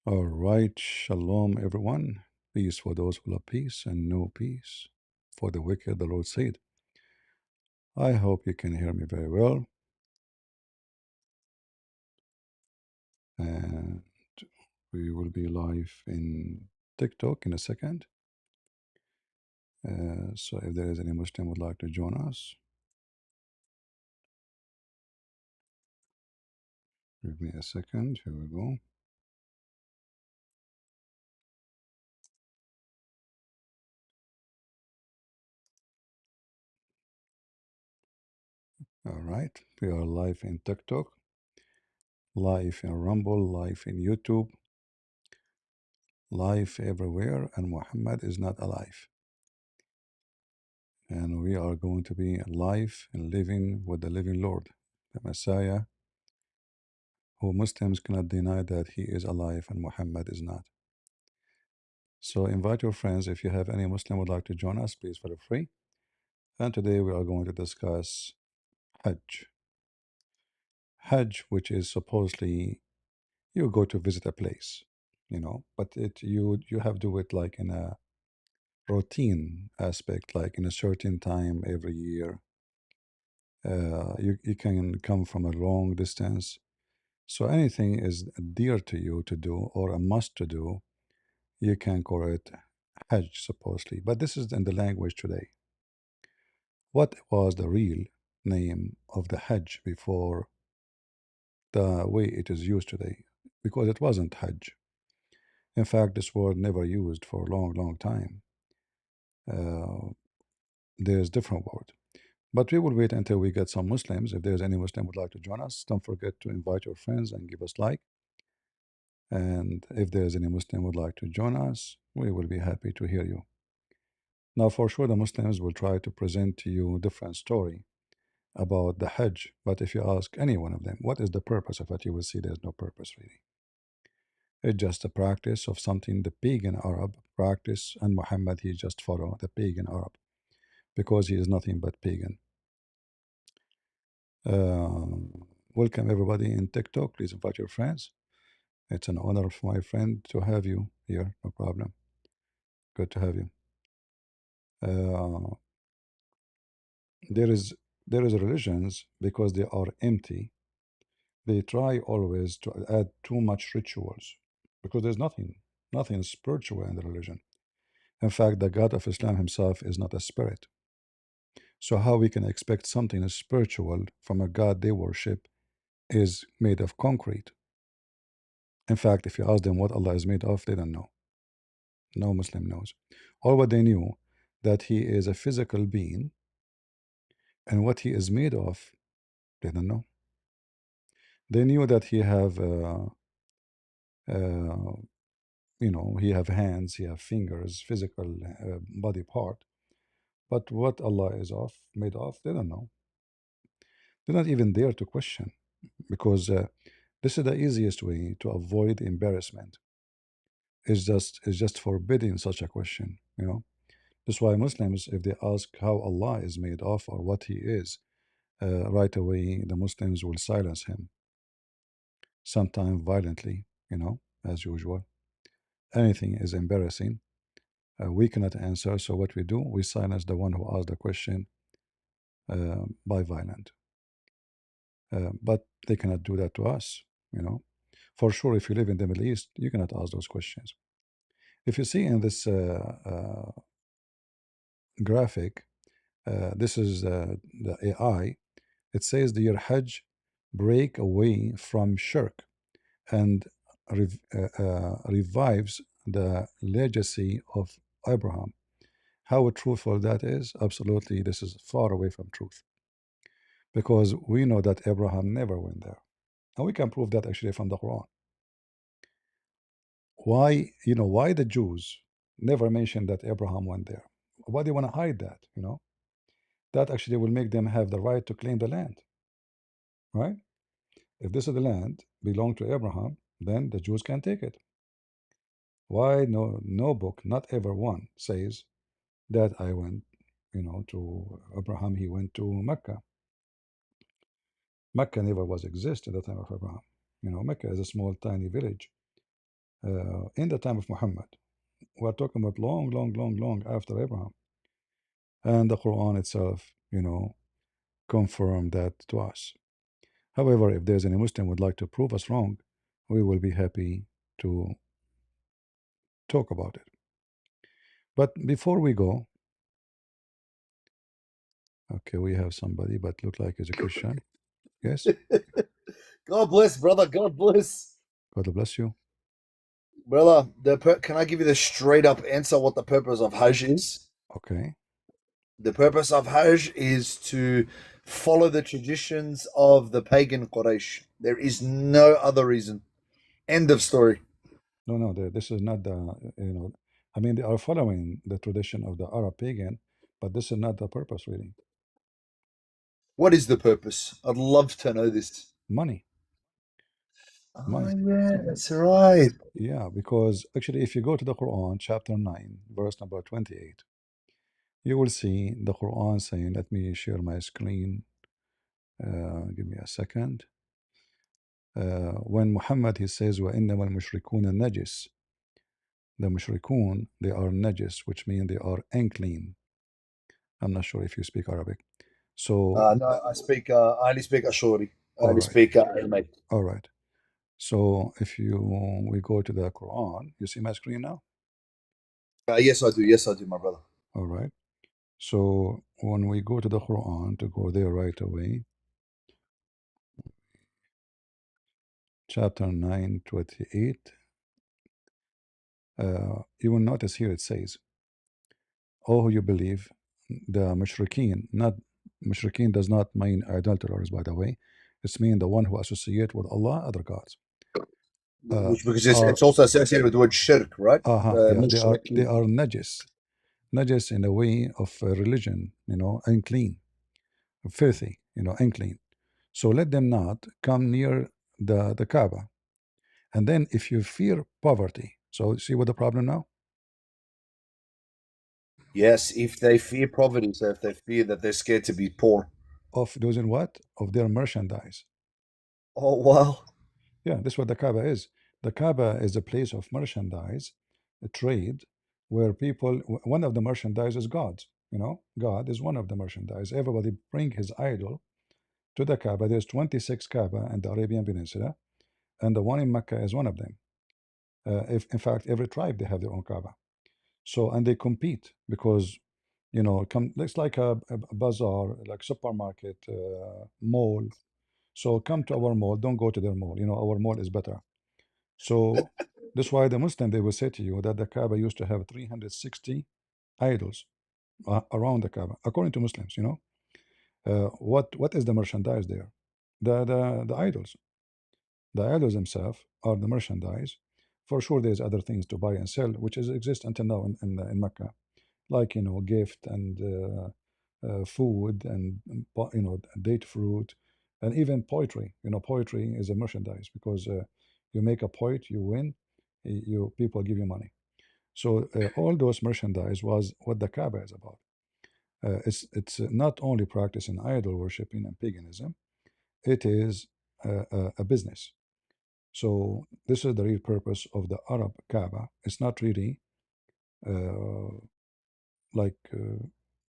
All right, shalom, everyone. Peace for those who love peace and no peace for the wicked, the Lord said. I hope you can hear me very well. And we will be live in TikTok in a second. So if there is any Muslim would like to join us, give me a second. Here we go. All right, we are live in TikTok, live in Rumble, live in YouTube, live everywhere, and Muhammad is not alive. And we are going to be live and living with the living Lord, the Messiah, who Muslims cannot deny that he is alive and Muhammad is not. So invite your friends. If you have any Muslim would like to join us, please feel free. And today we are going to discuss Hajj. Hajj, which is supposedly you go to visit a place, but you have to do it like in a routine aspect, like in a certain time every year. You can come from a long distance. So anything is dear to you to do or a must to do, you can call it Hajj supposedly. But this is in the language today. What was the real name of the Hajj before the way it is used today? Because it wasn't Hajj. In fact, this word never used for a long, long time. Uh, there's different word. But we will wait until we get some Muslims. If there's any Muslim would like to join us, don't forget to invite your friends and give us like. And if there's any Muslim would like to join us, we will be happy to hear you. Now, for sure, the Muslims will try to present to you different story about the Hajj. But if you ask any one of them, what is the purpose of it, you will see there's no purpose really. It's just a practice of something the pagan Arab practice, and Muhammad he just follow the pagan Arab because he is nothing but pagan. Welcome everybody in TikTok. Please invite your friends. It's an honor for my friend to have you here. No problem. Good to have you. Uh, there is religions because they are empty. They try always to add too much rituals because there's nothing spiritual in the religion. In fact, the God of Islam himself is not a spirit. So how we can expect something spiritual from a God they worship is made of concrete. In fact, if you ask them what Allah is made of, they don't know. No Muslim knows. All what they knew that he is a physical being and what he is made of, they don't know. They knew that he have uh, he have hands, he have fingers, physical body part. But what Allah is of, made of, they don't know. They're not even there to question because this is the easiest way to avoid embarrassment. It's just forbidding such a question. That's why Muslims, if they ask how Allah is made of or what He is, right away the Muslims will silence him, sometimes violently, as usual. Anything is embarrassing. We cannot answer, so what we do, we silence the one who asked the question by violent. But they cannot do that to us. For sure, if you live in the Middle East, you cannot ask those questions. If you see in this graphic, this is the AI. It says the year Hajj break away from shirk and revives the legacy of Abraham. How truthful that is? Absolutely, this is far away from truth because we know that Abraham never went there. And we can prove that actually from the Quran. Why the Jews never mentioned that Abraham went there? Why they want to hide that? That actually will make them have the right to claim the land, right? If this is the land belong to Abraham, then the Jews can take it. Why no book, not ever one, says that I went, to Abraham, he went to Mecca. Mecca never was exist at the time of Abraham. Mecca is a small, tiny village. in the time of Muhammad. We're talking about long, long, long, long after Abraham. And the Quran itself, confirmed that to us. However, if there's any Muslim would like to prove us wrong, we will be happy to talk about it. But before we go, okay, we have somebody, but look like he's a Christian. Yes, God bless, brother. God bless. God bless you. Brother, can I give you the straight up answer what the purpose of Hajj is? Okay, The purpose of Hajj is to follow the traditions of the pagan Quraysh. There is no other reason. End of story. no, no, this is not the, I mean, they are following the tradition of the Arab pagan, but this is not the purpose, really. What is the purpose? I'd love to know this. Money, Oh, money. yeah, that's right. Yeah, because actually, if you go to the Quran, chapter 9, verse number 28, you will see the Quran saying, let me share my screen. Give me a second. When Muhammad he says, وَإِنَّمَا الْمُشْرِكُونَ النَّجِسِ, the mushrikun, they are najis, which means they are unclean. I'm not sure if you speak Arabic. So, No, I only speak Ashuri. I all only right, speak Aramaic. all right. So, if we go to the Quran, you see my screen now? Yes, I do. Yes, I do, my brother. All right. So, when we go to the Quran, to go there right away, chapter 9, 28, you will notice here it says, "Oh, who you believe, the mushrikeen," not mushrikeen does not mean idolaters, by the way. It's mean the one who associate with Allah other gods. Uh, Which because are it's also associated with the word shirk, right? yeah, they Mushrikeen. are najis in the way of religion, unclean, filthy, unclean. So let them not come near the Kaaba. And then if you fear poverty, so see what the problem now? Yes, if they fear poverty, so if they fear that they're scared to be poor. Of losing what? Of their merchandise. Oh, wow. Yeah, this is what the Kaaba is. The Kaaba is a place of merchandise, a trade, where people, one of the merchandise is God. God is one of the merchandise. Everybody bring his idol to the Kaaba. There's 26 Kaaba in the Arabian Peninsula, and the one in Mecca is one of them. If in fact every tribe they have their own Kaaba. So and they compete because it's like a bazaar, like supermarket, mall. So come to our mall, don't go to their mall. Our mall is better. So that's why the Muslim they will say to you that the Kaaba used to have 360 idols around the Kaaba, according to Muslims. What is the merchandise there? The idols. The idols themselves are the merchandise. For sure, there's other things to buy and sell, which is exist until now in Mecca, like gift and food and date fruit, and even poetry. Poetry is a merchandise because you make a poet, you win, you people give you money. So all those merchandise was what the Kaaba is about. It's not only practicing idol worshiping and paganism; it is a business. So this is the real purpose of the Arab Kaaba. It's not really uh, like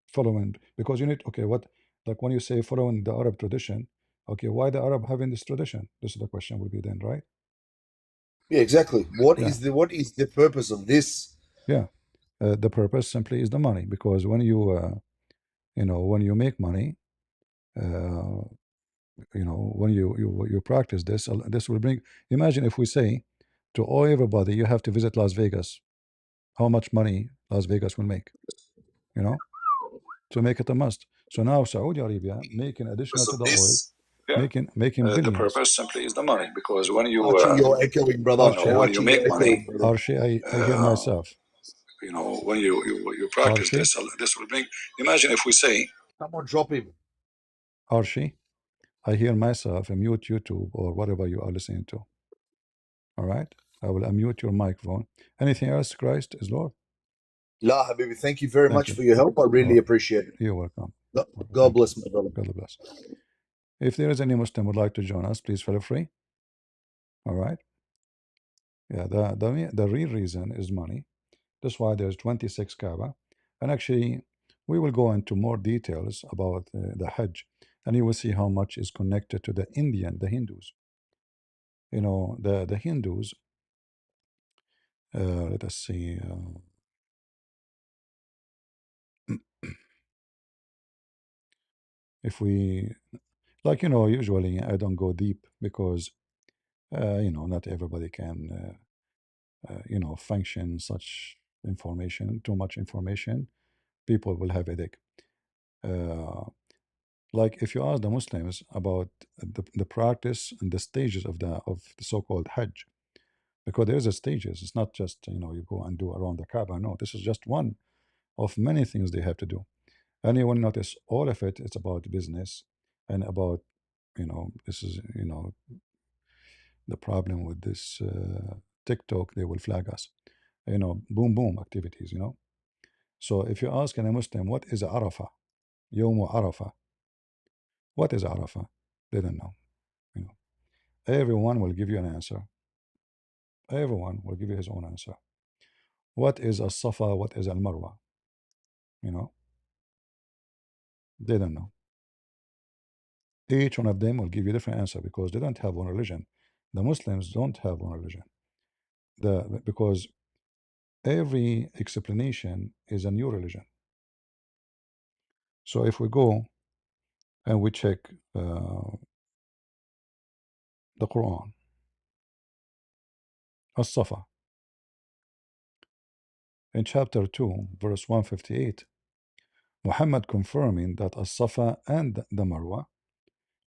following because you need okay what like when you say following the Arab tradition, okay, why the Arab having this tradition? This is the question will be then, right? Yeah, exactly. Yeah, What is the purpose of this? yeah. The purpose simply is the money because when you make money, uh, when you practice this, this will bring. Imagine if we say to all everybody you have to visit Las Vegas, how much money Las Vegas will make, you know, to make it a must. So now Saudi Arabia making additional Purpose to of the oil, this? Yeah. making The billions. purpose simply is the money because when you, Archie, you're echoing, brother. Archie, When you make money, brother. Archie, I hear myself. When you practice Archie, this will bring. Imagine if we say, someone drop him. Archie, I hear myself. Mute YouTube or whatever you are listening to. All right, I will unmute your microphone. Anything else? Christ is Lord. La Habibi, thank you very Thank much you. for your help. I All really right. appreciate it. You're welcome. God Thank you. bless my brother. God bless. If there is any Muslim would like to join us, please feel free. All right. Yeah, the real reason is money. That's why there's 26 Kaaba. And actually, we will go into more details about the Hajj, and you will see how much is connected to the the Hindus. The Hindus, let us see, if we, like, usually I don't go deep because, not everybody can, function such information, too much information. People will have headache. Uh, like if you ask the Muslims about the practice and the stages of the so-called Hajj, because there's a stages. It's not just you go and do around the Kaaba. No, this is just one of many things they have to do. And you will notice all of it. It's about business and about this is the problem with this TikTok. They will flag us. Boom boom activities. So if you ask a Muslim what is Arafah, Yawm Arafah, what is Arafah? They don't know. You know, everyone will give you an answer. Everyone will give you his own answer. What is a Safa? What is Al Marwa? You know, they don't know. Each one of them will give you a different answer because they don't have one religion. The Muslims don't have one religion. Because every explanation is a new religion. So if we go and we check the Quran, As-Safa, in chapter 2, verse 158, Muhammad confirming that As-Safa and the Marwa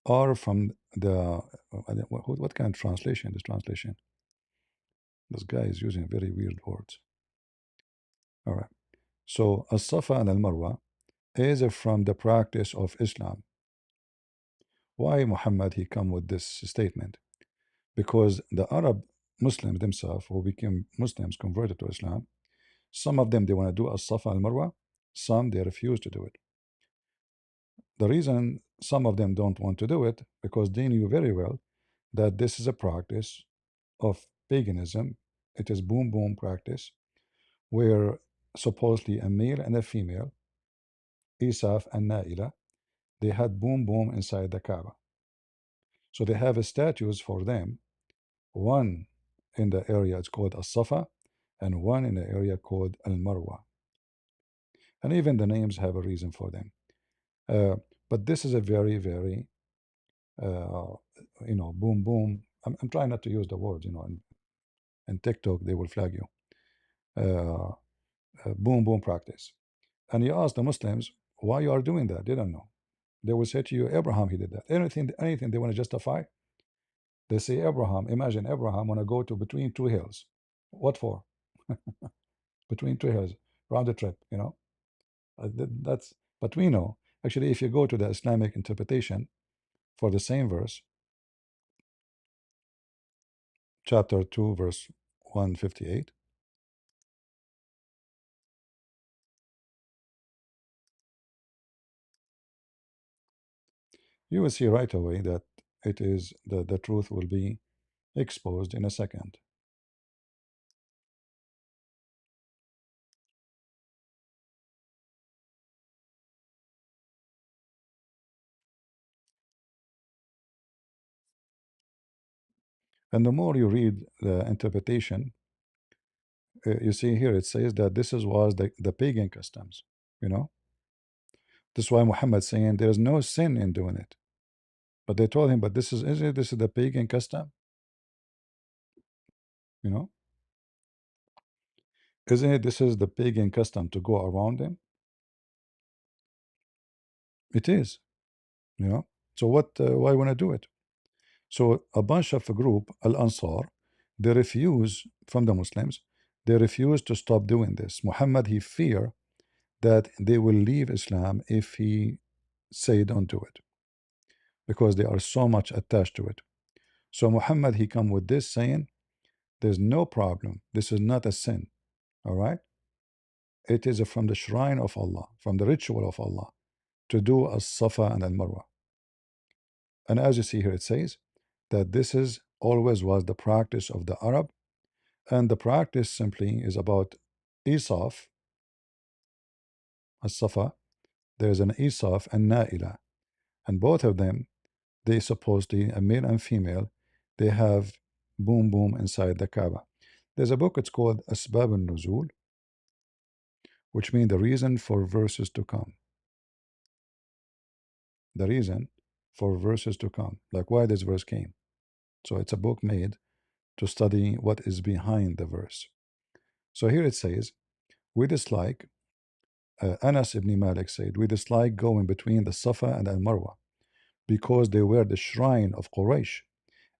are from what kind of translation? This translation. This guy is using very weird words. All right. So As-Safa and Al-Marwa is from the practice of Islam. Why Muhammad he come with this statement? Because the Arab Muslims themselves who became Muslims converted to Islam, some of them they want to do As-Safa Al-Marwa, some they refuse to do it. The reason some of them don't want to do it because they knew very well that this is a practice of paganism. It is boom boom practice where supposedly a male and a female, Isaf and Naila, they had boom boom inside the Kaaba. So they have statues for them, one in the area it's called As-Safa and one in the area called Al-Marwa. And even the names have a reason for them. Uh, but this is a very, very, uh, boom boom. I'm trying not to use the word, in TikTok, they will flag you. Uh, boom boom practice. And you ask the Muslims why you are doing that. They don't know. They will say to you, Abraham, he did that. Anything they want to justify, they say Abraham. Imagine Abraham want to go to between two hills. What for? Between two hills, round the trip. That's. But we know actually, if you go to the Islamic interpretation for the same verse, chapter 2, verse 158, you will see right away that it is the truth will be exposed in a second. And the more you read the interpretation, you see here it says that this was the pagan customs. You know, this is why Muhammad saying there is no sin in doing it. But they told him, but this is the pagan custom. You know, isn't it? This is the pagan custom to go around them. It is. You know. So what? Why want to do it? So a bunch of a group, Al Ansar, they refuse from the Muslims. They refuse to stop doing this. Muhammad he fear that they will leave Islam if he say don't do it because they are so much attached to it. So Muhammad he come with this saying, there's no problem. This is not a sin. All right. It is from the shrine of Allah, from the ritual of Allah, to do as Safa and Al Marwa. And as you see here, it says that this is always was the practice of the Arab And the practice simply is about Isaf, as-Safa. There is an Isaf and Naila, and both of them, they supposedly, a male and female, they have boom boom inside the Kaaba. There's a book, it's called Asbab al-Nuzul, which means the reason for verses to come. The reason for verses to come, like why this verse came. So it's a book made to study what is behind the verse. So here it says, we dislike, Anas ibn Malik said, we dislike going between the Safa and Al Marwa because they were the shrine of Quraysh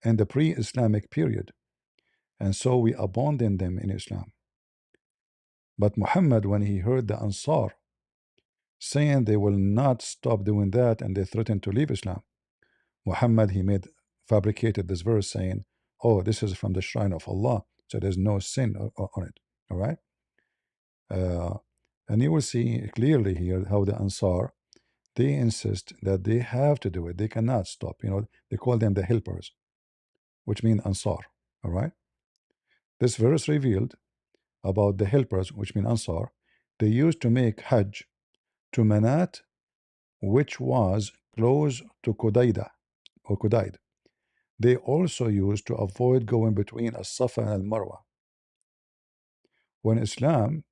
in the pre Islamic period, and so we abandoned them in Islam. But Muhammad, when he heard the Ansar saying they will not stop doing that and they threatened to leave Islam, Muhammad, he made fabricated this verse saying, oh, this is from the shrine of Allah, so there's no sin on it. All right. Uh, and you will see clearly here how the Ansar, they insist that they have to do it. They cannot stop. They call them the helpers, which mean Ansar. All right. This verse revealed about the helpers, which mean Ansar. They used to make Hajj to Manat, which was close to Qudaida or Qudaid. They also used to avoid going between As-Safa and Al-Marwa. When Islam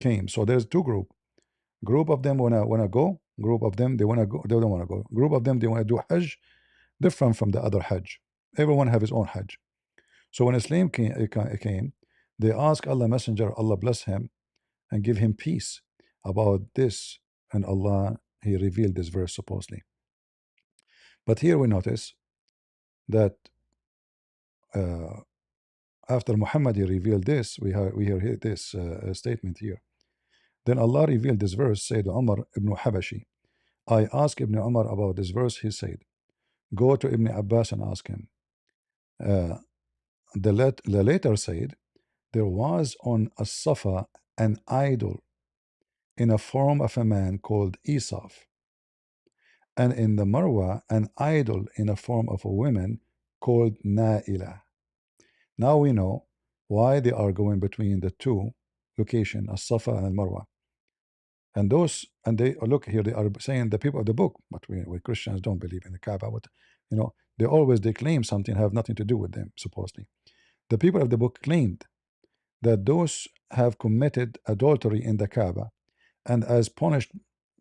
came, so there's two groups. Group of them wanna go. Group of them they wanna go. They don't wanna go. Group of them they wanna do Hajj, different from the other Hajj. Everyone have his own Hajj. So when Islam came, they asked Allah Messenger, Allah bless him and give him peace about this, and Allah He revealed this verse supposedly. But here we notice that uh, after Muhammad he revealed this, we hear this statement here. Then Allah revealed this verse, said Umar ibn Habashi. I asked Ibn Umar about this verse. He said, go to Ibn Abbas and ask him. Uh, the later said, there was on a Safa an idol in a form of a man called Isaf, and in the Marwa an idol in a form of a woman called Naila. Now we know why they are going between the two location, as Safa and Al Marwa. And they look here, they are saying the people of the book, but we Christians don't believe in the Kaaba. But they claim something have nothing to do with them, supposedly. The people of the book claimed that those have committed adultery in the Kaaba, and as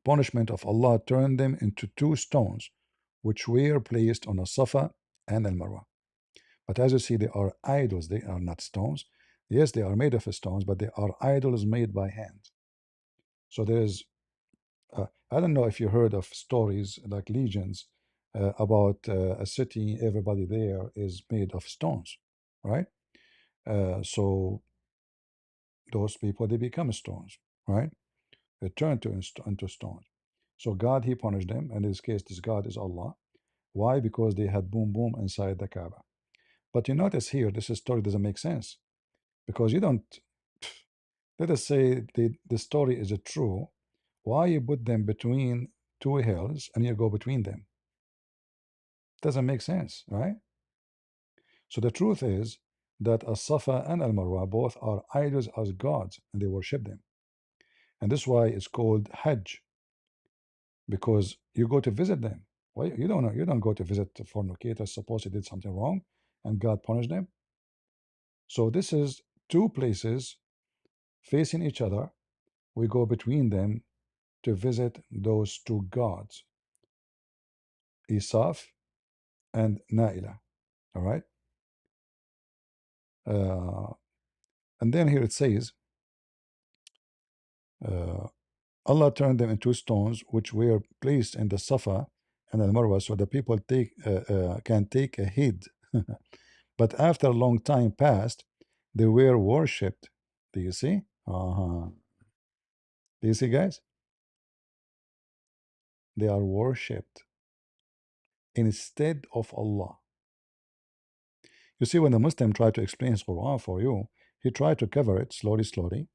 punishment of Allah turned them into two stones, which were placed on a Safa and Al Marwa. But as you see, they are idols, they are not stones. Yes, they are made of stones, but they are idols made by hand. So there is I don't know if you heard of stories like legends about a city, everybody there is made of stones, right? So those people, they become stones, right? They turn into stones. So God, He punished them. And in this case, this God is Allah. Why? Because they had boom boom inside the Kaaba. But you notice here, this story doesn't make sense because you don't, let us say the story is true. Why you put them between two hills and you go between them? Doesn't make sense, right? So the truth is that As-Safa and Al-Marwa both are idols as gods and they worship them. And this is why it's called Hajj, because you go to visit them. Why you don't go to visit the fornicators, suppose he did something wrong and God punished them. So this is two places facing each other. We go between them to visit those two gods, Isaf and Naila. All right. Uh, and then here it says, uh, Allah turned them into stones which were placed in the Safa and Al Marwa so the people can take a heed. But after a long time passed, they were worshipped. Do you see? Do you see, guys? They are worshipped instead of Allah. You see, when the Muslim tried to explain his Quran for you, he tried to cover it slowly, slowly,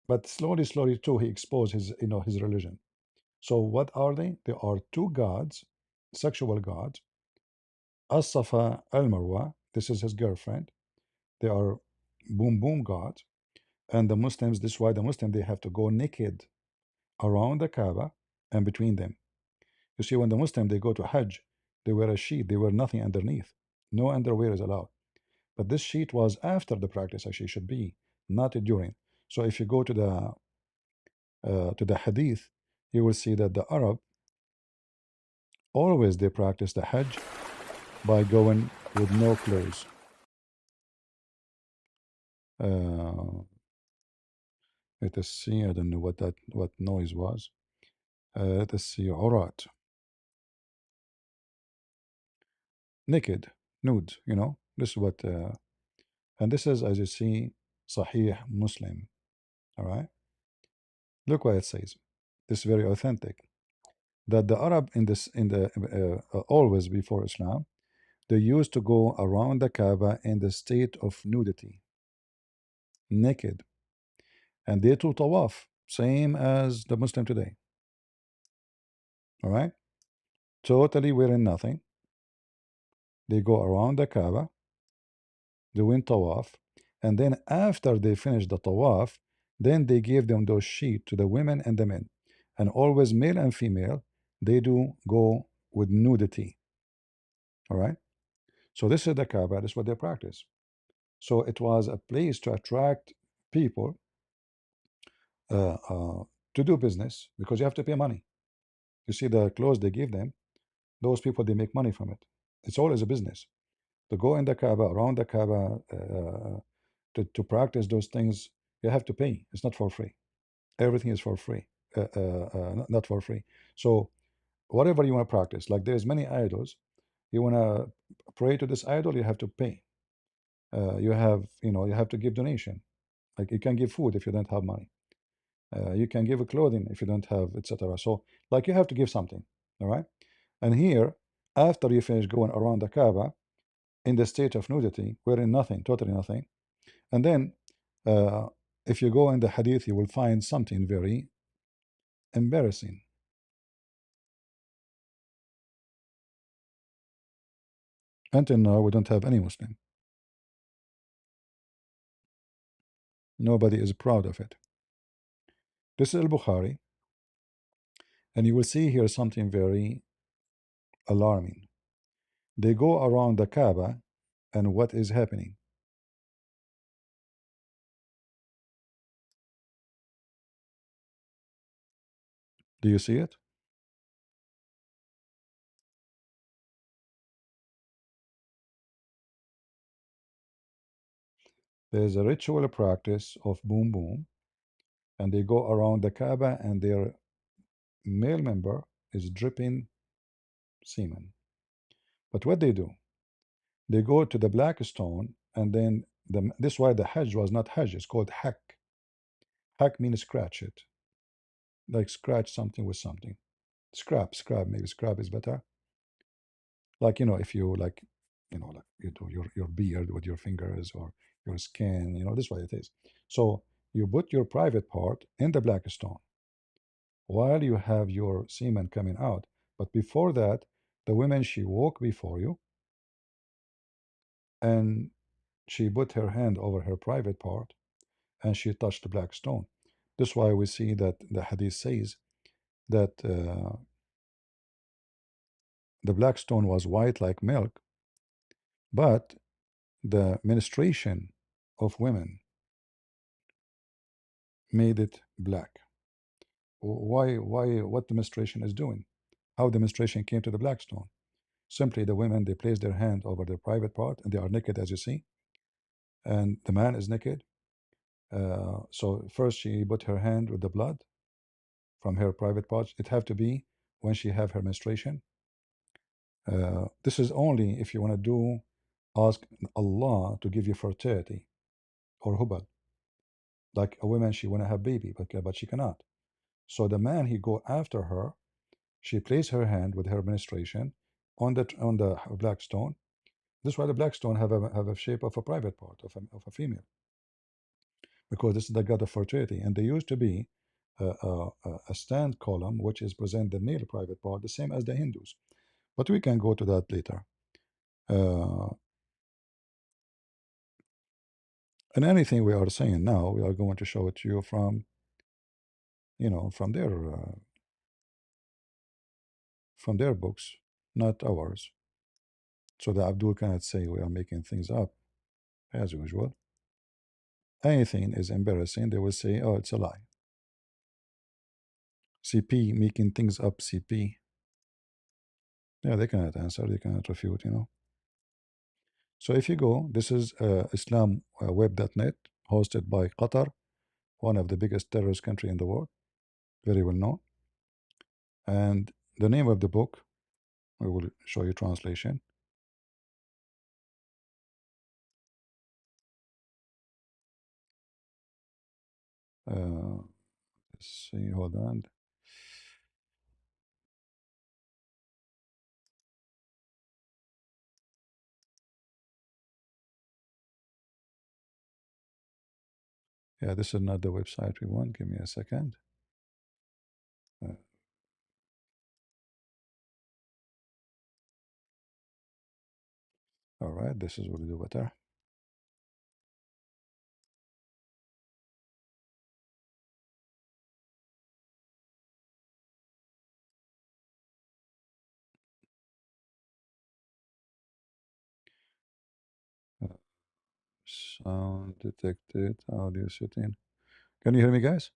but slowly, slowly too, he exposed his religion. So what are they? They are two gods, sexual gods. As-Safa al-Marwa, this is his girlfriend. They are boom boom god. And the Muslims, this is why the Muslim they have to go naked around the Kaaba and between them. You see, when the Muslim they go to Hajj, they wear a sheet, they wear nothing underneath. No underwear is allowed. But this sheet was after the practice actually should be, not during. So if you go to the hadith, you will see that the Arab always they practice the Hajj by going with no clothes. Uh, let us see. I don't know what noise was. Let us see. Urat, naked, nude. You know this is what, and this is as you see, Sahih Muslim. All right. Look what it says. This is very authentic. That the Arab in this in the always before Islam, they used to go around the Kaaba in the state of nudity, naked, and they do tawaf, same as the Muslim today. All right, totally wearing nothing. They go around the Kaaba doing tawaf, and then after they finish the tawaf, then they give them those sheet to the women and the men, and always male and female, they do go with nudity. All right, so this is the Kaaba. This is what they practice. So it was a place to attract people uh, uh, to do business because you have to pay money. You see the clothes they give them, those people they make money from it. It's always a business. To go in the Kaaba, around the Kaaba, to practice those things, you have to pay. It's not for free. Everything is for free, not for free. So whatever you want to practice, like there's many idols. You want to pray to this idol, you have to pay. You have to give donation. Like you can give food if you don't have money. You can give a clothing if you don't have, etc. So like you have to give something. All right. And here, after you finish going around the Kaaba in the state of nudity, wearing nothing, totally nothing, and then uh, if you go in the hadith, you will find something very embarrassing. Until now, we don't have any Muslim. Nobody is proud of it. This is Al-Bukhari, and you will see here something very alarming. They go around the Kaaba, and what is happening? Do you see it? There's a ritual practice of boom boom, and they go around the Kaaba, and their male member is dripping semen. But what they do, they go to the black stone, and then this is why the Hajj was not Hajj, it's called Hak. Hak means scratch it, like scratch something with something. Scrap, maybe scrap is better. Like, if you like, like you do your beard with your fingers or your skin, this is what it is. So you put your private part in the black stone while you have your semen coming out. But before that, the woman, she walk before you and she put her hand over her private part and she touched the black stone. This is why we see that the hadith says that the black stone was white like milk, but the menstruation of women made it black. Why, what the menstruation is doing? How the menstruation came to the black stone? Simply the women, they place their hand over their private part and they are naked, as you see, and the man is naked. So first she put her hand with the blood from her private parts. It have to be when she have her menstruation. This is only if you want to do, ask Allah to give you fertility or hubal. Like a woman, she want to have baby, but she cannot. So the man, he go after her. She placed her hand with her menstruation on the black stone. This is why the black stone have a shape of a private part of a female, because this is the god of fertility, and there used to be a stand column which is present the male private part, the same as the Hindus. But we can go to that later. Uh, And anything we are saying now, we are going to show it to you from their books, not ours. So that Abdul cannot say we are making things up as usual. Anything is embarrassing, they will say, oh, it's a lie. CP making things up, CP. Yeah, they cannot answer, they cannot refute. So if you go, this is islamweb.net, hosted by Qatar, one of the biggest terrorist country in the world, very well known. And the name of the book, we will show you translation. Uh, let's see, hold on. Yeah, this is not the website we want. Give me a second. Uh, all right, this is what we do better. Uh, sound detected, audio setting. Can you hear me, guys?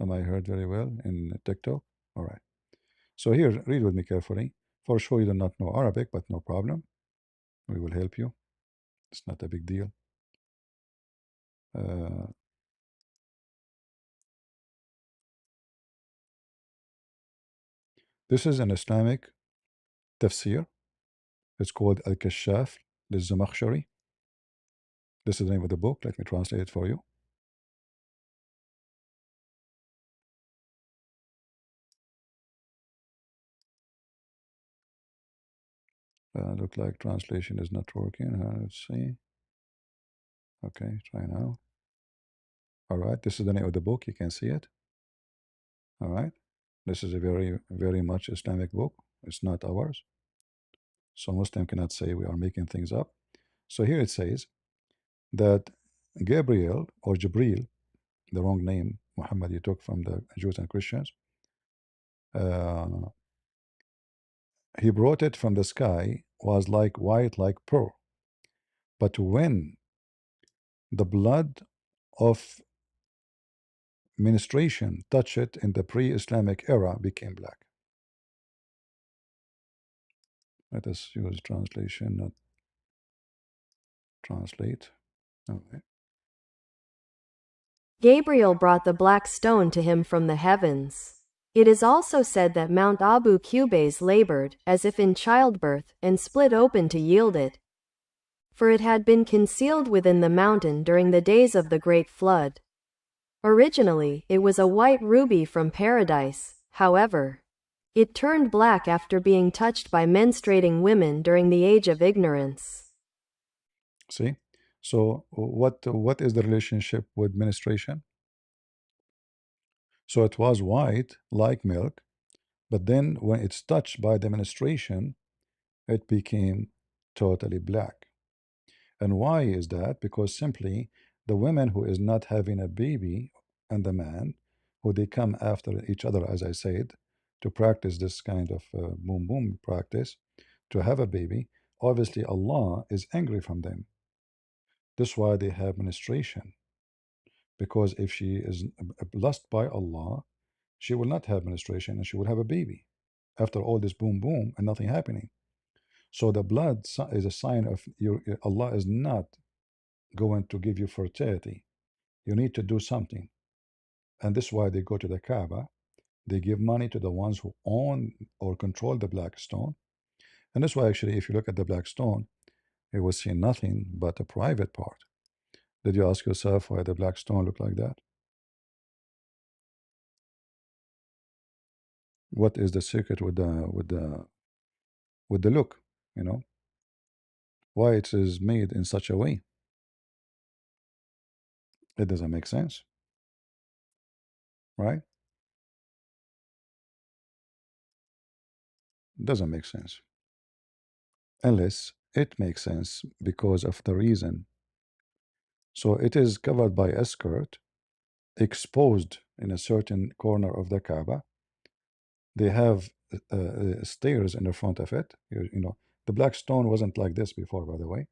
Am I heard very well in TikTok? All right. So here, read with me carefully. For sure, you do not know Arabic, but no problem. We will help you. It's not a big deal. Uh, this is an Islamic tafsir. It's called Al-Kashaf للزمخشري. This is the name of the book. Let me translate it for you. Look like translation is not working. Let's see. Okay, try now. All right, this is the name of the book. You can see it. All right. This is a very, very much Islamic book. It's not ours. So Muslim cannot say we are making things up. So here it says that Gabriel or Jibril, the wrong name, Muhammad, you took from the Jews and Christians, uh, he brought it from the sky, was like white, like pearl. But when the blood of menstruation touched it in the pre-Islamic era, became black. Let us use translation, not translate. Okay. Gabriel brought the black stone to him from the heavens. It is also said that Mount Abu Qubais labored, as if in childbirth, and split open to yield it. For it had been concealed within the mountain during the days of the Great Flood. Originally, it was a white ruby from paradise, however. It turned black after being touched by menstruating women during the age of ignorance. See? So what is the relationship with menstruation? So it was white like milk, but then when it's touched by the menstruation, it became totally black. And why is that? Because simply the women who is not having a baby and the man who they come after each other, as I said, to practice this kind of boom boom practice, to have a baby, obviously Allah is angry from them. That's why they have menstruation. Because if she is blessed by Allah, she will not have menstruation and she will have a baby after all this boom boom and nothing happening. So the blood is a sign of Allah is not going to give you fertility. You need to do something. And this is why they go to the Kaaba. They give money to the ones who own or control the black stone. And that's why actually if you look at the black stone, you will see nothing but a private part. Did you ask yourself why the black stone look like that? What is the secret with the look? You know why it is made in such a way? It doesn't make sense, right? It doesn't make sense. unless it makes sense because of the reason. So it is covered by a skirt, exposed in a certain corner of the Kaaba. They have stairs in the front of it. You know, the black stone wasn't like this before, by the way.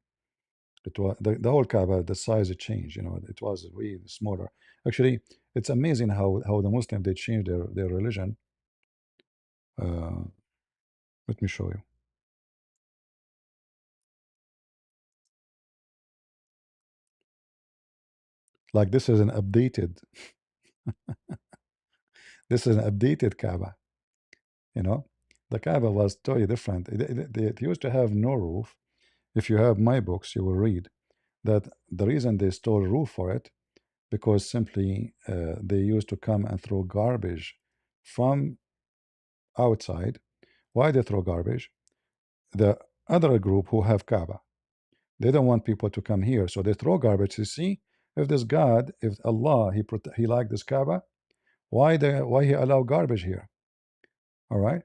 It was the whole Kaaba, the size it changed. You know, it was way smaller. Actually, it's amazing how the Muslim they changed their religion. Uh, Let me show you. Like this is an updated. This is an updated Kaaba. You know, the Kaaba was totally different. It used to have no roof. If you have my books, you will read that the reason they stole roof for it because simply they used to come and throw garbage from outside. Why they throw garbage? The other group who have Kaaba, they don't want people to come here, so they throw garbage to see if this God, if Allah, he like this Kaaba, why he allow garbage here? All right,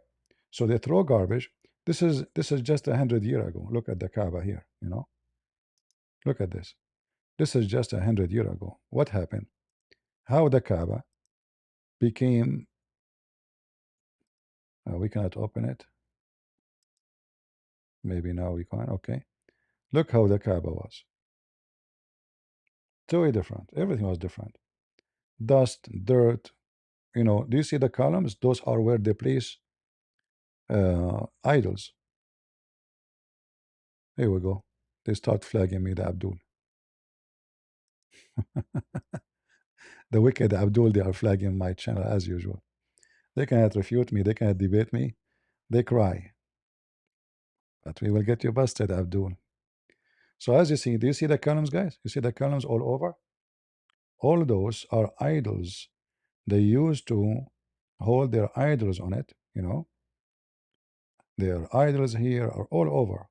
so they throw garbage. This is just 100 years ago. Look at the Kaaba here. You know, look at this. This is just 100 years ago. What happened? How the Kaaba became? We cannot open it. Maybe now we can. Okay. Look how the Kaaba was. Totally different. Everything was different. Dust, dirt. You know, do you see the columns? Those are where they place idols. Here we go. They start flagging me, the Abdul. The wicked Abdul, they are flagging my channel as usual. They cannot refute me. They cannot debate me. They cry. But we will get you busted, Abdul. So as you see, do you see the columns, guys? You see the columns all over? All those are idols. They used to hold their idols on it, you know. Their idols here are all over.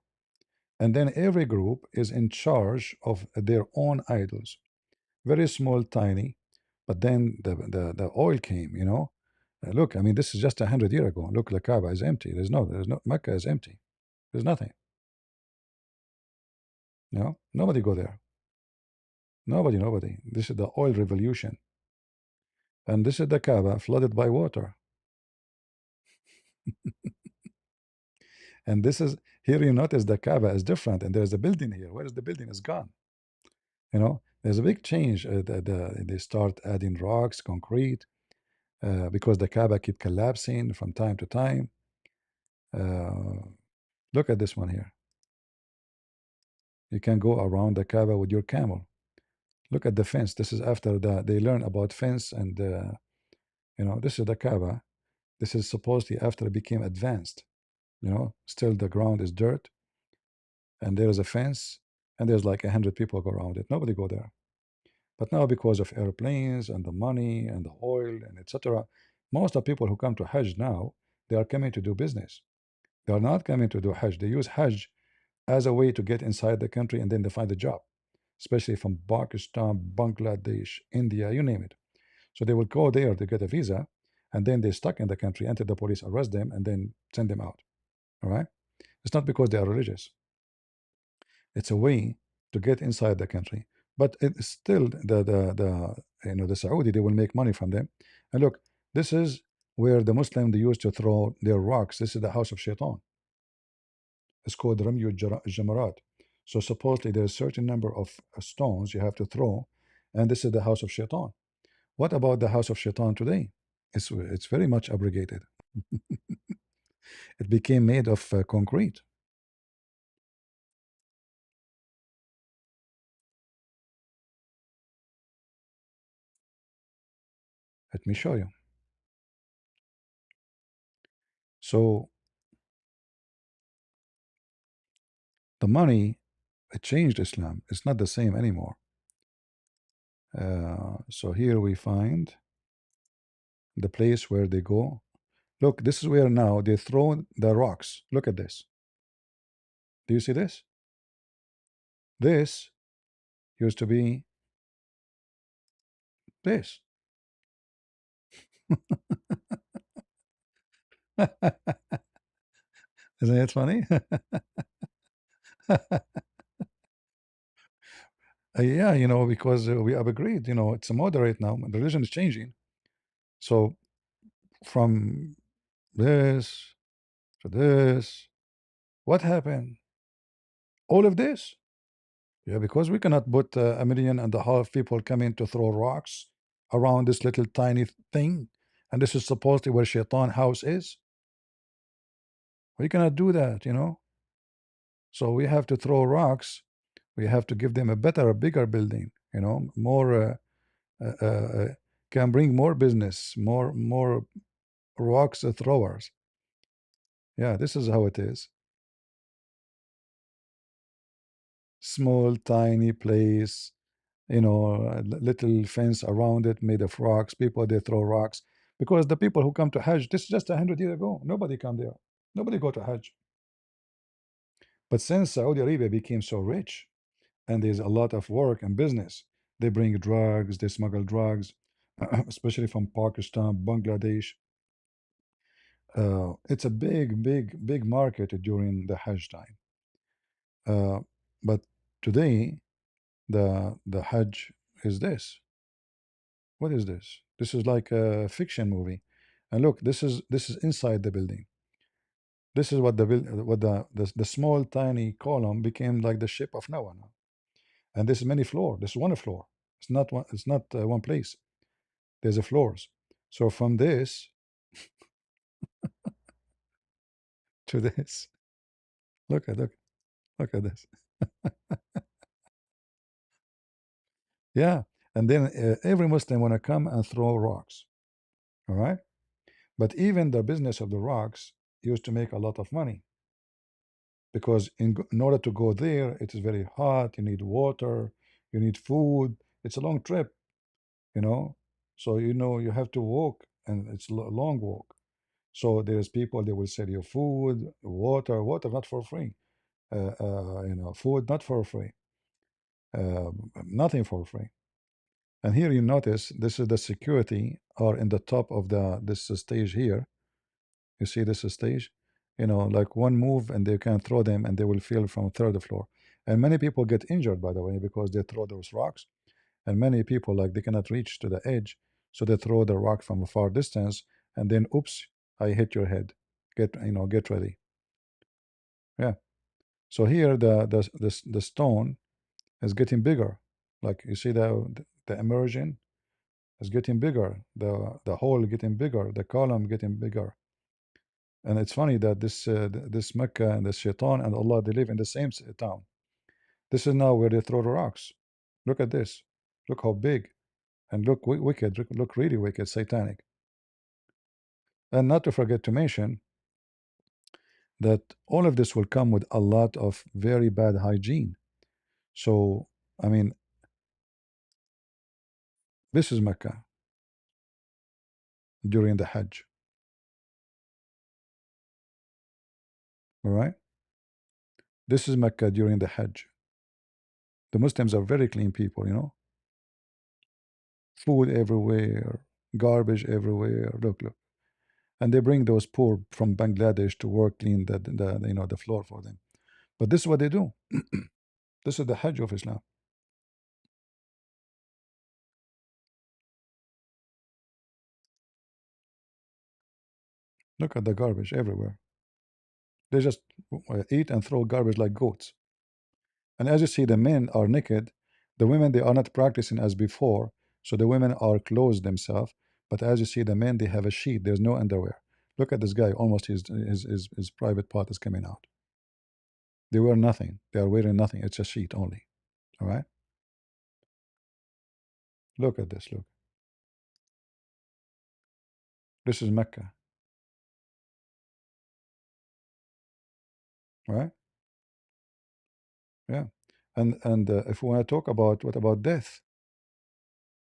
And then every group is in charge of their own idols. Very small, tiny. But then the oil came, you know. Look, I mean, this is just 100 years ago. Look, the Kaaba is empty. There's no, Mecca is empty. There's nothing. You know, nobody go there. Nobody. This is the oil revolution. And this is the Kaaba flooded by water. And this is here you notice the Kaaba is different, and there's a building here. Where is the building? It's gone. You know, there's a big change. They start adding rocks, concrete, because the Kaaba keep collapsing from time to time. Uh, Look at this one here. You can go around the Kaaba with your camel. Look at the fence. This is after they learn about fence, and you know, this is the Kaaba. This is supposedly after it became advanced. You know, still the ground is dirt, and there is a fence, and there's like 100 people go around it. Nobody go there. But now, because of airplanes and the money and the oil and etc., most of the people who come to Hajj now, they are coming to do business. They are not coming to do Hajj. They use Hajj as a way to get inside the country, and then they find a job, especially from Pakistan, Bangladesh, India, you name it. So they will go there to get a visa, and then they're stuck in the country until the police arrest them and then send them out. All right? It's not because they are religious. It's a way to get inside the country. But it's still the Saudi, they will make money from them. And look, this is where the Muslim they used to throw their rocks. This is the house of Shaitan. It's called Ramyu Jamarat. So supposedly there's a certain number of stones you have to throw, and this is the house of Shaitan. What about the house of Shaitan today? It's very much abrogated. It became made of concrete. Let me show you. So the money, it changed Islam. It's not the same anymore. So here we find the place where they go. Look, this is where now they throw the rocks. Look at this. Do you see this? This used to be this. Isn't it funny? Yeah, because we have agreed, it's a moderate now. The religion is changing. So from this to this, what happened? All of this. Yeah, because we cannot put 1.5 million people coming to throw rocks around this little tiny thing, and this is supposedly where Shaitan house is. We cannot do that. So we have to throw rocks. We have to give them a better, a bigger building. More can bring more business, more rocks throwers. Yeah, this is how it is. Small, tiny place, a little fence around it made of rocks. People they throw rocks because the people who come to Hajj, this is just 100 years ago. Nobody come there. Nobody go to Hajj. But since Saudi Arabia became so rich and there's a lot of work and business, they bring drugs, they smuggle drugs, especially from Pakistan, Bangladesh. It's a big, big, big market during the Hajj time. Uh, but today, the Hajj is this. What is this? This is like a fiction movie. And look, this is inside the building. This is what the small tiny column became like the ship of Noah now. And this is many floor. This is one floor. It's not one. It's not one place. There's a floors. So from this to this, look at this. Yeah. And then every Muslim wanna come and throw rocks. All right. But even the business of the rocks used to make a lot of money because in order to go there, it is very hot. You need water, you need food. It's a long trip, you know. So you have to walk, and it's a long walk. So there's people they will sell you food, water not for free, food not for free, nothing for free. And here you notice this is the security are in the top of this stage here. You see this stage, like one move and they can throw them and they will feel from third floor. And many people get injured, by the way, because they throw those rocks. And many people like they cannot reach to the edge, so they throw the rock from a far distance, and then oops, I hit your head. Get ready. Yeah. So here the stone is getting bigger. Like you see the immersion is getting bigger. The hole getting bigger. The column getting bigger. And it's funny that this Mecca and the Shaitan and Allah they live in the same town. This is now where they throw the rocks. Look at this. Look how big and look wicked. Look really wicked, satanic. And not to forget to mention that all of this will come with a lot of very bad hygiene. So I mean, this is Mecca during the Hajj. All right. This is Mecca during the Hajj. The Muslims are very clean people. Food everywhere, garbage everywhere. Look. And they bring those poor from Bangladesh to work clean the floor for them. But this is what they do. This is the Hajj of Islam. Look at the garbage everywhere. They just eat and throw garbage like goats. And as you see, the men are naked. The women they are not practicing as before, so the women are clothed themselves. But as you see, the men they have a sheet. There's no underwear. Look at this guy. Almost his private part is coming out. They wear nothing. They are wearing nothing. It's a sheet only. All right. Look at this. Look. This is Mecca. Right. Yeah. And if we want to talk about what about death?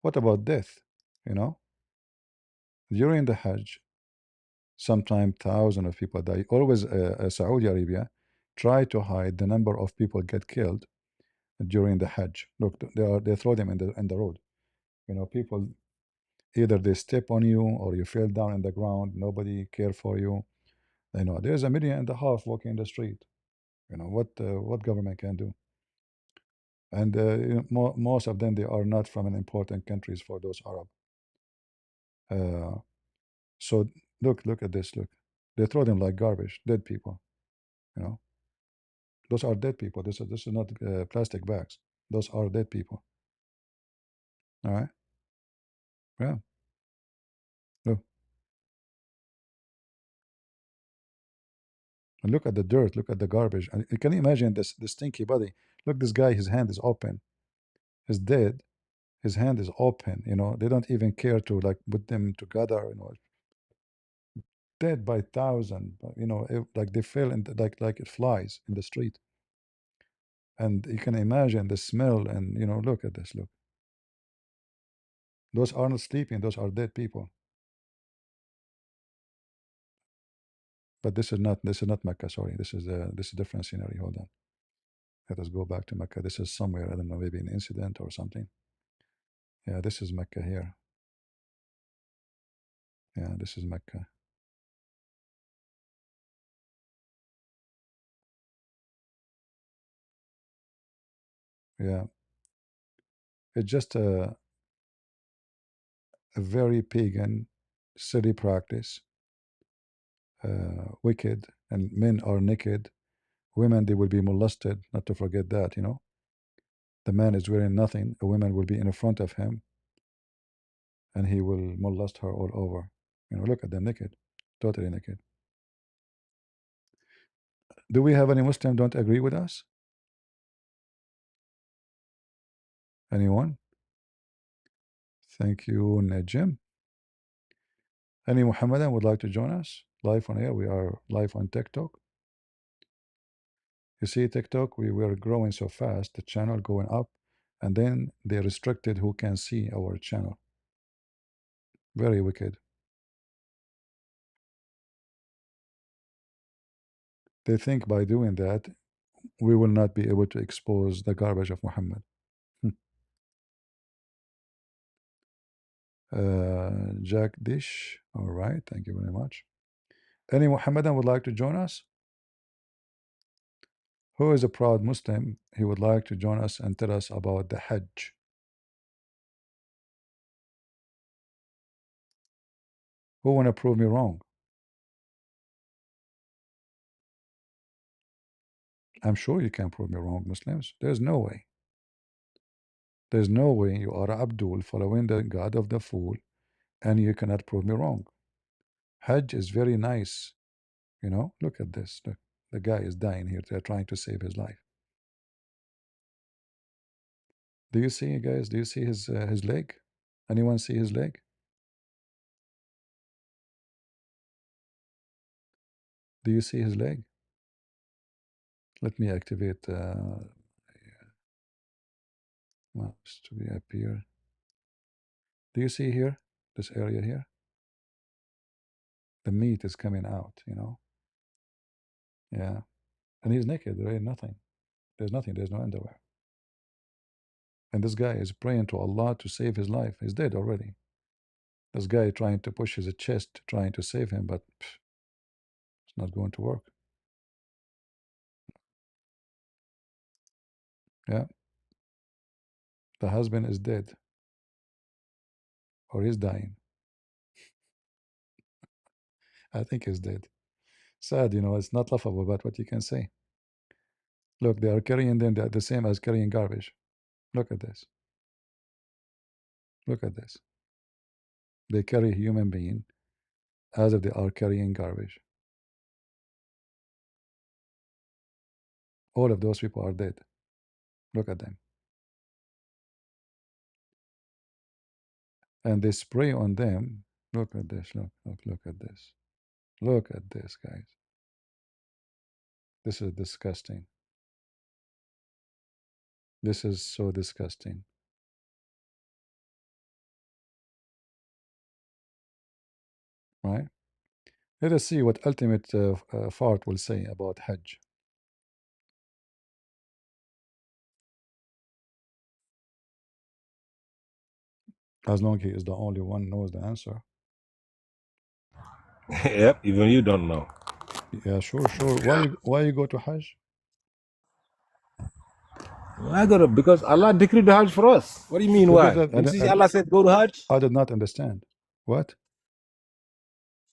What about death? You know, during the Hajj, sometimes thousands of people die. Always, Saudi Arabia try to hide the number of people get killed during the Hajj. Look, they throw them in the road. People either they step on you or you fell down in the ground. Nobody care for you. There's 1.5 million walking in the street. You know what government can do, and most of them they are not from an important countries for those Arab. Uh, so look at this. Look, they throw them like garbage, dead people. You know, those are dead people. This is not plastic bags. Those are dead people. All right. Yeah. Look. And look at the dirt. Look at the garbage. And you can imagine this stinky body. Look, this guy. His hand is open. He's dead. His hand is open. You know, they don't even care to like put them together. You know, dead by thousand. You know, like they fell in like it flies in the street. And you can imagine the smell. And you know, look at this. Look, those are not sleeping. Those are dead people. But this is not Mecca. Sorry, this is different scenario. Hold on. Let us go back to Mecca. This is somewhere. I don't know. Maybe an incident or something. Yeah, this is Mecca here. Yeah, this is Mecca. Yeah, it's just a very pagan, silly practice. Wicked, and men are naked. Women they will be molested. Not to forget that. You know, the man is wearing nothing. A woman will be in front of him, and he will molest her all over. You know, look at them naked, totally naked. Do we have any Muslim don't agree with us? Anyone? Thank you, Najim. Any Muhammadan would like to join us live on air? We are live on TikTok. You see, TikTok, we were growing so fast, the channel going up, and then they restricted who can see our channel. Very wicked. They think by doing that, we will not be able to expose the garbage of Muhammad. Jack Dish, all right, thank you very much. Any Muhammadan would like to join us? Who is a proud Muslim? He would like to join us and tell us about the Hajj. Who want to prove me wrong? I'm sure you can prove me wrong, Muslims. There's no way. There's no way you are Abdul following the God of the fool and you cannot prove me wrong. Hajj is very nice. You know, look at this. Look, the guy is dying here. They're trying to save his life. Do you see, guys? Do you see his leg? Anyone see his leg? Do you see his leg? Let me activate mouse to be appear. Do you see here? This area here? The meat is coming out, you know? Yeah. And he's naked. There ain't nothing. There's nothing. There's no underwear. And this guy is praying to Allah to save his life. He's dead already. This guy trying to push his chest, trying to save him, but it's not going to work. Yeah. The husband is dead or he's dying. I think he's dead. Sad, you know, it's not laughable, but what you can say. Look, they are carrying them the same as carrying garbage. Look at this. Look at this. They carry a human being as if they are carrying garbage. All of those people are dead. Look at them. And they spray on them. Look at this. Look at this. Look at this, guys. This is disgusting. This is so disgusting. Right? Let us see what ultimate fart will say about Hajj. As long as he is the only one knows the answer. Yep, even you don't know. Yeah, sure. Why you go to Hajj? I got to, because Allah decreed the Hajj for us. What do you mean Because why? You see, Allah said go to Hajj. I did not understand. What?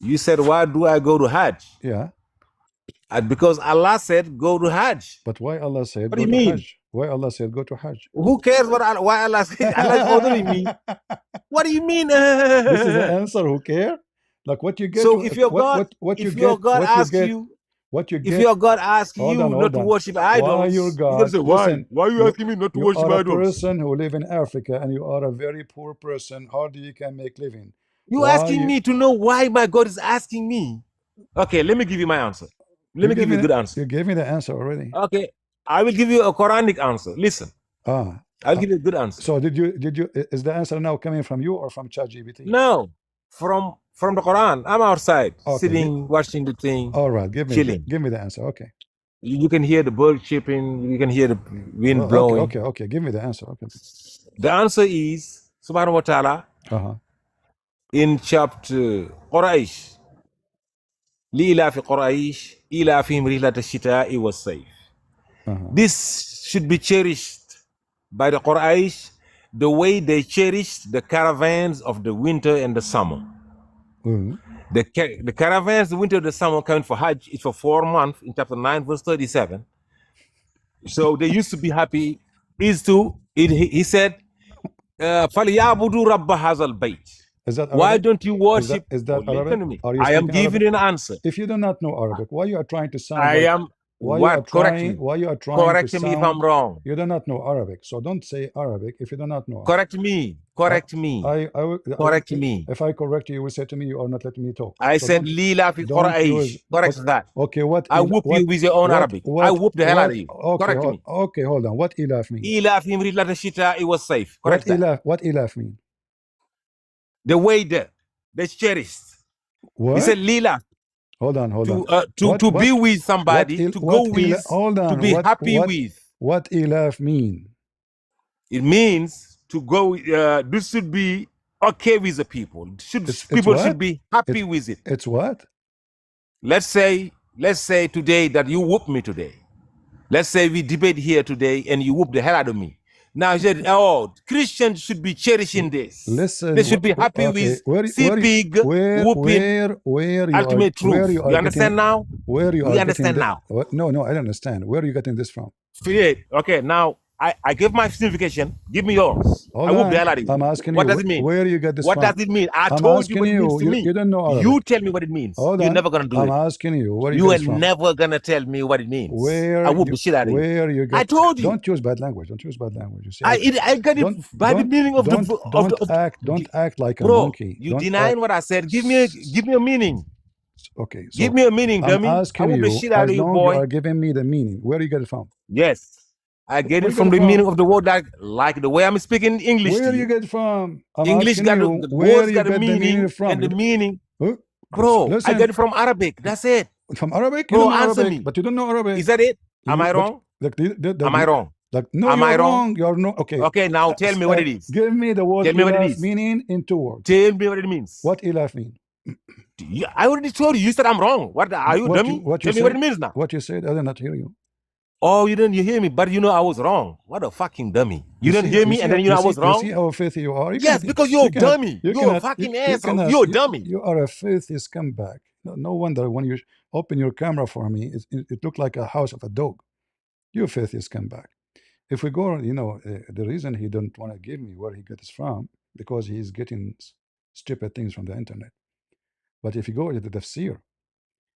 You said, why do I go to Hajj? Yeah. Because Allah said go to Hajj. But why Allah said What do go you to mean? Hajj? Why Allah said go to Hajj? Who cares why Allah said? Allah is ordering me. What do you mean? This is the answer. Who care? Like what you get? So if your God, What you if your get? God What you asks get? you, What you if get? your God asks Hold on, you not hold to on. worship Why your idols, you're gonna God? say, why? Listen, Why are you asking me not to you worship are a idols? person who live in Africa and you are a very poor person. Hardly you can make living. You Why asking you? me to know why my God is asking me? Okay, let me give you my answer. Let me give you a good answer. You gave me the answer already. Okay, I will give you a Quranic answer. Listen, Ah. I'll give you a good answer. So did you? Is the answer now coming from you or from ChatGPT? No, from the Quran. I'm outside, Okay. sitting, watching the thing, All right. Give me the answer. Okay. You can hear the bird chirping. You can hear the wind blowing. Okay. Give me the answer. Okay. The answer is Subhanahu wa Taala in chapter Quraysh. لإلاف قريش إلافهم رحلة الشتاء والصيف. This should be cherished by the Quraysh the way they cherished the caravans of the winter and the summer. The caravans, the winter and the summer coming for Hajj is for 4 months in chapter 9, verse 37. So they used to be happy. He said, فَلْيَعْبُدُوا رَبَّ هَذَا الْبَيْتِ. Is that Arabic? Why don't you worship? Is that Arabic? Listen to me. Are you I am speaking giving Arabic? you an answer. If you do not know Arabic, why you are trying to sound I like? am Why what? you are Correct trying? me. Why you are trying Correct to me if sound? I'm wrong. You do not know Arabic, so don't say Arabic if you do not know Arabic. Correct me. Correct me. Correct me. If I correct you, you will say to me, you are not letting me talk. I So said Lila fi don't use. Correct that. Okay, what? I whoop you with your own Arabic. I whoop the hell out of you. Okay, Correct me. okay, hold on. What ilaf mean? Ilaf him rillat shita, it was safe. Correct that. What ilaf mean? The way that's cherished. What? He said Lila. Hold on. To be with somebody, to go with, hold on. to be happy with. What ilaf mean? It means to go. This should be okay with the people. People should be happy with it. It's what? Let's say today that you whoop me today. Let's say we debate here today and you whoop the hell out of me. Now you said, oh, Christians should be cherishing this. Listen, they should be happy with pig whooping ultimate truth. You understand now? Where you we are understand getting now. No, I don't understand. Where are you getting this from? Okay, now I give my signification. Give me yours. Hold I whoop on. the hell out of you. I'm asking what you. Does it mean? Where you get this what from? What does it mean? I I'm told you what it you. means to me. You don't know Arabic. You tell me what it means. Hold You're on. never gonna do I'm it. asking you. Where You get are this from? never gonna tell me what it means. Where I whoop the shit out of you. Where you get? I told you. Don't use bad language. Don't use bad language. You see, I got it by the meaning of don't act like a bro, monkey. You denying what I said. Give me a meaning. Okay, so give me a meaning, dummy. I'm asking I whoop the you, shit out of you, boy. You are giving me the meaning. Where do you get it from? Yes. I get it from the meaning of the word, like the way I'm speaking English. Where do you get it from? I'm English asking got you, the where words you got a get the meaning from? And the meaning. Bro, I get it from Arabic. That's it. From Arabic? Bro, You don't know answer Arabic, me. but you don't know Arabic. Is that it? Am I wrong? Am I wrong? No, am I wrong? You're no. Okay. Okay, now tell me what it is. Give me the word ilaf meaning in 2 words. Tell me what it means. What ilaf mean? I already told you. You said I'm wrong. What are you, dummy? Tell me what it means now. What you said, I did not hear you. Oh, you hear me, but you know I was wrong. What a fucking dummy. You didn't hear me, and then I was wrong? You see how filthy you are? Yes, because you're a dummy. You're a fucking asshole. You're a dummy. You are a filthy scumbag. No wonder when you open your camera for me, it looked like a house of a dog. You filthy scumbag. If we go, the reason he don't want to give me where he gets from, because he's getting stupid things from the internet. But if you go to the tafsir,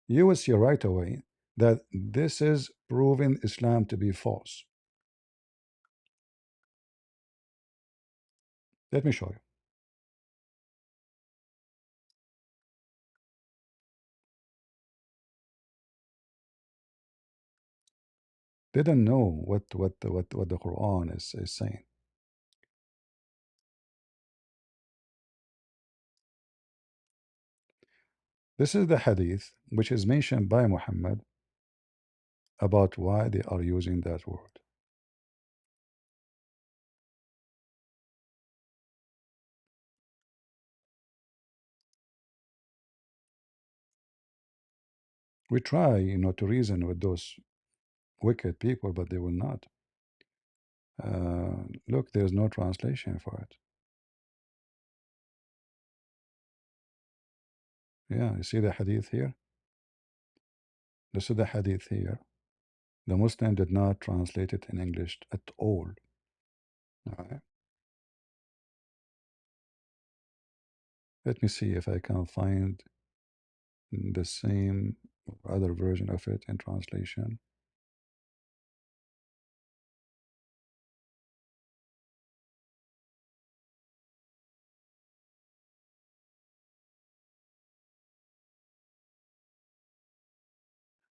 you will see right away that this is proving Islam to be false. Let me show you. They don't know what the Quran is saying. This is the hadith which is mentioned by Muhammad about why they are using that word. We try, to reason with those wicked people, but they will not. Look, there's no translation for it. Yeah, you see the hadith here? This is the hadith here. The Muslim did not translate it in English at all. All right. Let me see if I can find the same other version of it in translation.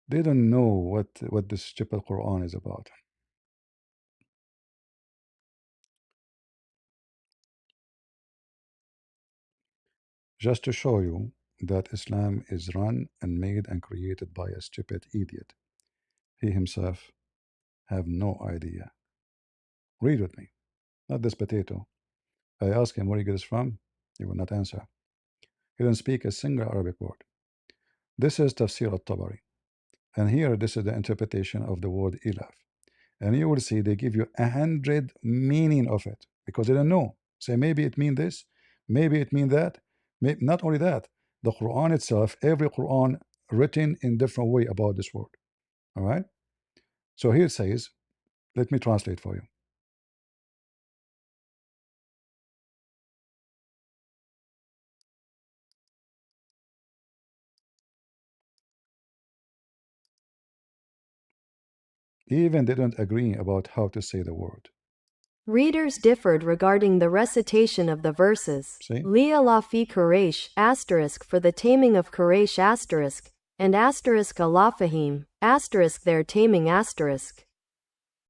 They don't know what this stupid Quran is about. Just to show you that Islam is run and made and created by a stupid idiot. He himself have no idea. Read with me. Not this potato. I asked him where he gets from. He will not answer. He didn't speak a single Arabic word. This is Tafsir al-Tabari. And here, this is the interpretation of the word ilaf. And you will see they give you 100 meaning of it because they don't know. Say maybe it mean this, maybe it mean that. Not only that, the Quran itself, every Quran written in different way about this word. All right. So here it says, let me translate for you. Even they don't agree about how to say the word. Readers differed regarding the recitation of the verses. See? Li Allah fi Quraysh asterisk for the taming of Quraysh asterisk and asterisk Allah fahim asterisk their taming asterisk.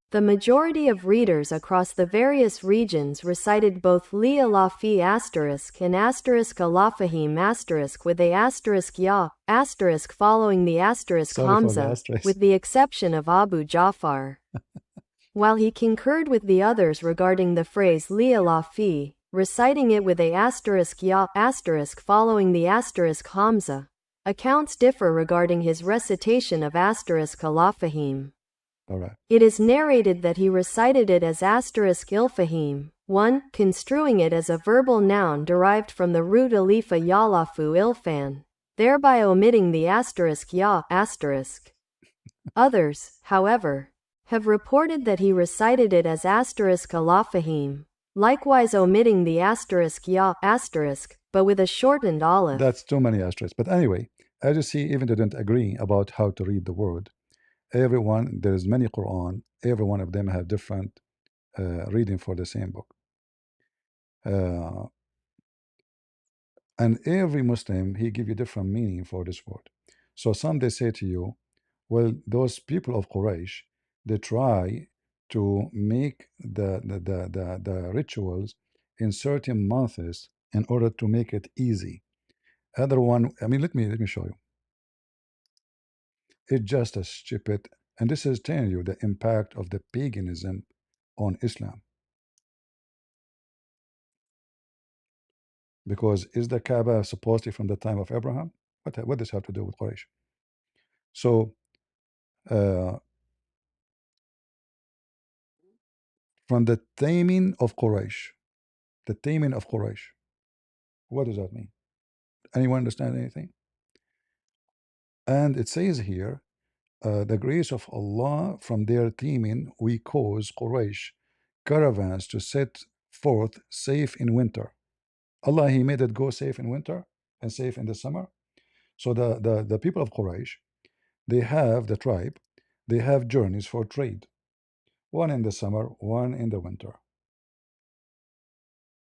The majority of readers across the various regions recited both Li Allah fi asterisk and asterisk Allah fahim asterisk with a asterisk ya asterisk following the asterisk Sorry for the Hamza, asterisk. with the exception of Abu Ja'far. While he concurred with the others regarding the phrase Li Allah fi, reciting it with a asterisk ya asterisk following the asterisk Hamza, accounts differ regarding his recitation of asterisk Allah fahim. All right. It is narrated that he recited it as asterisk ilfahim, 1. Construing it as a verbal noun derived from the root alifa yalafu ilfan, thereby omitting the asterisk ya asterisk. Others, however, have reported that he recited it as asterisk Allah fahim, likewise omitting the asterisk ya asterisk, but with a shortened aleph. That's too many asterisks. But anyway, as you see, even they don't agree about how to read the word. Everyone, there is many Quran. Every one of them have different reading for the same book. And every Muslim, he give you different meaning for this word. So some they say to you, well, those people of Quraysh, they try to make the rituals in certain months in order to make it easy. Other one, I mean, let me show you. It's just a stupid, and this is telling you the impact of the paganism on Islam. Because is the Kaaba supposedly from the time of Abraham? What does this have to do with Quraysh? So from the taming of Quraysh, the taming of Quraysh, what does that mean? Anyone understand anything? And it says here, the grace of Allah from their taming, we cause Quraysh caravans to set forth safe in winter. Allah, He made it go safe in winter and safe in the summer. So the people of Quraysh, they have the tribe, they have journeys for trade, one in the summer, one in the winter.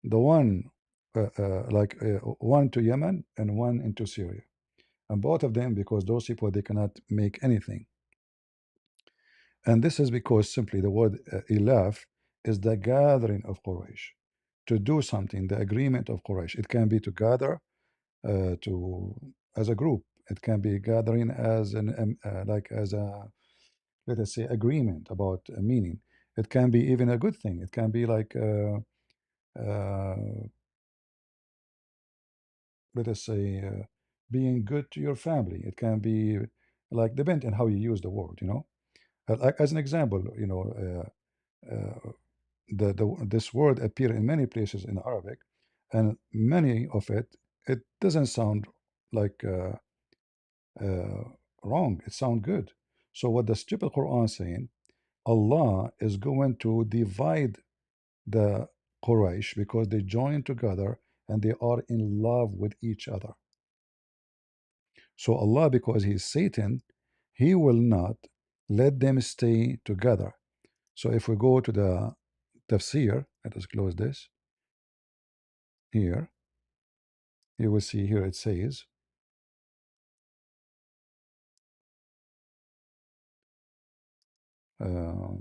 The one one to Yemen and one into Syria, and both of them because those people they cannot make anything. And this is because simply the word ilaf is the gathering of Quraysh to do something, the agreement of Quraysh. It can be to gather to as a group. It can be gathering as an like as a, let us say, agreement about a meaning. It can be even a good thing. It can be like uh, let us say being good to your family. It can be like depend on how you use the word. Like as an example, this word appear in many places in Arabic, and many of it doesn't sound like uh, wrong. It sounds good. So what the stupid Quran is saying, Allah is going to divide the Quraysh because they join together and they are in love with each other. So Allah, because He is Satan, He will not let them stay together. So if we go to the tafsir, let us close this here. You will see here it says, uh,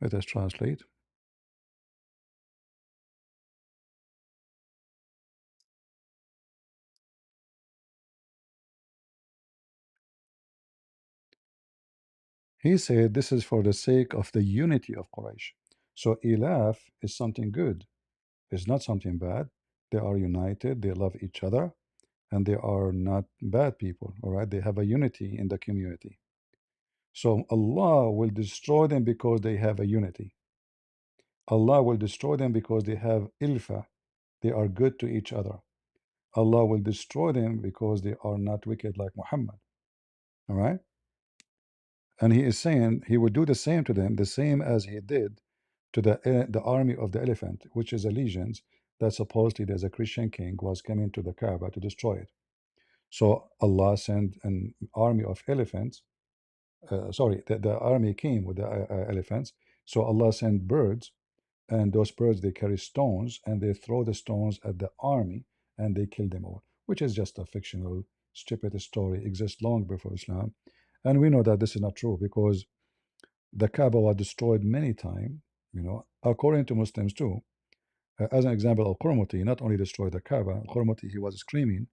let us translate. He said this is for the sake of the unity of Quraysh. So Ilaf is something good. It's not something bad. They are united, they love each other, and they are not bad people. All right, they have a unity in the community. So Allah will destroy them because they have a unity. Allah will destroy them because they have ilfa. They are good to each other. Allah will destroy them because they are not wicked like Muhammad. All right? And He is saying He will do the same to them, the same as He did to the army of the elephant, which is a legions that supposedly there's a Christian king was coming to the Kaaba to destroy it. So Allah sent an army of elephants. Sorry, the army came with the elephants. So Allah sent birds, and those birds they carry stones and they throw the stones at the army and they kill them all, which is just a fictional, stupid story. Exists long before Islam, and we know that this is not true because the Kaaba was destroyed many times. According to Muslims too. As an example, Al-Qurmuti not only destroyed the Kaaba. Al-Qurmuti, he was screaming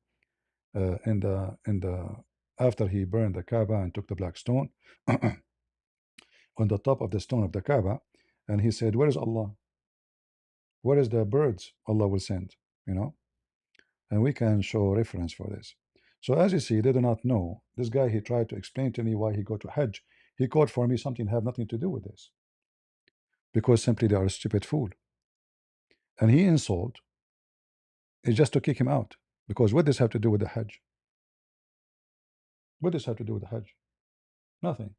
in the after he burned the Kaaba and took the black stone on the top of the stone of the Kaaba, and he said, "Where is Allah? Where is the birds Allah will send?" You know, and we can show reference for this. So as you see, they do not know. This guy, he tried to explain to me why he go to Hajj. He quote for me something have nothing to do with this because simply they are a stupid fool, and he insult is just to kick him out because what does have to do with the Hajj? What does have to do with the Hajj? Nothing.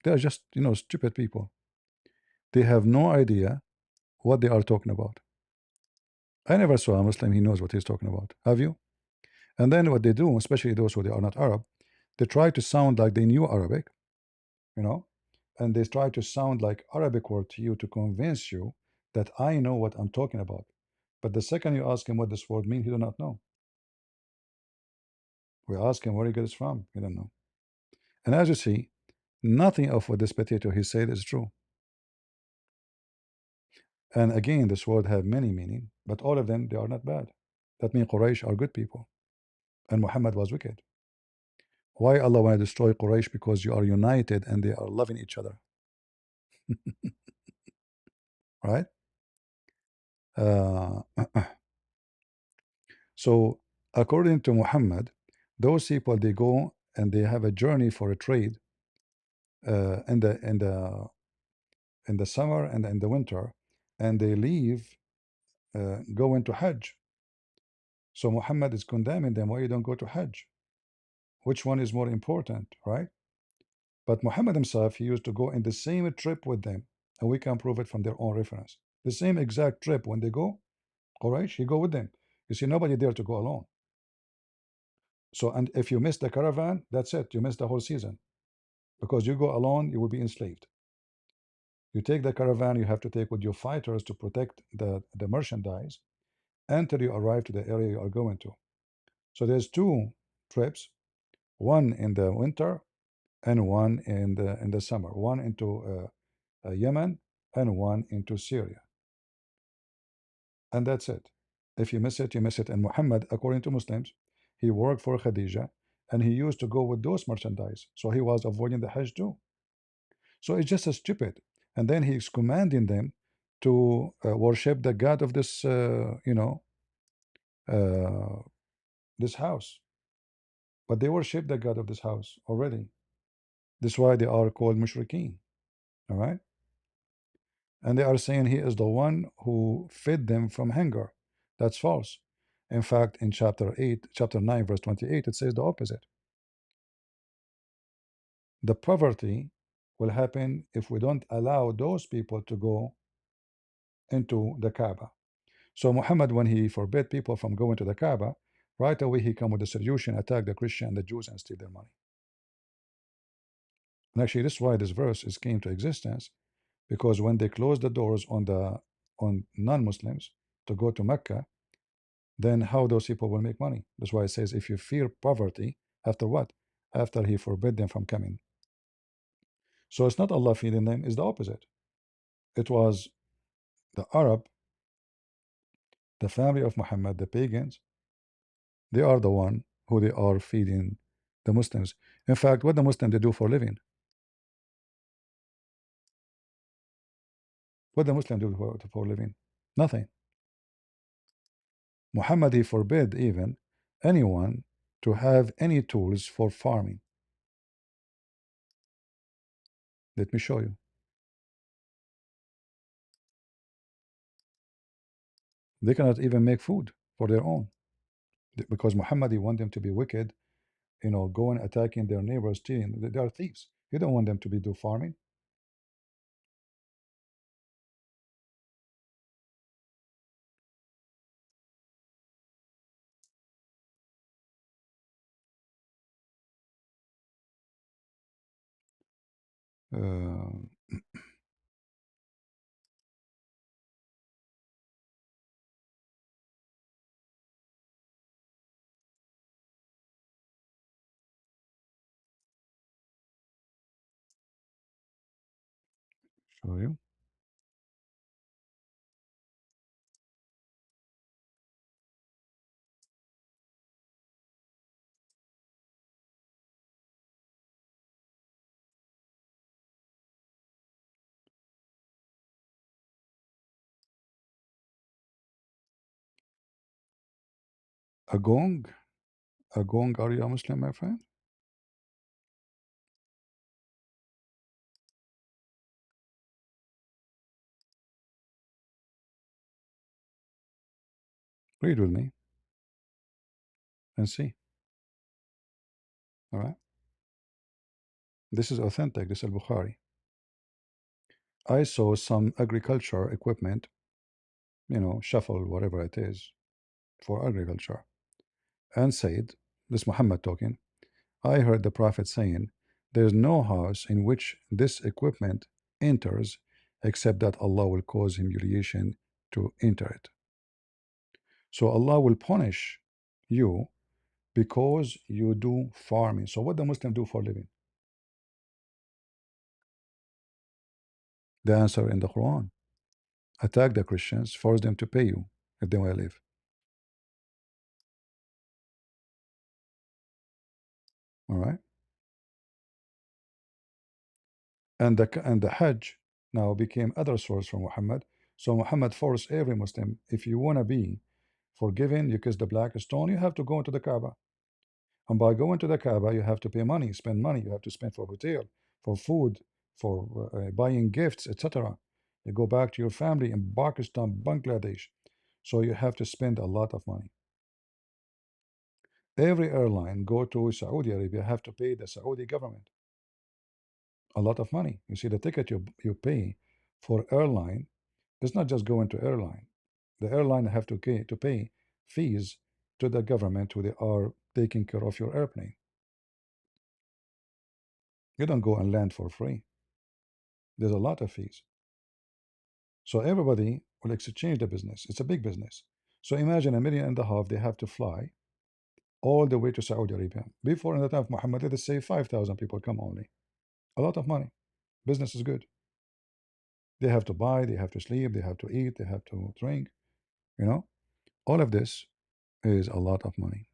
They are just stupid people. They have no idea what they are talking about. I never saw a Muslim he knows what he's talking about. Have you? And then what they do, especially those who they are not Arab, they try to sound like they knew Arabic, you know, and they try to sound like Arabic word to you to convince you that I know what I'm talking about. But the second you ask him what this word means, he do not know. We ask him where he gets it from, he don't know. And as you see, nothing of what this potato he said is true. And again, this word have many meaning, but all of them they are not bad. That means Quraysh are good people, and Muhammad was wicked. Why Allah want to destroy Quraysh? Because you are united and they are loving each other, right? Uh, so according to Muhammad, those people they go and they have a journey for a trade in the summer and in the winter, and they leave go into Hajj. So Muhammad is condemning them. Why you don't go to Hajj? Which one is more important, right? But Muhammad himself, he used to go in the same trip with them, and we can prove it from their own reference. The same exact trip when they go, Quraysh, he go with them. You see, nobody there to go alone. So, and if you miss the caravan, that's it. You miss the whole season. Because you go alone, you will be enslaved. You take the caravan, you have to take with your fighters to protect the merchandise until you arrive to the area you are going to. So there's two trips, one in the winter and one in the summer, one into Yemen and one into Syria. And that's it. If you miss it, you miss it. And Muhammad, according to Muslims, He worked for Khadija, and he used to go with those merchandise. So he was avoiding the Hajj too. So it's just a stupid. And then he's commanding them to worship the God of this, uh, this house. But they worship the God of this house already. That's why they are called mushrikeen. All right. And they are saying he is the one who fed them from hunger. That's false. In fact, in chapter 9, verse 28, it says the opposite. The poverty will happen if we don't allow those people to go into the Kaaba. So Muhammad, when he forbade people from going to the Kaaba, right away he come with a solution, attack the Christian and the Jews and steal their money. And actually, this is why this verse is came to existence, because when they closed the doors on non-Muslims to go to Mecca, then how those people will make money? That's why it says, if you fear poverty, after what? After he forbid them from coming. So it's not Allah feeding them, it's the opposite. It was the Arab, the family of Muhammad, the pagans, they are the one who they are feeding the Muslims. In fact, what the Muslims they do for a living? What the Muslims do for a living? Nothing. Muhammad he forbid even anyone to have any tools for farming. Let me show you. They cannot even make food for their own because Muhammad he want them to be wicked, going attacking their neighbors, stealing. They are thieves. You don't want them to be do farming. Uh, show you. A gong. A gong. Are you a Muslim, my friend? Read with me and see. All right. This is authentic. This is Al-Bukhari. I saw some agriculture equipment, shuffle, whatever it is, for agriculture. And said, this Muhammad talking, I heard the Prophet saying, there is no house in which this equipment enters except that Allah will cause humiliation to enter it. So Allah will punish you because you do farming. So what the Muslim do for a living? The answer in the Quran. Attack the Christians, force them to pay you if they want to live. All right. And the Hajj now became other source from Muhammad. So Muhammad forced every Muslim, if you want to be forgiven, you kiss the black stone, you have to go into the Kaaba. And by going to the Kaaba, you have to pay money, spend money. You have to spend for hotel, for food, for buying gifts, etc. You go back to your family in Pakistan, Bangladesh. So you have to spend a lot of money. Every airline go to Saudi Arabia have to pay the Saudi government a lot of money. You see, the ticket you pay for airline is not just going to airline. The airline have to pay fees to the government who they are taking care of your airplane. You don't go and land for free. There's a lot of fees. So everybody will exchange the business. It's a big business. So imagine 1.5 million they have to fly all the way to Saudi Arabia. Before in the time of Muhammad, let us say 5,000 people come only. A lot of money. Business is good. They have to buy, they have to sleep, they have to eat, they have to drink. All of this is a lot of money.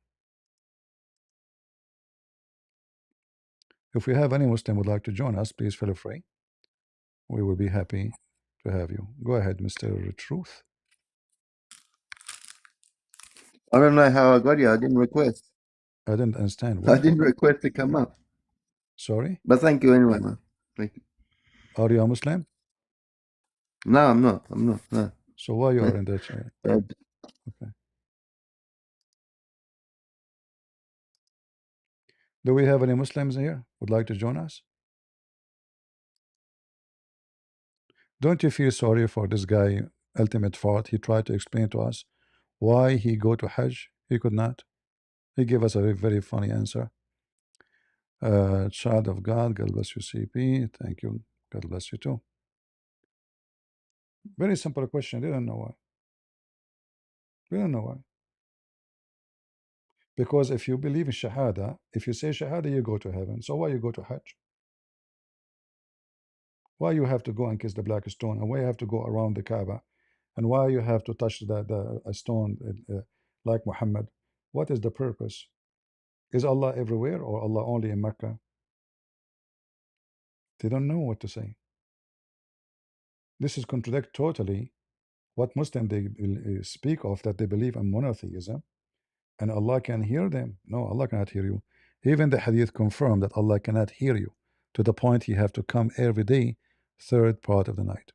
If we have any Muslim would like to join us, please feel free. We will be happy to have you. Go ahead, Mr. Truth. I don't know how I got here. I didn't request. I didn't understand I what. didn't request to come up. Sorry? But thank you anyway, man. Thank you. Are you a Muslim? No, I'm not. I'm not. No. So why you are in the chat? Okay. Do we have any Muslims here would like to join us? Don't you feel sorry for this guy, ultimate fart? He tried to explain to us why he go to Hajj. He could not. He gave us a very funny answer. Child of God, God bless you, CP. Thank you. God bless you too. Very simple question. They don't know why. We don't know why. Because if you believe in Shahada, if you say Shahada, you go to heaven. So why you go to Hajj? Why you have to go and kiss the black stone? And why you have to go around the Kaaba? And why you have to touch a stone like Muhammad? What is the purpose? Is Allah everywhere or Allah only in Mecca? They don't know what to say. This is contradict totally what Muslim they speak of, that they believe in monotheism and Allah can hear them. No, Allah cannot hear you. Even the hadith confirm that Allah cannot hear you, to the point you have to come every day, third part of the night.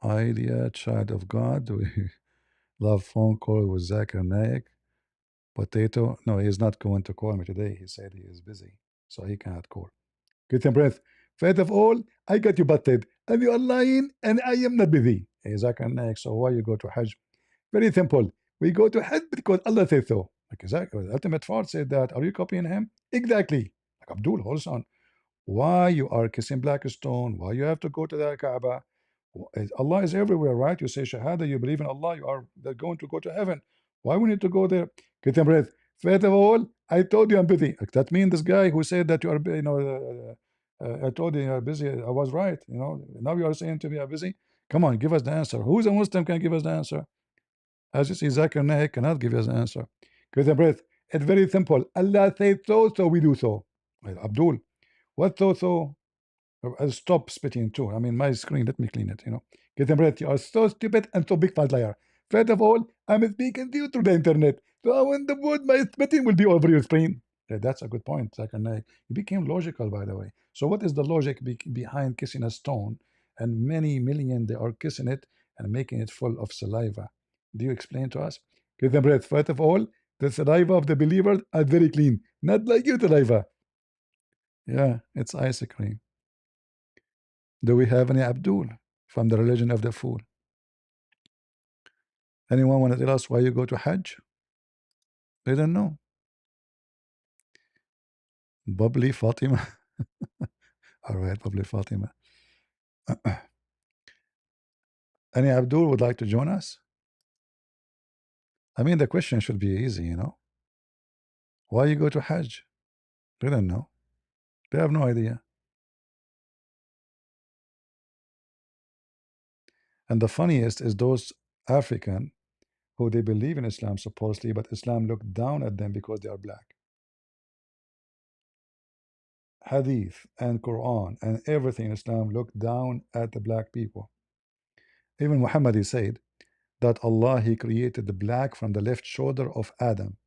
Idea, child of God. We love phone call with Zakir Naik. Potato. No, he is not going to call me today. He said he is busy, so he cannot call. Get in breath. First of all, I got you butted, and you are lying, and I am not busy. Hey, Zakir Naik, so why you go to Hajj? Very simple. We go to Hajj because Allah said so. Like exactly, the ultimate fart said that. Are you copying him? Exactly. Like Abdul, hold on. Why you are kissing black stone? Why you have to go to the Kaaba? Allah is everywhere, right? You say Shahada, you believe in Allah, you are going to go to heaven. Why we need to go there? Get a breath. First of all, I told you I'm busy. Like, that means this guy who said that you are, I told you you are busy. I was right. Now you are saying to me I'm busy. Come on, give us the answer. Who's a Muslim can give us the answer? As you see, Zakir Naik cannot give us an answer. Get a breath. It's very simple. Allah said so, so we do so. Well, Abdul, what so? I'll stop spitting too. I mean, my screen, let me clean it, Get a breath. You are so stupid and so big fat liar. First of all, I'm speaking to you through the internet. So when the word my spitting will be over your screen. Yeah, that's a good point, Zakir Naik. You became logical, by the way. So what is the logic behind kissing a stone? And many million, they are kissing it and making it full of saliva. Do you explain to us? Get a breath. First of all, the saliva of the believers are very clean. Not like your saliva. Yeah, it's ice cream. Do we have any Abdul from the religion of the fool? Anyone want to tell us why you go to Hajj? They don't know. Bubbly Fatima. All right, Bubbly Fatima. Any Abdul would like to join us? I mean, the question should be easy, Why you go to Hajj? They don't know. They have no idea. And the funniest is those African who they believe in Islam supposedly, but Islam looked down at them because they are black. Hadith and Quran and everything in Islam looked down at the black people. Even Muhammad, he said that Allah, he created the black from the left shoulder of Adam,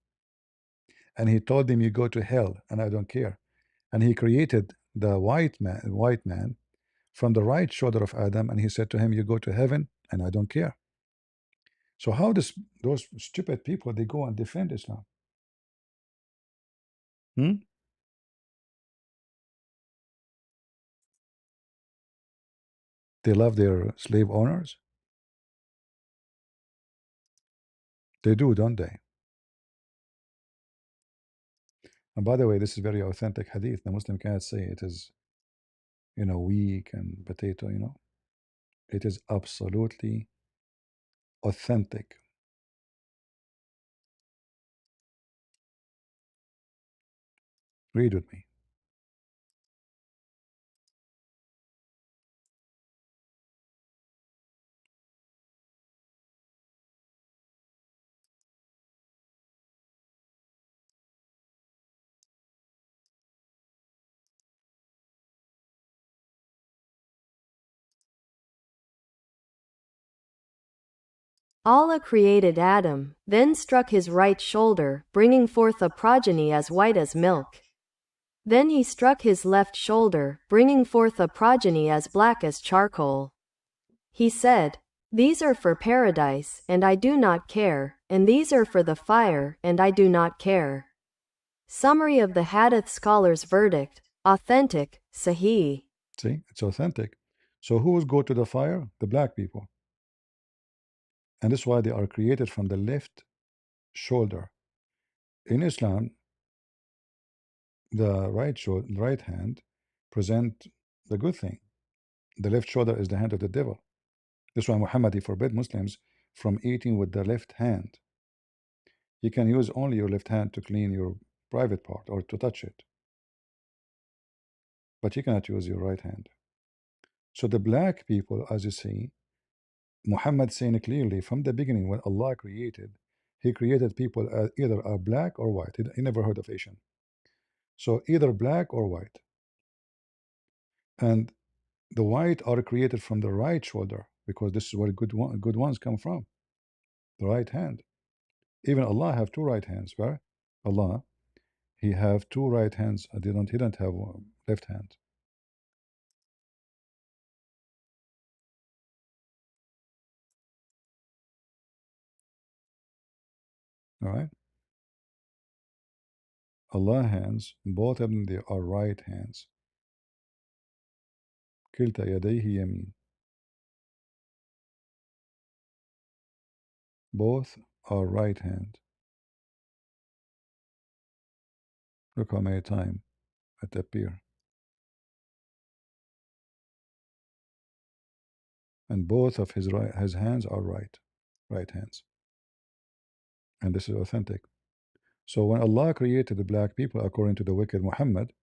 and he told him you go to hell and I don't care. And he created the white man from the right shoulder of Adam, and he said to him you go to heaven and I don't care. So how those stupid people, they go and defend Islam? Hmm? They love their slave owners. They do, don't they? And by the way, this is very authentic hadith. The Muslim cannot say it is, weak and potato. It is absolutely authentic. Read with me. Allah created Adam, then struck his right shoulder, bringing forth a progeny as white as milk. Then he struck his left shoulder, bringing forth a progeny as black as charcoal. He said, "These are for paradise, and I do not care, and these are for the fire, and I do not care." Summary of the Hadith scholar's verdict: authentic, Sahih. See, it's authentic. So who's go to the fire? The black people. And that's why they are created from the left shoulder. In Islam, the right hand present the good thing. The left shoulder is the hand of the devil. That's why Muhammad he forbid Muslims from eating with the left hand. You can use only your left hand to clean your private part or to touch it, but you cannot use your right hand. So the black people, as you see, Muhammad saying clearly from the beginning when Allah created, He created people either are black or white. He never heard of Asian. So either black or white. And the white are created from the right shoulder because this is where good ones come from, the right hand. Even Allah have two right hands, right? Allah, He have two right hands. He don't have one left hand. All right. Allah hands, both of them they are right hands. كلتا يديه يمين. Both are right hand. Look how many times it appear. And both of his hands are right hands. And this is authentic. So when Allah created the black people according to the wicked Muhammad,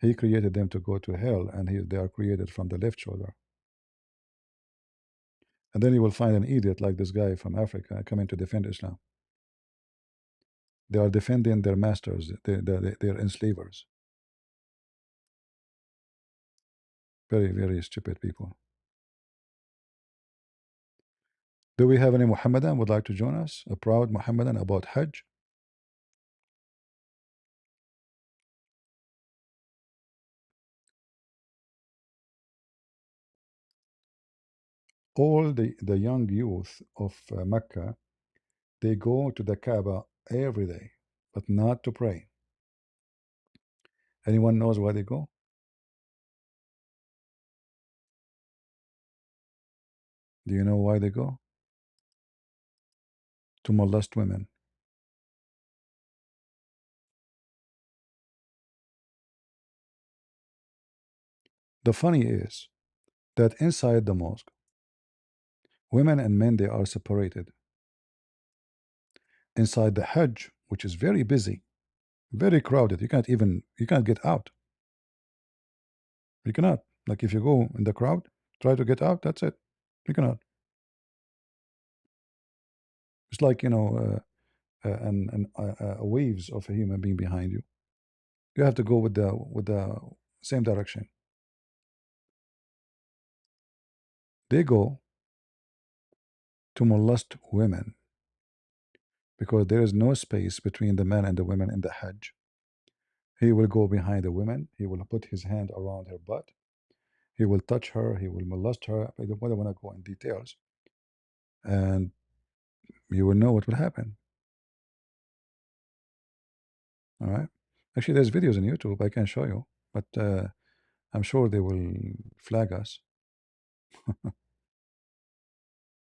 He created them to go to hell, and they are created from the left shoulder. And then you will find an idiot like this guy from Africa coming to defend Islam. They are defending their masters, they're enslavers. Very, very stupid people. Do we have any Muhammadan would like to join us? A proud Muhammadan about Hajj? All the young youth of Mecca, they go to the Kaaba every day, but not to pray. Anyone knows why they go? Do you know why they go? To molest women. The funny is that inside the mosque, women and men they are separated. Inside the Hajj, which is very busy, very crowded, you can't get out. You cannot. Like if you go in the crowd, try to get out, that's it. You cannot. It's like waves of a human being behind you. You have to go with the same direction. They go to molest women because there is no space between the men and the women in the Hajj. He will go behind the women. He will put his hand around her butt. He will touch her. He will molest her. I don't want to go in details. And you will know what will happen. All right. Actually, there's videos on YouTube I can show you, but I'm sure they will flag us.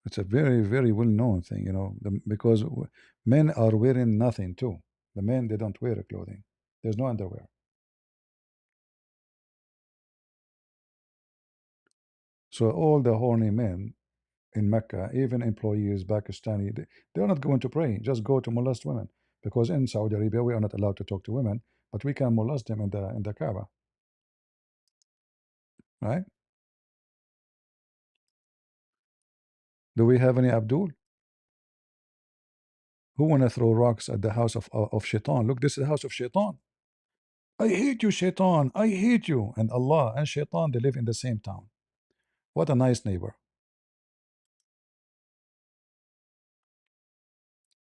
It's a very, very well-known thing, because men are wearing nothing too. The men, they don't wear clothing. There's no underwear. So all the horny men in Mecca, even employees, Pakistani, they're not going to pray. Just go to molest women, because in Saudi Arabia we are not allowed to talk to women, but we can molest them in the Kaaba, right? Do we have any Abdul? Who want to throw rocks at the house of Shaitan? Look, this is the house of Shaitan. I hate you, Shaitan. I hate you. And Allah and Shaitan, they live in the same town. What a nice neighbor.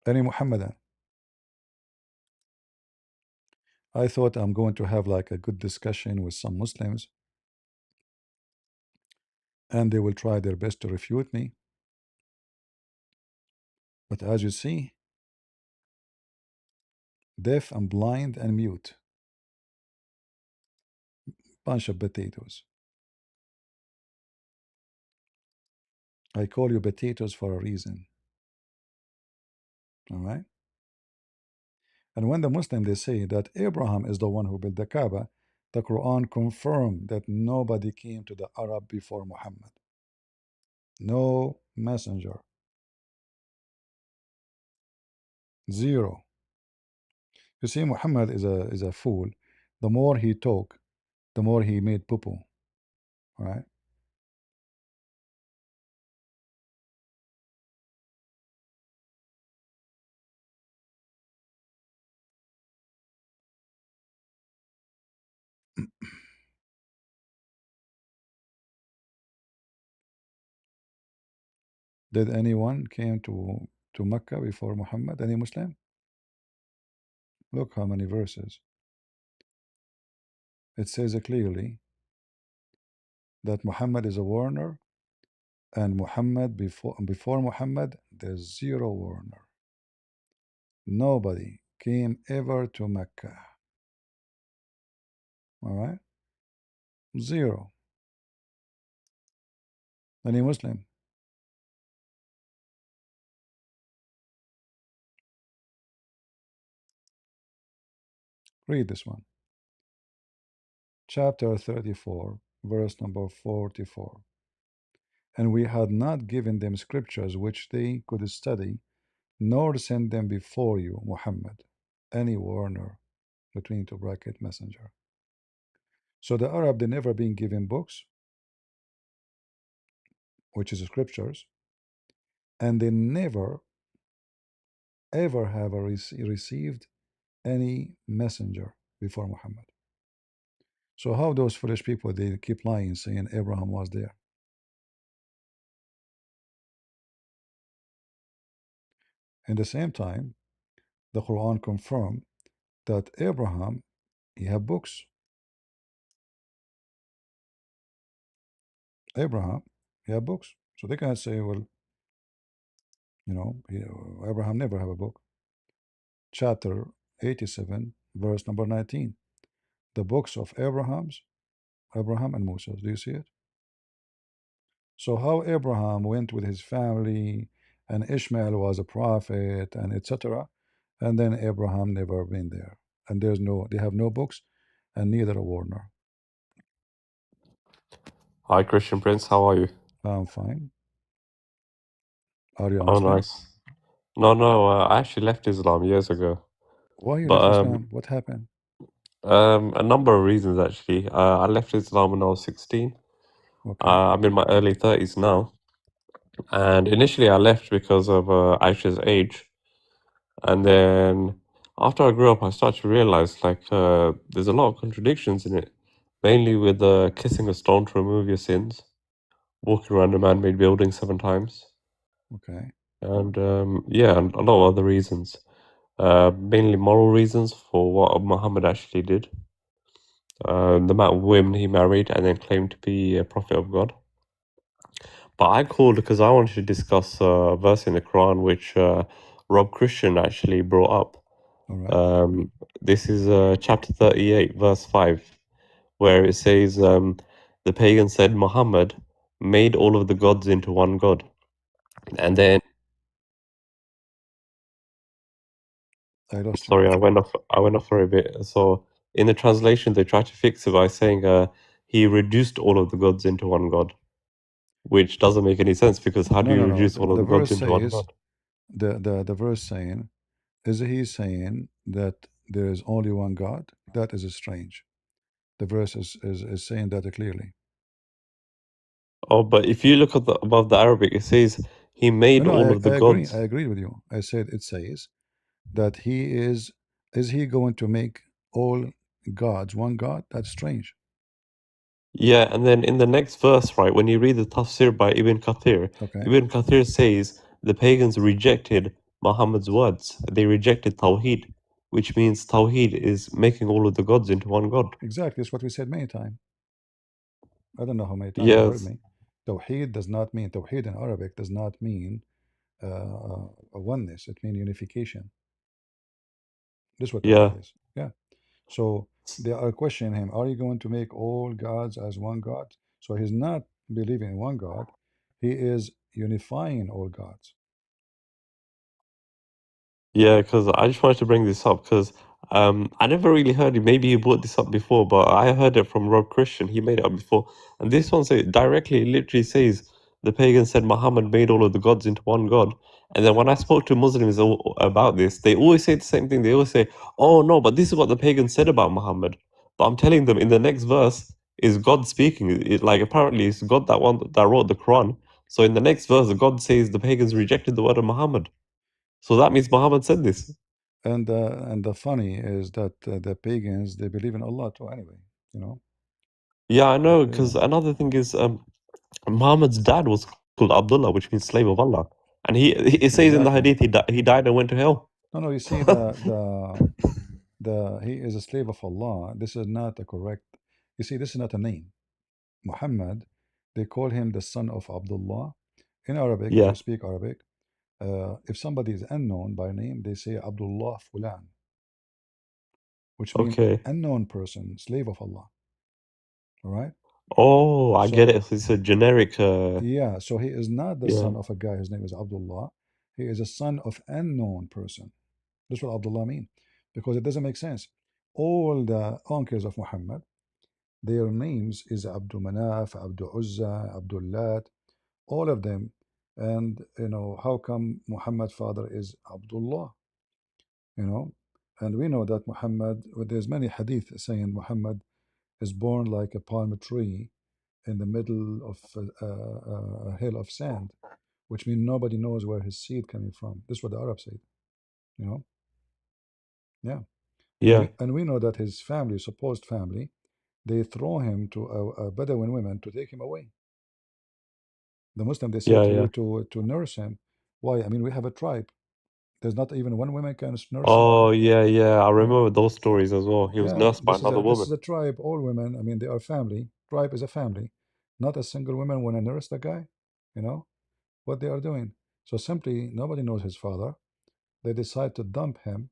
Any Muhammadan. I thought I'm going to have like a good discussion with some Muslims and they will try their best to refute me. But as you see, deaf and blind and mute. Bunch of potatoes. I call you potatoes for a reason. All right? And when the Muslim they say that Abraham is the one who built the Kaaba, the Quran confirmed that nobody came to the Arab before Muhammad. No messenger. Zero. You see, Muhammad is a fool. The more he talk, the more he made poo-poo. Right? Did anyone came to Mecca before Muhammad? Any Muslim? Look how many verses. It says clearly that Muhammad is a warner, and Muhammad before Muhammad there's zero warner. Nobody came ever to Mecca. All right? Zero. Any Muslim? Read this one. Chapter 34, verse number 44. And we had not given them scriptures which they could study, nor send them before you, Muhammad, any warner, between two bracket messenger. So the Arab, they never been given books, which is scriptures, and they never ever have received any messenger before Muhammad. So how those foolish people they keep lying, saying Abraham was there? In the same time, the Quran confirmed that Abraham he had books. Abraham he had books, so they can't say, well, Abraham never have a book. Chapter 87, verse number 19. The books of Abraham and Moses. Do you see it? So how Abraham went with his family, and Ishmael was a prophet, and etc. And then Abraham never been there, and they have no books, and neither a warner. Hi, Christian Prince. How are you? I'm fine. Are you a Oh, Muslim? nice. No. I actually left Islam years ago, Why you but left Islam? What happened? a number of reasons actually. I left Islam when I was 16. Okay. I'm in my early 30s now, and initially I left because of Aisha's age, and then after I grew up, I started to realize like there's a lot of contradictions in it, mainly with kissing a stone to remove your sins, walking around a man-made building 7 times, Okay. and and a lot of other reasons. Mainly moral reasons for what Muhammad actually did. The amount of women he married and then claimed to be a prophet of God. But I called because I wanted to discuss a verse in the Quran which Rob Christian actually brought up. All right. This is chapter 38, verse 5, where it says, the pagan said Muhammad made all of the gods into one God. And then, I lost you. sorry, I went off for a bit. So in the translation, they try to fix it by saying he reduced all of the gods into one God, which doesn't make any sense because how do you No. reduce all of The the gods verse into one says God? the verse saying is he saying that there is only one God? That is strange. The verse is saying that clearly. Oh, but if you look at above the Arabic, it says he No, made no, all of I the agree. gods. I agree with you. I said it says that he is he going to make all gods one God? That's strange. Yeah, and then in the next verse, right, when you read the tafsir by Okay. Ibn Kathir says the pagans rejected Muhammad's words. They rejected Tawheed, which means Tawheed is making all of the gods into one God. Exactly, it's what we said many times. I don't know how many times you heard Yes, me. Tawheed does not mean, Tawheed in Arabic does not mean a oneness, it means unification. This is what yeah, Tawheed is. Yeah. So they are questioning him, are you going to make all gods as one God? So he's not believing in one God, he is unifying all gods. yeah, because I just wanted to bring this up because I never really heard it. Maybe he brought this up before, but I heard it from Rob Christian. He made it up before. And this one say directly, it literally says the pagans said Muhammad made all of the gods into one God. And then when I spoke to Muslims about this, they always say the same thing. They always say, oh no, but this is what the pagans said about Muhammad. But I'm telling them in the next verse is God speaking. Like apparently it's God that wrote the Quran. So in the next verse, God says the pagans rejected the word of Muhammad. So that means Muhammad said this. And the funny is that the pagans, they believe in Allah too anyway, you know. Yeah, I know, Yeah, because another thing is Muhammad's dad was called Abdullah, which means slave of Allah. And it says in the exactly. hadith he died and went to hell. No, you see, the he is a slave of Allah. This is not a correct. You see, this is not a name. Muhammad, they call him the son of Abdullah. In Arabic, if you Yeah, speak Arabic, if somebody is unknown by name, they say Abdullah Fulan, which means okay. unknown person, slave of Allah. All right. Oh, I get So it. It's a generic, yeah, so he is not the yeah, son of a guy. His name is Abdullah. He is a son of unknown person. That's what Abdullah mean, because it doesn't make sense. All the uncles of Muhammad, their names is Abdul Manaf, Abdul Uzza, Abdul Lat, all of them. And you know, how come Muhammad's father is Abdullah? You know, and we know that Muhammad, well, there's many hadith saying Muhammad is born like a palm tree in the middle of a hill of sand, which means nobody knows where his seed coming from. This is what the Arabs say, you know. Yeah, yeah, and we know that his family, supposed family, they throw him to a Bedouin women to take him away. The Muslim, they say yeah, to you yeah. to nurse him. Why? I mean, we have a tribe. There's not even one woman can nurse him. Oh, yeah, yeah. I Yeah, remember those stories as well. He was yeah. nursed by another This woman. is a tribe. All women. I mean, they are family. Tribe is a family. Not a single woman want to nurse the guy. You know what they are doing. So simply, nobody knows his father. They decide to dump him.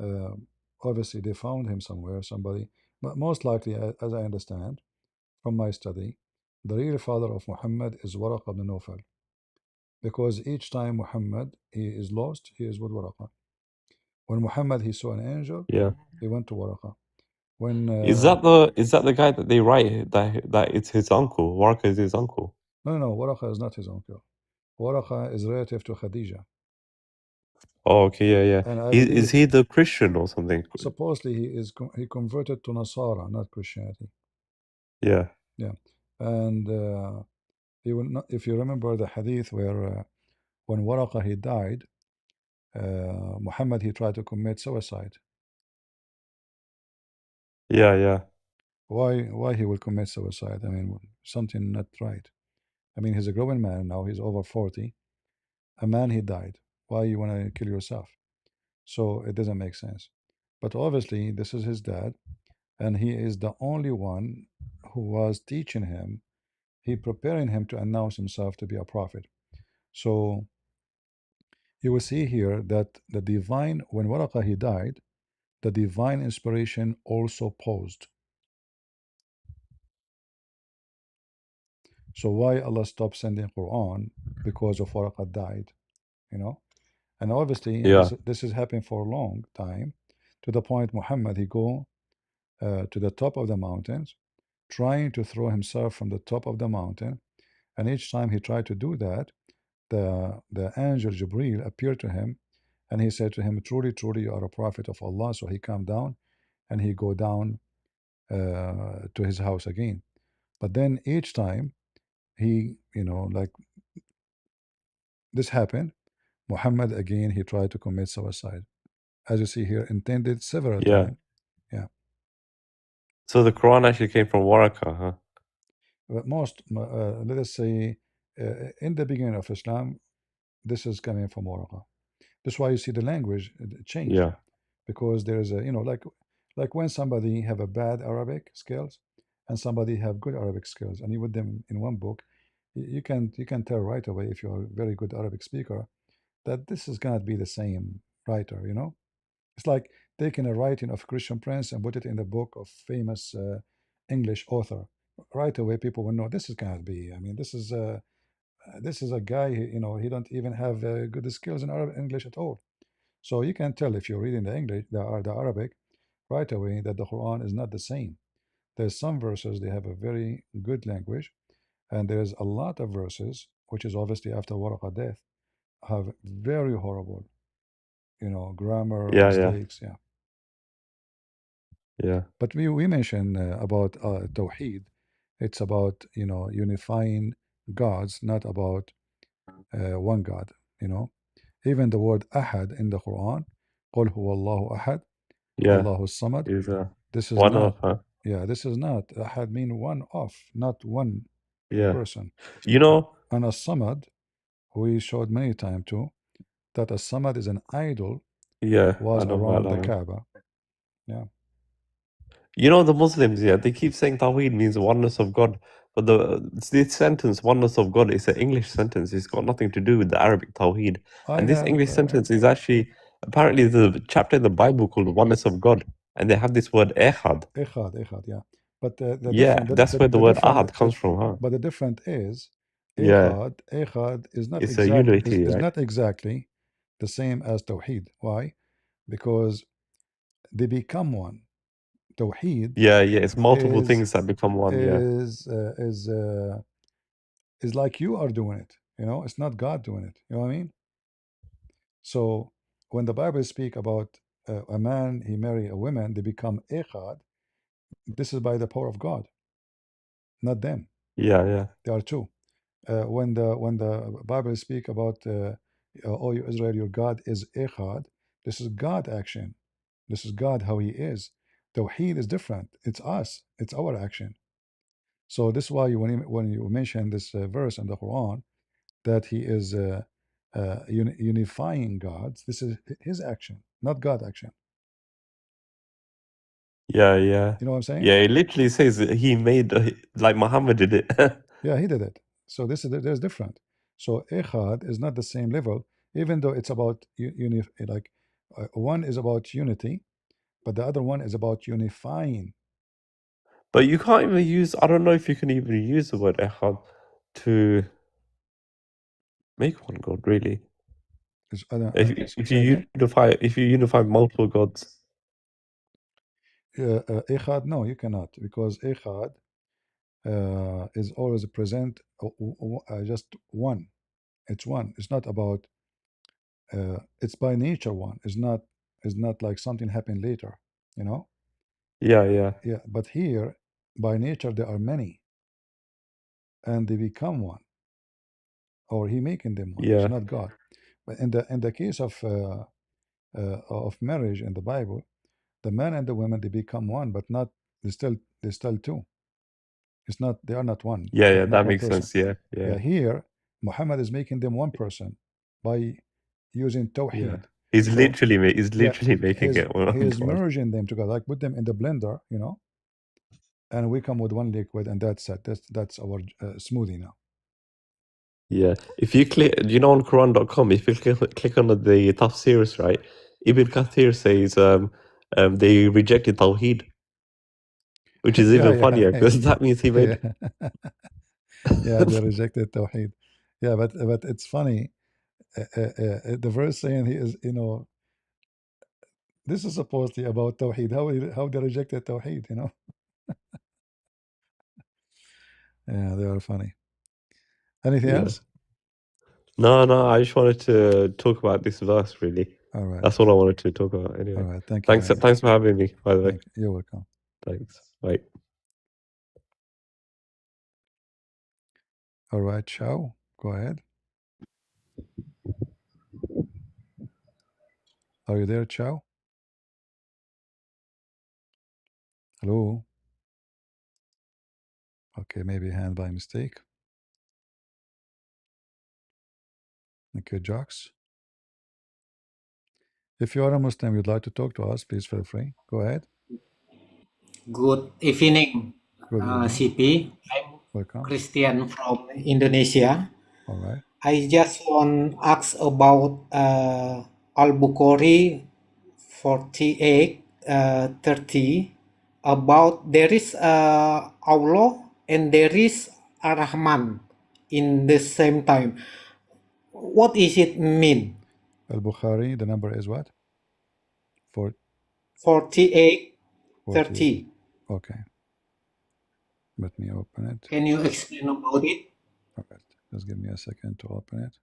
Uh, Obviously, they found him somewhere. Somebody, but most likely, as I understand from my study, the real father of Muhammad is Waraq ibn Nawfal, because each time Muhammad he is lost, he is with Waraqah. When Muhammad he saw an angel, Yeah. he went to Waraqah. When Is that the guy that they write that it's his uncle? Warka is his uncle. no, Waraqah is not his uncle. Waraqah is relative to Khadija, Oh, okay, yeah, yeah. and I Is believe he the Christian or something? supposedly he converted to Nasara, not Christianity. Yeah, Yeah, and he will not, if you remember the hadith where when Waraqah he died, Muhammad he tried to commit suicide. yeah, yeah, Why he will commit suicide? I mean, something not right. I mean, he's a grown man now. He's over 40. A man, he died. Why you want to kill yourself? So it doesn't make sense. But obviously, this is his dad, and he is the only one who was teaching him. He preparing him to announce himself to be a prophet. So you will see here that the divine, when Waraqah he died, the divine inspiration also paused. So why Allah stopped sending Quran? Because of Waraqah died, you know. And obviously, yeah, this is happening for a long time, to the point Muhammad he go to the top of the mountains, trying to throw himself from the top of the mountain. And each time he tried to do that, the angel Jibril appeared to him, and he said to him, "Truly, truly, you are a prophet of Allah." So he come down, and he go down to his house again. But then each time he, like this happened, Muhammad again he tried to commit suicide. As you see here, intended several yeah. times. Yeah. So the Quran actually came from Waraka, huh? But let us say, in the beginning of Islam, this is coming from Waraqah. That's why you see the language change, Yeah. because there is a, like when somebody have a bad Arabic skills and somebody have good Arabic skills, and you put them in one book, you can tell right away if you're a very good Arabic speaker that this is gonna be the same writer. It's like taking a writing of Christian Prince and put it in the book of famous English author. Right away, people will know this is gonna be. I mean, this is a guy. He don't even have good skills in Arab English at all. So you can tell if you're reading the English, the Arabic, right away that the Quran is not the same. There's some verses they have a very good language, and there's a lot of verses, which is obviously after Waraqa death, have very horrible, grammar Yeah. Yeah. mistakes. Yeah. Yeah. But we mentioned about Tawheed. It's about, unifying gods, not about one God. You know, even the word Ahad in the Quran, قل هو الله أحد, Yeah. الله الصمد. Is This is one not, of, huh? yeah, this is not. Ahad mean one of, not one Yeah. person. You know, And a Samad, we showed many times too, that a Samad is an idol, yeah, I was know about around that the one. Kaaba. Yeah. You know, the Muslims, yeah, they keep saying Tawheed means oneness of God, but this sentence, oneness of God, is an English sentence. It's got nothing to do with the Arabic Tawheed. I And this have, English sentence is actually apparently the chapter in the Bible called Oneness of God, and they have this word Echad. Echad, yeah. But the Yeah, different, that's where the the word different, Ahad comes from, huh? but the different is, Yeah, Echad is not it's a exact, unity, is right? not exactly the same as Tawheed. Why? Because they become one. Tawheed Yeah, yeah, it's multiple is things that become one. Yeah, is uh, is uh, is like you are doing it. It's not God doing it. You know what I mean? So when the Bible speak about a man, he marry a woman, they become echad. This is by the power of God, not them. yeah, yeah, They are two. When the Bible speak about "O you Israel, your God is echad," this is God action. This is God how He is. Tawheed is different. It's us. It's our action. So this is why when you mention this verse in the Quran that He is unifying gods, this is His action, not God action. yeah, yeah. You know what I'm saying? Yeah, it literally says that he made, like Muhammad did it. Yeah, He did it. So there's different. So echad is not the same level, even though it's about like one is about unity, but the other one is about unifying. But you can't even use, I don't know if you can even use the word Echad to make one god, really. I don't, If say again. if you unify multiple gods. Echad, no, you cannot, because echad is always present just one. It's one. It's not about. It's by nature one. It's not like something happened later. You know. Yeah, yeah, Yeah, but here, by nature, there are many, and they become one, or He making them one. It's yeah, not God. But in the case of marriage in the Bible, the man and the woman they become one, but not they still two. It's not they are not one, yeah, yeah, not that one makes person. sense. Yeah, Yeah, yeah, here Muhammad is making them one person by using yeah. Tawheed. So He's yeah, literally making he's it one he on is one. merging them together, like put them in the blender, and we come with one liquid, and that's it. That's our smoothie now. Yeah. If you click, on Quran.com, if you click on the tafsirs, right? Ibn Kathir says they rejected Tawheed, which is Yeah, even yeah, funnier because that means he yeah, made. yeah. They rejected Tawheed. Yeah, but it's funny. The verse saying he is, this is supposedly about Tawheed. How they rejected Tawheed, Yeah, they are funny. Anything Yeah. else? No, no, I just wanted to talk about this verse, really. All right. That's all I wanted to talk about All anyway. right. Thank you Thanks, very thanks much. for having me, by the way. Thank you. You're welcome. Thanks. Bye. All right, Chow. Go ahead. Are you there, Chow? Hello. Okay, maybe hand by mistake. Okay, Jocks. If you are a Muslim, you'd like to talk to us, please feel free. Go ahead. Good evening, Good evening. CP. I'm Welcome. Christian from Indonesia. All right. I just want to ask about Al-Bukhari 48, 30, about there is Allah and there is Ar-Rahman in the same time. What is it mean? Al-Bukhari, the number is what? 48, 48. 30. Okay. Let me open it. Can you explain about it? All right. Just give me a second to open it.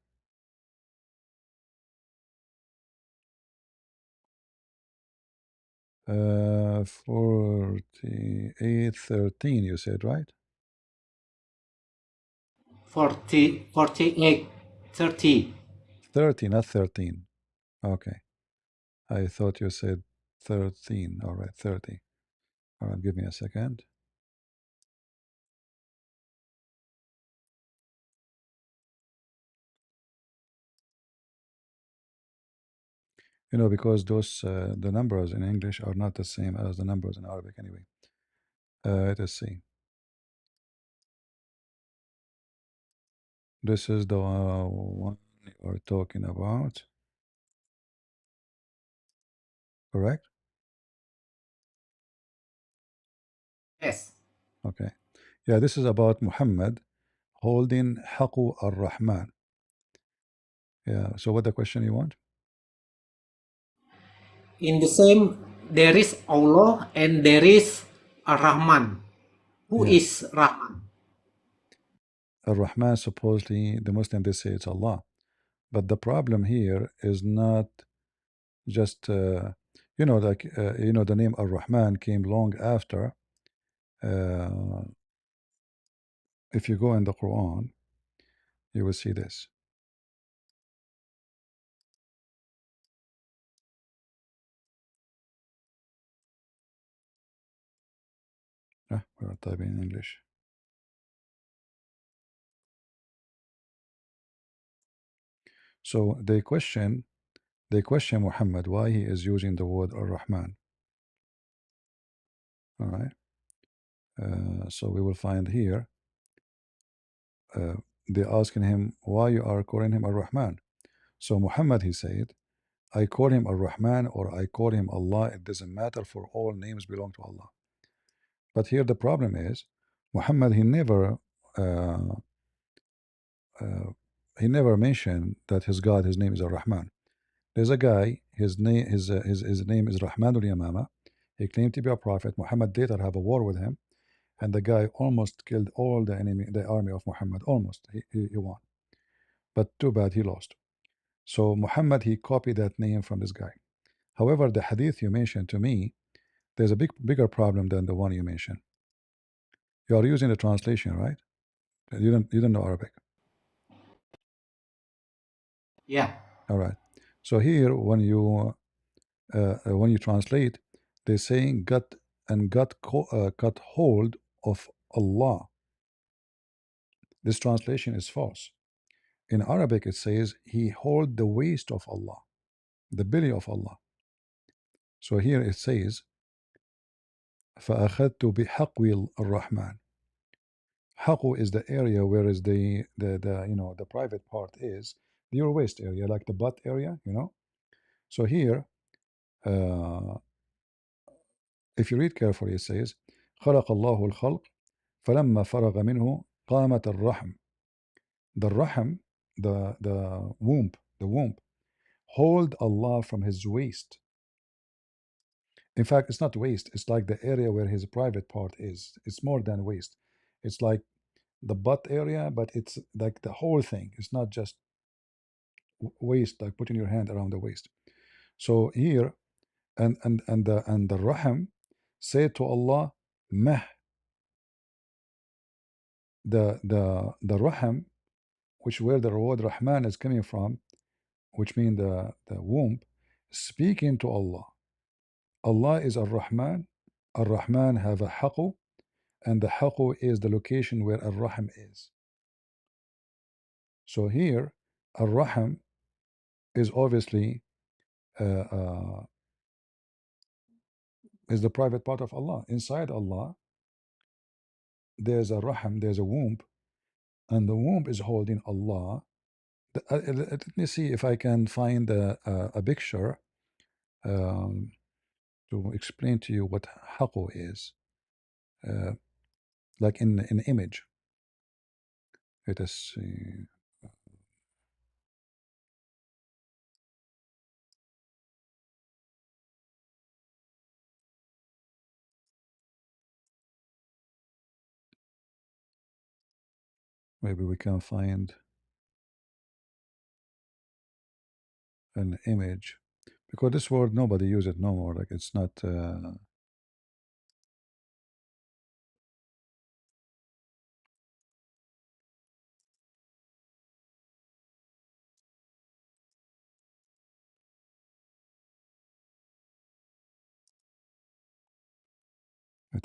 Uh, 48:13, you said, right? 48, 30. 30, not 13. Okay. I thought you said 13. All right, 30. All right, give me a second. You know, because those the numbers in English are not the same as the numbers in Arabic anyway. Let us see. This is the one you are talking about, correct? Yes. Okay. Yeah, this is about Muhammad holding Haqu ar-Rahman. Yeah, so what the question you want? In the same, there is Allah and there is a Rahman. Who Yeah. is Rahman? Ar-Rahman, supposedly, the Muslim, they say it's Allah. But the problem here is not just, you know, like, you know, the name Ar-Rahman came long after. Uh, if you go in the Quran, you will see this. We're typing in English. So they question Muhammad why he is using the word Ar-Rahman. All right. So we will find here. They asking him why you are calling him Ar-Rahman. So Muhammad, he said, I call him Ar-Rahman or I call him Allah. It doesn't matter, for all names belong to Allah. But here the problem is, Muhammad, uh, uh, he never mentioned that his God, his name is Ar-Rahman. There's a guy, his name is Rahman al-Yamama. He claimed to be a prophet. Muhammad later have a war with him, and the guy almost killed all the army of Muhammad. Almost, he won, but too bad he lost. So Muhammad, he copied that name from this guy. However, the hadith you mentioned to me, there's a bigger problem than the one you mentioned. You are using the translation, right? You don't know Arabic. Yeah. All right. So here, when you translate, they're saying got hold of Allah. This translation is false. In Arabic, it says he hold the waist of Allah, the belly of Allah. So here it says فأخذت بحقو الرحمن. Haqu is the area where is the you know the private part is your waist area, like the butt area, you know. So here, uh, if you read carefully, it says خلق الله الخلق فلما فرغ منه قامت الرحم. The rahm, the womb, hold Allah from his waist. In fact, it's not waist. It's like the area where his private part is. It's more than waist. It's like the butt area, but it's like the whole thing. It's not just waist, like putting your hand around the waist. So here, and the Rahim say to Allah, Mah. The Rahim, which where the word Rahman is coming from, which means the womb, speaking to Allah. Allah is Ar-Rahman. Ar-Rahman have a haqu, and the haqu is the location where Ar-Rahim is. So here, Ar-Rahim is obviously is the private part of Allah. Inside Allah, there's a rahim, there's a womb, and the womb is holding Allah. Let me see if I can find a picture um, to explain to you what haqu is, uh, like in an image. Let us see. Maybe we can find an image, because this word nobody use it no more. Like it's not. Let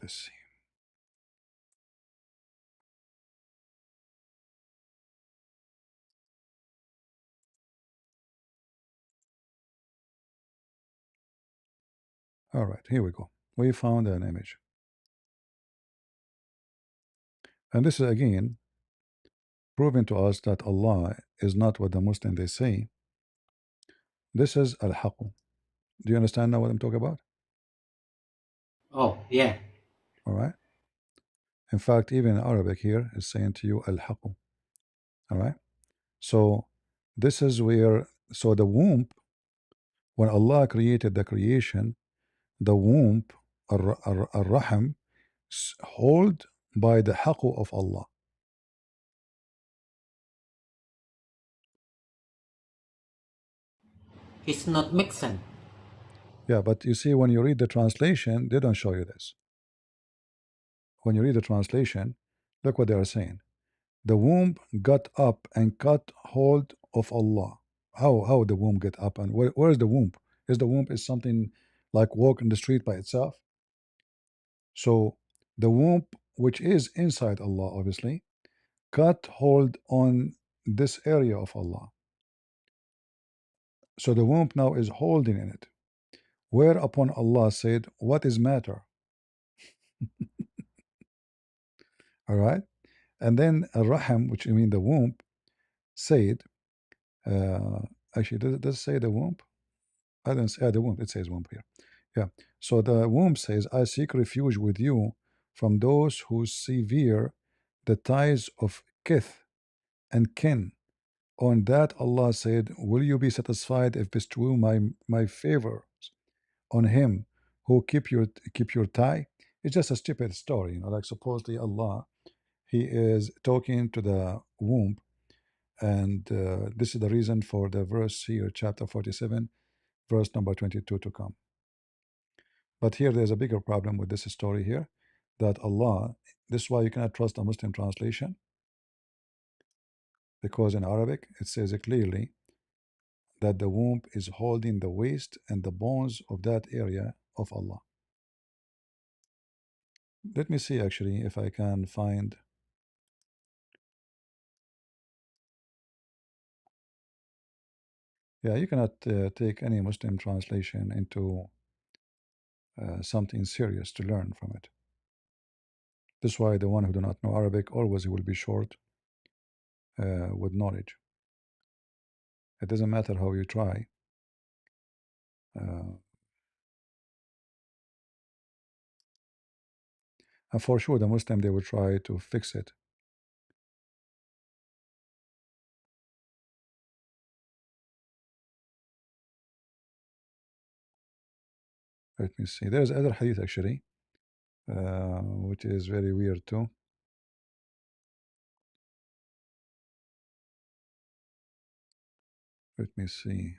us see. All right, here we go. We found an image, and this is again proving to us that Allah is not what the Muslim they say. This is al-haqq. Do you understand now what I'm talking about? Oh, yeah. All right. In fact, even in Arabic here is saying to you al-haqq. All right. So this is where, so the womb, when Allah created the creation, the womb, ar-rahim, hold by the haqq of Allah. It's not make sense. Yeah, but you see, when you read the translation, they don't show you this. When you read the translation, look what they are saying. The womb got up and caught hold of Allah. How the womb get up, and where is the womb? Is the womb is something like walk in the street by itself? So the womb, which is inside Allah, obviously, got hold on this area of Allah. So the womb now is holding in it. Whereupon Allah said, "What is matter?" All right, and then Rahim, which I mean the womb, said, uh, actually, does it say the womb? I don't say the womb. It says womb here. Yeah. So the womb says, "I seek refuge with you from those who sever the ties of kith and kin." On that Allah said, "Will you be satisfied if bestow my favor on him who keep your tie?" It's just a stupid story, you know. Like supposedly Allah, He is talking to the womb, and this is the reason for the verse here, chapter 47, verse number 22 to come. But here there's a bigger problem with this story here, that Allah, this is why you cannot trust a Muslim translation, because in Arabic it says it clearly that the womb is holding the waist and the bones of that area of Allah. Let me see actually if I can find. Yeah, you cannot take any Muslim translation into something serious to learn from it. This is why the one who do not know Arabic always will be short with knowledge. It doesn't matter how you try. Uh, and for sure, the Muslim, they will try to fix it. Let me see. There's other hadith actually, which is very weird too. Let me see.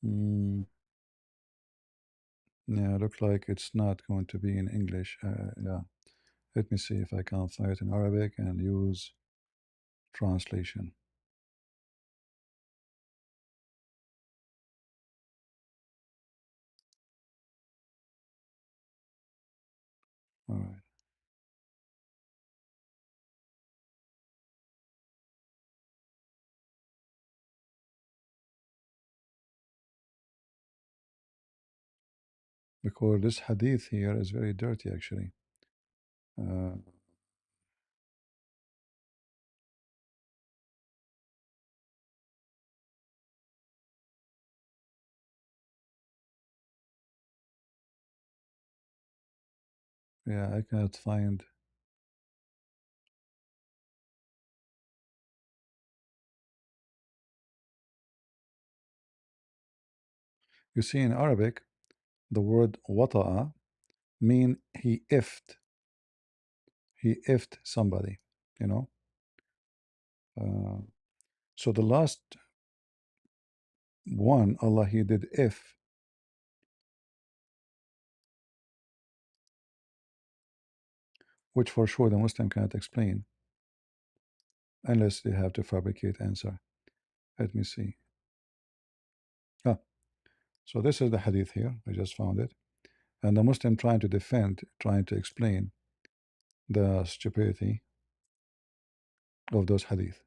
Mm, yeah, looks like it's not going to be in English. Yeah. Let me see if I can find it in Arabic and use translation. All right. Because this hadith here is very dirty, actually. Uh, yeah, I cannot find. You see, in Arabic, the word wata'a mean he ifed. He ifed somebody, you know. Uh, so the last one, Allah, he did if, which for sure the Muslim cannot explain unless they have to fabricate answer. Let me see. Ah, so this is the hadith here. I just found it. And the Muslim trying to defend, trying to explain the stupidity of those hadith.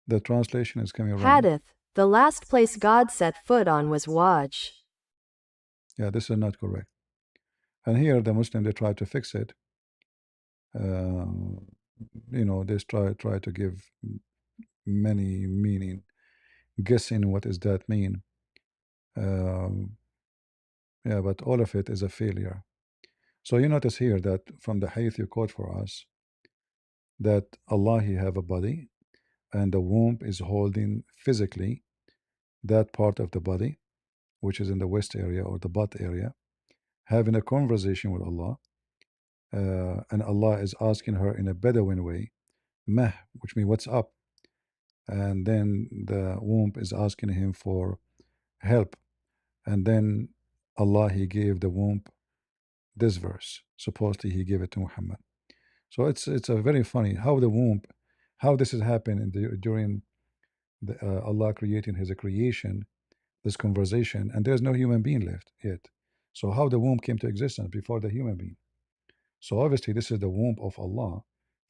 The translation is coming wrong. Hadith. The last place God set foot on was Waj. Yeah, this is not correct. And here the Muslim, they try to fix it. You know, they try to give many meaning, guessing what does that mean. Yeah, but all of it is a failure. So you notice here that from the hadith you quote for us, that Allah, he have a body, and the womb is holding physically that part of the body, which is in the west area or the butt area, having a conversation with Allah, and Allah is asking her in a Bedouin way, meh, which means what's up, and then the womb is asking him for help, and then Allah, he gave the womb this verse. Supposedly he gave it to Muhammad. So it's a very funny how the womb, how this has happened during the, Allah creating His creation, this conversation, and there's no human being left yet. So how the womb came to existence before the human being? So obviously this is the womb of Allah,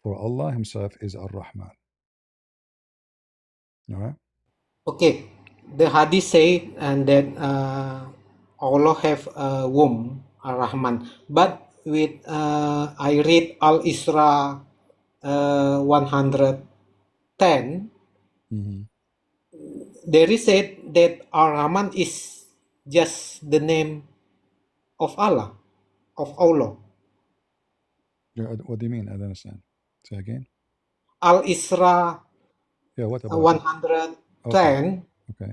for Allah Himself is Ar-Rahman. All right. Okay, the hadith say and that Allah have a womb, Ar-Rahman. But with I read Al Isra 110, Mm-hmm. there is said that Ar-Rahman is just the name of Allah. Yeah, what do you mean? I don't understand. Say again. Al Isra Yeah. What about it? Okay. 110 Okay.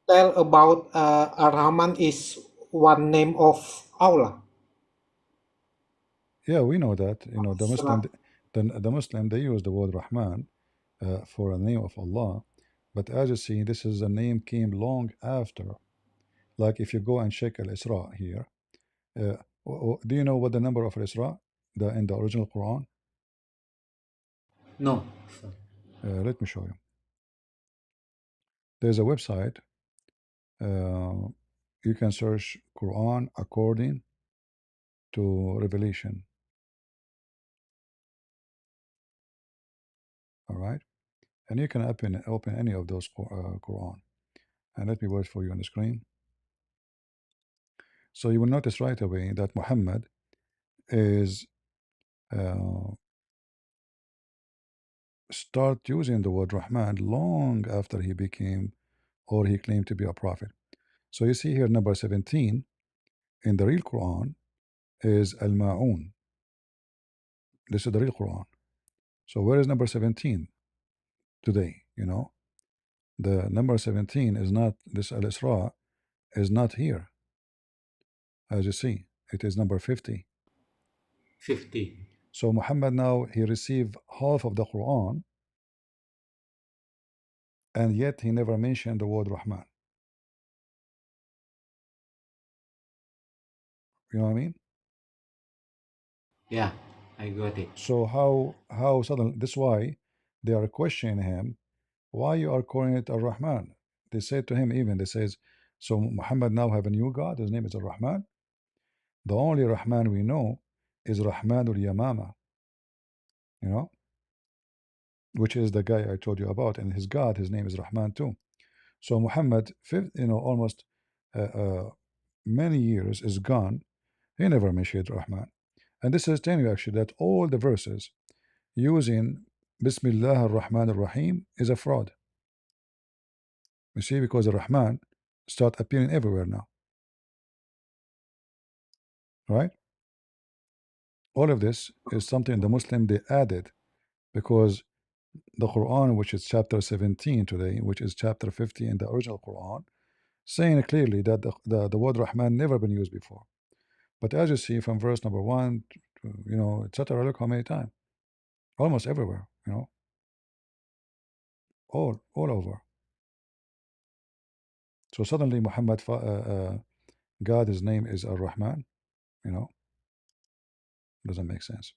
tell about Ar-Rahman is one name of Allah. Yeah, we know that. You know, the Muslim, Isra. the Muslim, they use the word Rahman for a name of Allah, but as you see, this is a name came long after. Like if you go and check Al Isra here, do you know what the number of Al Isra in the original Quran? No. Let me show you. There's a website. Uh, you can search Quran according to Revelation. All right, and you can open any of those Quran. And let me wait for you on the screen. So you will notice right away that Muhammad is uh, start using the word Rahman long after he became or he claimed to be a prophet. So you see here number 17 in the real Quran is Al Ma'un. This is the real Quran. So where is number 17 today? You know, the number 17 is not this Al Isra is not here. As you see, it is number 50. 50. So Muhammad now he received half of the Quran, and yet he never mentioned the word Rahman. You know what I mean? Yeah. I got it. So how suddenly? That's why they are questioning him. Why you are calling it Ar-Rahman? They say to him even, they says, so Muhammad now have a new God, his name is Ar-Rahman. The only Rahman we know is Rahmanul Yamama, you know, which is the guy I told you about, and his God, his name is Rahman too. So Muhammad, almost many years is gone. He never mentioned Rahman, and this is telling you actually that all the verses using Bismillah ar-Rahman ar-Rahim is a fraud. You see, because the Rahman start appearing everywhere now, right? All of this is something the Muslim they added because the Quran, which is chapter 17 today, which is chapter 50 in the original Quran, saying clearly that the word Rahman never been used before. But as you see from verse number one, etc. Look how many times, almost everywhere, all over. So suddenly Muhammad, God, his name is Ar-Rahman. You know, doesn't make sense.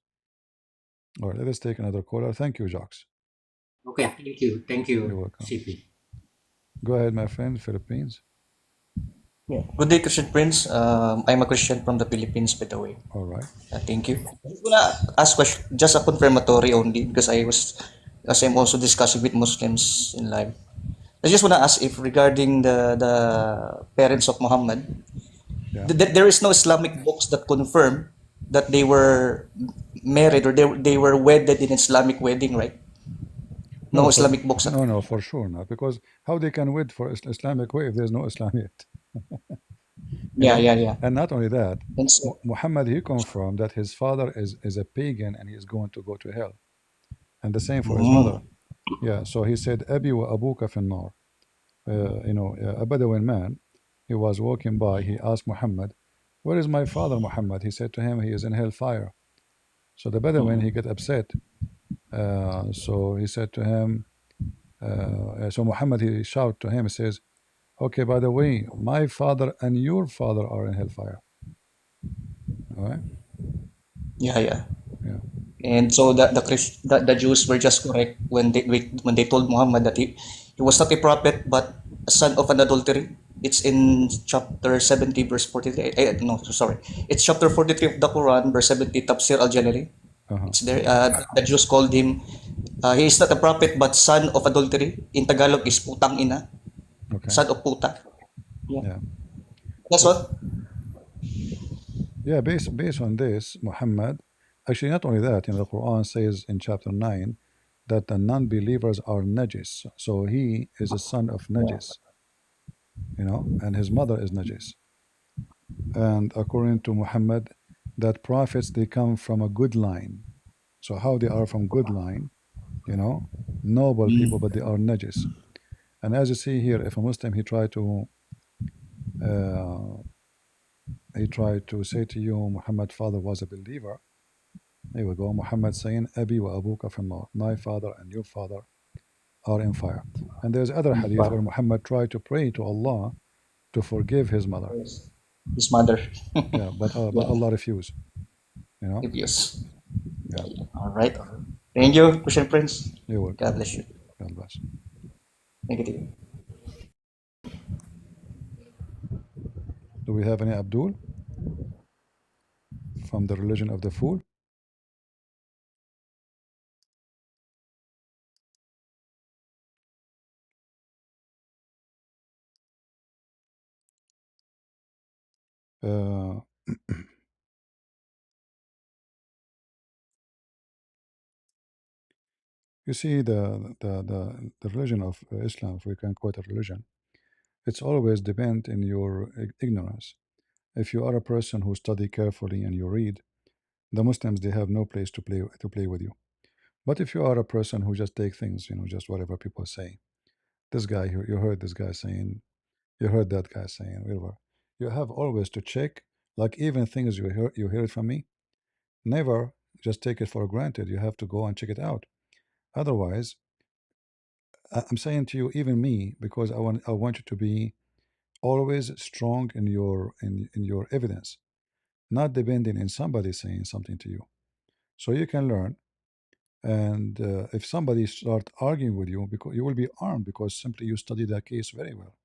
All right, let us take another caller. Thank you, Jocks. Okay, thank You're you, welcome. CP. Go ahead, my friend, Philippines. Yeah. Good day, Christian Prince. I'm a Christian from the Philippines, by the way. All right. Thank you. I just wanna ask question, just a confirmatory only, because as I'm also discussing with Muslims in live. I just wanna ask if regarding the parents of Muhammad, Yeah. there is no Islamic books that confirm that they were married or they were wedded in Islamic wedding, right? No, No for Islamic books at no, all. no, for sure not. Because how they can wait for Islamic way if there's no Islam yet, you Yeah, know? yeah, yeah. And not only that, And so, Muhammad he confirmed that his father is a pagan and he is going to go to hell, and the same for his mm, mother. Yeah. So he said, "Abi wa abuka fin nar." A Bedouin man, he was walking by. He asked Muhammad, "Where is my father, Muhammad?" He said to him, "He is in hellfire." So the Bedouin he mm, get upset. So he said to him, so Muhammad he shout to him, he says, okay, by the way, my father and your father are in hellfire. All right? yeah, yeah. Yeah. And so the Jews were just correct when they told Muhammad that he was not a prophet but a son of an adultery. It's in chapter 70 verse 43. No, sorry. It's chapter 43 of the Quran verse 70 Tafsir al-Jalali. Uh-huh. It's there. The Jews called him he is not a prophet but son of adultery. In Tagalog is putang ina, Okay. son of puta. Yeah. Yeah. That's Well, what. yeah, based on this, Muhammad, actually not only that, the Quran says in chapter 9 that the non-believers are najis. So he is a son of Yeah. najis, and his mother is najis. And according to Muhammad, that prophets they come from a good line. So how they are from good line, you know, noble people, Mm. but they are najis. And as you see here, if a Muslim uh, he tried to say to you Muhammad's father was a believer, here we go. Muhammad saying, Abi wa abuka finnar. My father and your father are in fire. And there's other hadith where Muhammad tried to pray to Allah to forgive his mother. His mother. Yeah, but Yeah. Allah refused. You know? Yes. Yeah. All right. Thank you, Christian Prince. You're welcome, God my bless friend. you. God bless. Thank you. Do we have any Abdul from the religion of the fool? Uh, you see, the religion of Islam, if we can call it a religion, it's always depend in your ignorance. If you are a person who study carefully and you read, the Muslims they have no place to play with you. But if you are a person who just take things, just whatever people say, this guy you heard this guy saying, you heard that guy saying, whatever, you have always to check. Like even things you hear it from me, never just take it for granted. You have to go and check it out. Otherwise, I'm saying to you, even me, because I want you to be always strong in your evidence, not depending in somebody saying something to you. So you can learn. And if somebody start arguing with you, because you will be armed, because simply you study that case very well,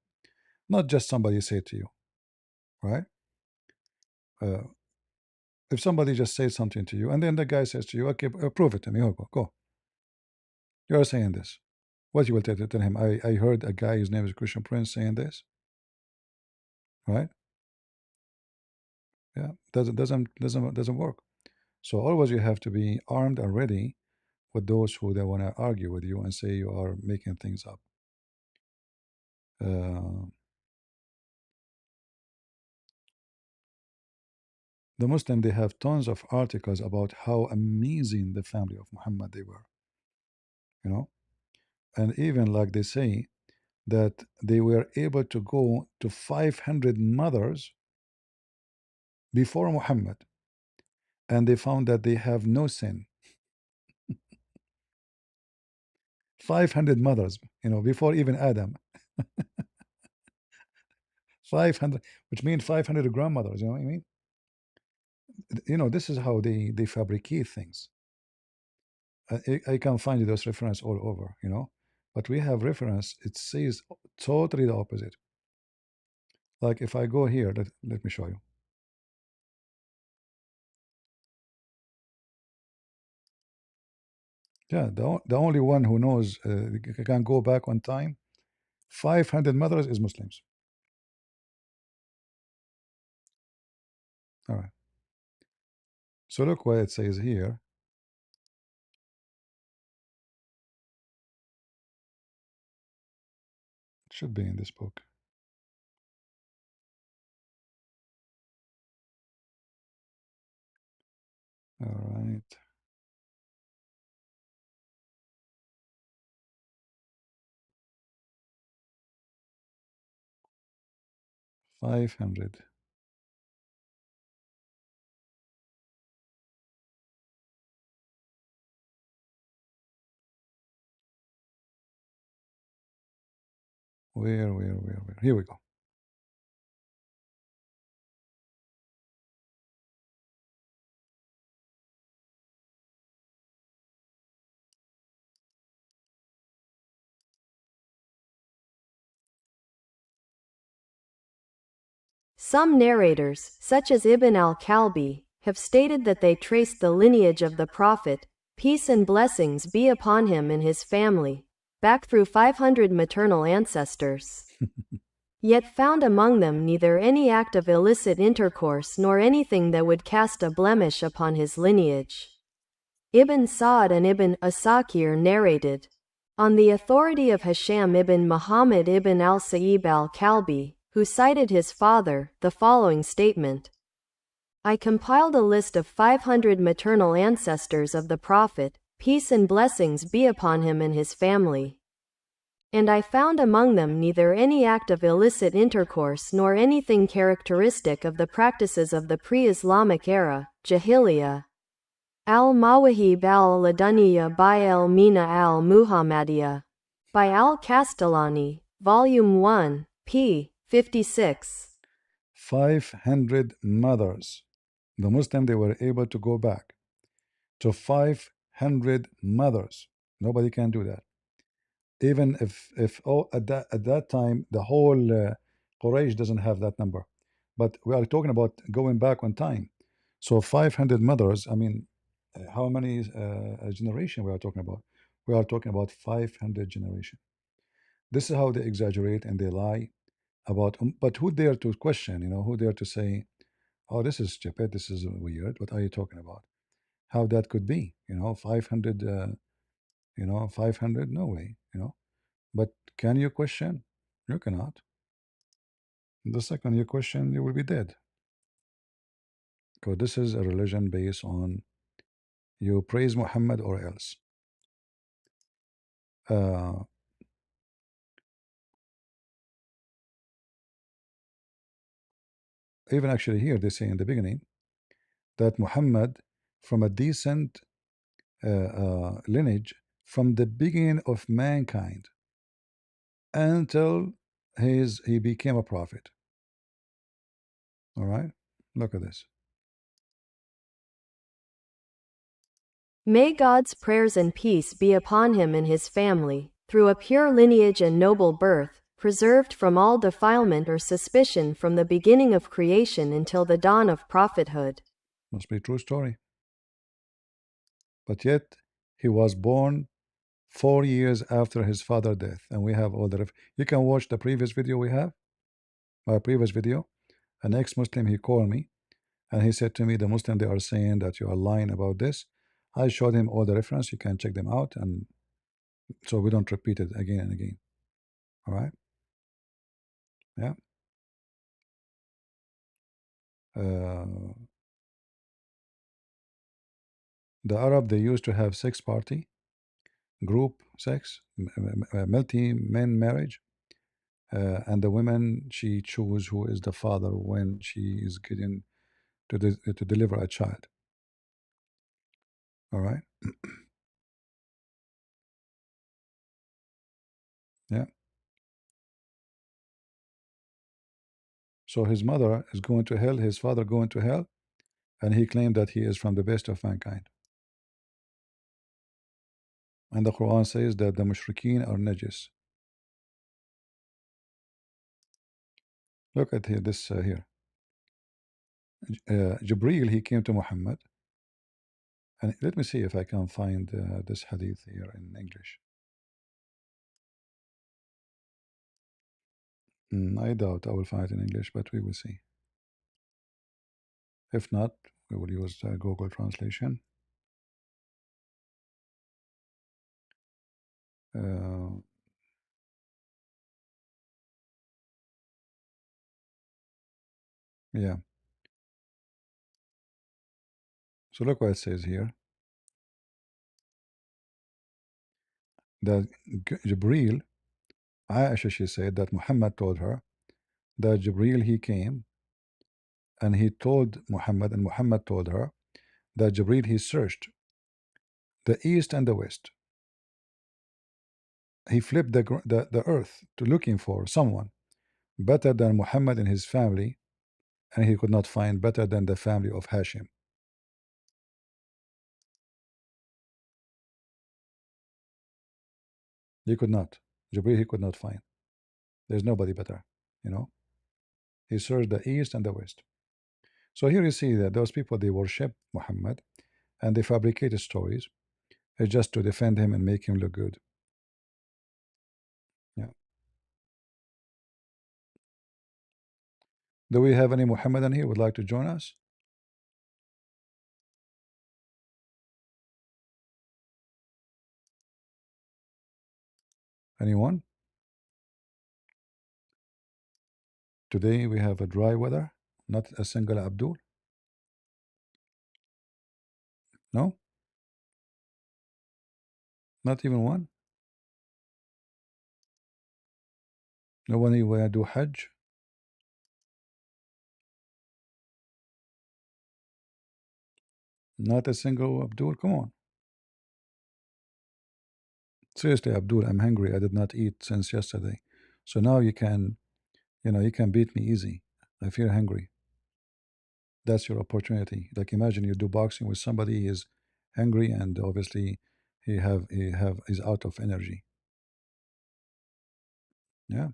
not just somebody say to you, right? Uh, if somebody just says something to you, and then the guy says to you, okay, prove it to me. Okay, go. You are saying this. What you will tell him? I heard a guy, his name is Christian Prince, saying this, right? Yeah, doesn't work. So always you have to be armed and ready with those who they want to argue with you and say you are making things up. The Muslim, they have tons of articles about how amazing the family of Muhammad they were, you know, and even like they say that they were able to go to 500 mothers before Muhammad, and they found that they have no sin. 500 mothers, before even Adam. 500, which means 500 grandmothers. You know what I mean? This is how they fabricate things. I can find those reference all over, but we have reference. It says totally the opposite. Like if I go here, let me show you. Yeah, the only one who knows can go back on time. 500 mothers is Muslims. All right. So look what it says here. It should be in this book. All right. $500. Where? Here we go. Some narrators, such as Ibn al-Kalbi, have stated that they traced the lineage of the Prophet, peace and blessings be upon him and his family, back through 500 maternal ancestors. Yet found among them neither any act of illicit intercourse nor anything that would cast a blemish upon his lineage. Ibn Sa'd and Ibn Asakir narrated, on the authority of Hisham ibn Muhammad ibn al-Sa'ib al-Kalbi, who cited his father, the following statement: I compiled a list of 500 maternal ancestors of the Prophet, peace and blessings be upon him and his family. And I found among them neither any act of illicit intercourse nor anything characteristic of the practices of the pre-Islamic era, Jahiliyyah. Al-Mawahib al-Ladaniya by al-Mina al-Muhammadiyya. By al-Castellani, Volume 1, p. 56. 500 mothers. The Muslim, they were able to go back to 500 mothers. Nobody can do that. Even if at that time the whole Quraysh doesn't have that number, but we are talking about going back on time. So 500 mothers. I mean, how many generation we are talking about? We are talking about 500 generation. This is how they exaggerate and they lie about. But who dare to question? Who dare to say, "Oh, this is stupid. This is weird. What are you talking about? How that could be? 500. 500. No way. But can you question? You cannot. The second you question, you will be dead. Because this is a religion based on you praise Muhammad or else. Uh, Even actually here they say in the beginning that Muhammad from a decent lineage from the beginning of mankind until he became a prophet. All right, look at this. May God's prayers and peace be upon him and his family, through a pure lineage and noble birth, preserved from all defilement or suspicion from the beginning of creation until the dawn of prophethood. Must be a true story. But yet, he was born 4 years after his father's death. And we have all the... You can watch the previous video we have. My previous video. An ex-Muslim, he called me. And he said to me, the Muslim, they are saying that you are lying about this. I showed him all the reference. You can check them out. And so we don't repeat it again and again. All right? Yeah. The Arab, they used to have sex party, group sex, multi-men marriage. And the woman, she choose who is the father when she is getting to deliver a child. All right? Yeah. So his mother is going to hell, his father going to hell, and he claimed that he is from the best of mankind. And the Quran says that the mushrikeen are najis. Look at here, this here. Jibreel, he came to Muhammad. And let me see if I can find this hadith here in English. I doubt I will find it in English, but we will see. If not, we will use Google Translation. Yeah. So look what it says here. That Jibreel, Aisha, she said that Muhammad told her that Jibreel, he came and he told Muhammad, and Muhammad told her that Jibreel, he searched the east and the west. He flipped the earth to looking for someone better than Muhammad and his family, and he could not find better than the family of Hashim. He could not. Jibreel, he could not find. There's nobody better, you know. He searched the east and the west. So here you see that those people, they worship Muhammad and they fabricated stories just to defend him and make him look good. Yeah. Do we have any Muhammadan here would like to join us? Anyone? Today we have a dry weather, not a single Abdul. No, not even one. No one will do Hajj. Not a single Abdul. Come on. Seriously, Abdul, I'm hungry. I did not eat since yesterday. So now you can, you can beat me easy. I feel hungry. That's your opportunity. Like imagine you do boxing with somebody, he is hungry and obviously he's out of energy. Yeah.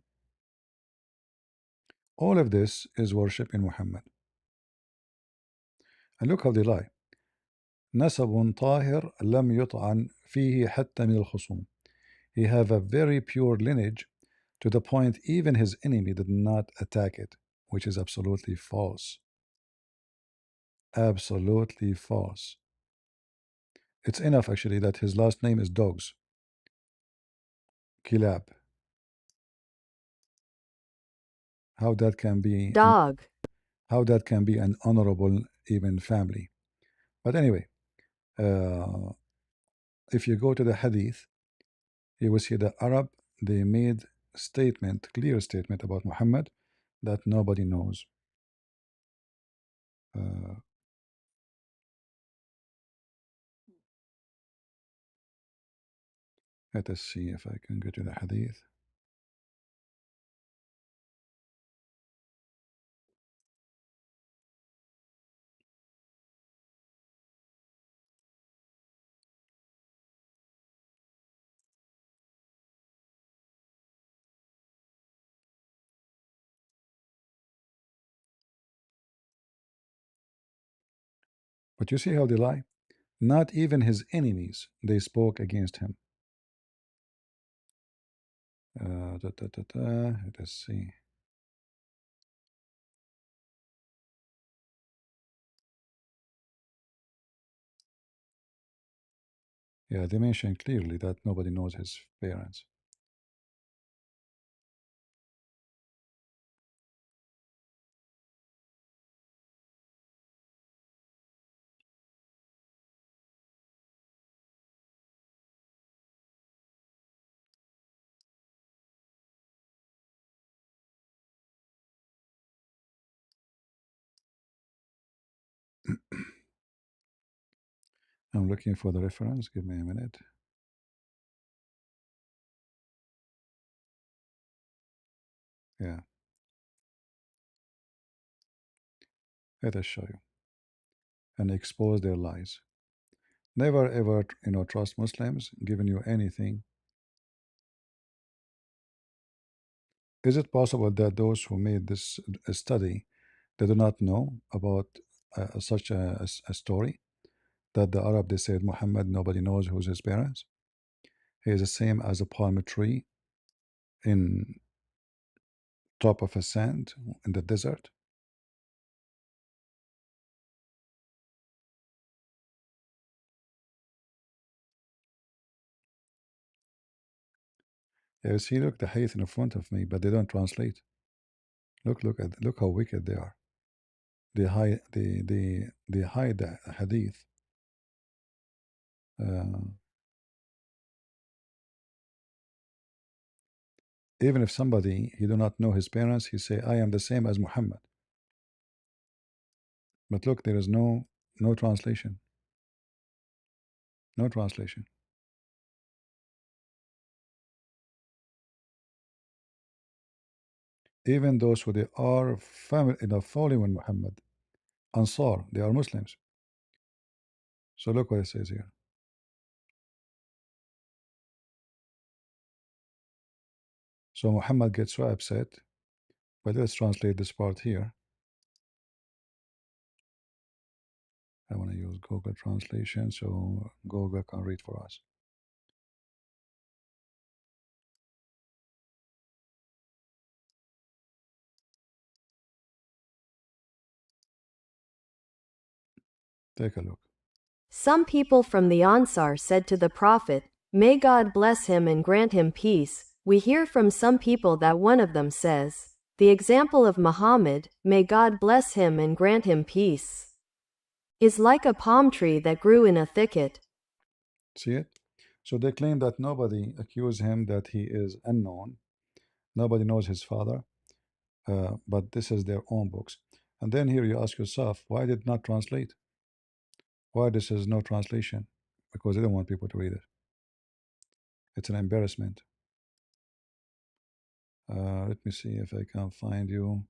All of this is worship in Muhammad. And look how they lie. نسب طاهر لم يطعن فيه حتى من الخصوم. He have a very pure lineage to the point even his enemy did not attack it, which is absolutely false. Absolutely false. It's enough actually that his last name is dogs. Kilab. How that can be Dog. How that can be an honorable even family. But anyway, if you go to the hadith, you will see the Arab, they made statement, clear statement about Muhammad that nobody knows. Let us see if I can get to the hadith. But you see how they lie? Not even his enemies, they spoke against him. Let's see. Yeah, they mention clearly that nobody knows his parents. I'm looking for the reference. Give me a minute. Yeah, let us show you and expose their lies. Never ever, trust Muslims giving you anything. Is it possible that those who made this study, they do not know about such a story? That the Arab, they said Muhammad, nobody knows who's his parents. He is the same as a palm tree in top of a sand in the desert. Yeah, you see, look, the hadith in front of me, but they don't translate. Look how wicked they are. They hide the hadith. Uh, Even if somebody he do not know his parents, he say, I am the same as Muhammad. But look, there is no translation. No translation. Even those who they are family, following Muhammad, Ansar, they are Muslims. So look what it says here. So Muhammad gets so upset, but let's translate this part here. I want to use Google translation so Google can read for us. Take a look. Some people from the Ansar said to the Prophet, May God bless him and grant him peace. We hear from some people that one of them says, The example of Muhammad, may God bless him and grant him peace, is like a palm tree that grew in a thicket. See it? So they claim that nobody accused him that he is unknown. Nobody knows his father. But this is their own books. And then here you ask yourself, why did not translate? Why this is no translation? Because they don't want people to read it. It's an embarrassment. Let me see if I can find you.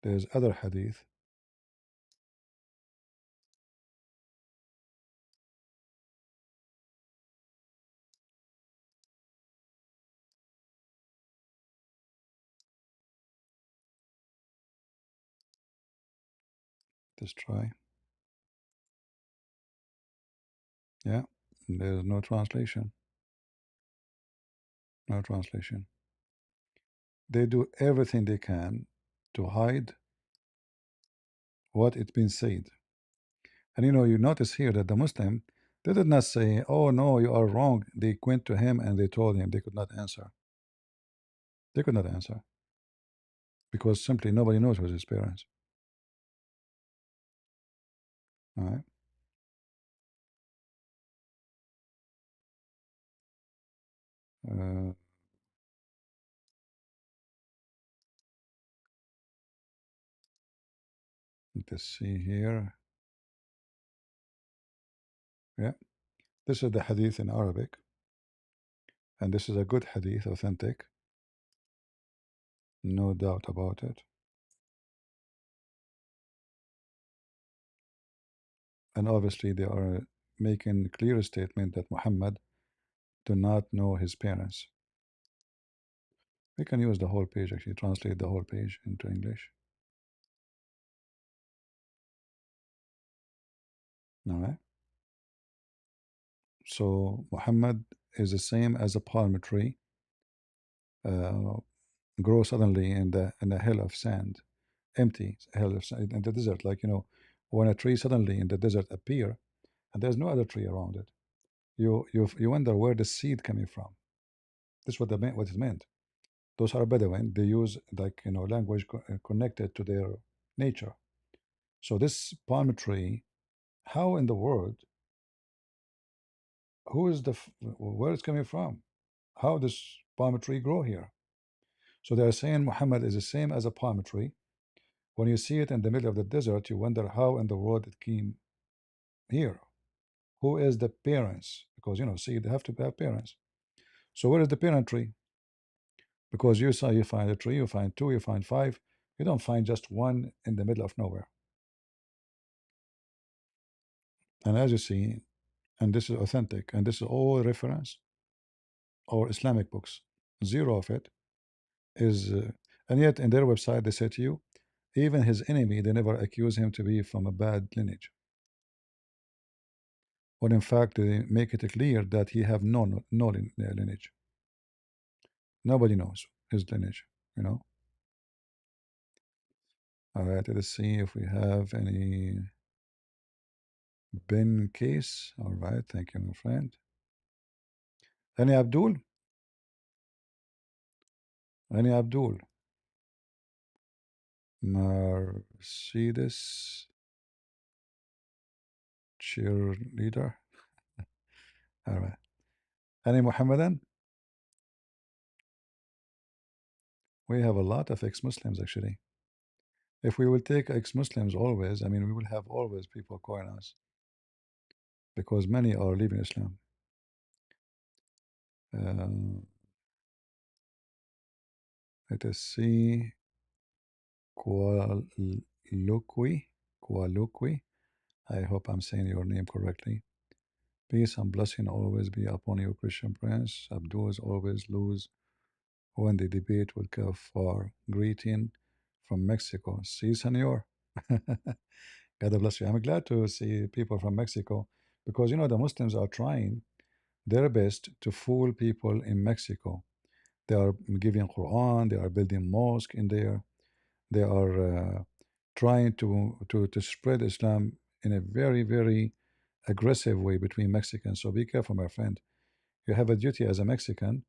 There's other hadith. Let's try. Yeah, there's no translation. No translation. They do everything they can to hide what it's been said. And you notice here that the Muslim, they did not say, oh no, you are wrong. They went to him and they told him. They could not answer. They could not answer because simply nobody knows who's his parents. All right. Uh, let's see here. Yeah, this is the hadith in Arabic, and this is a good hadith, authentic, no doubt about it. And obviously, they are making clear statement that Muhammad do not know his parents. We can use the whole page, actually, translate the whole page into English. All right. So Muhammad is the same as a palm tree, grow suddenly in the hill of sand, empty hill of sand in the desert. Like, when a tree suddenly in the desert appear, and there's no other tree around it, you wonder where the seed coming from. This is what it meant. Those are Bedouin. They use, like, language connected to their nature. So this palm tree, how in the world, who is where it's coming from? How this palm tree grow here? So they are saying Muhammad is the same as a palm tree. When you see it in the middle of the desert, you wonder how in the world it came here. Who is the parents? Because, seed have to have parents. So where is the parent tree? Because you say you find a tree, you find two, you find five. You don't find just one in the middle of nowhere. And as you see, and this is authentic, and this is all reference or Islamic books. Zero of it is, and yet in their website they say to you, even his enemy, they never accuse him to be from a bad lineage. When in fact they make it clear that he have no lineage. Nobody knows his lineage, you know. All right, let's see if we have any bin case. All right, thank you, my friend. Any Abdul? Any Abdul? Mercedes cheerleader. All right. Any Muhammadan? We have a lot of ex-Muslims actually. If we will take ex-Muslims always, I mean, we will have always people calling us because many are leaving Islam. Let us see. Kualukwi. Kualukwi. I hope I'm saying your name correctly. Peace and blessing always be upon you, Christian Prince. Abdul's always lose when the debate will go far. Greeting from Mexico. See, senor. God bless you. I'm glad to see people from Mexico because, the Muslims are trying their best to fool people in Mexico. They are giving Quran, they are building mosque in there, they are trying to spread Islam in a very, very aggressive way between Mexicans. So be careful, my friend. You have a duty as a Mexican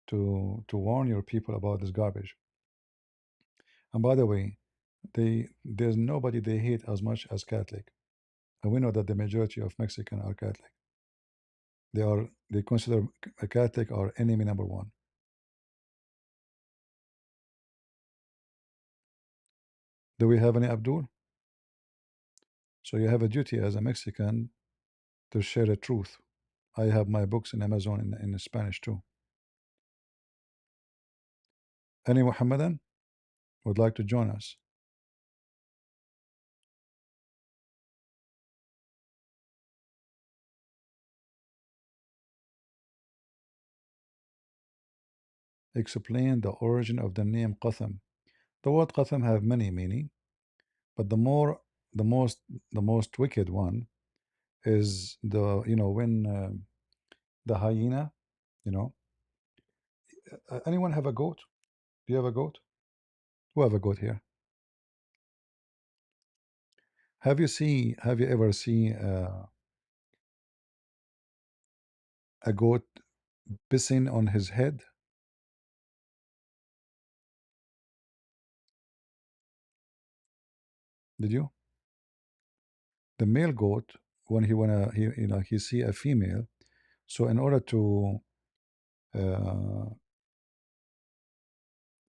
to warn your people about this garbage. And by the way, there's nobody they hate as much as Catholic. And we know that the majority of Mexican are Catholic. They consider a Catholic our enemy number one. Do we have any Abdul? So you have a duty as a Mexican to share the truth. I have my books in Amazon in Spanish too. Any Muhammadan would like to join us? Explain the origin of the name Qatham. The word Qatham have many meaning, but the most wicked one is when the hyena, you know. Anyone have a goat? Do you have a goat? Who have a goat here? Have you ever seen a goat pissing on his head? Did you? The male goat, when he see a female, so in order to uh,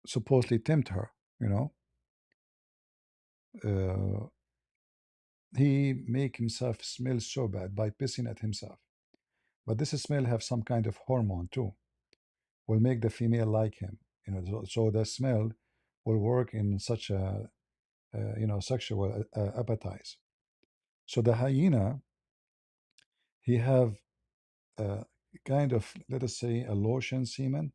supposedly tempt her, uh, he make himself smell so bad by pissing at himself. But this smell have some kind of hormone too, will make the female like him. So the smell will work in such a sexual appetite. So the hyena, he have kind of, let us say, a lotion semen,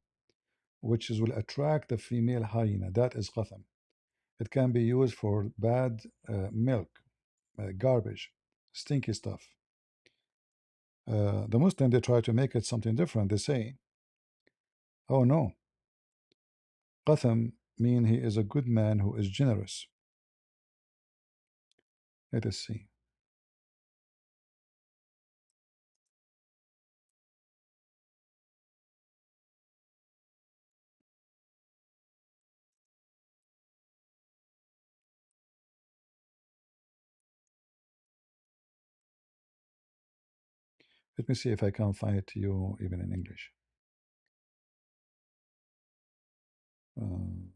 which will attract the female hyena. That is qatham. It can be used for bad milk, garbage, stinky stuff. The Muslim, they try to make it something different. They say, oh no, qatham mean he is a good man who is generous. Let us see. Let me see if I can find it to you even in English. Uh,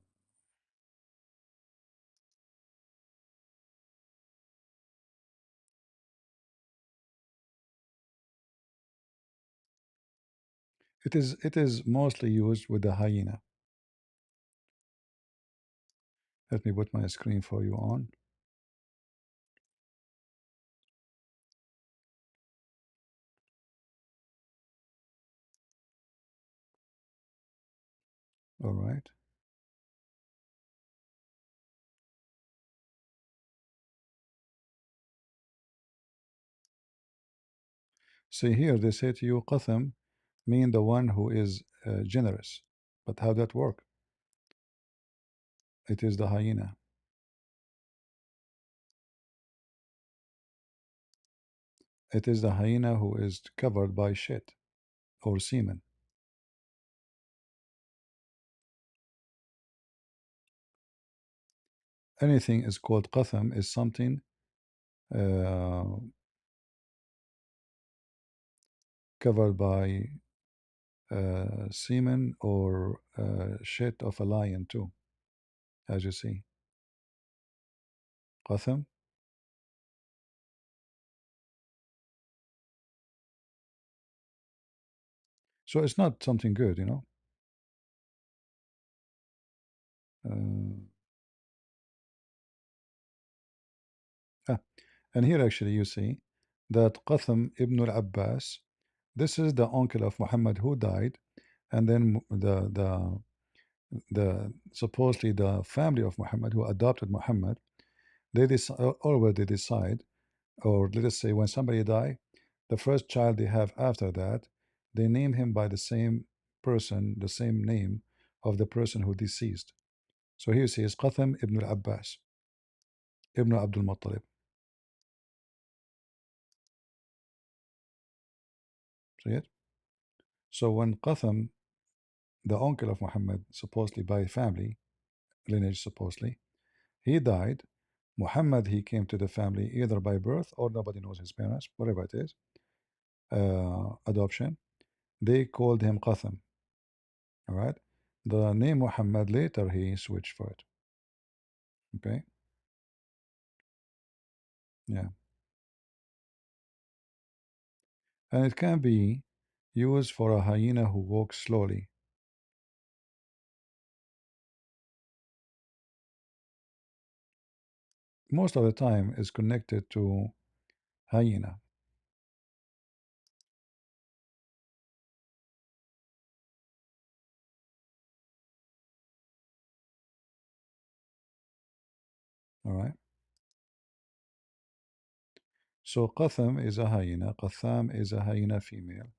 it is mostly used with the hyena. Let me put my screen for you on. All right. See here, they say to you, qatham mean the one who is generous. But how that work? It is the hyena. It is the hyena who is covered by shit or semen. Anything is called qatham is something uh, covered by semen or shit of a lion too, as you see. Qatham. So it's not something good, you know. Ah, and here actually you see that Qatham ibn al-Abbas, this is the uncle of Muhammad who died, and then the supposedly the family of Muhammad who adopted Muhammad, they always they decide, or let us say when somebody die, the first child they have after that, they name him by the same person, the same name of the person who deceased. So here says Qatham ibn al-Abbas, ibn Abdul Muttalib. See it? So when Qatham, the uncle of Muhammad, supposedly by family, lineage supposedly, he died. Muhammad, he came to the family either by birth or nobody knows his parents, whatever it is, adoption. They called him Qatham. All right. The name Muhammad later he switched for it. Okay. Yeah. And it can be used for a hyena who walks slowly. Most of the time is connected to hyena. All right. So Qatham is a hyena, Qatham is a hyena female,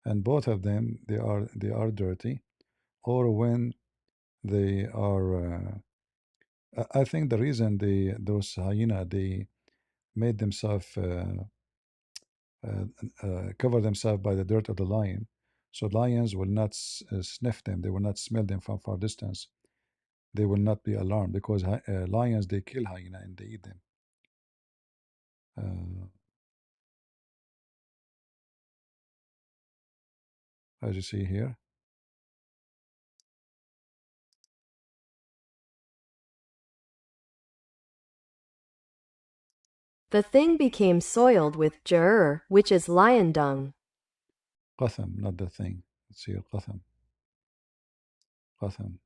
and both of them they are dirty, or when they are. I think the reason those hyena they made themselves uh, cover themselves by the dirt of the lion, so lions will not sniff them. They will not smell them from far distance. They will not be alarmed because lions they kill hyena and they eat them. As you see here. The thing became soiled with jur, which is lion dung. Qatham, not the thing. It's here, Qatham. Qatham.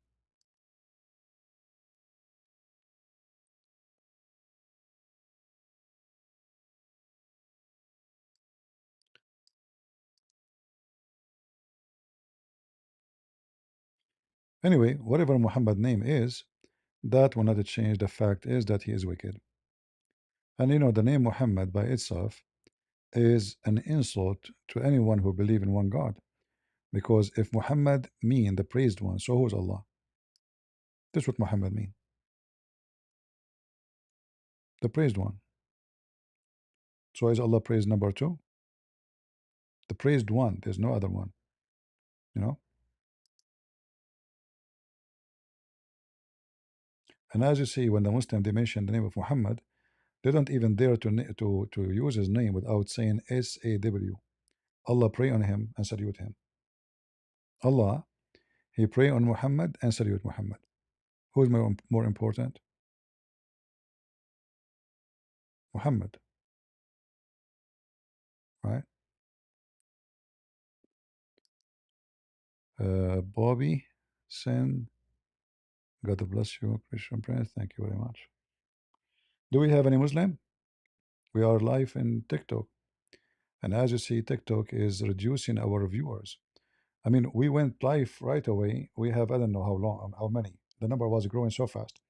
Anyway, whatever Muhammad name is, that will not change the fact is that he is wicked. And you know, the name Muhammad by itself is an insult to anyone who believes in one God. Because if Muhammad mean the praised one, so who's Allah? This is what Muhammad mean. The praised one. So is Allah praised number two? The praised one. There's no other one. You know? And as you see, when the Muslim they mention the name of Muhammad, they don't even dare to use his name without saying SAW. Allah pray on him and salute him. Allah, he pray on Muhammad and salute Muhammad. Who is more important? Muhammad, right? Bobby, Sin, God bless you, Christian Prince. Thank you very much. Do we have any Muslim? We are live in TikTok. And as you see, TikTok is reducing our viewers. I mean, we went live right away. We have, I don't know how long, how many. The number was growing so fast.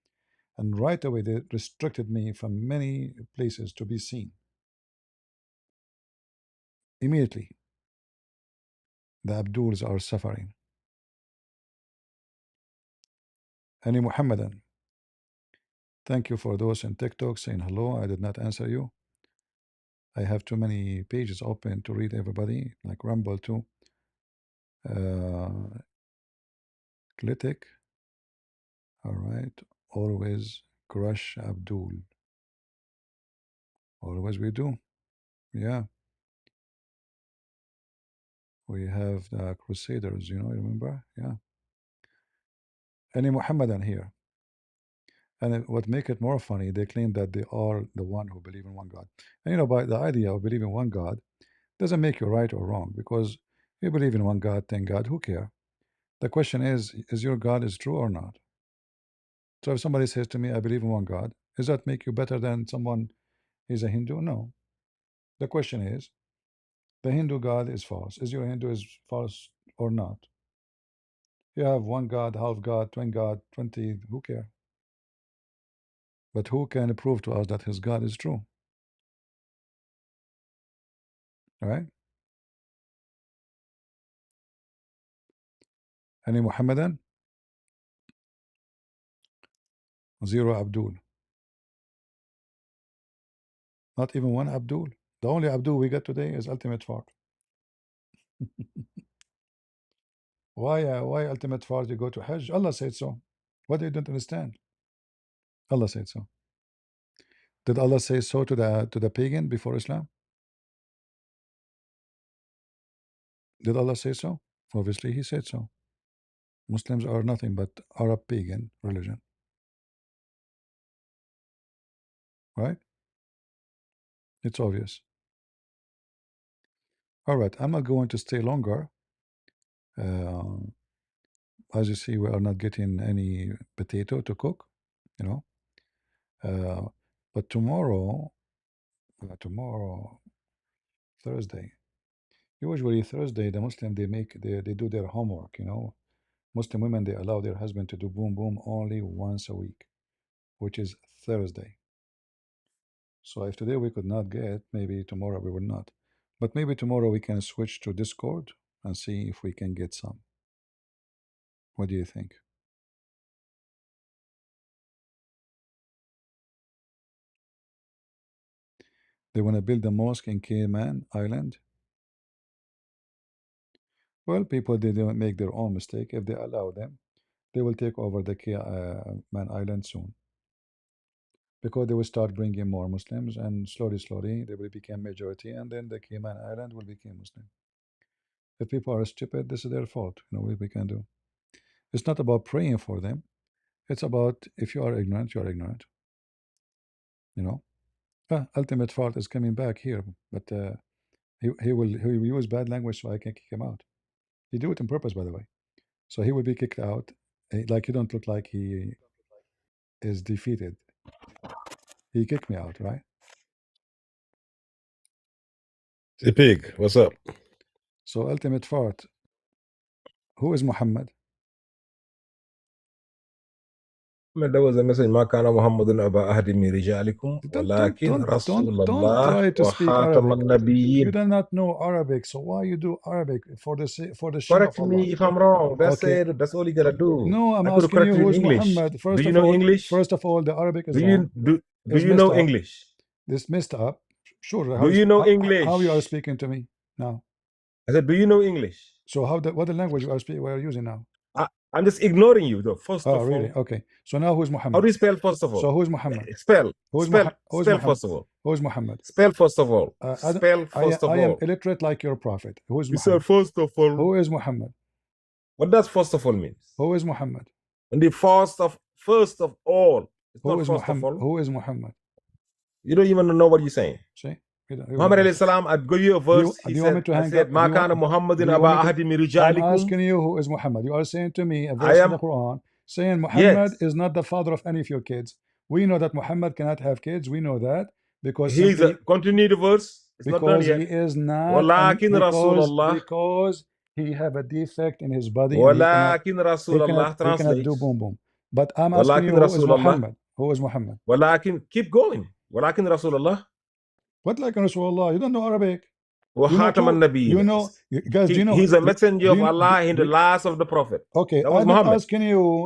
And right away, they restricted me from many places to be seen. Immediately, the Abduls are suffering. Any Muhammadan, thank you for those in TikTok saying hello. I did not answer you. I have too many pages open to read everybody, like Rumble too. Clitic. All right. Always crush Abdul. Always we do. Yeah. We have the Crusaders, you know, remember? Yeah. Any Muhammadan here. And what make it more funny, they claim that they are the one who believe in one God. And you know, by the idea of believing one God doesn't make you right or wrong because you believe in one God, thank God, who care? The question is your God is true or not? So if somebody says to me, I believe in one God, does that make you better than someone who's a Hindu? No. The question is, the Hindu God is false. Is your Hindu is false or not? You have one God, half God, twin God, 20, who care? But who can prove to us that his God is true? All right? Any Muhammadan? Zero Abdul. Not even one Abdul. The only Abdul we got today is Ultimate Fart. Why Ultimate Fart you go to Hajj? Allah said so. What you don't understand? Allah said so. Did Allah say so to the pagan before Islam? Did Allah say so? Obviously he said so. Muslims are nothing but Arab pagan religion. Right? It's obvious. All right, I'm not going to stay longer. Uh, as you see, we are not getting any potato to cook, you know. But tomorrow, Thursday. Usually Thursday, the Muslim they do their homework, you know. Muslim women they allow their husband to do boom boom only once a week, which is Thursday. So if today we could not get, maybe tomorrow we will not. But maybe tomorrow we can switch to Discord and see if we can get some. What do you think? They want to build a mosque in Cayman Island. Well, people they don't make their own mistake. If they allow them, they will take over the Cayman Island soon. Because they will start bringing more Muslims, and slowly they will become majority, and then the Cayman Island will become Muslim. If people are stupid, this is their fault. You know what we can do. It's not about praying for them. It's about if you are ignorant, you are ignorant. You know. Ultimate fault is coming back here, but he will use bad language so I can kick him out. He do it on purpose, by the way. So he will be kicked out. Like you don't look like he is defeated. He kicked me out, right? The pig, what's up? So ultimate fart. Who is Muhammad? There was a message, ما كان محمد أبا أحد من رجالكم ولكن رسول Don't الله try to speak وخاتم Arabic. You النبيين. do not know Arabic, so why you do Arabic for the shame of Correct Allah? me if I'm wrong. That's Okay. it. That's all you gotta do. No, I'm I could have asking you corrected who in is English. Muhammad. Do you know English? First of all, the Arabic is Do wrong. you It's you messed know up. English? This messed up. Sure. Do you know how English? you are speaking to me now? I said, do you know English? So what the language you are speaking? We are using now? I'm just ignoring you, though. First Oh, of really? all, Okay. So now who's how Muhammad? do you spell first of all? So who's Muhammad? Spell. Who's Spell. Who's Spell Muhammad? first of all. Who's Muhammad? Spell first of all. I Spell first of I am all. illiterate like your prophet. Who's You said Muhammad? first of all. Who is Muhammad? What does first of all mean? Who is Muhammad? And the first of all. It's Who not is first of Muhammad? all. Who is Muhammad? You don't even know what you're saying. See? Muhammad alayhi salam, I'd give you a verse. Do you want me to hang up? Ma kana Muhammadin aba ahadi min I'm rijalikum. asking you who is Muhammad. You are saying to me a verse in the Quran saying Muhammad is not the father of any of your kids. We know that Muhammad cannot have kids. We know that because continue the verse. It's not done yet. He is not Walakin Rasulullah. because he have a defect in his body. Walakin Rasulullah. He cannot do boom boom. But I'm asking you Walakin who is Rasulullah. Muhammad? Who is Muhammad? Walakin, keep going. Walakin Rasulullah. What like Rasulullah? You don't know Arabic. You know, guys, do you know he's a messenger of Allah in the last of the prophet. Okay, that was I'm Muhammad.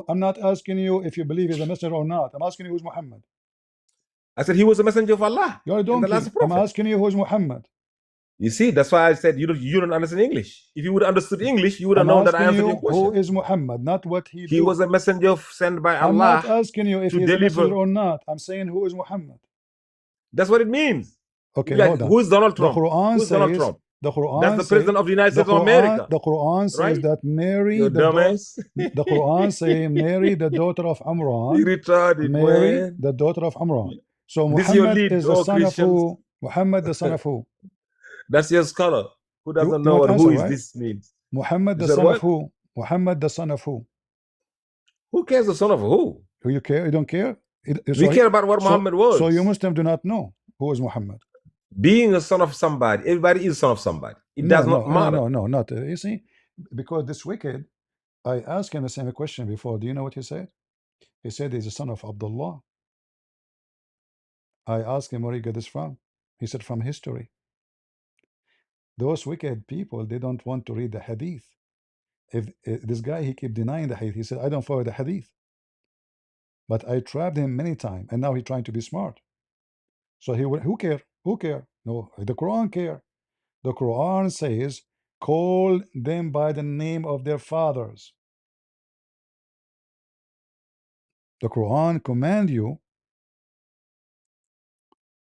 I'm not asking you if you believe he's a messenger or not. I'm asking you who's Muhammad. I said he was a messenger of Allah. You're a donkey. I'm asking you who's Muhammad. You see, that's why I said you don't understand English. If you would have understood English, you would have known that I answered your question. Who is Muhammad, not what he He was a messenger sent by Allah. I'm not asking you if he's a messenger or not. I'm saying who is Muhammad. That's what it means. Okay, hold on. Who is Donald Trump? The Quran Who's says, Donald Trump? The Quran That's the president of the United States of America. The Quran says right? that Mary, the Quran says Mary, the daughter of Amran. Mary, the daughter of Amran. So Muhammad is the son of who? Muhammad, the son of who? That's your scholar who doesn't know what who is this means. Muhammad, the son of who? Muhammad, the son of who? Who cares the son of who? Do you care? You don't care? We care about what Muhammad was. So you Muslims do not know who is Muhammad. Being a son of somebody, everybody is son of somebody. It does not matter. No, not. You see, because this wicked, I asked him the same question before. Do you know what he said? He said he's a son of Abdullah. I asked him where he got this from. He said from history. Those wicked people, they don't want to read the hadith. If this guy, he keep denying the hadith. He said, I don't follow the hadith. But I trapped him many times, and now he's trying to be smart. So who care? Who care? No, the Quran care. The Quran says, call them by the name of their fathers. The Quran command you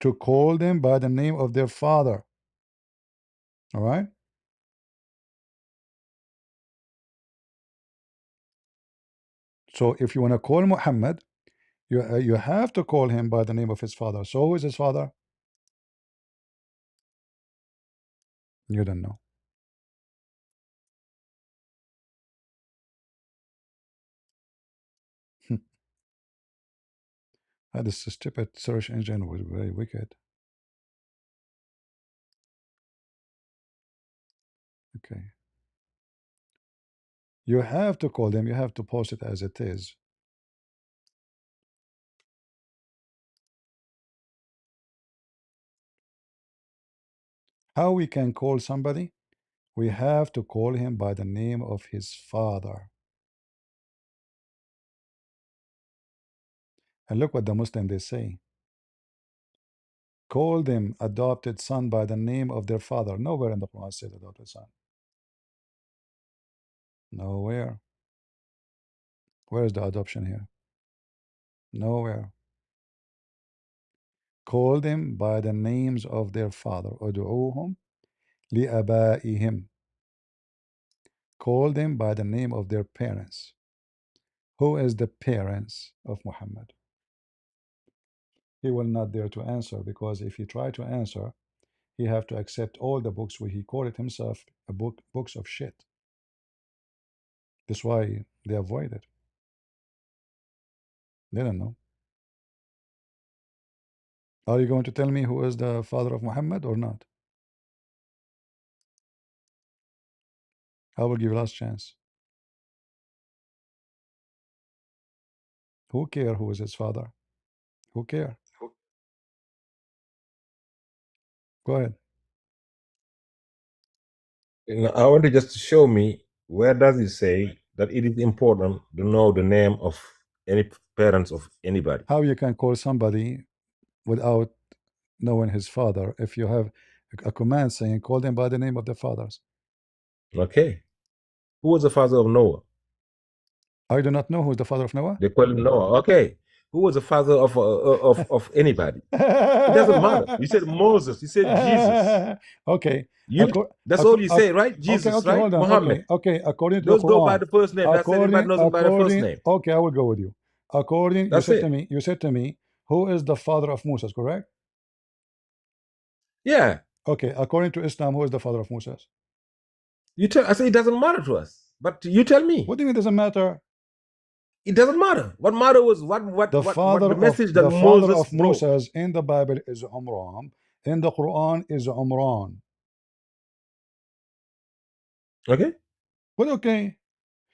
to call them by the name of their father. All right? So if you want to call Muhammad, you have to call him by the name of his father. So who is his father? You don't know. This stupid search engine was very wicked. Okay. You have to call them. You have to post it as it is. How we can call somebody? We have to call him by the name of his father. And look what the Muslim they say. Call them adopted son by the name of their father. Nowhere in the Quran says adopted son. Nowhere. Where is the adoption here? Nowhere. Call them by the names of their father. Udu'uhum li'abaihim. Call them by the name of their parents. Who is the parents of Muhammad? He will not dare to answer, because if he try to answer, he have to accept all the books where he called it himself books of shit. That's why they avoid it. They don't know. Are you going to tell me who is the father of Muhammad or not? I will give you last chance. Who care who is his father? Who care? Go ahead. I want you just to show me where does it say that it is important to know the name of any parents of anybody. How you can call somebody without knowing his father if you have a command saying call them by the name of their fathers? Okay. Who was the father of Noah? I do not know who is the father of Noah. They call him Noah. Okay. Who was the father of anybody? It doesn't matter. You said Moses. You said Jesus. Okay. That's all you say, right? Okay, Jesus, okay, right? hold on. Muhammad. Okay, according to the Those go by Quran. the first name. That's everybody knows him by the first name. Okay, I will go with you. According, That's it. You said to me, who is the father of Moses, correct? Yeah. Okay, according to Islam, who is the father of Moses? I say it doesn't matter to us. But you tell me. What do you mean it doesn't matter? It doesn't matter. What matter was what the message that the father Moses of brought. Moses in the Bible is Umran. In the Quran is Umran. Okay. But okay.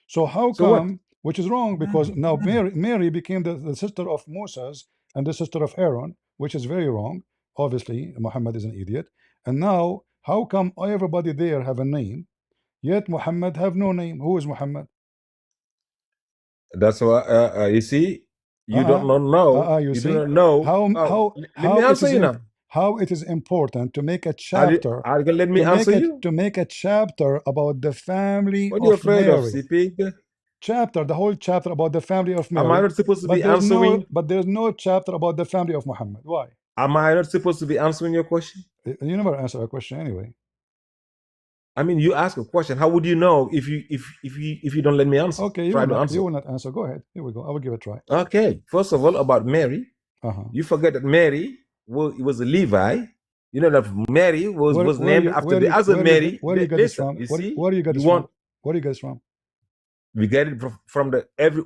So how So what? come, which is wrong, because now Mary became the sister of Moses and the sister of Aaron, which is very wrong. Obviously, Muhammad is an idiot. And now, how come everybody there have a name, yet Muhammad have no name? Who is Muhammad? That's why you see, you don't know. You You do see not know. Let me how it answer is you now. how it is important to make a Are you chapter gonna let me answer you? to make a chapter about the family What are you of afraid of, Mary. CP? Chapter, the whole chapter about the family of Am I Mary, not supposed to but be answering? there's no chapter about the family of Muhammad. Why? Am I not supposed to be answering your question? You never answer a question anyway. I mean, you ask a question. How would you know if you don't let me answer? Okay, Try to answer. You will not answer. Go ahead. Here we go. I will give it a try. Okay. First of all, about Mary, you forget that Mary was a Levi. You know that Mary was named after the other Mary. Where do you get this from? You see, Where do you get this from? Where do you get this from? We get it from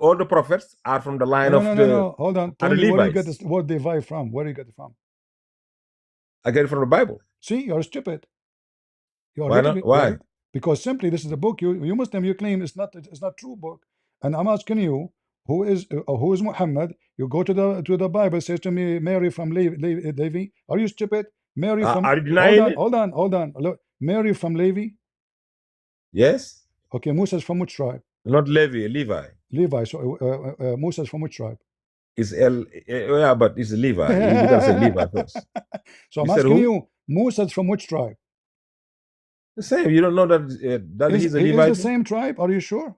all the prophets are from the line of no. Hold on. Tell me Levites. where you get this word Levi from. Where do you get it from? I get it from the Bible. See, you're stupid. Why not? Why? Because simply this is a book you Muslim you claim it's not true book, and I'm asking you who is Muhammad. You go to the Bible, says to me Mary from Levi. Are you stupid? Mary from are you denying it? Hold on. Look, Mary from Levi. Yes. Okay, Moses from which tribe? Not Levi. Levi. So Moses from which tribe? It's yeah, but it's Levi. You gotta say Levi first. So I'm asking you, Moses from which tribe? The same. You don't know that he's a Levite? Is the same tribe? Are you sure?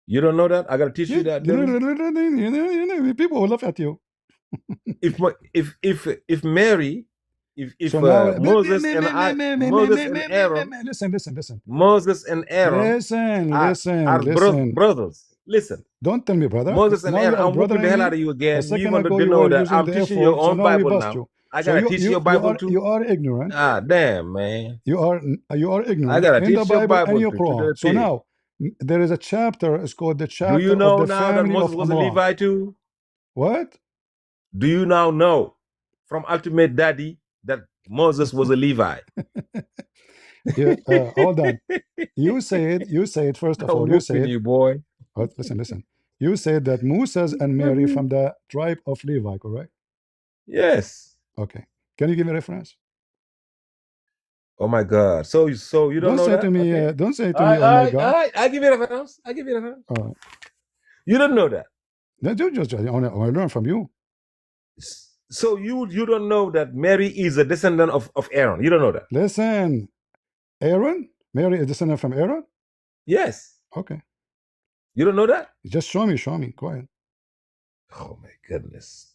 You don't know that? I gotta teach you that. People will laugh at you. If Mary, so now, Moses and Aaron, listen. Moses and Aaron, listen. brothers. Listen. Don't tell me, brother. Moses and Aaron, I'm whooping the hell out of you again. You want to know that I'm teaching your own Bible now. I gotta teach your Bible too. You are ignorant. Ah, damn, man. You are ignorant. I gotta in teach the your Bible and your Quran. So now there is a chapter. It's called the chapter. Do you know of the now that Moses was a Levite too? What? Do you now know from Ultimate Daddy that Moses was a Levite? Hold on. You said first of all. You said you boy. Listen. You said that Moses and Mary from the tribe of Levi, correct? Yes. Okay. Can you give me a reference? Oh my God. So you don't know say that? To me, okay. Don't say to me, oh my God. I give you a reference. All right. You don't know that. No, I want to learn from you. So you don't know that Mary is a descendant of Aaron. You don't know that. Listen. Aaron? Mary is a descendant from Aaron? Yes. Okay. You don't know that? Just show me. Go ahead. Oh my goodness.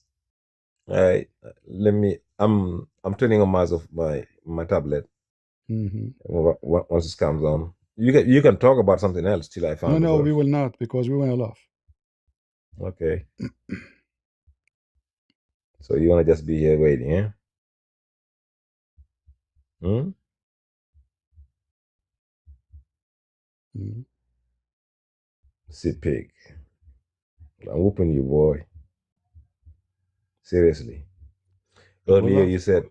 All right. I'm turning on my tablet. Once this comes on. You can talk about something else till I find. No, we will not, because we want to laugh. Okay. So you want to just be here waiting, yeah? Sit pig. I'm whooping you, boy. Seriously. Earlier you said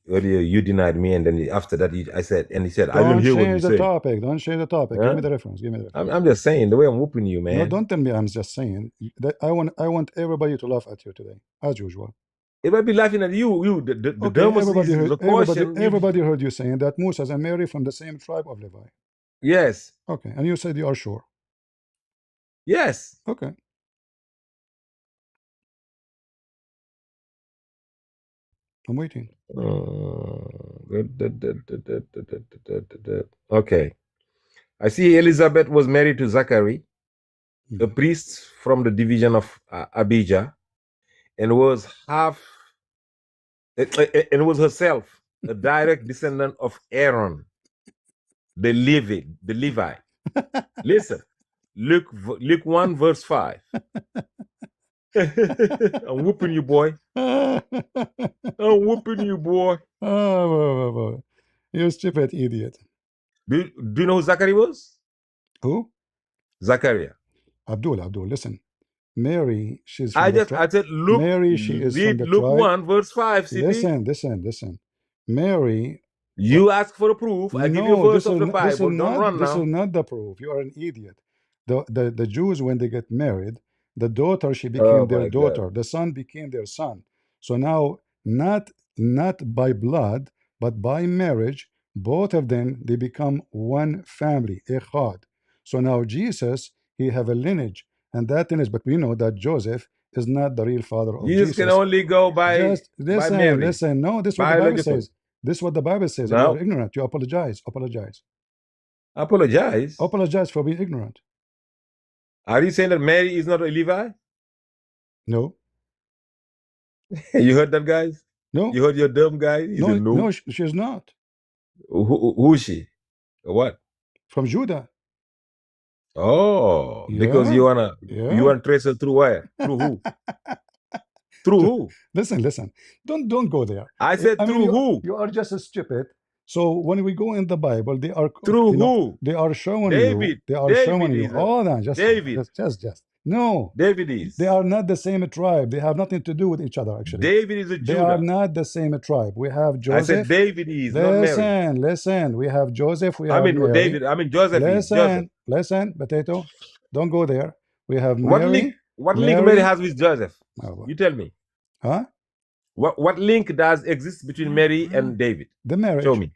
Earlier you denied me, and then after that I said, and he said, I didn't Don't hear what you change the said. topic. Don't change the topic. Huh? Give me the reference. Give me the reference. I'm just saying the way I'm whooping you, man. No, don't tell me. I'm just saying that I want everybody to laugh at you today, as usual. It might be laughing at you. The Okay, dumbest everybody is heard, the caution. everybody heard you saying that Musa and Mary from the same tribe of Levi. Yes. Okay, and you said you are sure. Yes. Okay. I'm waiting. Okay. I see Elizabeth was married to Zachary, a priest from the division of Abijah, and was herself a direct descendant of Aaron, the Levi. Listen, Luke 1 verse 5. I'm whooping you, boy. I'm whooping you, boy. Oh, you stupid idiot. Do you know who Zachary was? Who? Zachariah. Abdul, listen. Mary, she's from I said Luke. Mary, she is from Read the Luke tribe. 1 verse 5. Listen. Mary. You ask for a proof. I give you a verse of the Bible. Don't run now. This is not the proof. You are an idiot. The Jews, when they get married, the daughter, she became their daughter. God. The son became their son. So now, not by blood, but by marriage, both of them, they become one family, echad. So now Jesus, he have a lineage, and that lineage, but we know that Joseph is not the real father of Jesus. Can only go by Just listen, by Mary. listen. No, this is what the Bible says. This is what the Bible says. No. You are ignorant. You apologize. Apologize for being ignorant. Are you saying that Mary is not a Levi? No. You heard that, guys? No. You heard your dumb guy? He said, no, she's not. Who is she? What? From Judah. Oh, yeah. Because you wanna trace her through where? Through who? Through who? Listen. Don't go there. I said through who? You are just stupid. So when we go in the Bible, they are through who? They are showing David. you. They are showing you. Hold on, just David. Just. No. David is. They are not the same tribe. They have nothing to do with each other. Actually, David is a Judah. They are not the same tribe. We have Joseph. I said David is not Mary. Listen. We have Joseph. We have Mary. David. Joseph. Listen, potato. Don't go there. We have Mary. What link Mary has with Joseph? You tell me. Huh? What link does exist between Mary and David? The marriage. Show me.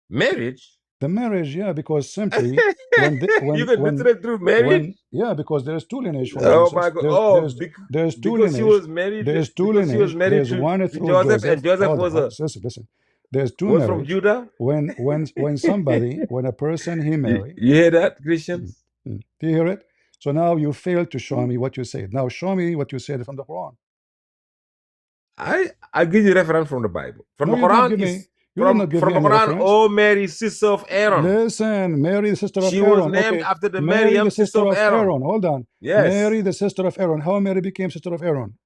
Marriage? The marriage, yeah, because simply when you can literate through marriage. Because there's two lineage for Jesus. My God! There's two lineage. She was married. There's two lineage. She was married there's to one through Joseph, and Joseph was listen. There's two was marriage. From Judah. When a person he married. You hear that, Christians? Do you hear it? So now you fail to show me what you said. Now show me what you said from the Quran. I give you reference from the Bible. From the Quran From the Quran, oh Mary, sister of Aaron. Listen, Mary, the sister of Aaron. She was named after the Miriam, the sister of Aaron. Hold on. Yes. Mary, the sister of Aaron. How Mary became sister of Aaron?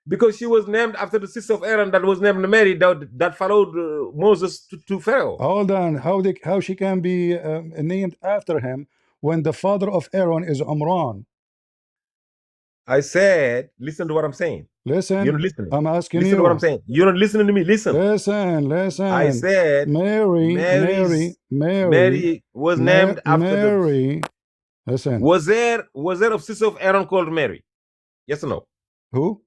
Because she was named after the sister of Aaron that was named Mary that followed Moses to Pharaoh. Hold on. How she can be named after him when the father of Aaron is Umran? I said, listen to what I'm saying. Listen. You're not listening. I'm asking listen you. To what I'm saying. You're not listening to me. Listen. Listen. I said Mary was named after Mary. Listen. Was there a sister of Aaron called Mary? Yes or no? Who?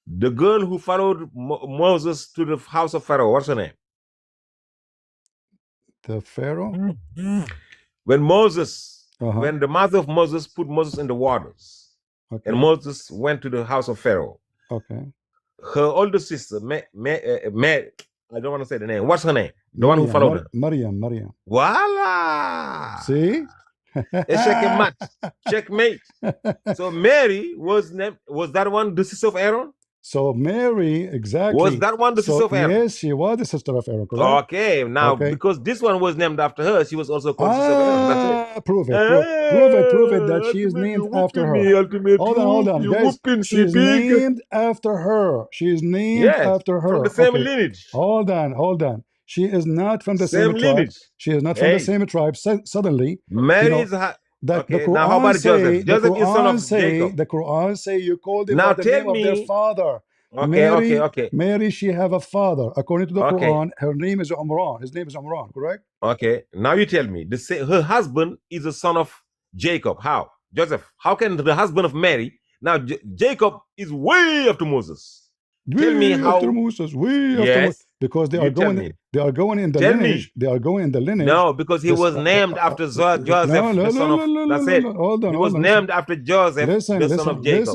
The girl who followed Moses to the house of Pharaoh. What's her name? The Pharaoh? When when the mother of Moses put Moses in the waters. Okay. And Moses went to the house of Pharaoh. Okay. Her older sister, I don't want to say the name. What's her name? The one who followed her. Maryam. Voila! See? Checkmate. So Mary was that one the sister of Aaron? So Mary, exactly. Was that one the sister of Aaron? Yes, she was the sister of Aaron, correct? Okay, now because this one was named after her, she was also called sister of Aaron. That's it. Prove it that she is named after her. Hold on, guys. She's named after her. She is named after her. From the same lineage. Hold on. She is not from the same tribe. She is not from the same tribe. Suddenly, Mary is that okay, now how about Joseph? Joseph is son of Jacob. The Quran say you called him by the name of their father. Okay. Mary, she have a father. According to the Quran, her name is Umran. His name is Umran, correct? Okay. Now you tell me. Her husband is the son of Jacob. How? Joseph. How can the husband of Mary? Now Jacob is way after Moses. Tell me how. After Moses, after Moses, because they are going in the lineage. They are going in the lineage. No, because he was named after Joseph, the son of. That's it. Hold on. He was named after Joseph, the son of Jacob.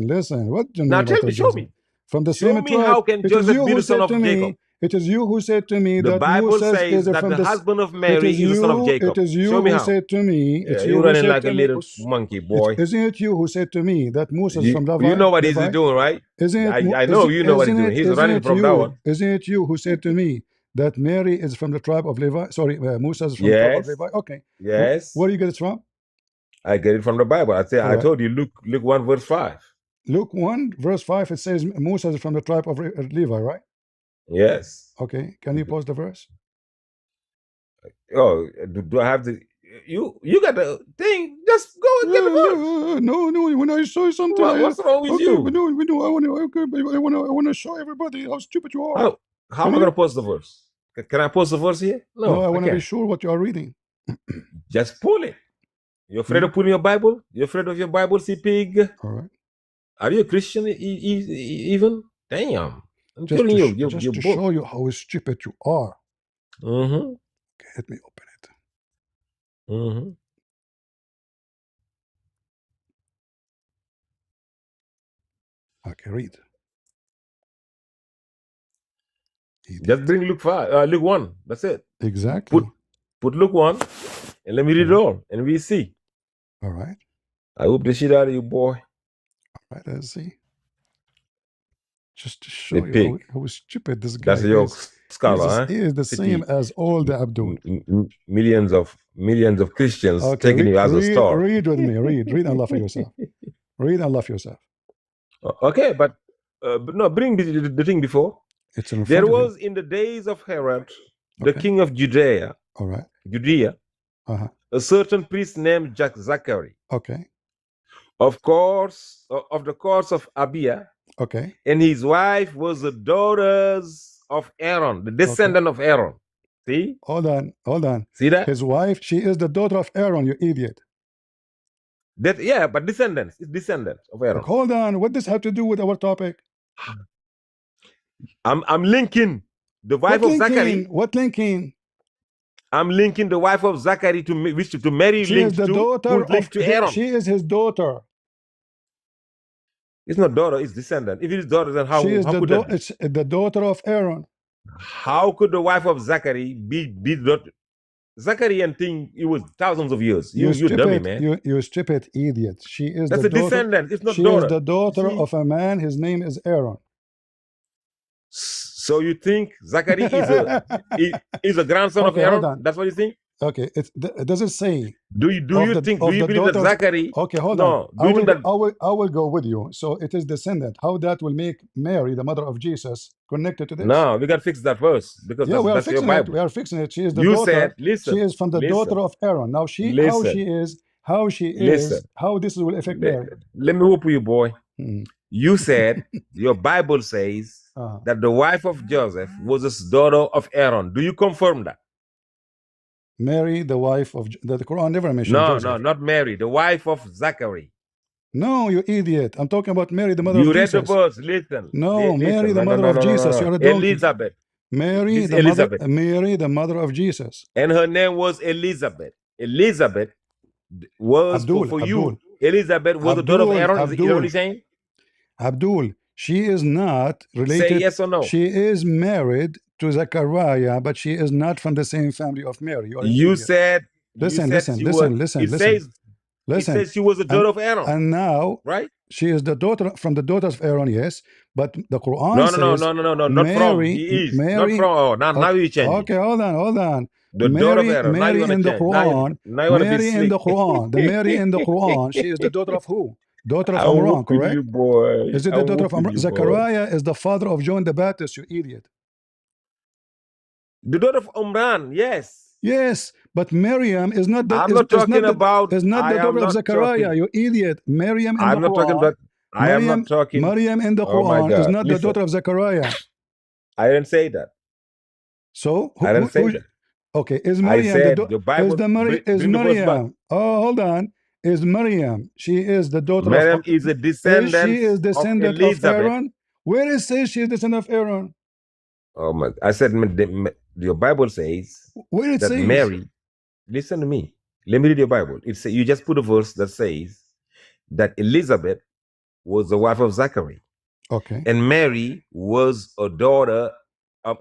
Listen. What do you now mean tell after me, show Joseph? me. From the Show same me tribe. how can Joseph be the son of Jacob? It is you who said to me The that Bible Moses says is that from the husband of Mary is the son of Jacob. It is you Show me who how. said to me. It's you running like a little monkey, boy. Isn't it you who said to me that Moses from Levi? You know what he's doing, right? I know you know what he's doing. He's running from that one. Isn't it you who said to me that Mary is from the tribe of Levi? Sorry, Moses is from the tribe of Levi. Okay. Yes. Where do you get it from? I get it from the Bible. I told you, Luke 1 verse 5. Luke 1 verse 5, it says Moses is from the tribe of Levi, right? Yes. Okay. Can you pause the verse? Oh, do I have the... You got the thing. Just go and get the verse. No. When I saw something, what's wrong with you? No. I want to show everybody how stupid you are. How am I going to post the verse? Can I post the verse here? No, I want to be sure what you are reading. Just pull it. You're afraid of pulling your Bible? You're afraid of your Bible, see pig? All right. Are you a Christian even? Damn. I'm just telling to, you. Just to show you how stupid you are. Mm-hmm. Okay, let me open it. Mm-hmm. Okay, read. Just bring Luke 5, Luke 1. That's it. Exactly. Put Luke 1 and let me read it all and we see. All right. I hope the shit out of you, boy. All right, let's see. Just to show you how stupid this guy is. That's your scholar, He is the same as all the Abdul. Millions of Christians taking you as a star. Read with me. Read and love yourself. Read and love yourself. Okay, but no, bring the thing before. It's in front there of was you. In the days of Herod, the king of Judea. All right. Judea. A certain priest named Zachary. Okay. Of the course of Abia. Okay. And his wife was the daughters of Aaron, the descendant of Aaron. See? Hold on. See that? His wife, she is the daughter of Aaron, you idiot. But descendants. It's descendants of Aaron. Like, hold on. What does have to do with our topic? I'm linking the wife of Zachary. What linking? I'm linking the wife of Zachary to Mary. She is the daughter of Aaron. She is his daughter. It's not daughter, it's descendant. If it is daughter, then how could that be? It's the daughter of Aaron. How could the wife of Zachary be daughter? Zachary and thing, it was thousands of years. You dummy, man. You stupid idiot. She is That's the daughter. Descendant. It's not she daughter. She is the daughter of a man. His name is Aaron. So you think Zachary is a grandson of Aaron? That's what you think? Okay, it doesn't say. Do you believe that Zachary? Okay, hold on. I will go with you. So it is descendant. How that will make Mary, the mother of Jesus, connected to this? No, we got to fix that first because that's your Bible. We are fixing it. She is the daughter. Said, listen. She is from the daughter of Aaron. Now how this will affect Mary. Let me whoop you, boy. You said your Bible says that the wife of Joseph was the daughter of Aaron. Do you confirm that? Mary, the wife of the Quran never mentioned Joseph. No, not Mary, the wife of Zachary. No, you idiot. I'm talking about Mary, the mother of Jesus. You read the verse, listen. No, Mary, the mother of Jesus. You're a donkey. Elizabeth. Mary, the mother of Jesus. And her name was Elizabeth. Elizabeth was for you. Elizabeth was the daughter of Aaron. Is what you're saying? Abdul, she is not related. Say yes or no. She is married to Zechariah, but she is not from the same family of Mary. You said. Listen. It says she was the daughter of Aaron. And now, right? She is the daughter from the daughters of Aaron, yes. But the Quran says no, not from. He is not from. Oh, now you change. Okay, hold on. The daughter of Aaron. Mary in the Quran. Mary in the Quran. The Mary in the Quran. She is the daughter of who? Daughter of Amram, correct? You, boy. Is it the daughter of Amram? Zechariah is the father of John the Baptist, you idiot. The daughter of Amram, yes. Yes, but Miriam is not the. I'm not talking about. Is not the daughter of Zechariah, you idiot. Miriam in the Quran. I am not talking. Maryam in the Oh my Quran is God. not the Listen, daughter of Zechariah. I didn't say that. So I didn't say that. okay, is I Maryam said the Bible. Bring the verse back. Maryam? Oh, hold on. Is Maryam? She is the daughter of. Miriam is a Is she descendant is of descendant of Elizabeth. Aaron? Where it says she is descendant of Aaron? Oh my! I said your Bible says Where it that says Mary. Listen to me. Let me read your Bible. It say you just put a verse that says that Elizabeth was the wife of Zachary, okay, and Mary was a daughter, and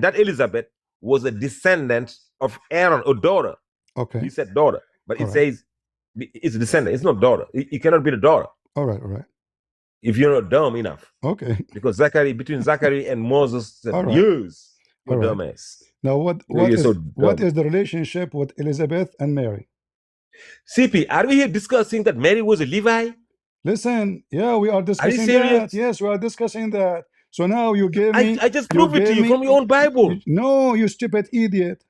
that Elizabeth was a descendant of Aaron, a daughter. okay. He said daughter, but it All right. says it's a descendant. It's not daughter. It cannot be the daughter All right. if you're not dumb enough. Okay. Because between Zachary and Moses said, All right. years, you're All right. dumbass. Now what is the relationship with Elizabeth and Mary? CP, are we here discussing that Mary was a Levi? Listen, yeah, we are discussing Are you serious? that. Yes, we are discussing that. So now you gave me. I just proved it to you from your own Bible. No, you stupid idiot.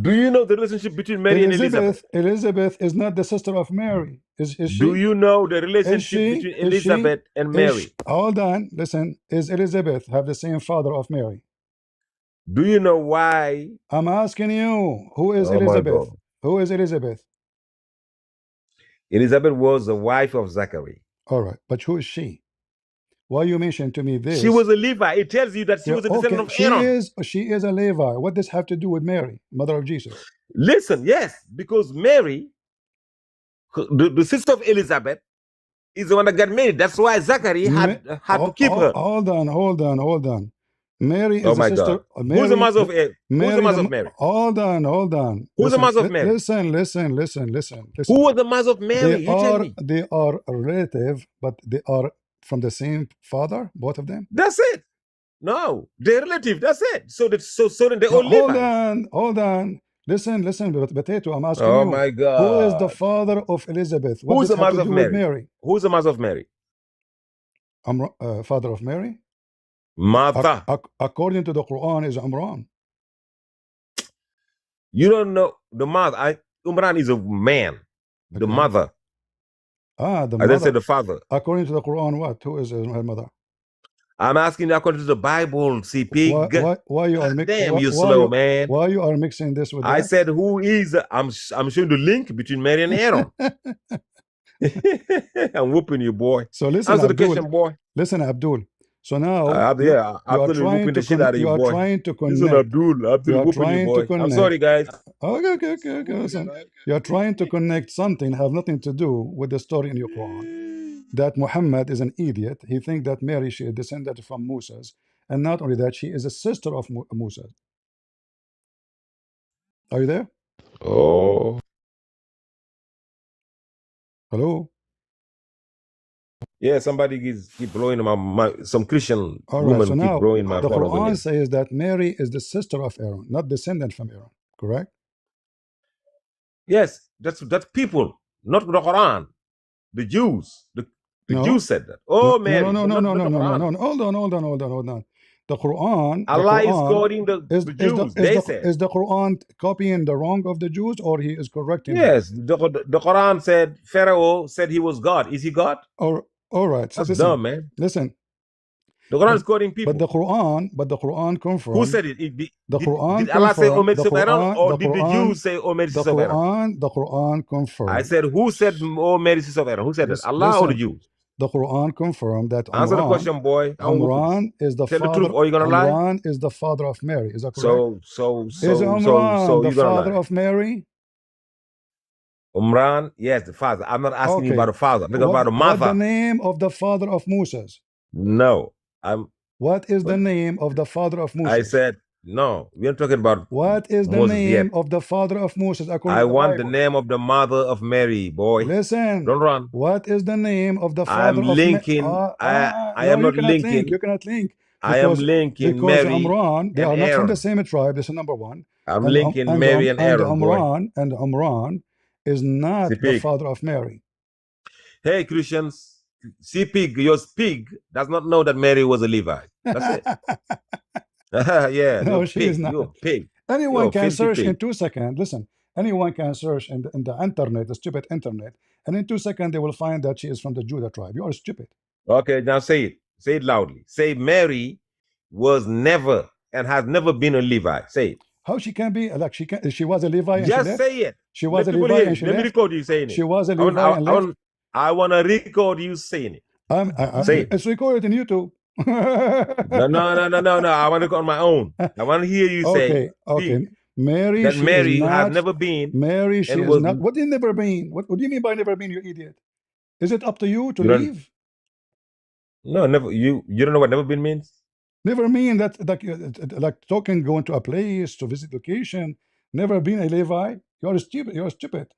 Do you know the relationship between Mary and Elizabeth? Elizabeth is not the sister of Mary. Is she? Do you know the relationship between Elizabeth and Mary? Hold on, listen. Is Elizabeth have the same father of Mary? Do you know why? I'm asking you, who is Elizabeth? Who is Elizabeth? Elizabeth was the wife of Zachary. All right, but who is she? Why you mentioned to me this? She was a Levi. It tells you that she was a descendant of Aaron. She is a Levi. What does have to do with Mary, mother of Jesus? Listen, yes, because Mary, the sister of Elizabeth, is the one that got married. That's why Zachary had to keep her. Hold on. Mary is the sister. God. Who's the mother of Mary? Who's the mother of Mary? Hold on. Who's the mother of Mary? Listen. Who was the mother of Mary? They are relative, but they are from the same father, both of them. That's it. No, they're relative. That's it. So then they all live. Hold on. Listen, Potato, I'm asking you. Oh my God. Who is the father of Elizabeth? What Who's the mother of Mary? Who's the mother of Mary? Father of Mary? Mother. According to the Quran, is Umran. You don't know the mother. Umran is a man. The mother. The mother. I didn't say the father. According to the Quran, what? Who is her mother? I'm asking you according to the Bible, CP. Why you are mixing? Damn, you slow, man. Why you are mixing this with? I said, who is? I'm showing the link between Mary and Aaron. I'm whooping you, boy. So listen, answer Abdul, the question, boy. Listen, Abdul. So now, Abdul whooping the shit out of you, boy. You are trying to connect. Listen, Abdul whooping you, boy. I'm sorry, guys. Okay. Listen, you are trying to connect something have nothing to do with the story in your Quran. That Muhammad is an idiot. He thinks that Mary, she is descended from Moses. And not only that, she is a sister of Musa. Are you there? Oh. Hello? Yeah, somebody keep blowing some Christian woman so keep blowing my the phone. Quran says that Mary is the sister of Aaron, not descendant from Aaron. Correct? Yes, that's people, not the Quran. The Jews. The Jews said that. Oh, Mary. No. Hold on. The Quran. Allah is quoting the Jews. Is the Quran copying the wrong of the Jews, or he is correcting? Yes, the Quran said Pharaoh said he was God. Is he God? All right. So that's dumb, man. Listen. The Quran is quoting people. But the Quran confirmed. Who said it? The Quran did Allah say Omer Aaron, or did the Jews say Omer Aaron? The Quran confirmed. I said, who said Omer Aaron? Who said that? Allah or the Jews? The Quran confirmed that answer the question, boy. Umran is the father. Tell the truth, or you gonna lie? Umran is the father of Mary. Is that correct? Is Umran the father of Mary? Umran, yes, the father. I'm not asking you about the father. I'm about the mother. What's the name of the father of Moses? No, What is the name of the father of Moses? I said no. We are talking about what is the name of the father of Moses? I want the name of the mother of Mary, boy. Listen, don't run. What is the name of the father of linking. I am not linking. You cannot link. I am linking because Mary Umran, they and are not Aaron. From the same tribe. This is number one. I'm linking Mary and Aaron, boy. And Umran is not the father of Mary. Hey, Christians, see pig, your pig does not know that Mary was a Levite. That's it. Yeah, no, she pig, is not. You're a pig. Anyone can search in 2 seconds. Listen, Anyone can search in the internet, the stupid internet, and in 2 seconds they will find that she is from the Judah tribe. You are stupid. Okay, now say it. Say it loudly. Say Mary was never and has never been a Levi. Say it. How she can be like she was a Levi and she Just left? say it. She was Let a people Levi hear and it. she Let me left? record you saying it. She was a Levi and left? I want to record you saying it. Say it. It's recorded in YouTube. No. I want to go on my own. I want to hear you say Okay. Mary, that she is Mary has not. never been. Mary, she And is was not. What do you never been? What do you mean by never been, you idiot? Is it up to you to you don't leave? no never you don't know what never been means? Never mean that like talking, going to a place to visit location. Never been a Levi. You're stupid. You're stupid.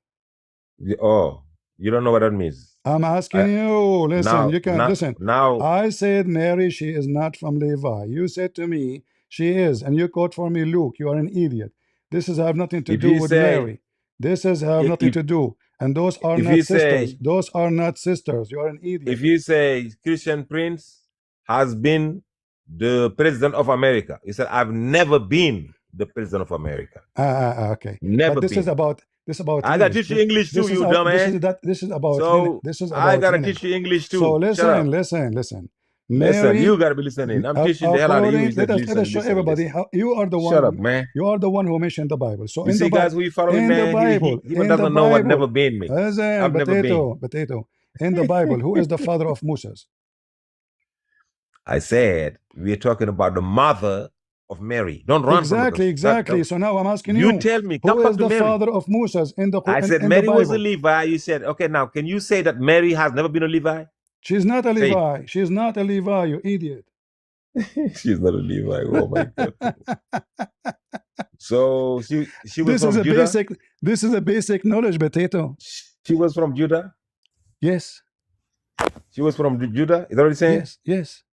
Oh, you don't know what that means. I'm asking you. Listen, you can listen. Now I said Mary, she is not from Levi. You said to me she is, and you quote for me Luke. You are an idiot. This is have nothing to if do you with say Mary. This is have nothing to do. And those are if not you sisters. say Those are not sisters. You are an idiot. if you say Christian Prince has been the president of America, he said I've never been the president of America. Okay. Never But this been. is about I gotta teach you English too, you dumbass. This is about So this is I about gotta lineage. teach you English too. So Shut up. listen. Listen, you Mary, gotta be listening. I'm teaching the hell out of you. according, Instead let us show everybody how you are the Shut up, one. man. You are the one who mentioned the Bible. So You see, guys, who you following, man? He in the doesn't know what Bible, never been means. listen, I've never been. potato. In the Bible, who is the father of Moses? I said we're talking about the mother of Mary. Don't run from the question. Exactly. So now I'm asking You you, tell me. who Come back is to the Mary. father of Moses in the I said in the Mary was a Bible? Levi. You said, okay, now can you say that Mary has never been a Levi? She's not a Say it. Levi. She's not a Levi, you idiot. She's not a Levi. Oh my God. So she was This is from a Judah. this is a basic knowledge, potato. She was from Judah. Yes. She was from Judah. Is that what you're saying? Yes.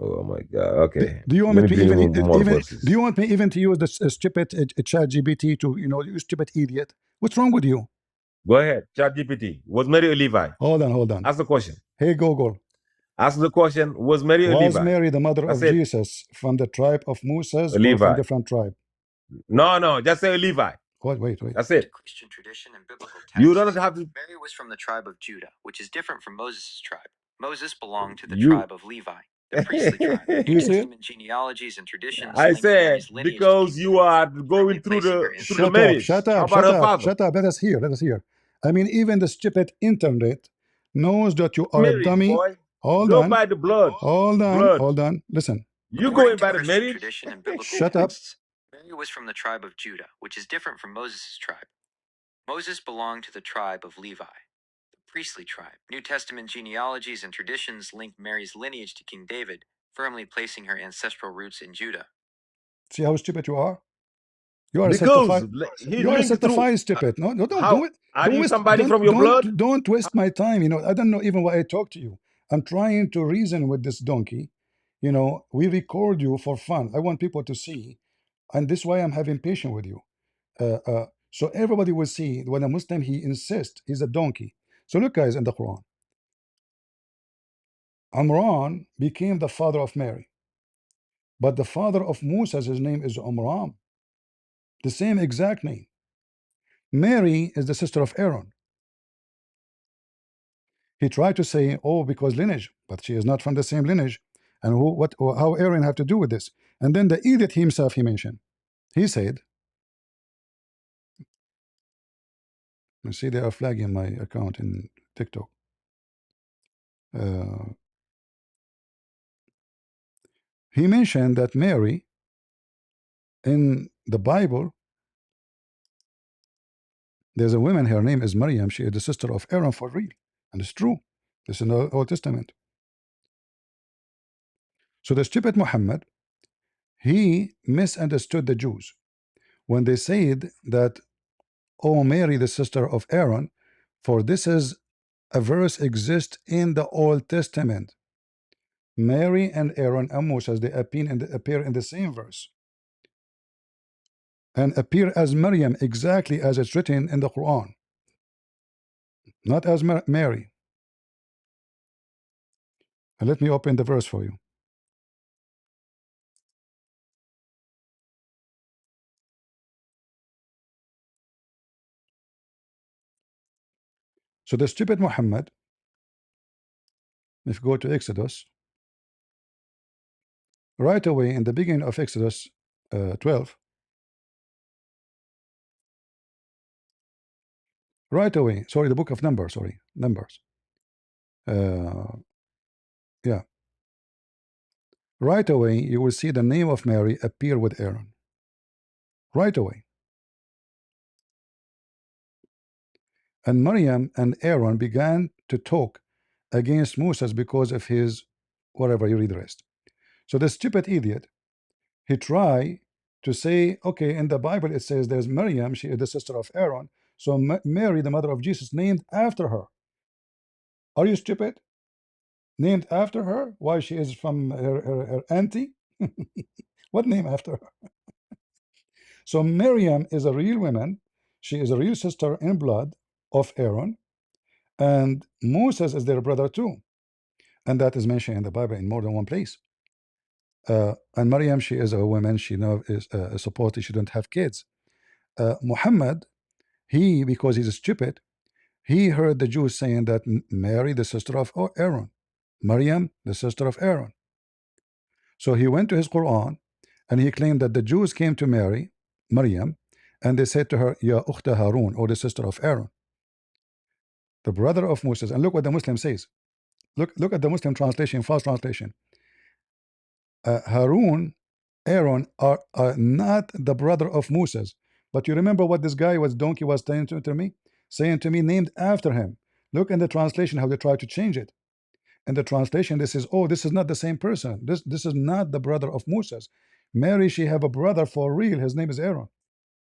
Oh my God. Okay. Do you want Let me me to bring you more even verses. do you want me even to use the stupid chat GPT to, you stupid idiot? What's wrong with you? Go ahead. ChatGPT. Was Mary a Levi? Hold on. Ask the question. Hey Google. Ask the question. Was Mary a Levi? Was Mary the mother That's of it. Jesus from the tribe of Moses A or from Levi. different tribe? No. Just say a Levi. Wait. That's it. Christian tradition and biblical text. You don't have to. Mary was from the tribe of Judah, which is different from Moses' tribe. Moses belonged to the You- tribe of Levi, the priestly tribe. You New see it? Testament genealogies and traditions I link said Mary's lineage to because King you David, are going through placing her the in through the Shut up, marriage. shut How up, about shut her up, father? shut up. Let us hear. I mean, even the stupid internet knows that you are a Marriage, dummy. boy. Hold Go on, by the blood. hold Blood. on. Listen, You According going to by the Christian marriage? tradition and biblical shut up. texts, Mary was from the tribe of Judah, which is different from Moses' tribe. Moses belonged to the tribe of Levi, the priestly tribe. New Testament genealogies and traditions link Mary's lineage to King David, firmly placing her ancestral roots in Judah. See how stupid you are? You are Because certified. he's You are linked through. certified stupid. No, How are you somebody from your blood? don't waste my time. I don't know even why I talk to you. I'm trying to reason with this donkey. We record you for fun. I want people to see, and this is why I'm having patience with you. So everybody will see when a Muslim he insists he's a donkey. So look, guys, in the Quran, Amran became the father of Mary, but the father of Musa, his name is Amram, the same exact name. Mary is the sister of Aaron. He tried to say, oh, because lineage, but she is not from the same lineage. And how Aaron have to do with this? And then the idiot himself he mentioned. He said, you see, they are flagging my account in TikTok. He mentioned that Mary in the Bible, there's a woman, her name is Maryam. She is the sister of Aaron for real. And it's true. This is in the Old Testament. So the stupid Muhammad, he misunderstood the Jews when they said that, oh, Mary, the sister of Aaron, for this is a verse exists in the Old Testament. Mary and Aaron and Moses, they appear in the same verse and appear as Maryam exactly as it's written in the Quran, not as Mary. And let me open the verse for you. So the stupid Muhammad, if you go to Exodus, right away in the beginning of Exodus 12, right away, sorry, the book of Numbers, sorry, Numbers. Yeah, right away you will see the name of Mary appear with Aaron. Right away. And Maryam and Aaron began to talk against Moses because of his whatever, you read the rest. So the stupid idiot, he tried to say, okay, in the Bible it says there's Maryam, she is the sister of Aaron. So Mary, the mother of Jesus, named after her. Are you stupid? Named after her? Why, she is from her auntie? What name after her? So Miriam is a real woman. She is a real sister in blood of Aaron, and Moses is their brother too, and that is mentioned in the Bible in more than one place. And Maryam, she is a woman. She now is supposedly she don't have kids. Muhammad, he, because he's stupid, he heard the Jews saying that Mary, the sister of Aaron, Maryam, the sister of Aaron. So he went to his Quran and he claimed that the Jews came to Mary, Maryam, and they said to her, Ya Ukhta Harun, or the sister of Aaron, the brother of Moses. And look what the Muslim says. Look at the Muslim translation, false translation. Harun, Aaron are not the brother of Moses. But you remember what this guy was donkey was saying to me? Saying to me, named after him. Look in the translation how they try to change it. In the translation, this is, oh, this is not the same person. This is not the brother of Moses. Mary, she have a brother for real. His name is Aaron.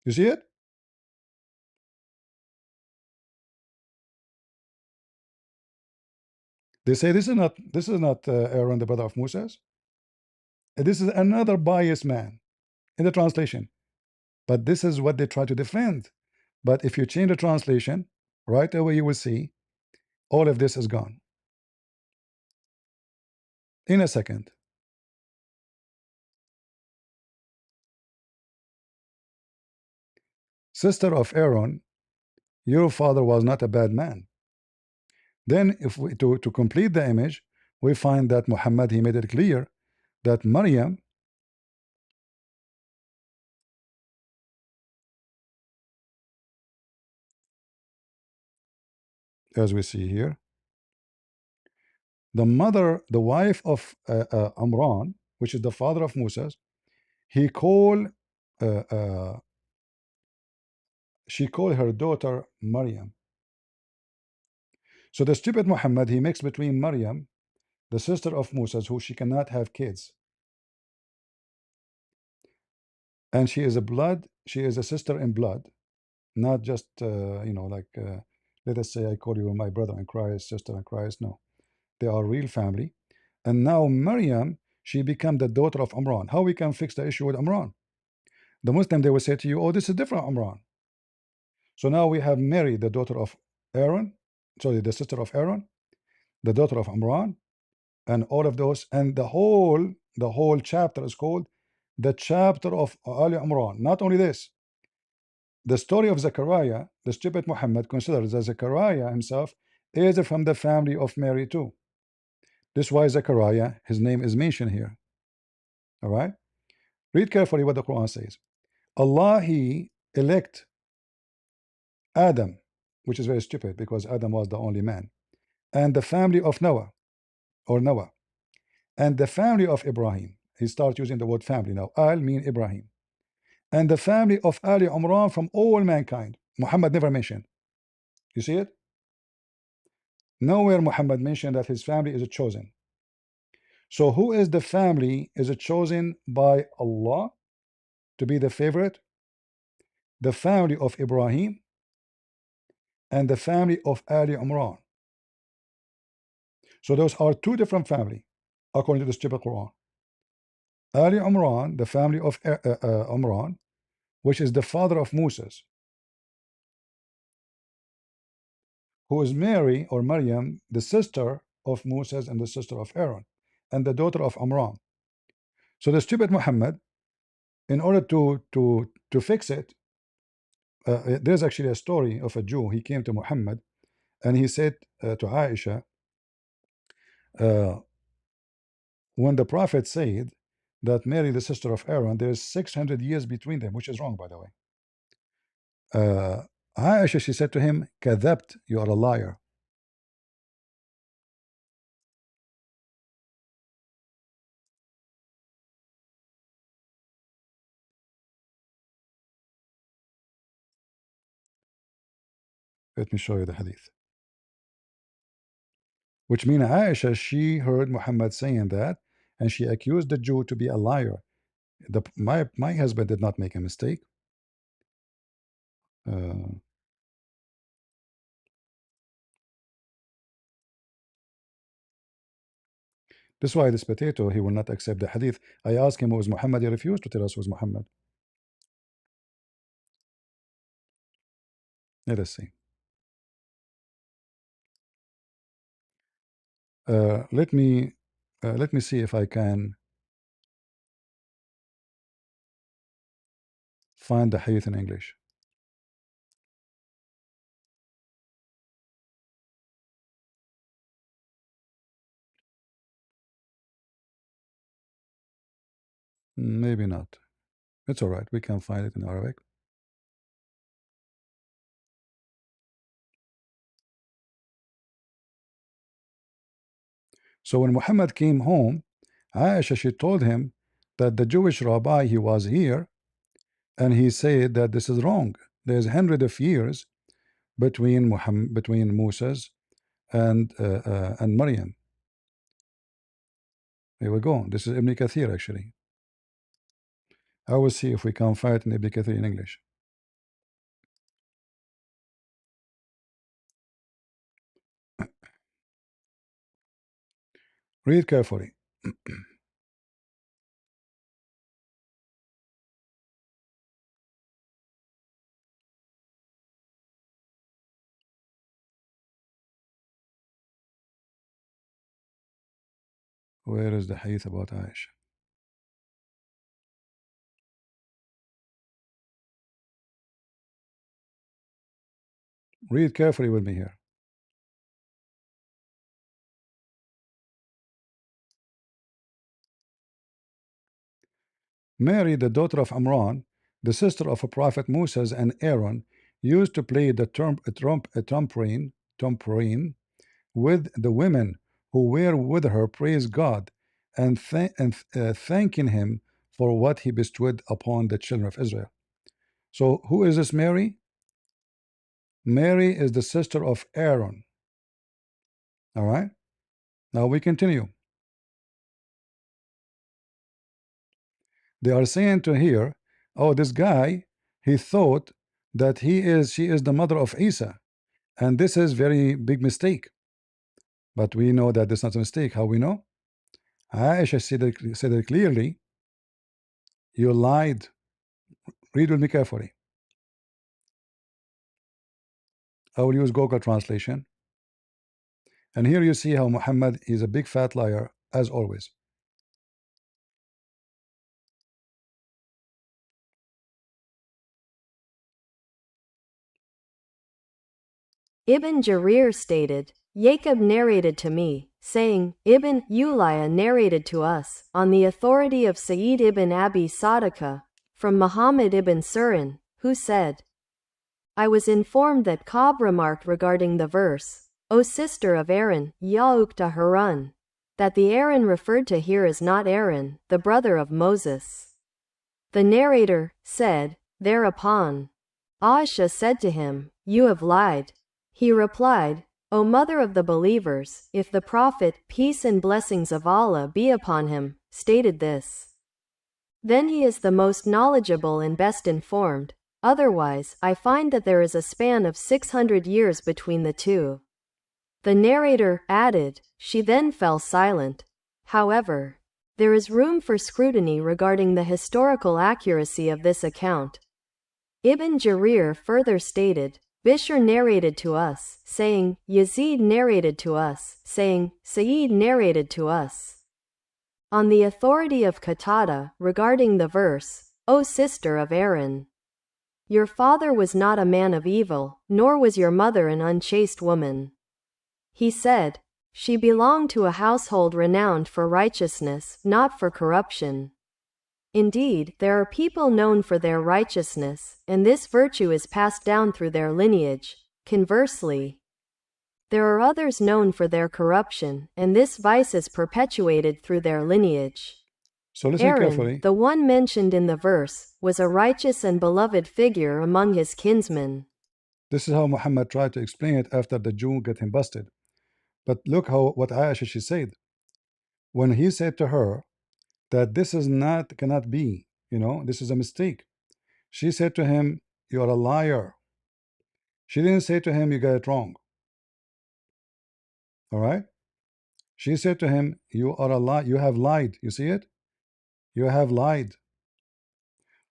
You see it? They say this is not Aaron, the brother of Moses. This is another biased man in the translation. But this is what they try to defend. But if you change the translation, right away you will see all of this is gone in a second. Sister of Aaron, your father was not a bad man. Then if we to complete the image, we find that Muhammad, he made it clear that Maryam, as we see here, the mother, the wife of Amran, which is the father of Moses, he called uh, uh, she called her daughter Maryam. So the stupid Muhammad, he mixed between Maryam, the sister of Moses, who she cannot have kids, and she is a blood, she is a sister in blood, not just let us say I call you my brother in Christ, sister in Christ. No, they are real family. And now Maryam, she became the daughter of Amran. How we can fix the issue with Amran? The Muslim, they will say to you, oh, this is different Amran. So now we have Mary, the daughter of Aaron, sorry, the sister of Aaron, the daughter of Amran, and all of those, and the whole chapter is called the chapter of Ali Imran. Not only this, the story of Zechariah, the stupid Muhammad considers that Zechariah himself is from the family of Mary too. This is why Zechariah, his name is mentioned here. All right, read carefully what the Quran says. Allah, he elect Adam, which is very stupid because Adam was the only man, and the family of Noah, or Noah, and the family of Ibrahim. He starts using the word family now. Al mean Ibrahim. And the family of Ali Imran from all mankind. Muhammad never mentioned. You see it? Nowhere Muhammad mentioned that his family is chosen. So who is the family is chosen by Allah to be the favorite? The family of Ibrahim and the family of Ali Imran. So those are two different families according to the stupid Quran. Ali Imran, the family of Imran, which is the father of Moses, who is Mary or Maryam, the sister of Moses and the sister of Aaron, and the daughter of Amram. So the stupid Muhammad, in order to fix it, there's actually a story of a Jew. He came to Muhammad And he said to Aisha, when the Prophet said that Mary, the sister of Aaron, there is 600 years between them, which is wrong, by the way. Aisha, she said to him, Kadhabt, you are a liar. Let me show you the hadith. Which means Aisha, she heard Muhammad saying that, and she accused the Jew to be a liar. My husband did not make a mistake. This is why this potato, he will not accept the hadith. I asked him who was Muhammad, he refused to tell us who was Muhammad. Let us see. Let me see if I can find the hadith in English. Maybe not. It's all right. We can find it in Arabic. So when Muhammad came home, Aisha, she told him that the Jewish rabbi, he was here, and he said that this is wrong. There's hundreds of years between Moses and Maryam. Here we go. This is Ibn Kathir, actually. I will see if we can find it in Ibn Kathir in English. Read carefully. Where is the hadith about Aisha? Read carefully with me here. Mary, the daughter of Amran, the sister of a prophet Moses and Aaron, used to play the tambourine with the women who were with her, praise God, and thanking him for what he bestowed upon the children of Israel. So who is this Mary? Mary is the sister of Aaron. All right. Now we continue. They are saying to here, oh, this guy, he thought that she is the mother of Isa, and this is very big mistake. But we know that this is not a mistake. How we know? Aisha said it clearly. You lied. Read with me carefully. I will use Google translation. And here you see how Muhammad is a big fat liar, as always. Ibn Jarir stated, Jacob narrated to me, saying, Ibn Ulayya narrated to us, on the authority of Sayyid ibn Abi Sadiqa, from Muhammad ibn Sirin, who said, I was informed that Ka'b remarked regarding the verse, O sister of Aaron, Ya Ukhta Harun, that the Aaron referred to here is not Aaron, the brother of Moses. The narrator said, thereupon, Aisha said to him, You have lied. He replied, O mother of the believers, if the Prophet, peace and blessings of Allah be upon him, stated this, then he is the most knowledgeable and best informed. Otherwise, I find that there is a span of 600 years between the two. The narrator added, she then fell silent. However, there is room for scrutiny regarding the historical accuracy of this account. Ibn Jarir further stated, Bishr narrated to us, saying, Yazid narrated to us, saying, Sayyid narrated to us. On the authority of Qatada, regarding the verse, O sister of Aaron. Your father was not a man of evil, nor was your mother an unchaste woman. He said, she belonged to a household renowned for righteousness, not for corruption. Indeed, there are people known for their righteousness, and this virtue is passed down through their lineage. Conversely, there are others known for their corruption, and this vice is perpetuated through their lineage. So listen Aaron, carefully. the one mentioned in the verse, was a righteous and beloved figure among his kinsmen. This is how Muhammad tried to explain it after the Jew got him busted. But look what Aisha she said. When he said to her that this is not cannot be, this is a mistake. She said to him, you are a liar. She didn't say to him, you got it wrong. All right? She said to him, you are a lie. You have lied. You see it? You have lied.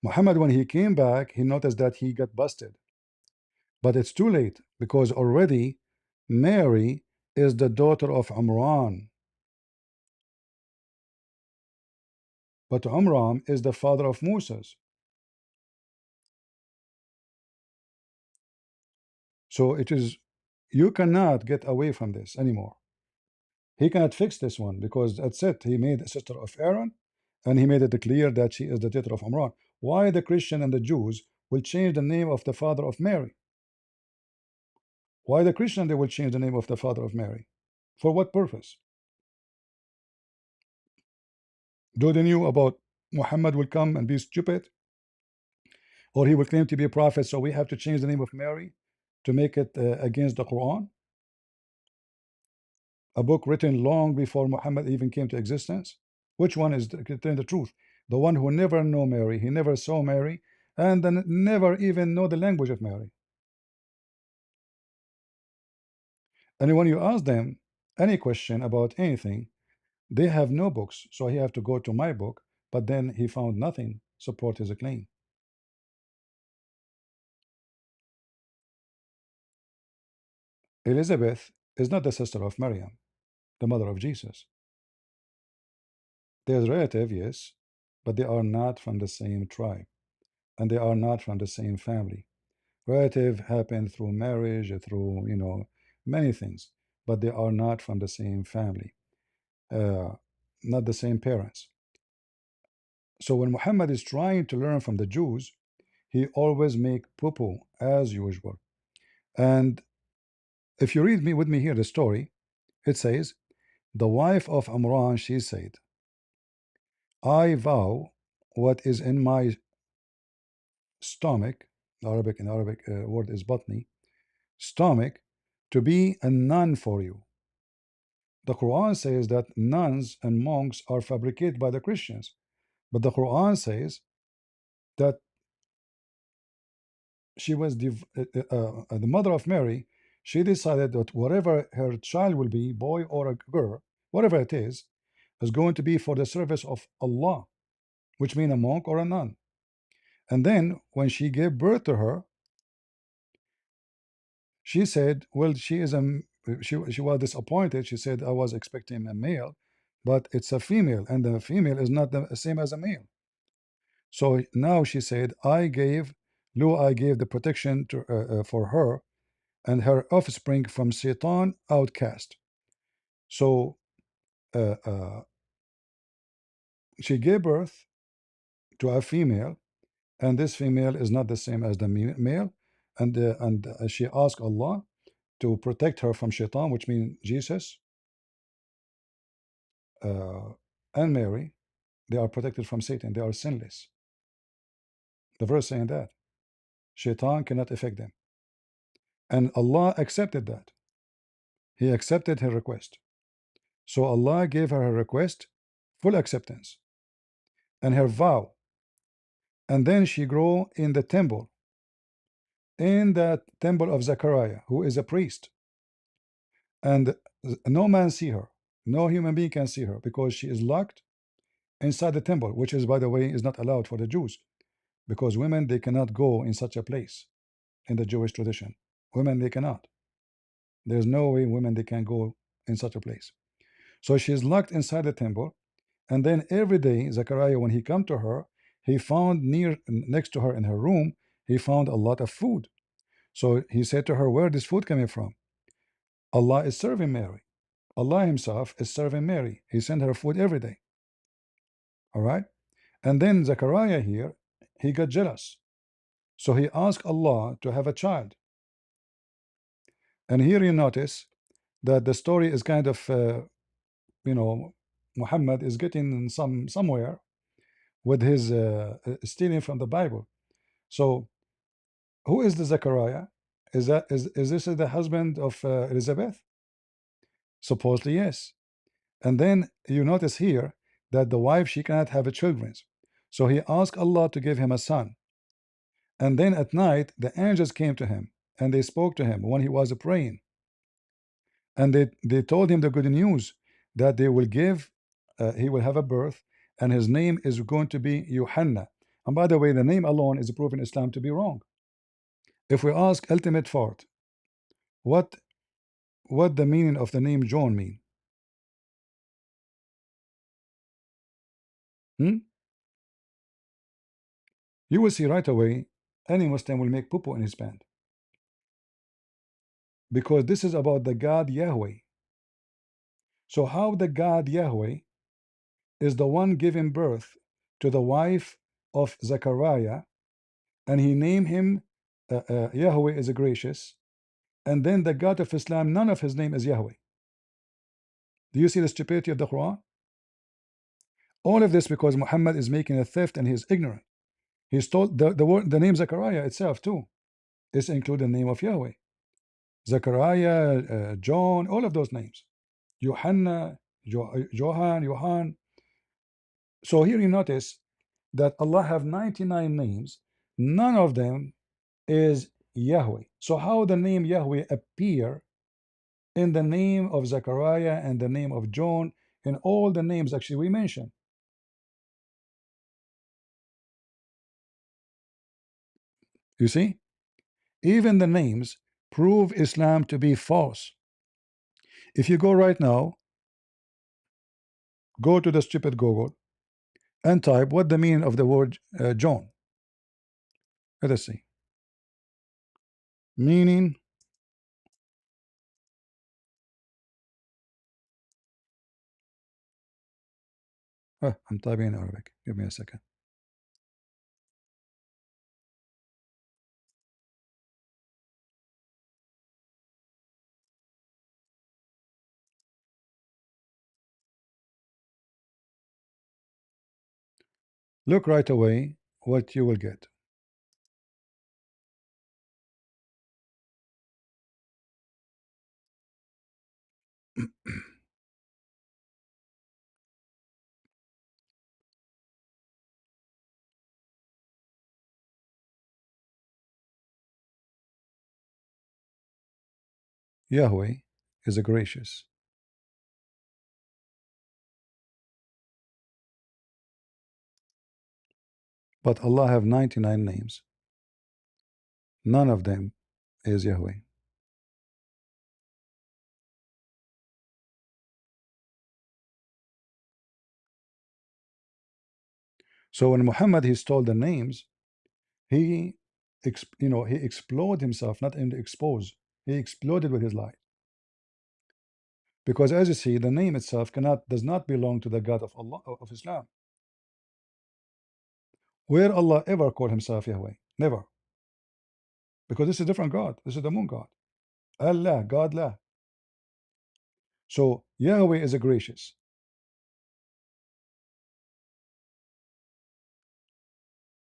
Muhammad, when he came back, he noticed that he got busted. But it's too late because already Mary is the daughter of Imran. But Imran is the father of Moses. So it is, you cannot get away from this anymore. He cannot fix this one because that's it. He made a sister of Aaron and he made it clear that she is the daughter of Imran. Why the Christian and the Jews will change the name of the father of Mary? Why the Christian they will change the name of the father of Mary? For what purpose? Do they knew about Muhammad will come and be stupid? Or he will claim to be a prophet, so we have to change the name of Mary to make it against the Quran? A book written long before Muhammad even came to existence? Which one is telling the truth? The one who never knew Mary, he never saw Mary, and then never even know the language of Mary. And when you ask them any question about anything, they have no books, so he have to go to my book, but then he found nothing support his claim. Elizabeth is not the sister of Maryam, the mother of Jesus. They are relative, yes, but they are not from the same tribe, and they are not from the same family. Relative happen through marriage, through many things, but they are not from the same family, not the same parents. So when Muhammad is trying to learn from the Jews, he always make poo-poo as usual. And if you read with me here the story, it says, the wife of Amran, she said, I vow what is in my stomach, in Arabic word is batni, stomach, to be a nun for you. The Quran says that nuns and monks are fabricated by the Christians, but the Quran says that she was the mother of Mary. She decided that whatever her child will be, boy or a girl, whatever it is going to be for the service of Allah, which means a monk or a nun. And then when she gave birth to her, she said, well, she was disappointed. She said, I was expecting a male, but it's a female, and the female is not the same as a male. So now she said, I gave the protection to for her and her offspring from Satan outcast. So uh, uh, she gave birth to a female, and this female is not the same as the male, and she asked Allah to protect her from Shaitan, which means Jesus and Mary. They are protected from Satan. They are sinless. The verse saying that Shaitan cannot affect them, and Allah accepted that. He accepted her request. So Allah gave her request full acceptance and her vow. And then she grew in the temple, in the temple of Zechariah, who is a priest. And no man see her. No human being can see her because she is locked inside the temple, which is, by the way, is not allowed for the Jews because women, they cannot go in such a place in the Jewish tradition. Women, they cannot. There's no way women, they can go in such a place. So she is locked inside the temple. And then every day, Zechariah, when he come to her, he found next to her in her room, he found a lot of food. So he said to her, where is this food coming from? Allah is serving Mary. Allah himself is serving Mary. He sent her food every day. All right. And then Zechariah here, he got jealous. So he asked Allah to have a child. And here you notice that the story is kind of, Muhammad is getting somewhere with his stealing from the Bible. So who is the Zechariah? Is this the husband of Elizabeth? Supposedly yes. And then you notice here that the wife, she cannot have a children. So he asked Allah to give him a son. And then at night the angels came to him and they spoke to him when he was praying. And they told him the good news that they will give, he will have a birth, and his name is going to be Yohanna. And by the way, the name alone is proven Islam to be wrong. If we ask ultimate fault, what the meaning of the name John mean? You will see right away any Muslim will make poo-poo in his pant, because this is about the God Yahweh. So how the God Yahweh is the one giving birth to the wife of Zechariah, and he named him Yahweh is gracious, and then the God of Islam, none of his name is Yahweh. Do you see the stupidity of the Quran? All of this because Muhammad is making a theft and he is ignorant. He stole the word, the name Zechariah itself too is included the name of Yahweh. Zechariah, John, all of those names, Johanna, Johan. So here you notice that Allah have 99 names, none of them is Yahweh. So how the name Yahweh appear in the name of Zechariah and the name of John and all the names actually we mentioned? You see, even the names prove Islam to be false. If you go right now, go to the stupid Google and type what the meaning of the word John. Let us see. Meaning I'm typing in Arabic. Give me a second. Look right away what you will get. Yahweh is a gracious. But Allah have 99 names. None of them is Yahweh. So when Muhammad he stole the names, he he exploded himself, not in expose. He exploded with his lie. Because as you see, the name itself does not belong to the God of Allah of Islam. Where Allah ever called himself Yahweh? Never. Because this is a different God. This is the moon God. Allah, God La. So Yahweh is a gracious.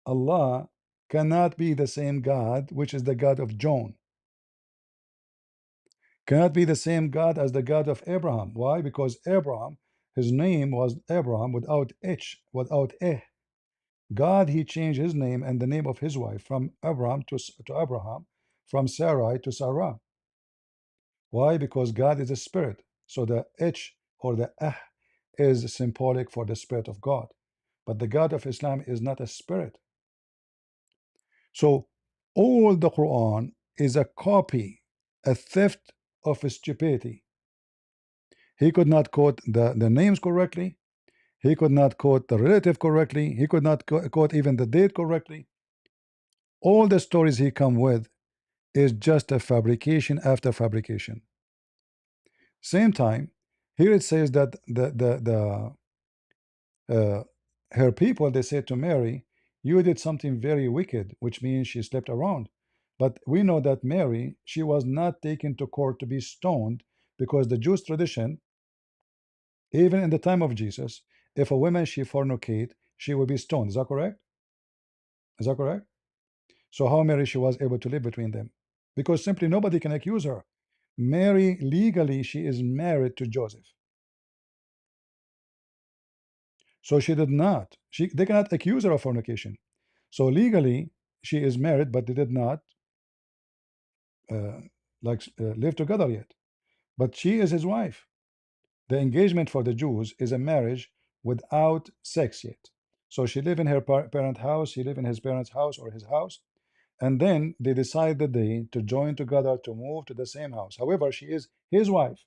Allah cannot be the same God, which is the God of John. Cannot be the same God as the God of Abraham. Why? Because Abraham, his name was Abraham without H, without Eh. God, he changed his name and the name of his wife from Abraham to Abraham, from Sarai to Sarah. Why? Because God is a spirit. So the H or the Ah is symbolic for the spirit of God. But the God of Islam is not a spirit. So all the Quran is a copy, a theft of stupidity. He could not quote the names correctly. He could not quote the relative correctly. He could not quote even the date correctly. All the stories he come with is just a fabrication after fabrication. Same time, here it says that her people, they said to Mary, you did something very wicked, which means she slept around. But we know that Mary, she was not taken to court to be stoned, because the Jewish tradition, even in the time of Jesus, if a woman she fornicate, she will be stoned. Is that correct? Is that correct? So how Mary she was able to live between them? Because simply nobody can accuse her. Mary, legally, she is married to Joseph. So she did not. They cannot accuse her of fornication. So legally, she is married, but they did not uh, live together yet. But she is his wife. The engagement for the Jews is a marriage without sex yet. So she live in her parent house, he live in his parents' house or his house, and then they decide the day to join together to move to the same house. However, she is his wife.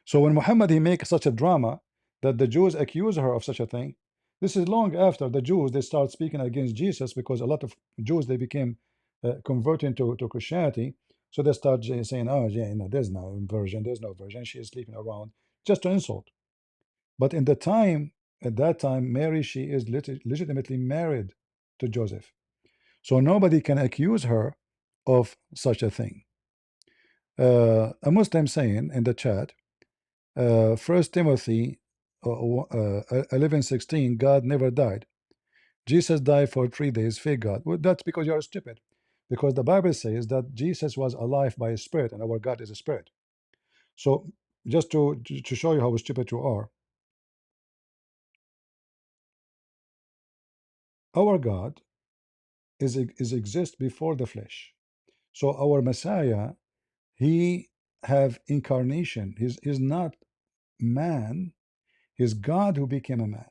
So when Muhammad he makes such a drama that the Jews accuse her of such a thing, this is long after the Jews they start speaking against Jesus, because a lot of Jews they became converting to Christianity. So they start saying, oh yeah, there's no virgin, there's no virgin, she is sleeping around, just to insult. But in the time, at that time, Mary, she is legitimately married to Joseph. So nobody can accuse her of such a thing. A Muslim saying in the chat, First Timothy 11:16, God never died. Jesus died for 3 days. Fake God. Well, that's because you are stupid. Because the Bible says that Jesus was alive by a spirit, and our God is a spirit. So just to show you how stupid you are, our God is exist before the flesh. So our Messiah, he have incarnation. He's not man. He's God who became a man.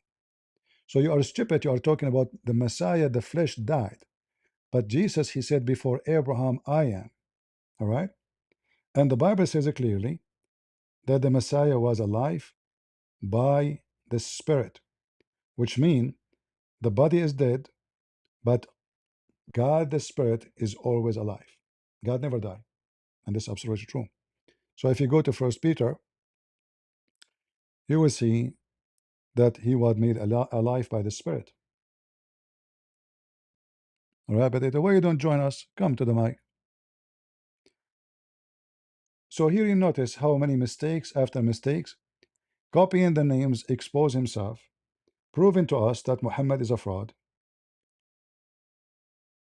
So you are stupid. You are talking about the Messiah, the flesh died. But Jesus, he said, before Abraham, I am. All right. And the Bible says it clearly that the Messiah was alive by the Spirit, which means the body is dead, but God, the Spirit, is always alive. God never died. And this is absolutely true. So if you go to First Peter, you will see that he was made alive by the Spirit. All right. But the way you don't join us, come to the mic. So here you notice how many mistakes after mistakes, copying the names, expose himself, proving to us that Muhammad is a fraud.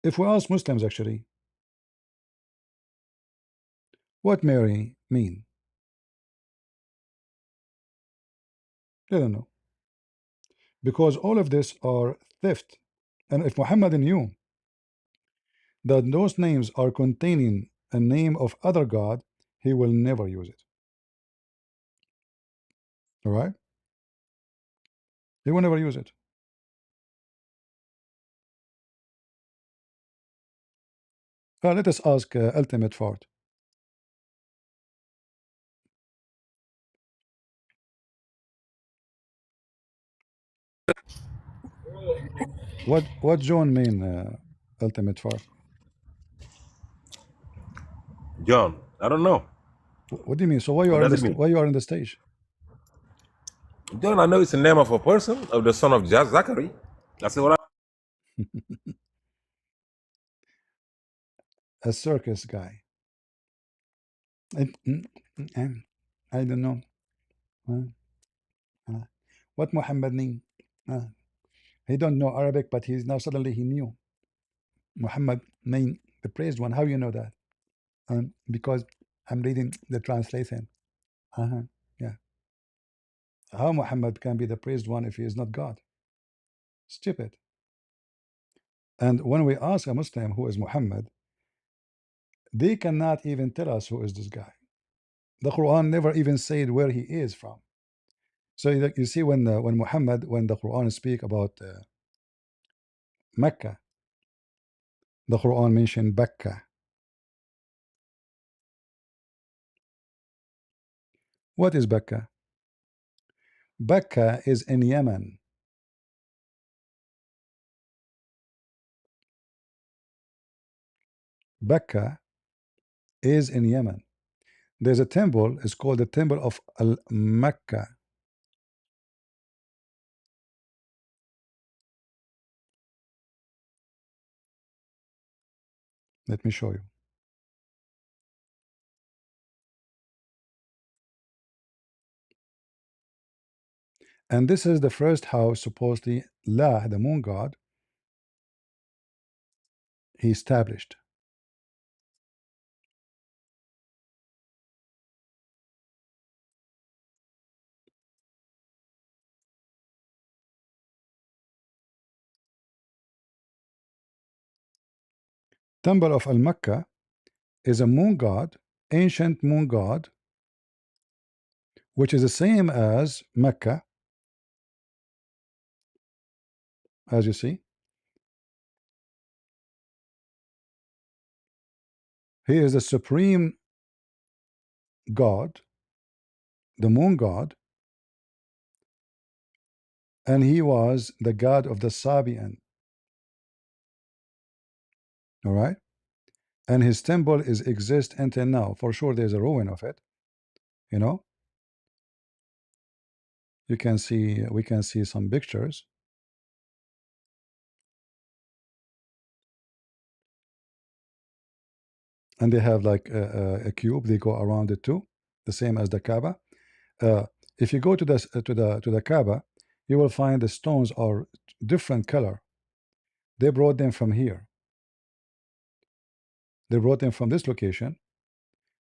If we ask Muslims actually, what Mary mean? They don't know. Because all of this are theft. And if Muhammad knew that those names are containing a name of other God, he will never use it. All right? He will never use it. Let us ask Ultimate Fart. What John mean, Ultimate Fart? John, I don't know. What do you mean? So why you What are in does the it mean? why you are in the stage? John, I know it's the name of a person, of the son of Zachary. That's what A circus guy. I don't know. Uh, uh, what Muhammad mean? Uh, he don't know Arabic, but he's now suddenly he knew. Muhammad mean the praised one. How you know that? Because I'm reading the translation. Uh-huh. Yeah. How Muhammad can be the praised one if he is not God? Stupid. And when we ask a Muslim who is Muhammad, they cannot even tell us who is this guy. The Quran never even said where he is from. So you see, when Muhammad, when the Quran speak about Mecca, the Quran mentioned Becca. What is Becca? Becca is in Yemen. Becca is in Yemen. There's a temple, it's called the Temple of Al-Mecca. Let me show you. And this is the first house, supposedly, La, the moon god, he established. Temple of Al-Mecca is a moon god, ancient moon god, which is the same as Mecca, as you see. He is the supreme god, the moon god, and he was the god of the Sabian. All right, and his temple is exist until now. For sure, there's a ruin of it. You know, you can see, we can see some pictures, and they have like a cube. They go around it too, the same as the Kaaba. If you go to the Kaaba, you will find the stones are different color. They brought them from here. They brought them from this location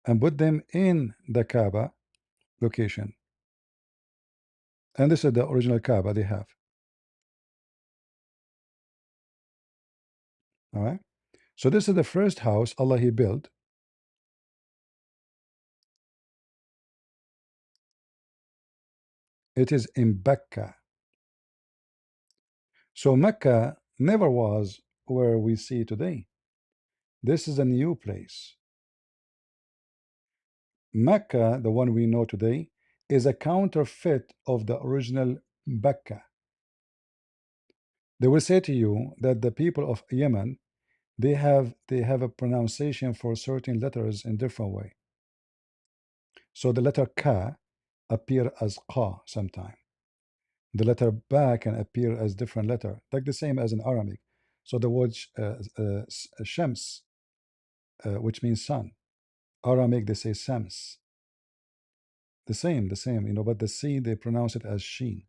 and put them in the Kaaba location. And this is the original Kaaba they have. All right. So this is the first house Allah He built. It is in Mecca. So Mecca never was where we see today. This is a new place. Mecca, the one we know today, is a counterfeit of the original Mecca. They will say to you that the people of Yemen, they have a pronunciation for certain letters in different way. So the letter Ka appear as Qa sometime. The letter Ba can appear as different letter, like the same as in Aramaic. So the word Shams, which means sun. Aramaic they say Sams. The same, you know, but the C they pronounce it as Sheen,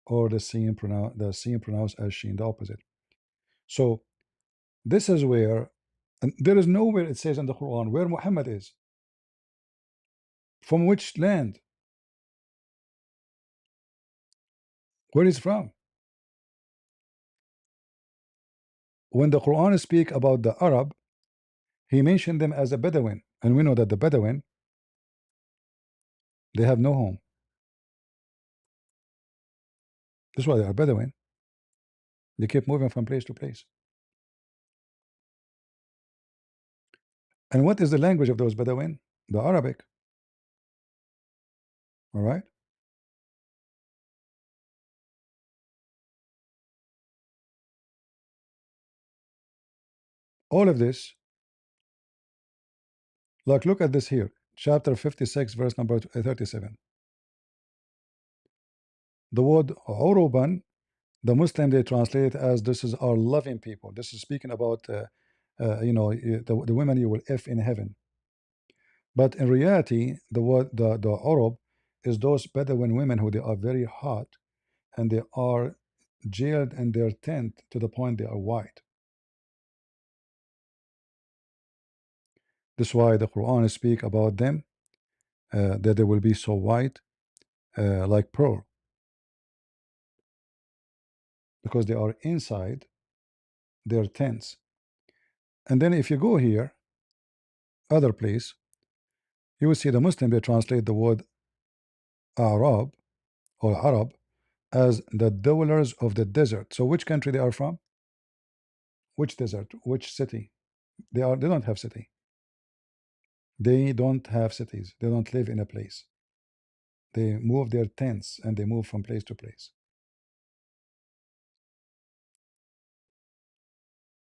or the C pronounced as Sheen, the opposite. So this is where, and there is nowhere it says in the Quran where Muhammad is. From which land? Where he's from? When the Quran speak about the Arab, he mentioned them as a Bedouin, and we know that the Bedouin, they have no home. That's why they are Bedouin. They keep moving from place to place. And what is the language of those Bedouin? The Arabic. All right. All of this, like look at this here, chapter 56, verse number 37. The word Uruban, the Muslim they translate it as this is our loving people. This is speaking about you know, the women you will F in heaven. But in reality, the word the Arab is those Bedouin women who they are very hot and they are jailed in their tent to the point they are white. That's why the Quran speak about them that they will be so white like pearl, because they are inside their tents. And then if you go here, other place, you will see the Muslim they translate the word Arab or Arab as the dwellers of the desert. So which country they are from? Which desert? Which city? They don't have city. They don't have cities. They don't live in a place. They move their tents and they move from place to place.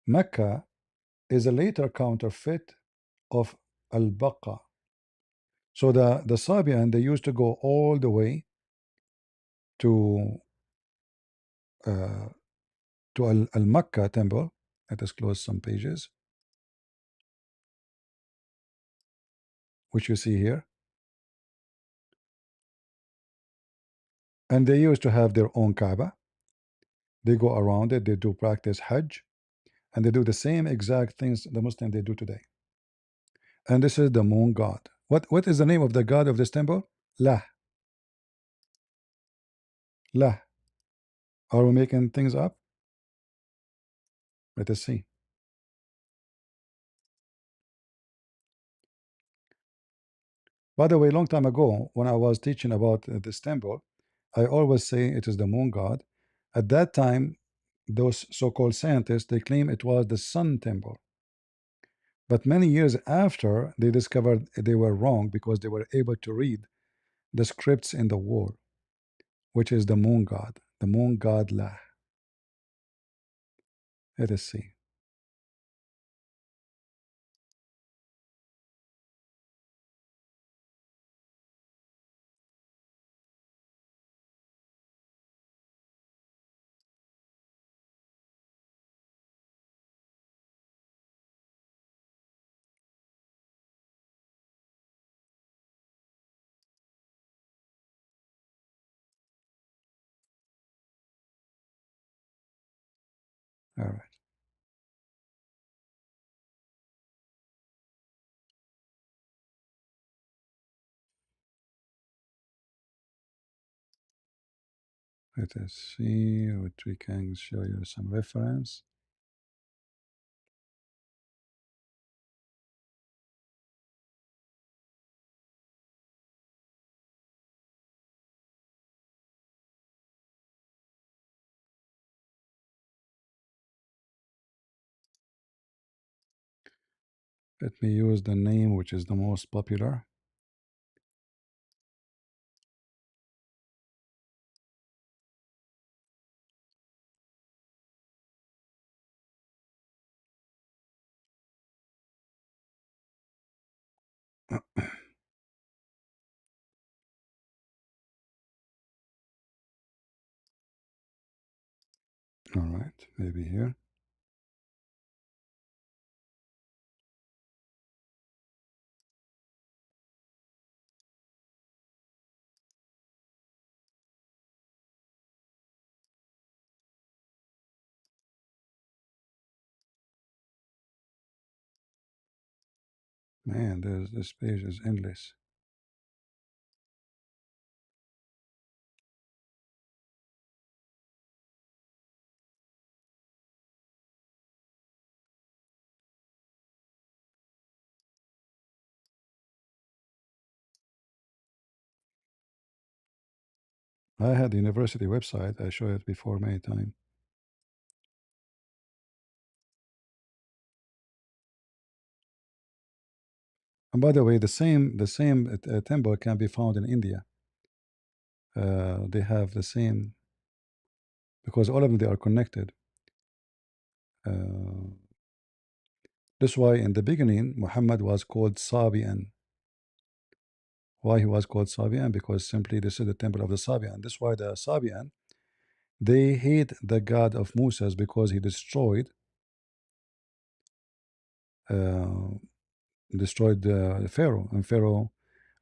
Mecca is a later counterfeit of al-Baqa. So the Sabian, they used to go all the way to uh, Al-Makkah temple. Let us close some pages, which you see here. And they used to have their own Kaaba. They go around it, they do practice Hajj, and they do the same exact things the Muslim they do today. And this is the moon god. What is the name of the god of this temple? Lah. Lah. Are we making things up? Let us see. By the way, long time ago, when I was teaching about this temple, I always say it is the moon god. At that time, those so-called scientists, they claim it was the sun temple. But many years after, they discovered they were wrong because they were able to read the scripts in the wall, which is the moon god. The moon god Lah. Let us see. All right. Let us see what we can show you some reference. Let me use the name which is the most popular. All right, maybe here. Man, this page is endless. I had the university website. I showed it before many times. And by the way, the same temple can be found in India. They have the same because all of them they are connected. That's why in the beginning Muhammad was called Sabian. Why he was called Sabian? Because simply this is the temple of the Sabian. That's why the Sabian they hate the God of Moses because he uh, destroyed Pharaoh. And Pharaoh,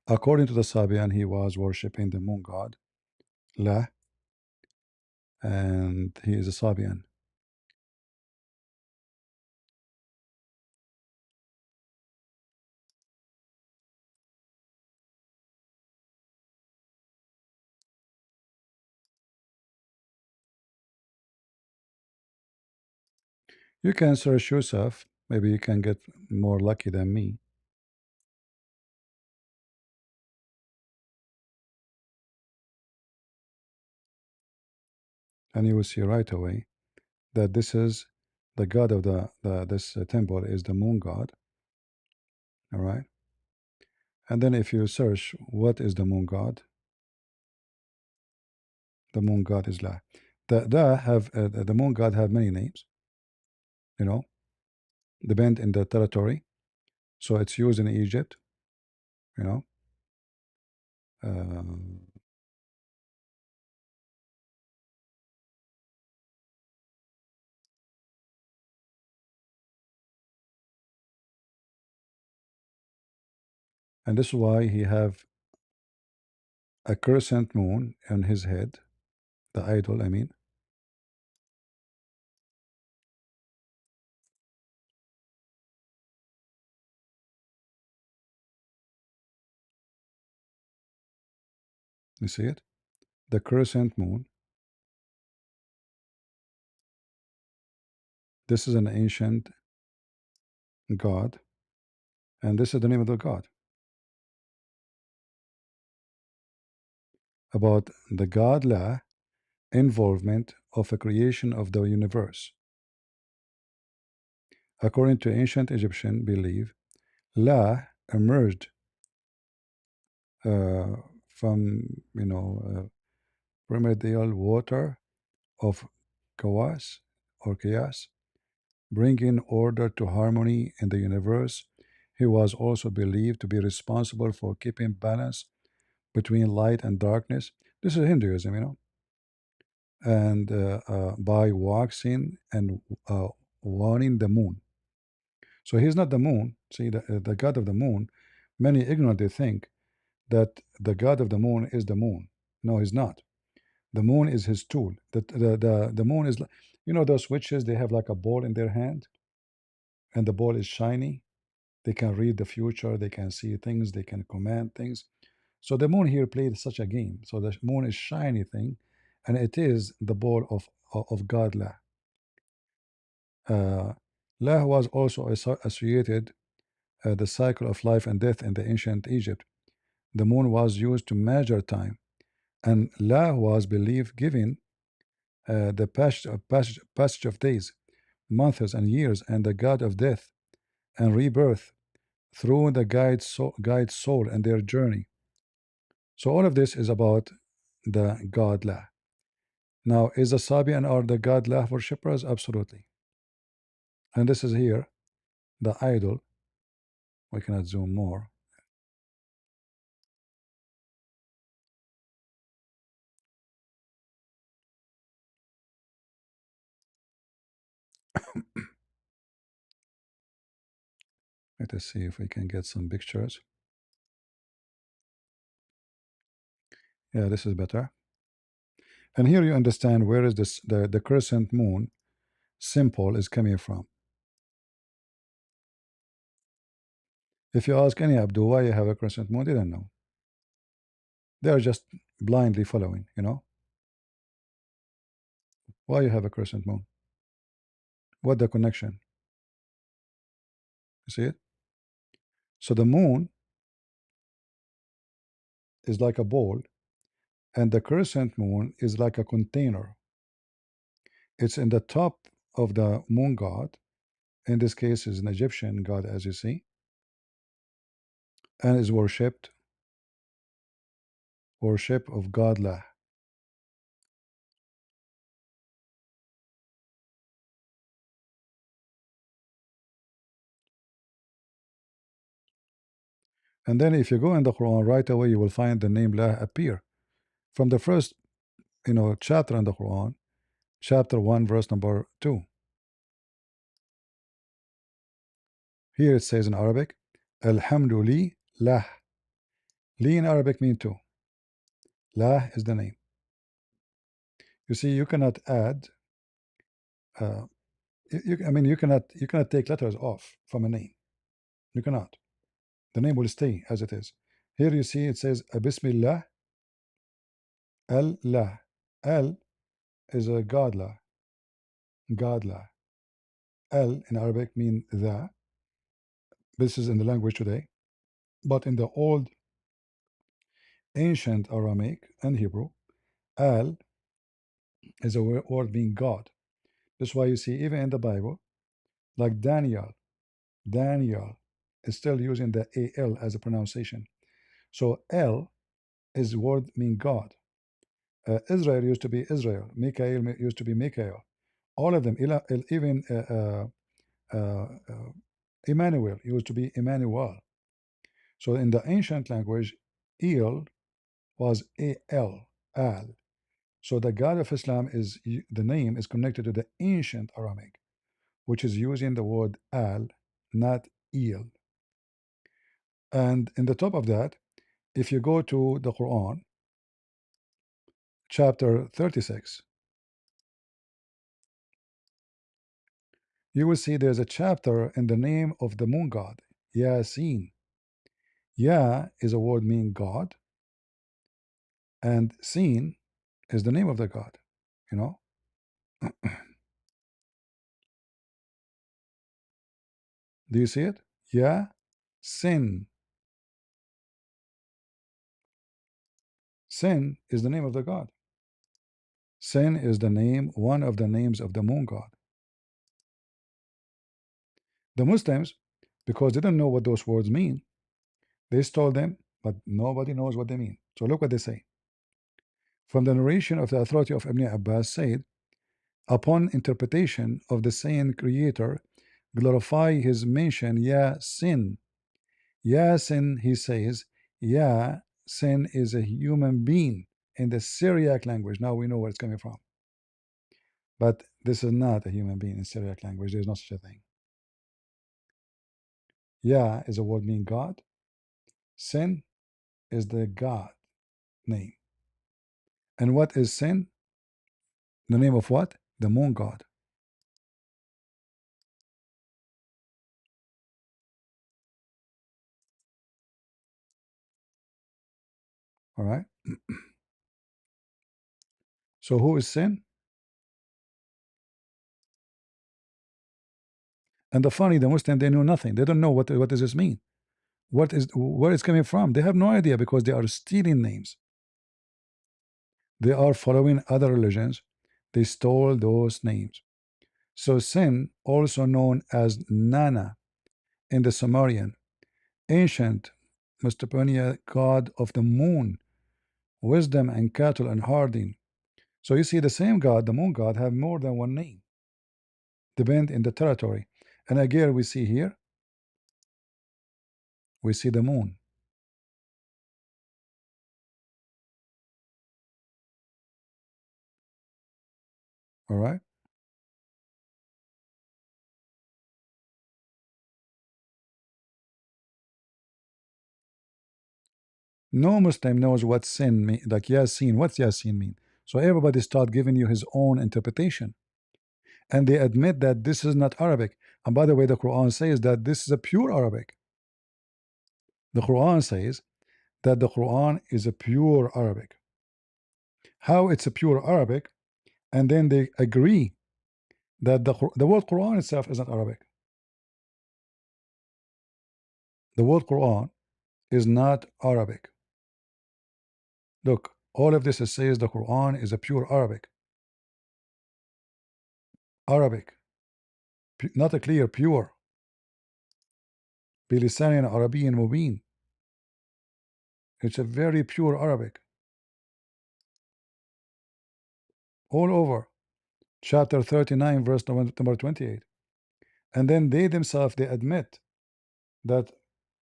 according to the Sabian, he was worshiping the moon god La, and he is a Sabian. You can search yourself. Maybe you can get more lucky than me. And you will see right away that this is the god of this temple is the moon god. All right. And then if you search what is the moon god, the moon god is La. The moon god have many names. You know, depend in the territory. So it's used in Egypt, you know. And this is why he have a crescent moon on his head, the idol, I mean. You see it? The crescent moon. This is an ancient god, and this is the name of the god. About the god La involvement of a creation of the universe. According to ancient Egyptian belief, La emerged from primordial water of chaos or chaos, bringing order to harmony in the universe. He was also believed to be responsible for keeping balance between light and darkness. This is Hinduism, and by waxing and warning the moon. So he's not the moon. See, the god of the moon, many ignorantly think that the god of the moon is the moon. No, he's not. The moon is his tool. The moon is, those witches, they have like a ball in their hand, and the ball is shiny. They can read the future, they can see things, they can command things. So the moon here played such a game. So the moon is shiny thing, and it is the ball of God La. La was also associated the cycle of life and death in the ancient Egypt. The moon was used to measure time, and La was believed giving the passage of days, months, and years, and the god of death and rebirth through the guide soul and their journey. So all of this is about the god La. Now, is the Sabian or the god La worshippers? Absolutely. And this is here the idol. We cannot zoom more. Let us see if we can get some pictures. Yeah, this is better. And here you understand where is this the crescent moon symbol is coming from. If you ask any Abdul why you have a crescent moon, they don't know. They are just blindly following, Why you have a crescent moon? What the connection? You see it? So the moon is like a ball, and the crescent moon is like a container. It's in the top of the moon god. In this case, is an Egyptian god, as you see, and is worshipped. Worship of God La. And then if you go in the Quran right away, you will find the name La appear from the first, chapter in the Quran, chapter 1, verse number 2. Here it says in Arabic, Alhamdu li lah. Li in Arabic mean two. Lah is the name. You see, you cannot add. You cannot take letters off from a name. You cannot. The name will stay as it is. Here you see it says Bismillah Al Lah. Al is a God La. God La. Al in Arabic mean the. This is in the language today. But in the old ancient Aramaic and Hebrew, Al is a word meaning God. That's why you see even in the Bible, like Daniel is still using the AL as a pronunciation. So El is word mean God. Israel used to be Israel. Mikael used to be Mikael. All of them, even Emmanuel. It used to be Emmanuel. So in the ancient language, El was Al, Al. So the God of Islam is the name is connected to the ancient Aramaic, which is using the word Al, not El. And in the top of that, if you go to the Quran, chapter 36, you will see there's a chapter in the name of the moon god, Yasin. Ya is a word meaning God, and Sin is the name of the God. You know, do you see it? Ya Sin. Sin is the name of the God. Sin is the name, one of the names of the moon god. The Muslims, because they don't know what those words mean, they stole them, but nobody knows what they mean. So look what they say. From the narration of the authority of Ibn Abbas said, upon interpretation of the saying creator, glorify his mention, Ya Sin. Ya Sin, he says, Ya Sin is a human being in the Syriac language. Now we know where it's coming from. But this is not a human being in Syriac language. There's no such a thing. Ya is a word meaning God. Sin is the God name. And what is sin? The name of what? The moon god. All right. So who is sin? And the funny, the Muslim, they know nothing. They don't know what does this mean. What is where it's coming from? They have no idea because they are stealing names. They are following other religions. They stole those names. So sin, also known as Nana in the Sumerian, ancient Mesopotamia god of the moon, wisdom and cattle and herding. So you see the same god, the moon god, have more than one name, depend in the territory. And again we see here, we see the moon. All right. No Muslim knows what sin mean, like Yasin. What's Yasin mean? So everybody start giving you his own interpretation, and they admit that this is not Arabic. And by the way, the Quran says that this is a pure Arabic. The Quran says that the Quran is a pure Arabic. How it's a pure Arabic, and then they agree that the word Quran itself is not Arabic. The word Quran is not Arabic. Look, all of this says the Quran is a pure Arabic. Arabic, not a clear, pure. بلسان عربي مبين. It's a very pure Arabic. All over. Chapter 39, verse number 28. And then they themselves, they admit that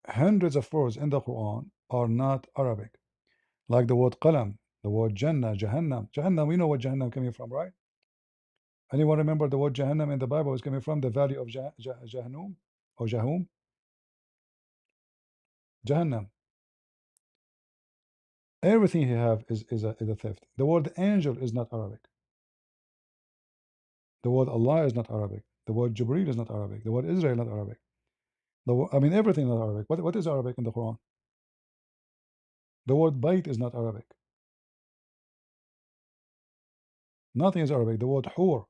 hundreds of words in the Quran are not Arabic. Like the word qalam, the word Jannah, Jahannam. Jahannam, we know what Jahannam coming from, right? Anyone remember the word Jahannam in the Bible is coming from the valley of Jahannam or Jahum? Jahannam. Everything he have is a theft. The word angel is not Arabic. The word Allah is not Arabic. The word Jibreel is not Arabic. The word Israel is not Arabic. I mean everything is not Arabic. What is Arabic in the Quran? The word Bait is not Arabic. Nothing is Arabic. The word Hur.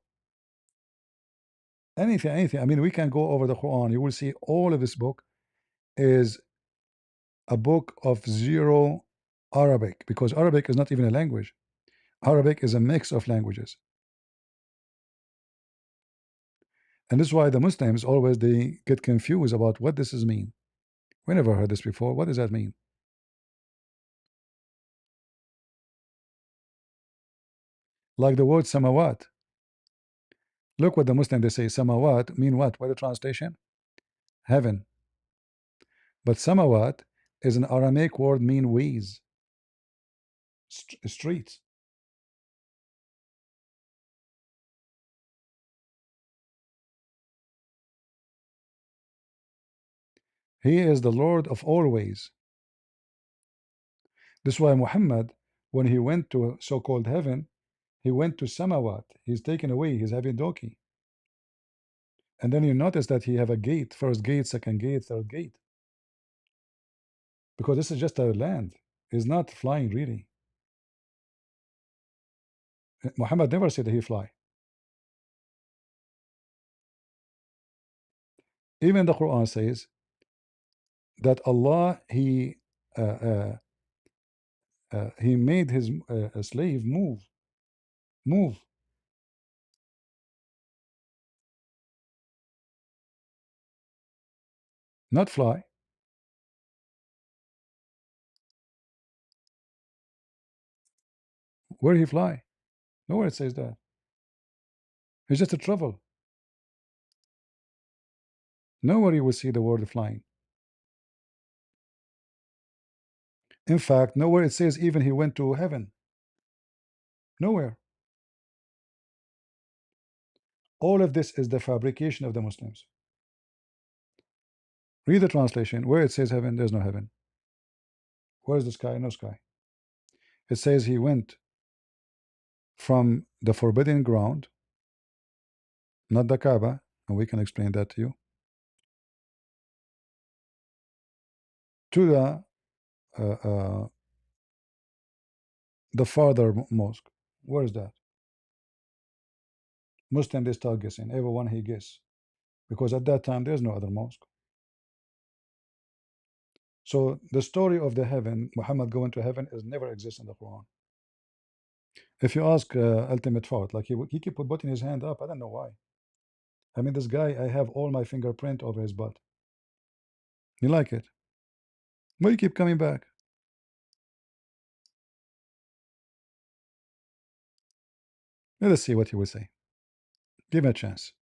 Anything. I mean, we can go over the Quran. You will see all of this book is a book of zero Arabic, because Arabic is not even a language. Arabic is a mix of languages. And this is why the Muslims always they get confused about what this is mean. We never heard this before. What does that mean? Like the word samawat. Look what the Muslim they say. Samawat mean what? What the translation? Heaven. But samawat is an Aramaic word mean ways, streets. He is the Lord of all ways. This is why Muhammad, when he went to so-called heaven, he went to samawat. He's taken away. He's having donkey. And then you notice that he have a gate, first gate, second gate, third gate. Because this is just a land. He's not flying really. Muhammad never said that he fly. Even the Quran says that Allah he made his slave move, not fly. Where he fly? Nowhere it says that. It's just a travel. Nowhere you will see the word flying. In fact, nowhere it says even he went to heaven. Nowhere. All of this is the fabrication of the Muslims. Read the translation. Where it says heaven, there's no heaven. Where's the sky? No sky. It says he went from the forbidden ground, not the Kaaba, and we can explain that to you, to the farther mosque. Where is that? Muslim they start guessing. Everyone he guess, because at that time there's no other mosque. So the story of the heaven, Muhammad going to heaven, is never exists in the Quran. If you ask Ultimate Fault, like he keep putting his hand up, I don't know why. I mean, this guy, I have all my fingerprint over his butt. You like it? Why you keep coming back? Let us see what he will say. Give him a chance.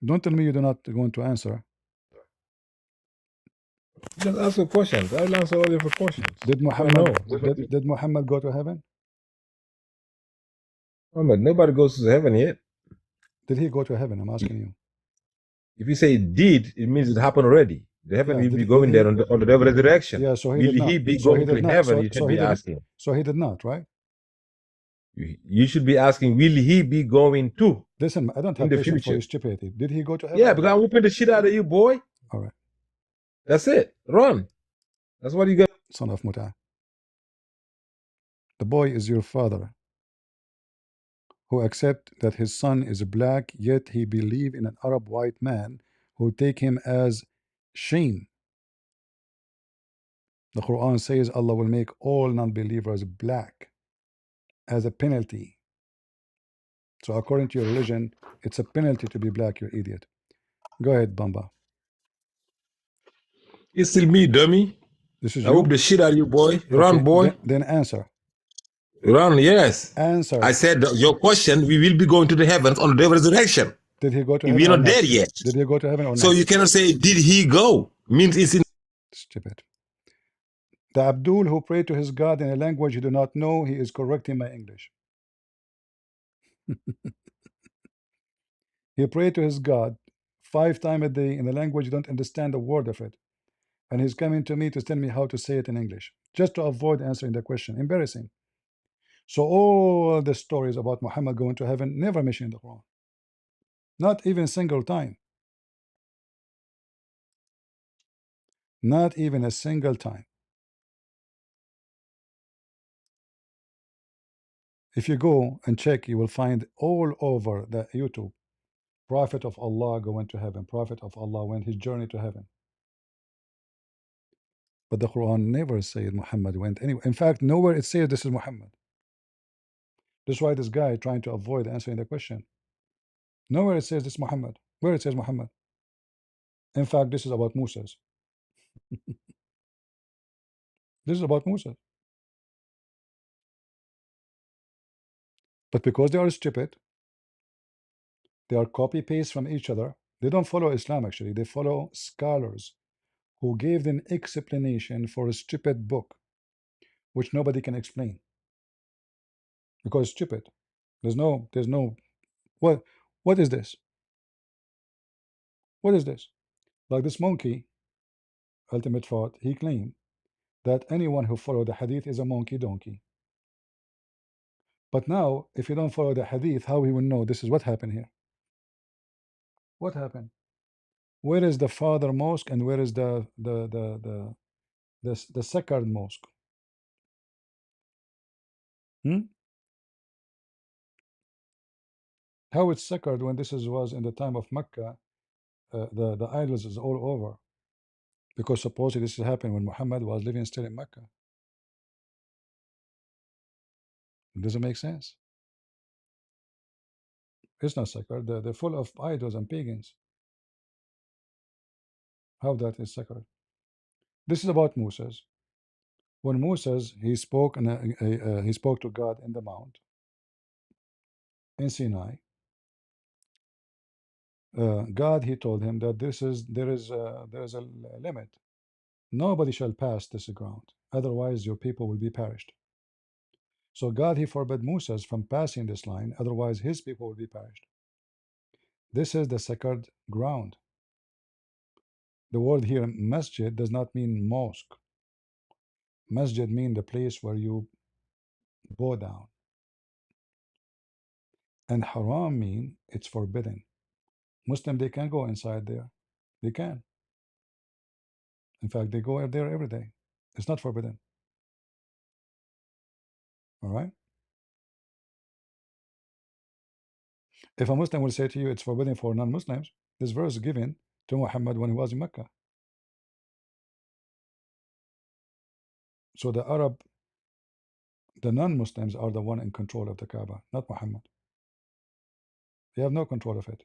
Don't tell me you do not going to answer. Just ask the questions. I'll answer all your questions. Did If I know. Muhammad did Muhammad go to heaven? Muhammad, nobody goes to heaven yet. Did he go to heaven? I'm asking you. If you say did, it means it happened already. The heaven Yeah, will be did going he? there on the day of resurrection. Yeah, so he Will did not. he be So he going did to not. heaven? So, You so should be he did. asking. So he did not, right? You should be asking, will he be going to Listen, I don't in have the patience for future? your stupidity. Did he go to heaven? Yeah, or because not? I'm whooping the shit out of you, boy. All right, That's it. Run. That's what you got. son of Muta. The boy is your father, who accept that his son is black, yet he believe in an Arab white man who take him as shame. The Quran says Allah will make all non-believers black as a penalty. So according to your religion, it's a penalty to be black, you idiot. Go ahead, Bamba. It's still me, dummy. This is I whoop you? the shit out of you, boy. Run, Okay, boy. then answer. Run, yes. Answer. I said your question, we will be going to the heavens on the day of resurrection. Did he go to We're heaven or not not? there yet. Did he go to heaven or So not? you cannot say, did he go? Means it's in. Stupid. The Abdul who prayed to his God in a language he do not know, he is correcting my English. He prayed to his God 5 times a day in a language you don't understand a word of it. And he's coming to me to tell me how to say it in English, just to avoid answering the question. Embarrassing. So all the stories about Muhammad going to heaven never mentioned in the Quran. Not even a single time. Not even a single time. If you go and check, you will find all over the YouTube, Prophet of Allah going to heaven, Prophet of Allah went his journey to heaven. But the Quran never said Muhammad went anywhere. In fact, nowhere it says this is Muhammad. That's why this guy trying to avoid answering the question. Nowhere it says this Muhammad. Where it says Muhammad. In fact, this is about Moses. This is about Moses. But because they are stupid, they are copy paste from each other. They don't follow Islam actually. They follow scholars who gave them explanation for a stupid book which nobody can explain because it's stupid. There's no what what is this? What is this? Like this monkey, ultimate thought, he claimed that anyone who followed the hadith is a monkey donkey. But now, if you don't follow the hadith, how we will know this is what happened here? What happened? Where is the father mosque and where is the second mosque? Hmm? How it's sacred when this was in the time of Mecca? The idols is all over because supposedly this happened when Muhammad was living still in Mecca. It doesn't make sense. It's not sacred. They're full of idols and pagans. How that is sacred? This is about Moses. When Moses he spoke to God in the mount in Sinai. God he told him that there is a limit. Nobody shall pass this ground, otherwise your people will be perished. So God he forbade Moses from passing this line, otherwise his people will be perished. This is the sacred ground. The word here masjid does not mean mosque. Masjid means the place where you bow down. And haram mean it's forbidden. Muslim they can go inside there. They can. In fact, they go there every day. It's not forbidden. All right. If a Muslim will say to you it's forbidden for non-Muslims, this verse is given to Muhammad when he was in Mecca. So the Arab, the non-Muslims are the one in control of the Kaaba, not Muhammad. They have no control of it.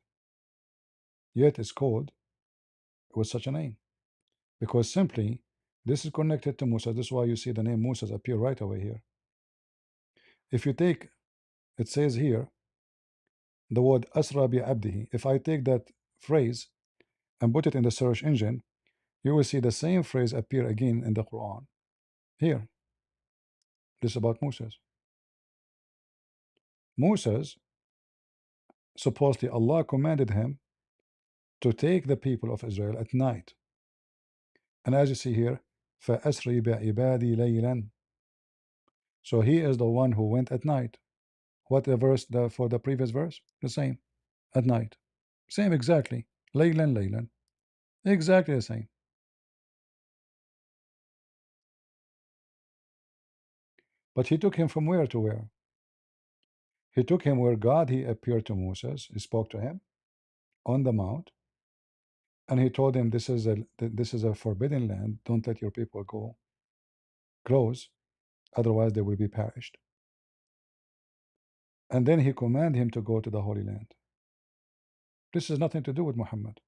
Yet it's called with such a name. Because simply this is connected to Musa. This is why you see the name Musa appear right away here. If you take, it says here, the word Asra bi abdihi. If I take that phrase and put it in the search engine, you will see the same phrase appear again in the Quran. Here, this is about Moses. Moses, supposedly Allah commanded him to take the people of Israel at night. And as you see here, فَأَسْرِ بِعِبَادِي لَيْلًا. So he is the one who went at night. What the verse for the previous verse? The same, at night. Same exactly. Laylan, laylan. Exactly the same. But he took him from where to where? He took him where God he appeared to Moses. He spoke to him on the mount, and he told him this is a forbidden land. Don't let your people go close, otherwise they will be perished. And then he commanded him to go to the Holy Land. This has nothing to do with Muhammad.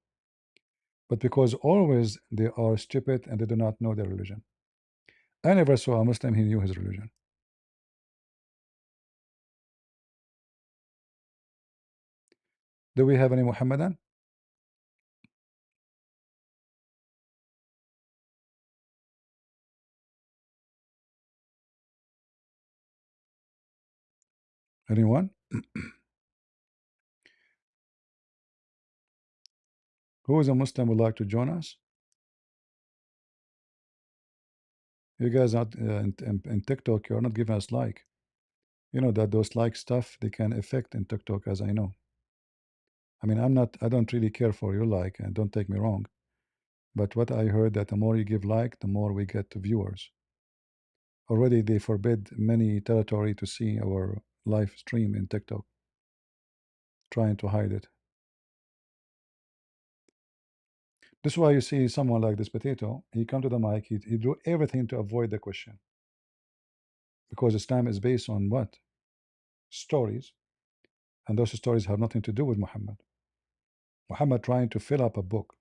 But because always they are stupid and they do not know their religion. I never saw a Muslim who knew his religion. Do we have any Muhammadan? Anyone? Who is a Muslim would like to join us? You guys are in TikTok, you're not giving us like. You know that those like stuff they can affect in TikTok, as I know. I mean, I don't really care for your like, and don't take me wrong. But what I heard that the more you give like, the more we get viewers. Already they forbid many territory to see our live stream in TikTok, trying to hide it. This is why you see someone like this potato, he come to the mic, he do everything to avoid the question. Because Islam is based on what? Stories. And those stories have nothing to do with Muhammad. Muhammad trying to fill up a book.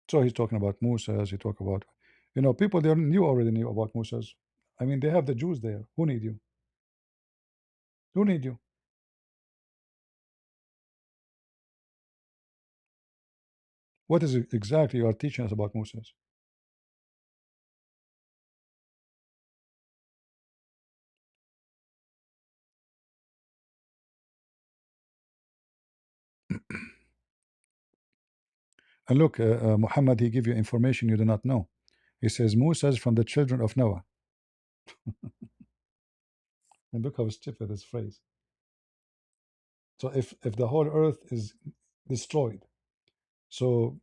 So he's talking about Musa, he talk about, people they already knew about Musa's. I mean, they have the Jews there. Who need you? Who need you? What is it exactly you are teaching us about Moses? And look, Muhammad, he give you information you do not know. He says Moses from the children of Noah. And look how stupid this phrase. So if the whole earth is destroyed, so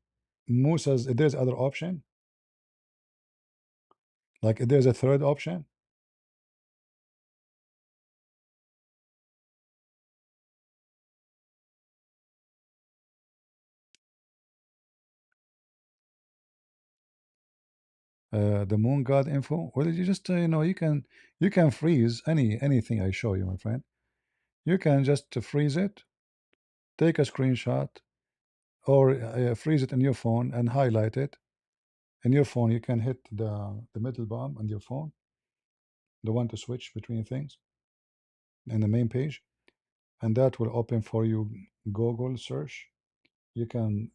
Moses, if there's other option, like if there's a third option, the moon god info. Well, you just you know, you can freeze anything I show you, my friend. You can just freeze it, take a screenshot, or freeze it in your phone and highlight it. In your phone, you can hit the middle bar on your phone, the one to switch between things, in the main page, and that will open for you Google search. You can,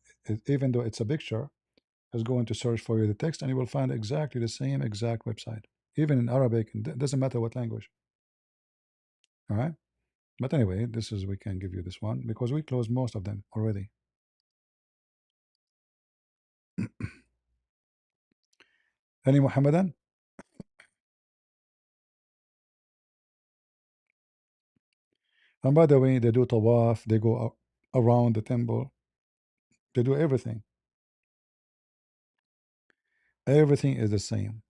even though it's a picture, is going to search for you the text, and you will find exactly the same exact website, even in Arabic. It doesn't matter what language. All right. But anyway, this is, we can give you this one because we closed most of them already. Any Muhammadan? And by the way, they do tawaf, they go around the temple, they do everything. Everything is the same.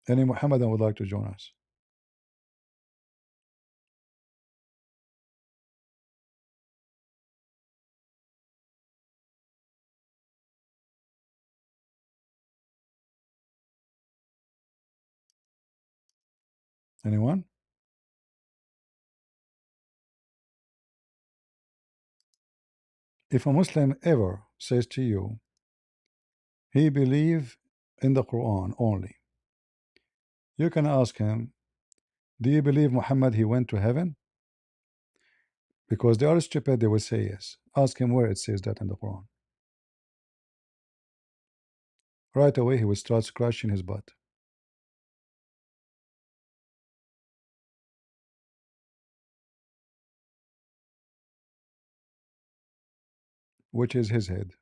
Any Muhammadan would like to join us? Anyone? If a Muslim ever says to you, he believes in the Quran only, you can ask him, do you believe Muhammad, he went to heaven? Because they are stupid, they will say yes. Ask him where it says that in the Quran. Right away, he will start scratching his butt, which is his head.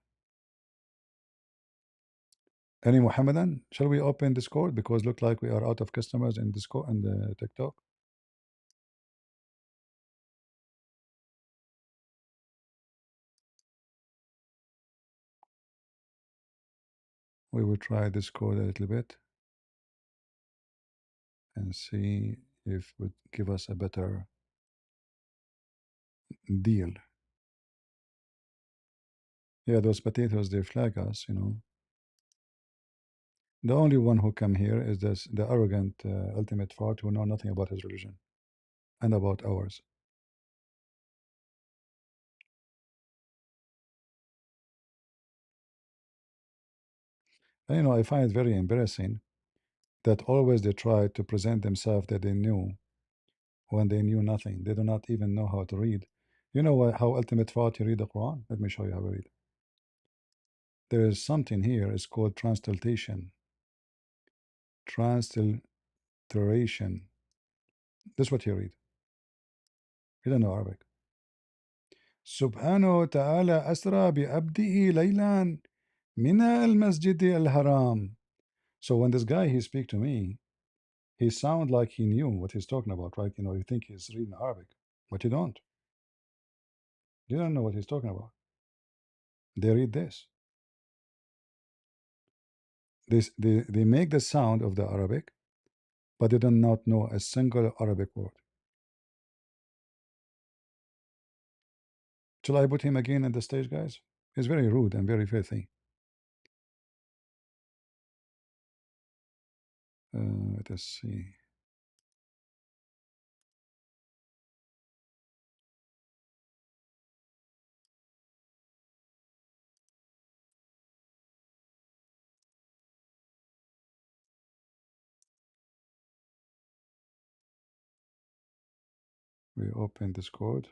Any Muhammadan? Shall we open Discord? Because look like we are out of customers in Discord and TikTok. We will try Discord a little bit and see if it would give us a better deal. Yeah, those potatoes, they flag us, you know. The only one who come here is this, the arrogant ultimate fart who know nothing about his religion and about ours. And, you know, I find it very embarrassing that always they try to present themselves that they knew when they knew nothing. They do not even know how to read. You know how ultimate fart you read the Quran? Let me show you how to read. There is something here, it's called transliteration. Transliteration. This is what you read. You don't know Arabic. سبحانه وتعالى أسرى بعبده ليلا من المسجد الحرام. So when this guy he speak to me, he sound like he knew what he's talking about, right? You know, you think he's reading Arabic, but you don't. You don't know what he's talking about. They read this. They make the sound of the Arabic, but they do not know a single Arabic word. Shall I put him again on the stage, guys? He's very rude and very filthy. Let us see. We open Discord.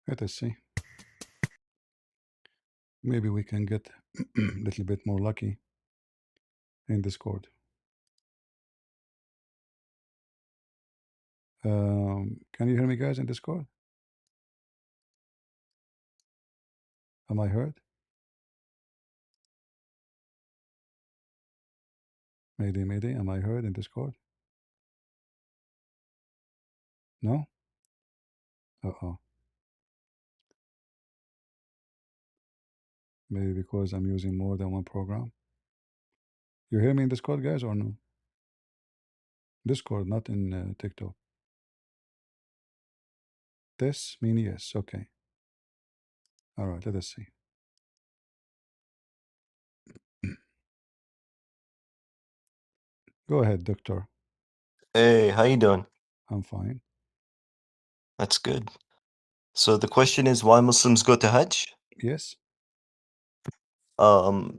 Let us see. Maybe we can get a little bit more lucky in Discord. Can you hear me, guys, in Discord? Am I heard? Mayday, mayday. Am I heard in Discord? No? Uh-oh. Maybe because I'm using more than one program. You hear me in Discord, guys, or no? Discord, not in TikTok. This mean yes. Okay. All right. Let us see. Go ahead, doctor. Hey, how you doing? I'm fine. That's good. So the question is why Muslims go to Hajj? Yes.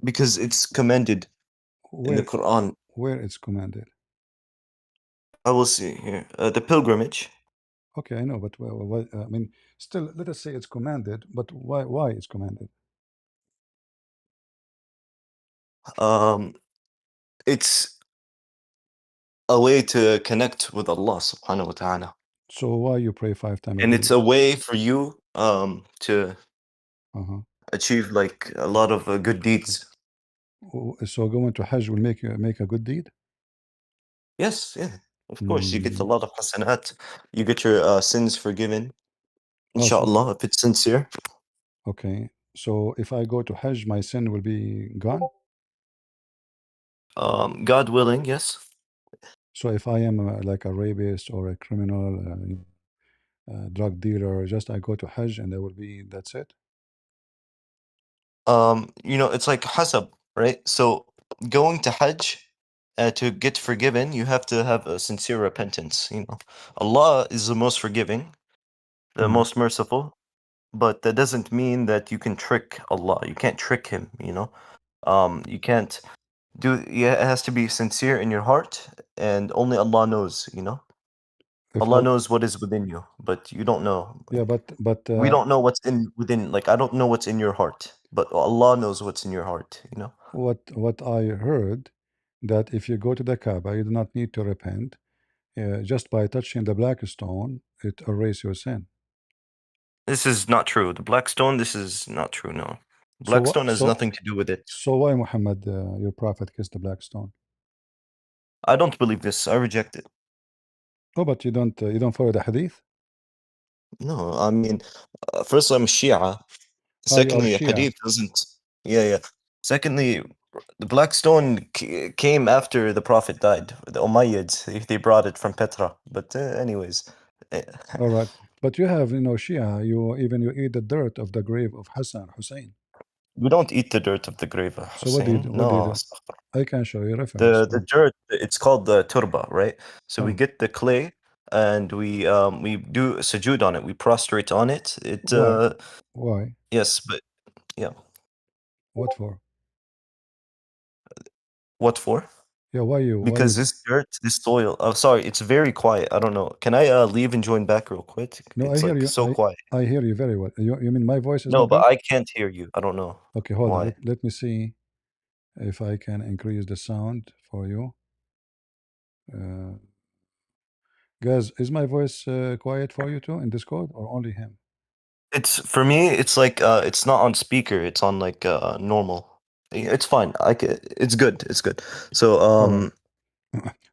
Because it's commended in the Where Quran. where it's commanded? I will see here. The pilgrimage. Okay, I know, but I mean, still, let us say it's commanded, but why it's commanded? Um, it's a way to connect with Allah subhanahu wa ta'ala. So why you pray 5 times a And day? it's a way for you to Uh-huh. achieve like a lot of good deeds. So going to Hajj will make you make a good deed? Yes, yeah. Of course, you get a Mm. lot of hasanat. You get your sins forgiven. Oh, so Inshallah, if it's sincere. okay. So if I go to Hajj, my sin will be gone? God willing, yes. So if I am like a rapist or a criminal, drug dealer, just I go to Hajj and that's it? It's like hasab, right? So going to Hajj to get forgiven, you have to have a sincere repentance. Allah is the most forgiving, the Mm. most merciful, but that doesn't mean that you can trick Allah. You can't trick Him. You can't do. Yeah, it has to be sincere in your heart, and only Allah knows. If Allah I, knows what is within you, but you don't know. yeah, Like but we don't know what's in within. Like I don't know what's in your heart, but Allah knows what's in your heart. what I heard that if you go to the Kaaba, you do not need to repent. Just by touching the black stone, it erases your sin. This is not true. The black stone, this is not true, no. So Black what? stone has nothing to do with it. So why Muhammad, your prophet, kissed the black stone? I don't believe this. I reject it. Oh, but you don't follow the hadith? No, I mean, first I'm Shia. Oh, you are Secondly, Shia. hadith doesn't. Yeah, yeah. Secondly, the black stone came after the prophet died. The Umayyads, they brought it from Petra. But anyways, eh, All right, but you have Shia. You eat the dirt of the grave of Hassan Hussein. we don't eat the dirt of the grave of So what do you do? Hussein. What do you No, do? I can show you reference. the dirt, it's called the turba, right? So we Oh, get the clay and we do sujood on it. We prostrate on it. why? Why? Yes, but yeah. What for? What for? Yeah, why Because you? this dirt, this soil. Oh, sorry, it's very quiet. I don't know. Can I leave and join back real quick? No, I It's hear like you. so quiet. I hear you very well. You mean my voice is No, not but good? I can't hear you. I don't know Okay, hold on. why. Let me see if I can increase the sound for you. Uh, Guys, is my voice quiet for you too in Discord or only him? It's for me. It's like it's not on speaker. It's on like normal. It's fine. It's good. It's good. So All right.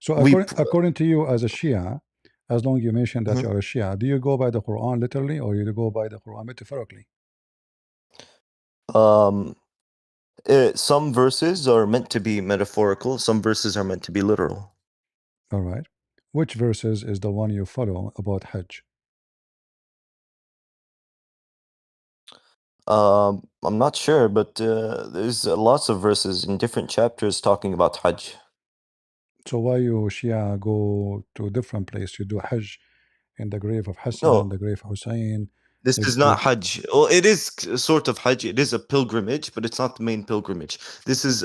So we. according to you as a Shia, as long you mentioned that Mhm. you are a Shia, do you go by the Quran literally or you go by the Quran metaphorically? Um, some verses are meant to be metaphorical. Some verses are meant to be literal. All right. Which verses is the one you follow about Hajj? I'm not sure, but there's lots of verses in different chapters talking about Hajj. So why you Shia go to a different place? You do Hajj in the grave of Hassan, No, the grave of Hussein. this is not Hajj. Well, it is sort of Hajj. It is a pilgrimage, but it's not the main pilgrimage. This is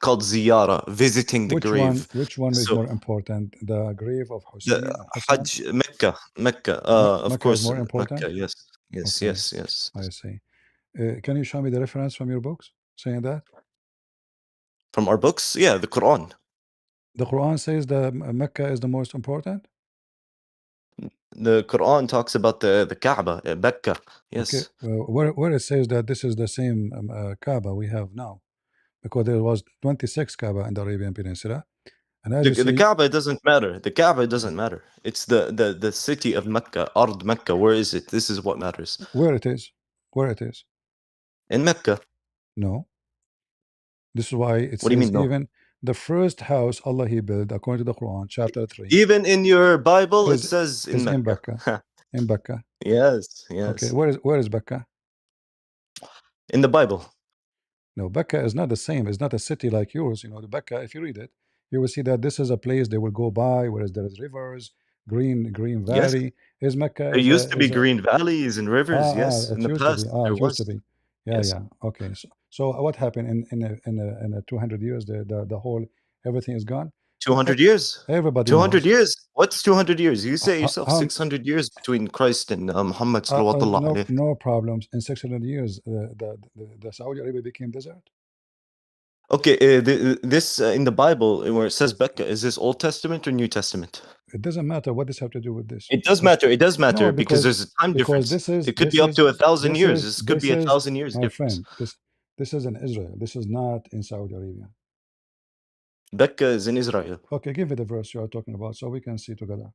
called ziyara, visiting the grave. Which one is So more important? The grave of the Hussein and Hassan? Hajj, Mecca, of Mecca is course, more important? Mecca. Yes, yes, Okay, yes, yes. I see. Can you show me the reference from your books saying that? From our books, yeah, the Quran. The Quran says that Mecca is the most important? The Quran talks about the Kaaba, Mecca. Okay, Yes. where it says that this is the same Kaaba we have now, because there was 26 Kaaba in the Arabian Peninsula, and as you The see, Kaaba doesn't matter. The Kaaba doesn't matter. It's the city of Mecca, Ard Mecca. Where is it? This is what matters. where it is, where it is. In Mecca. No, this is why it What do you says mean no? even the first house Allah He built, according to the Quran, chapter 3, Even in your Bible, it is says in is in Mecca. Becca, in Becca. Yes, Okay, yes. where is Becca? In the Bible. No, Becca is not the same. It's not a city like yours. You know, the Becca, if you read it, you will see that this is a place they will go by, whereas there is rivers, green Yes. valley. Is Mecca There used to be is a green valleys and rivers. Yes. In it the used to be. past, there It used to was. be. Yeah, Yes. yeah. Okay. So what happened in a 200 years? The whole everything is gone. E- 200 years. Everybody 200 knows. years. What's 200 years? You say yourself How 600 years between Christ and Muhammad sallallahu no alayhi. no problems. In 600 years, the Saudi Arabia became desert. Okay, this in the Bible where it says Becca, is this Old Testament or New Testament? It doesn't matter what this have to do with this. It does matter. It does No, matter because there's a time difference. It could be up to 1,000 years. This could this be a is 1,000 years my difference. friend. This is in Israel. This is not in Saudi Arabia. Becca is in Israel. Okay, give it the verse you are talking about so we can see together.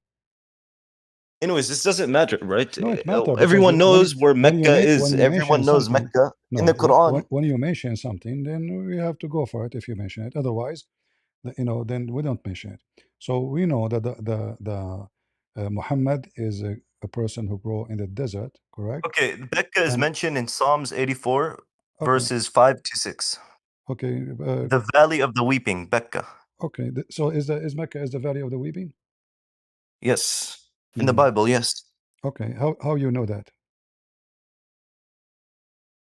Anyways, this doesn't matter, right? No, it matter because Everyone knows where Mecca is. when you mention Everyone knows something, Mecca in no, the Quran. when you mention something, then we have to go for it if you mention it. Otherwise, then we don't mention it. So we know that the Muhammad is a person who grew in the desert, correct? Okay, Becca is And mentioned in Psalms 84, okay, verses 5 to 6. okay, The Valley of the Weeping, Becca. okay. So is Mecca is the valley of the weeping? Yes. In the Mm. Bible, yes. Okay, how you know that?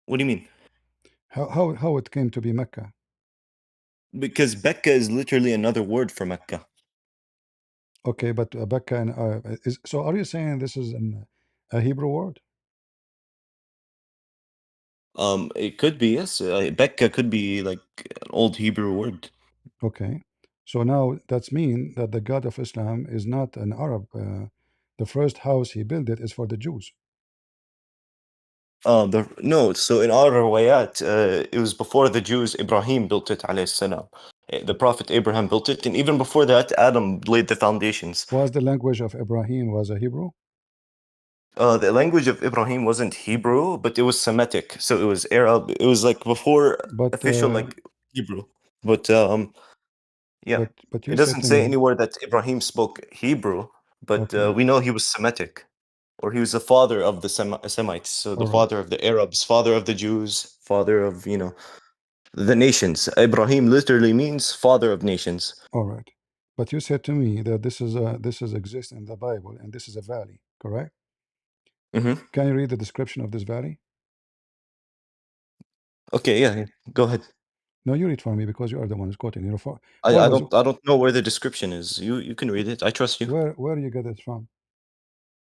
What do you mean? How it came to be Mecca? Because Becca is literally another word for Mecca. Okay, but Becca and is so. Are you saying this is a Hebrew word? It could be, yes. Becca could be like an old Hebrew word. Okay, so now that's mean that the God of Islam is not an Arab. The first house he built it is for the Jews. No, so in our riwayat, it was before the Jews, Ibrahim built it, alayhi salam. The Prophet Abraham built it, and even before that, Adam laid the foundations. Was the language of Ibrahim was a Hebrew? The language of Ibrahim wasn't Hebrew, but it was Semitic, so it was Arab. It was like before But official like Hebrew. But yeah, but it you said doesn't to say me, anywhere that Ibrahim spoke Hebrew, but okay, we know he was Semitic, or he was the father of the Semites, so the all right, father of the Arabs, father of the Jews, father of the nations. Ibrahim literally means father of nations. all right. But you said to me that this is exists in the Bible and this is a valley, correct? Hmm. Can you read the description of this valley? Okay, yeah, go ahead. No, you read for me because you are the one who's quoting. You know, I foremost, don't know where the description is. You can read it. I trust you. where you get it from?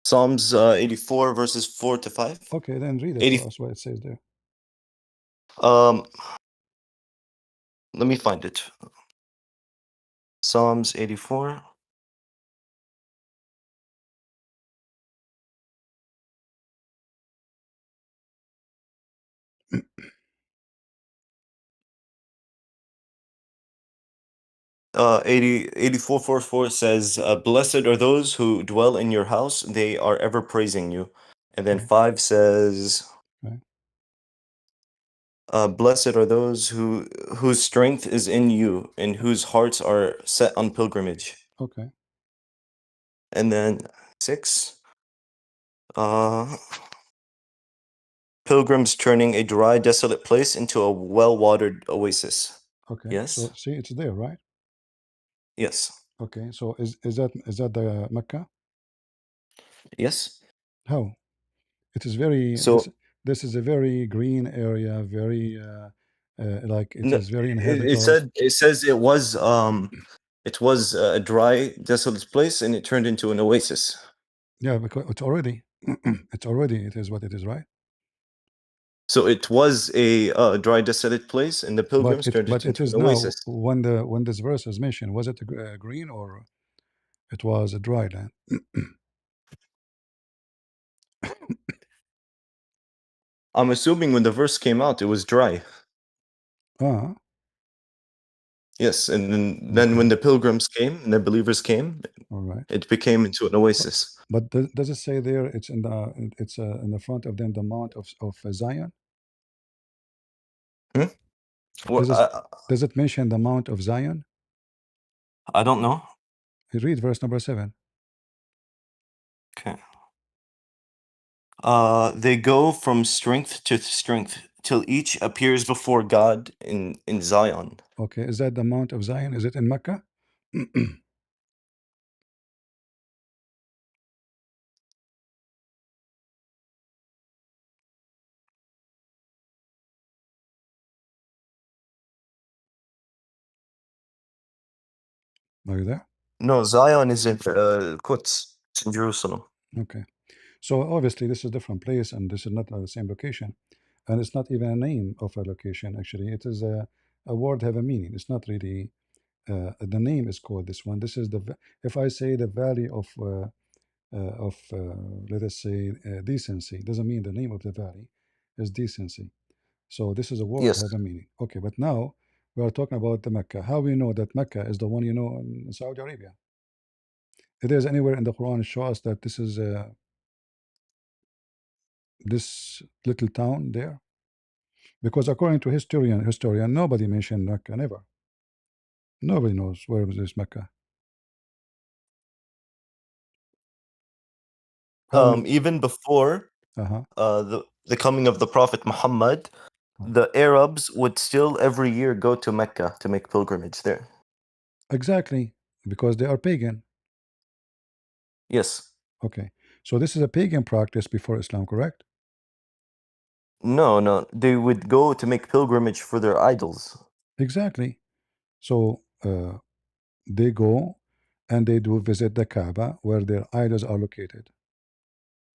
Psalms 84 verses 4 to 5. Okay, then read it 80. for us. What it says there. Um, let me find it. Psalms 84. Uh, 84:4 says, "Blessed are those who dwell in your house; they are ever praising you." And then Okay, 5 says, okay, "Blessed are those whose strength is in you, and whose hearts are set on pilgrimage." okay, And then 6, uh, "Pilgrims turning a dry, desolate place into a well-watered oasis." okay. So Yes, see, it's there, right? yes. Okay, so is that the Mecca? Yes. How? It is very So this is a very green area, very like it no, is very it inhabitable. said it says it was a dry, desolate place, and it turned into an oasis. Yeah, because it's already it is what it is, right? So it was a dry, desolate place, and the pilgrims turned it But it into is an now oasis. when this verse is mentioned, was it green or it was a dry land? I'm assuming when the verse came out, it was dry. Ah, Yes, and then when okay, the pilgrims came and the believers came, all right. it became into an oasis. But does it say there it's in the front of them the Mount of Zion? Hmm? Well, Does it does it mention the Mount of Zion? I don't know. You read verse number 7. Okay. They go from strength to strength till each appears before God in Zion. Okay, is that the Mount of Zion? Is it in Mecca? Are you there? No, Zion is in Quds. It's in Jerusalem. Okay. So obviously this is a different place and this is not the same location. And it's not even a name of a location, actually. It is a word have a meaning. It's not really, the name is called this one. This is if I say the valley let us say, decency, doesn't mean the name of the valley is decency. So this is a word Yes. have a meaning. Okay, but now we are talking about the Mecca. How we know that Mecca is the one in Saudi Arabia? If there's anywhere in the Quran show us that this is this little town there? Because according to historian, nobody mentioned Mecca, never. Nobody knows where was this Mecca. How we? Even before Uh-huh. the coming of the Prophet Muhammad, the Arabs would still every year go to Mecca to make pilgrimage there. Exactly, because they are pagan. Yes. Okay, so this is a pagan practice before Islam, correct? No, no. They would go to make pilgrimage for their idols. Exactly. So they go and they do visit the Kaaba where their idols are located.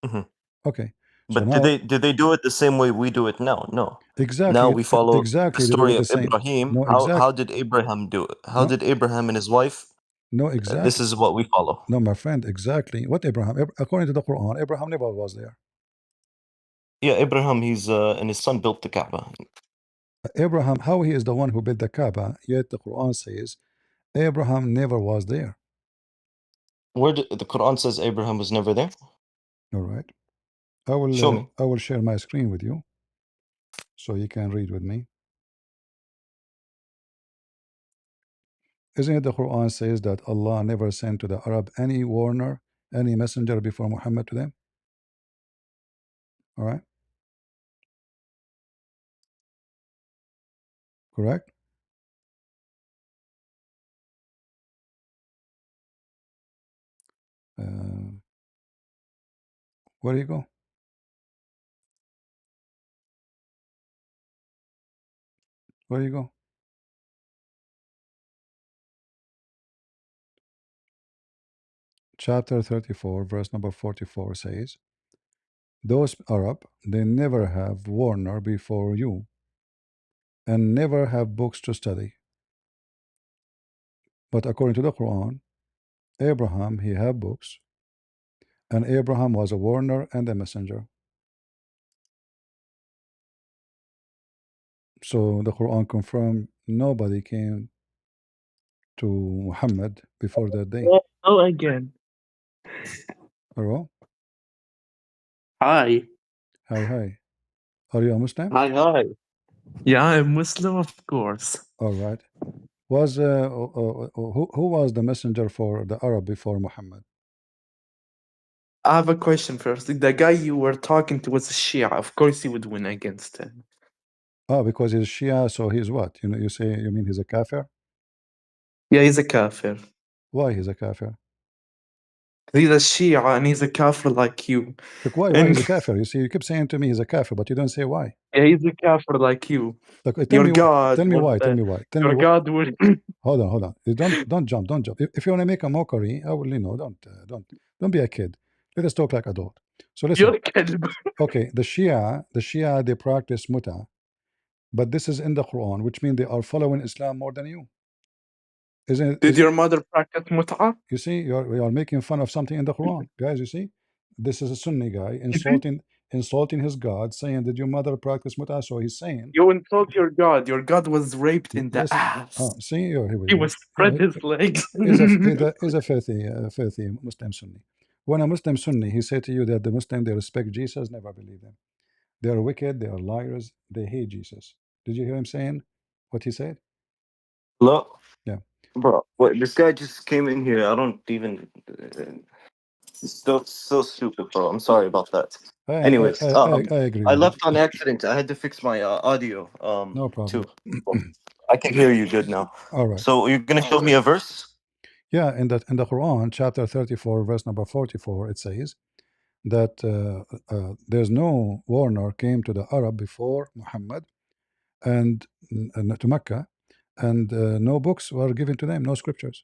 Hmm. Okay, so But now did they do it the same way we do it now? No. Now exactly, we follow the exactly they do it story the of same. Ibrahim. No, How did Abraham do it? How no, did Abraham and his wife? no, This exactly. is what we follow. No, my friend, exactly. What Abraham? According to the Quran, Abraham never was there. Yeah, Abraham, he's and his son built the Kaaba. Abraham, how he is the one who built the Kaaba, yet the Quran says Abraham never was there. Where the Quran says Abraham was never there? All right. Show me. I will share my screen with you so you can read with me. Isn't it the Quran says that Allah never sent to the Arab any warner, any messenger before Muhammad to them? All right. Correct? Uh, where do you go? Where do you go? Chapter 34, verse number 44 says, those Arab, they never have warner before you and never have books to study. But according to the Quran, Abraham, he had books, and Abraham was a warner and a messenger. So the Quran confirmed nobody came to Muhammad before that day. Oh, again. Hello? Hi. Hi, hi. Are you a Muslim? Hi. Yeah, I'm Muslim, of course. All right. Was who was the messenger for the Arab before Muhammad? I have a question first. The guy you were talking to was a Shia. Of course, he would win against him. Oh, because he's Shia, so he's what? You know, you mean he's a kafir? Yeah, he's a kafir. Why he's a kafir? He's a Shia and he's a kafir like you. Look, why And he's a kafir? You see, you keep saying to me he's a kafir, but you don't say why. yeah, he's a kafir like you. Look, Your God tell me was why. Tell me why. Tell me your what. God was. Hold on. You don't jump. Don't jump. If you want to make a mockery, I will. Don't be a kid. Let us talk like adult. So listen. You're kidding. Okay, the Shia, they practice muta, but this is in the Quran, which means they are following Islam more than you. Isn't Did it? your mother practice mut'ah? You see, you are making fun of something in the Quran, guys. You see, this is a Sunni guy Mhm. insulting his God, saying, "Did your mother practice muta?" So he's saying, You insult your God. Your God was raped in the yes. ass. See, here we He go. was spread his legs. Is a filthy Muslim Sunni. When a Muslim Sunni, he said to you that the Muslim they respect Jesus, never believe them. They are wicked. They are liars. They hate Jesus. Did you hear him saying what he said? Hello? Yeah. Bro, what? This guy just came in here. I don't even. It's so stupid, bro. I'm sorry about that. Anyways, I agree I with you. left on accident. I had to fix my audio No too. problem. I can hear you good now. All right. So you're gonna show me a verse? Yeah, in the Quran, chapter 34, verse number 44, it says that there's no warner came to the Arab before Muhammad and to Mecca, and no books were given to them, no scriptures.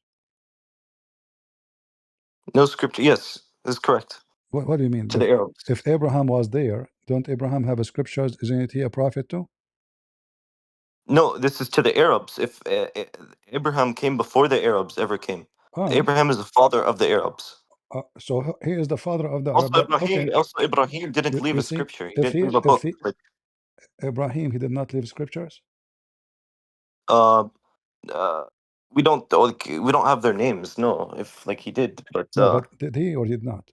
No scripture. Yes, that's correct. What do you mean? To But the Arabs. if Abraham was there, don't Abraham have a scriptures? Isn't he a prophet too? No, this is to the Arabs. If Abraham came before the Arabs ever came, Ah, Abraham is the father of the Arabs. so he is the father of the Also, Arab. But okay, Ibrahim didn't leave you a see, scripture. He didn't leave a if book. he Abraham, he did not leave scriptures. Uh, uh, we don't have their names. No, if like he did, but No, but did he or did not?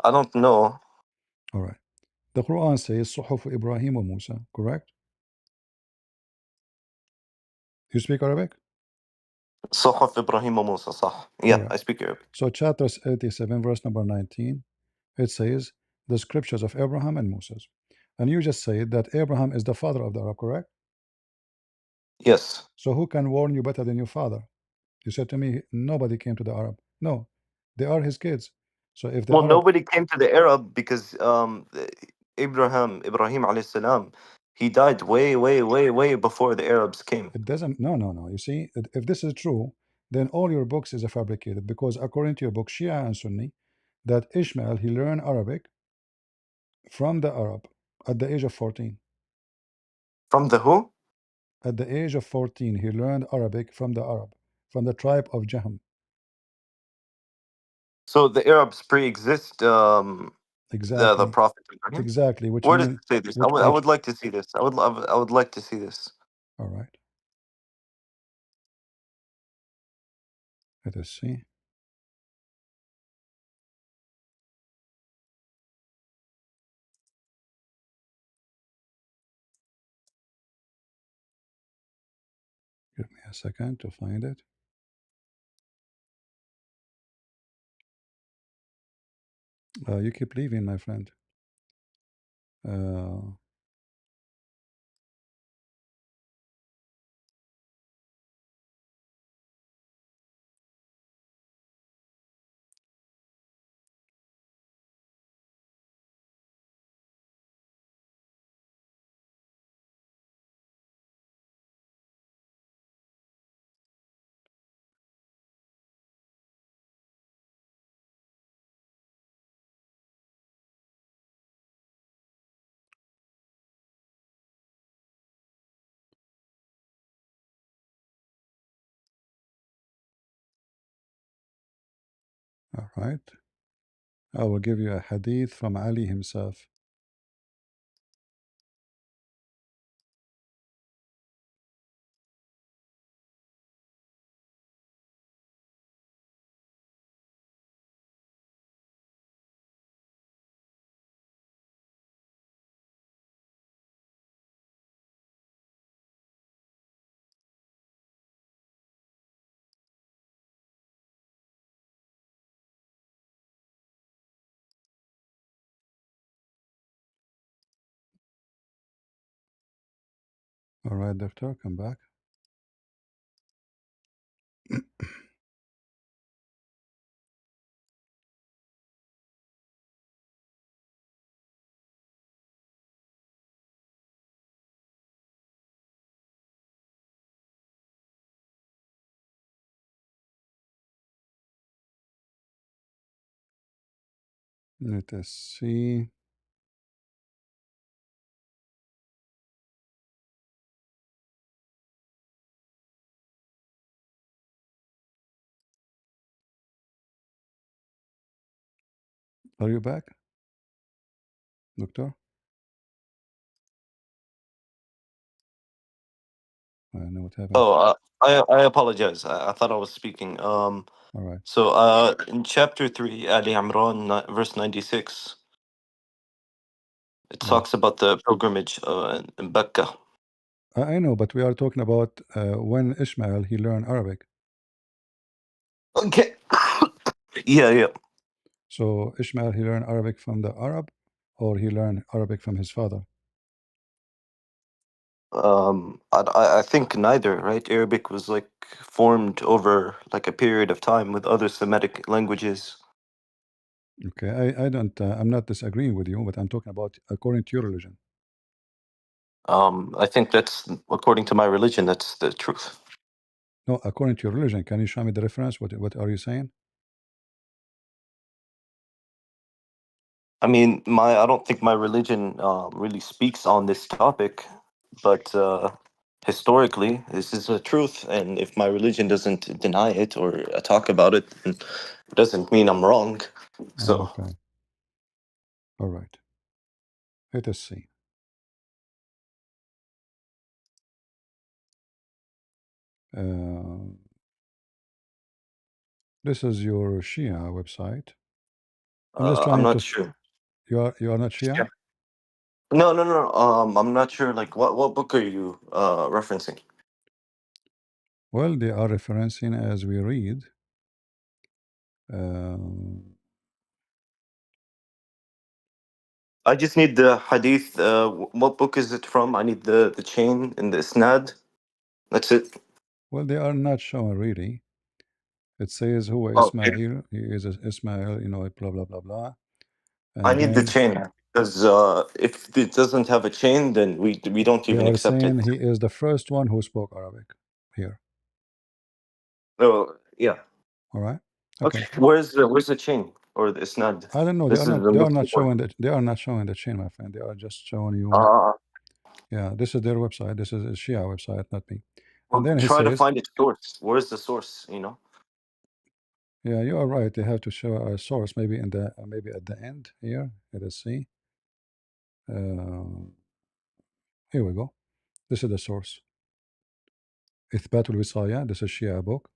I don't know. All right. The Quran says صحف Ibrahim wa Musa, correct? You speak Arabic? صحف إبراهيم وموسى صح. All Yeah, right. I speak Arabic. So chapter 87, verse number 19, it says the scriptures of Abraham and Moses. And you just said that Abraham is the father of the Arab, correct? Yes. So who can warn you better than your father? You said to me, nobody came to the Arab. No, they are his kids. So if the Well, Arab, nobody came to the Arab because Ibrahim alayhi salam, he died way before the Arabs came. it doesn't, no. You see, if this is true, then all your books is fabricated because according to your book, Shia and Sunni, that Ishmael, he learned Arabic from the Arab at the age of 14. From the who? At the age of 14, he learned Arabic from the Arab, from the tribe of Jahm. So the Arabs pre-exist the Exactly, Prophet Ibrahim. exactly, which Where does mean, it say this? I which, would like to see this. I would like to see this. all right, let us see. Give me a second to find it. You keep leaving, my friend. Uh, all right, I will give you a hadith from Ali himself. All right, doctor, come back. Let us see. Are you back, Doctor? I don't know what happened. Oh, I apologize. I thought I was speaking. All right. So in chapter 3, Ali Imran, verse 96, it Yeah. talks about the pilgrimage in Becca. I know, but we are talking about when Ishmael he learned Arabic. Okay. Yeah. So Ishmael he learned Arabic from the Arab, or he learned Arabic from his father. I think neither, right? Arabic was like formed over like a period of time with other Semitic languages. Okay, I don't. I'm not disagreeing with you, but I'm talking about according to your religion. I think that's according to my religion. That's the truth. No, according to your religion. Can you show me the reference? What are you saying? I mean, I don't think my religion really speaks on this topic, but historically, this is the truth. And if my religion doesn't deny it or talk about it, then it doesn't mean I'm wrong. So, Okay. All right. Let us see. This is your Shia website. I'm just I'm trying not to. sure. You are not Shia? Yeah. No. I'm not sure. Like, what book are you referencing? Well, they are referencing as we read. I just need the hadith. What book is it from? I need the chain and the isnad. That's it. Well, they are not showing really. It says who Oh, okay. Ismail. He is Ismail. You know, blah blah blah blah. I And need the then chain because if it doesn't have a chain, then we don't they even are accept saying it. he is the first one who spoke Arabic here. Oh, yeah. All right. Okay. Okay. Where's the chain or the isnad? I don't know. They This are is not. the They are most not important. showing that. They are not showing the chain, my friend. They are just showing you. Uh, Yeah, this is their website. This is a Shia website, not me. And well, then he try to says, find its source. Where's the source? "Yeah, you are right. They have to show a source, maybe in the maybe at the end here. Let us see. Uh, here we go. This is the source. إثبات الوصاية. This is Shia book.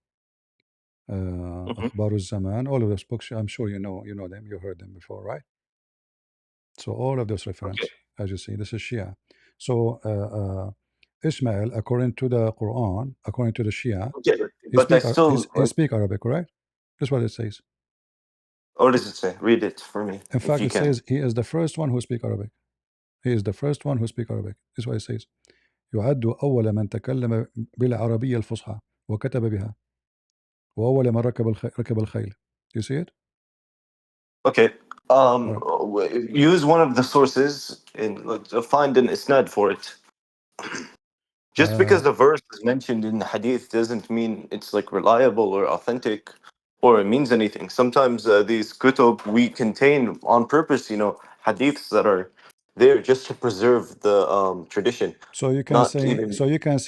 Mhm. أخبار الزمان. All of those books. I'm sure you know them. You heard them before, right? So all of those Okay. reference, as you see, this is Shia. So Ismail, according to the Quran, according to the Shia, Okay. But I still. he speak Arabic, right? That's what it says. What does it say? Read it for me In if fact, you it can. says he is the first one who speak Arabic. He is the first one who speak Arabic. This is what it says. يعد أول من تكلم بالعربية الفصحى وكتب بها وأول من ركب الخيل. You see it? Okay. All right. Use one of the sources and find an isnad for it. Just because Uh, the verse is mentioned in the hadith doesn't mean it's like reliable or authentic or it means anything. Sometimes these kutub we contain on purpose, hadiths that are there just to preserve the tradition, so you can not say even.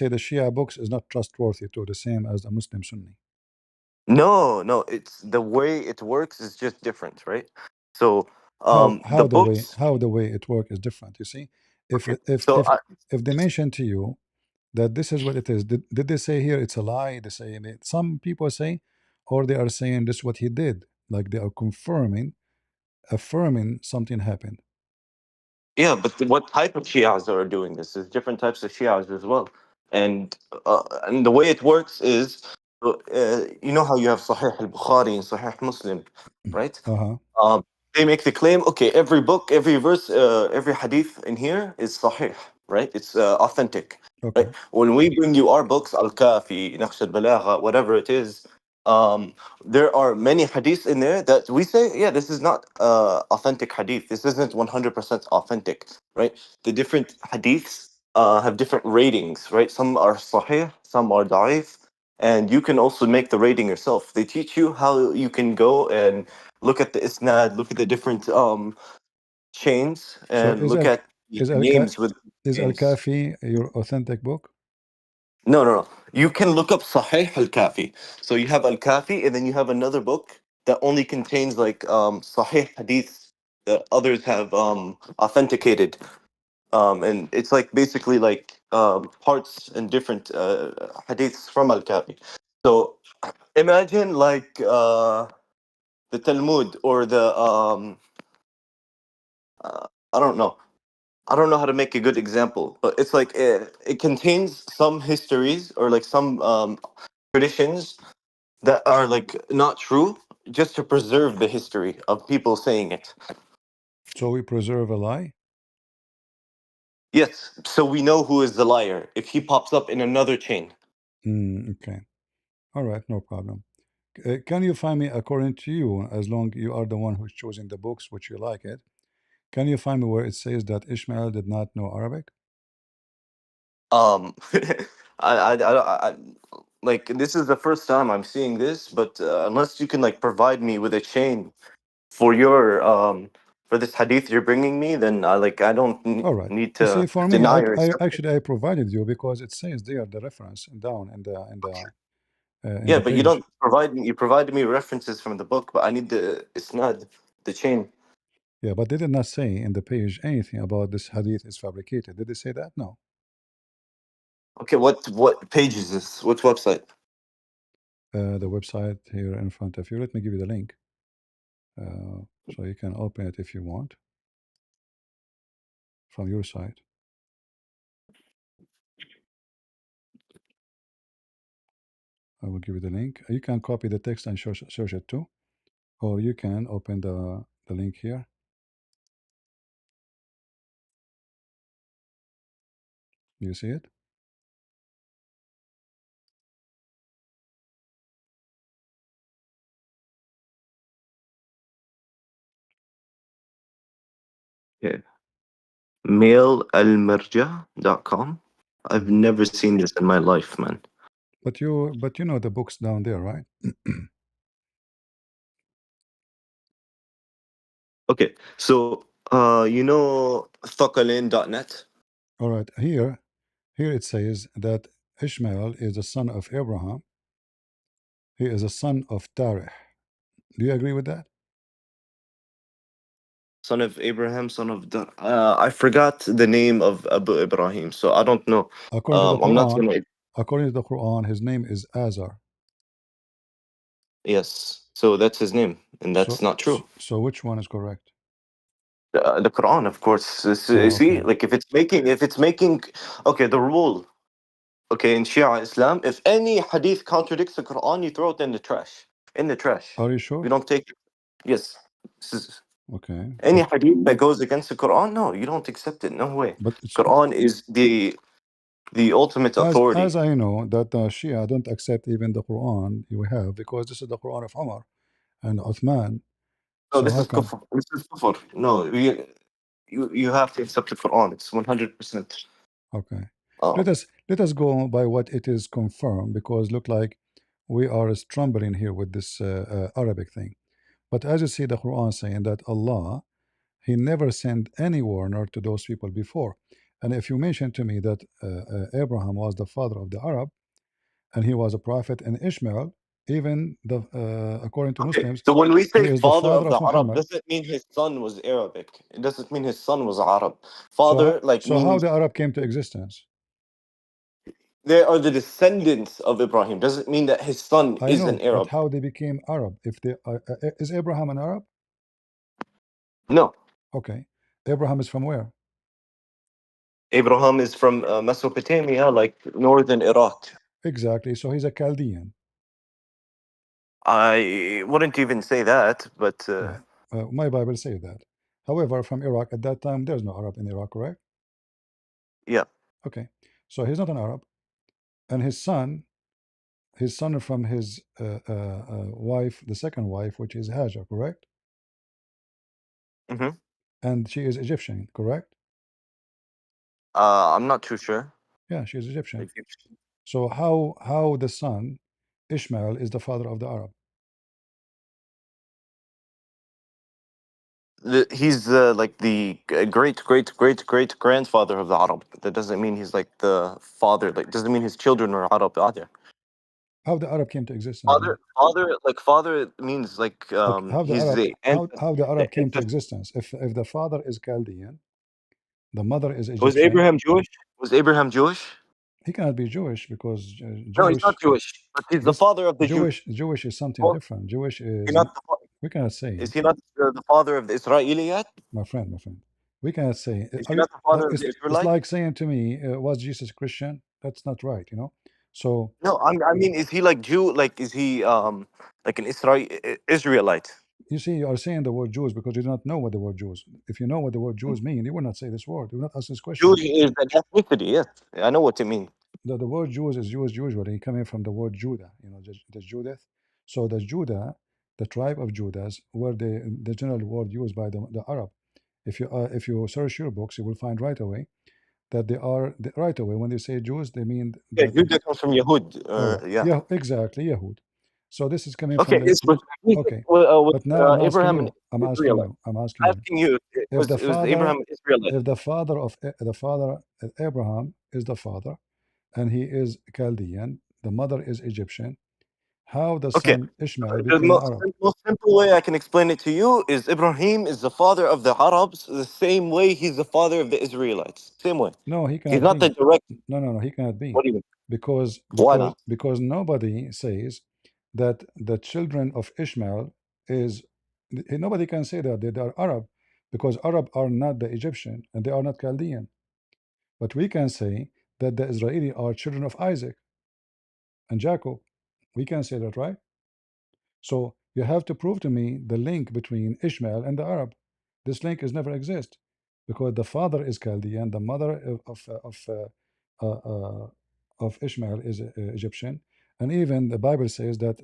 the Shia books is not trustworthy to the same as the Muslim Sunni. No, it's the way it works is just different, right? So the books. How the way it work is different. You see, if Okay. if So if if they mention to you that this is what it is, did they say here it's a lie? They say some people say, or they are saying this is what he did, like they are affirming something happened. yeah, but what type of Shias are doing this? There's different types of Shias as well, and the way it works is, you know how you have Sahih al-Bukhari and Sahih Muslim, right? Uh-huh. They make the claim, okay, every book, every verse, every hadith in here is Sahih, right? It's authentic, right? Okay. When we bring you our books, Al-Kafi, Naqsh al-Balagha, whatever it is, um, there are many hadiths in there that we say, yeah, this is not authentic hadith. This isn't 100% authentic, right? The different hadiths have different ratings, right? Some are sahih, some are da'if. and you can also make the rating yourself. They teach you how you can go and look at the isnad, look at the different chains, So and look at the is names with is Al chains. Kafi your authentic book? No, no, no. You can look up Sahih Al Kafi. So you have Al Kafi, and then you have another book that only contains like Sahih hadiths that others have authenticated. And it's like basically like parts and different hadiths from Al Kafi. So imagine like the Talmud or the I don't know. I don't know how to make a good example, but it's like it contains some histories or like some traditions that are like not true, just to preserve the history of people saying it. So we preserve a lie? Yes, so we know who is the liar if he pops up in another chain. Okay. All right, no problem. Can you find me, according to you, as long you are the one who's choosing the books, which you like it, can you find me where it says that Ishmael did not know Arabic? Um, I like this is the first time I'm seeing this, but unless you can like provide me with a chain for your for this hadith you're bringing me, then I don't All right. need You see, to for me, deny or I accept it. actually I provided you because it says there the reference down in Yeah, the but you page. don't provide me. You provided me references from the book, but I need the isnad, the chain. Yeah, but they did not say in the page anything about this hadith is fabricated. Did they say that? No. Okay, what page is this? What website? The website here in front of you. Let me give you the link, so you can open it if you want from your side. I will give you the link. You can copy the text and search it too, or you can open the link here. You see it? Yeah. Mailalmarja.com. I've Mhm. never seen this in my life, man. But you know the books down there, right? Okay, so you know thaqalain.net? All right. Here it says that Ishmael is the son of Abraham. He is a son of Tarih. Do you agree with that? Son of Abraham, son of I forgot the name of Abu Ibrahim, so I don't know. According to the I'm not Quran, gonna. his name is Azar. Yes, so that's his name, and that's So not true. so which one is correct? The Quran, of course. See, Okay. like if it's making, okay, the rule, okay, in Shia Islam, if any hadith contradicts the Quran, you throw it in the trash. In the trash. Are you We sure? don't take it. Yes. This is, Okay. any hadith that goes against the Quran, no, you don't accept it. No way. But it's, Quran is the ultimate as authority. I know that the Shia don't accept even the Quran you have because this is the Quran of Umar and Uthman. No, So this how is come? kufr. This is kufr. No, you have to accept the Quran. It's 100%. Okay. Um, Let us go by what it is confirmed because look like we are stumbling here with this Arabic thing. But as you see the Quran saying that Allah, He never sent any warner to those people before. And if you mention to me that Abraham was the father of the Arab and he was a prophet, and Ishmael, even the according to Okay, Muslims, so when we he say is the father father of of the Arab, Muhammad. does it mean his son was Arabic? It doesn't mean his son was Arab. Father, like, So how means the Arab came to existence? they are the descendants of Ibrahim. Doesn't mean that his son I is an know, but Arab. how they became Arab? If they is Abraham an Arab? No, Okay, Abraham is from where? Abraham is from Mesopotamia, like northern Iraq. Exactly. So he's a Chaldean. I wouldn't even say that, but Yeah, my Bible says that. However, from Iraq at that time, there's no Arab in Iraq, correct? yeah. Okay, so he's not an Arab, and his son from his wife, the second wife, which is Hajar, correct? Hmm. And she is Egyptian, correct? I'm not too sure. Yeah, she is Egyptian. Egyptian. So how the son Ishmael is the father of the Arab. He's like the great grandfather of the Arab. That doesn't mean he's like the father. Like doesn't mean his children are Arab either. How the Arab came to existence then? Father means like Okay, how the he's Arab the how the Arab came to ancestor. existence? If the father is Chaldean, the mother is Was Egyptian. Abraham Jewish? Was Abraham Jewish? He cannot be Jewish because No, he's not Jewish. Jewish. But he's the Yes, father of the Jews. Jewish is something Well, different. Jewish he is not the, we cannot say, is he not the father of the Israeliyat? my friend, my friend. We cannot say. Is he not the father of the It's Israelites? like saying to me, was Jesus Christian? That's not right, you know. So No, I mean, is he like Jew? Like, is he like an Israelite? you see, you are saying the word Jews because you do not know what the word Jews. If you know what the word Jews mean, you would not say this word. You would not ask this question. Jewish is an ethnicity. Yes, I know what it means. The word Jews is used usually coming from the word Judah, you know, the Judith. So the Judah, the tribe of Judahs, were the general word used by the Arab. If you search your books, you will find right away that they are right away when they say Jews, they mean Yeah, that. Judah comes from Yehud. All right, Yeah. yeah, exactly, Yahud. So this is coming from Okay, the but okay. was But now I'm asking Abraham an you. I'm asking Israelite? you. I'm asking you. Asking you, If the was father, Abraham an Israelite? if the father of the father Abraham is the father, and he is Chaldean, the mother is Egyptian. How the Okay, son Ishmael the became Arab? most simple way I can explain it to you is Ibrahim is the father of the Arabs the same way he's the father of the Israelites. Same way. No, he He's cannot not the be. direct. No, he cannot be, What do you mean? because Why not? nobody says that the children of Ishmael is nobody can say that they are Arab, because Arab are not the Egyptian and they are not Chaldean. But we can say that the Israeli are children of Isaac and Jacob. We can say that, right? So you have to prove to me the link between Ishmael and the Arab. This link is never exist, because the father is Chaldean, the mother uh, uh, of Ishmael is Egyptian, and even the Bible says that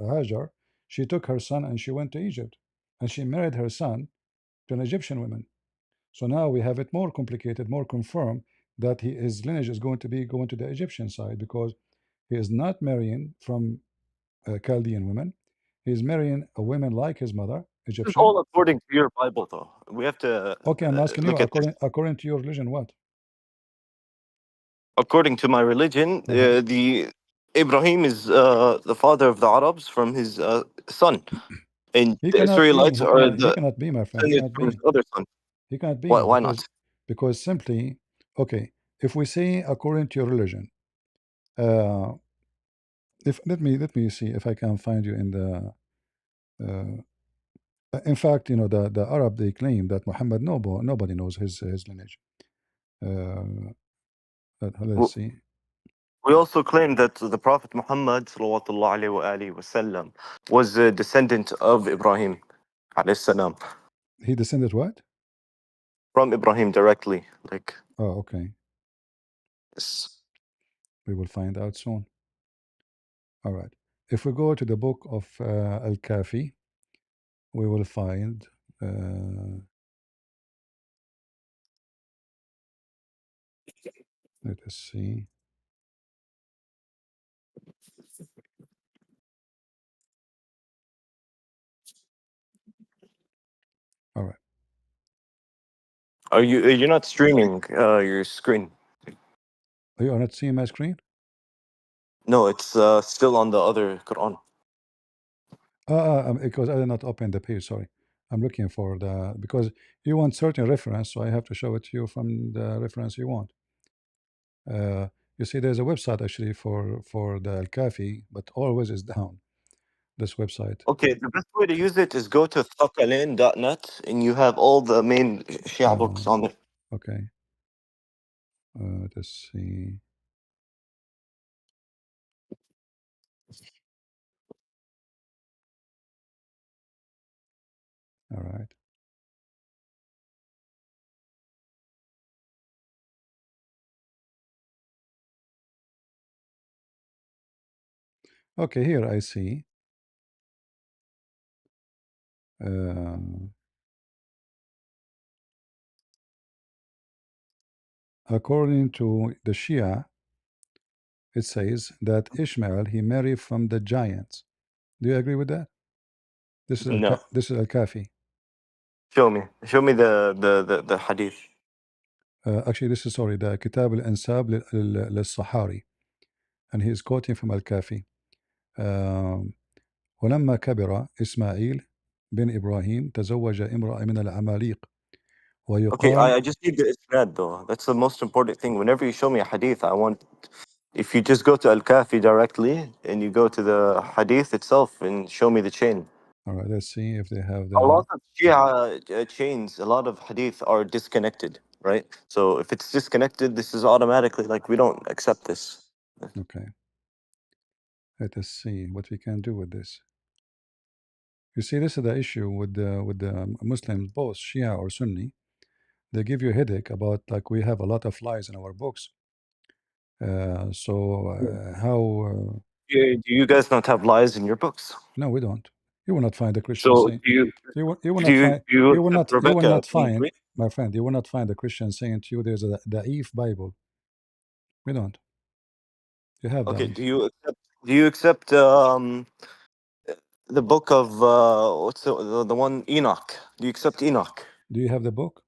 Hajar, she took her son and she went to Egypt, and she married her son to an Egyptian woman. So now we have it more complicated, more confirmed that his lineage is going to be going to the Egyptian side, because he is not marrying from Chaldean women. He's marrying a woman like his mother, This is Egyptian. all according to your Bible, though. We have to Okay, I'm asking you, look at this. according to your religion, what? According to my religion, Uh-huh. the Ibrahim is the father of the Arabs from his son, and He the cannot be. Israelites are He the cannot be, my friend. He descendants cannot from his be. other son. He cannot be Why not? because simply, okay. If we say according to your religion, uh, if let me see if I can find you in the. In fact, you know the Arab, they claim that Muhammad nobody knows his lineage. Let's W- see. We also claim that the Prophet Muhammad sallallahu alaihi wasallam was a descendant of Ibrahim alayhi salam, He descended what? from Ibrahim directly. Like, Oh, okay. yes. We will find out soon. All right. If we go to the book of Al-Kafi, we will find. Let us see. All right. You're not streaming your screen? You are not seeing my screen? No, it's still on the other Quran. Because I did not open the page. Sorry. I'm looking for the because you want certain reference, so I have to show it to you from the reference you want. Uh, you see, there's a website actually for the Al-Kafi, but always is down. This website. Okay, the best way to use it is go to thaqalain.net and you have all the main Shia books on there. Okay. Let's see. All right. Okay, here I see. Um, according to the Shia, it says that Ishmael he married from the giants. Do you agree with that? No. This is Al-Kafi. Show me the hadith. Actually, this is sorry, the Kitab al-Ansab للصحاري, and he is quoting from Al-Kafi. ولما كبر إسماعيل بن إبراهيم تزوج امرأة من العماليق Okay, ويقال. I just need the isnad though. That's the most important thing. Whenever you show me a hadith, I want, if you just go to Al-Kafi directly and you go to the hadith itself and show me the chain. All right, let's see if they have A the. lot of Shia chains, a lot of hadith are disconnected, right? So if it's disconnected, this is automatically like we don't accept this. Okay, let us see what we can do with this. You see, this is the issue with the Muslims, both Shia or Sunni. They give you a headache about like we have a lot of lies in our books. How? Do you guys not have lies in your books? No, we don't. You will not find a Christian So saying. You will do not find. you You will accept not. You will Rebecca not being find, great? my friend. You will not find a Christian saying to you, "There's a Da'if Bible." We don't. You have Okay, Da'if. do you accept the book of what's the one Enoch? Do you accept Enoch? Do you have the book?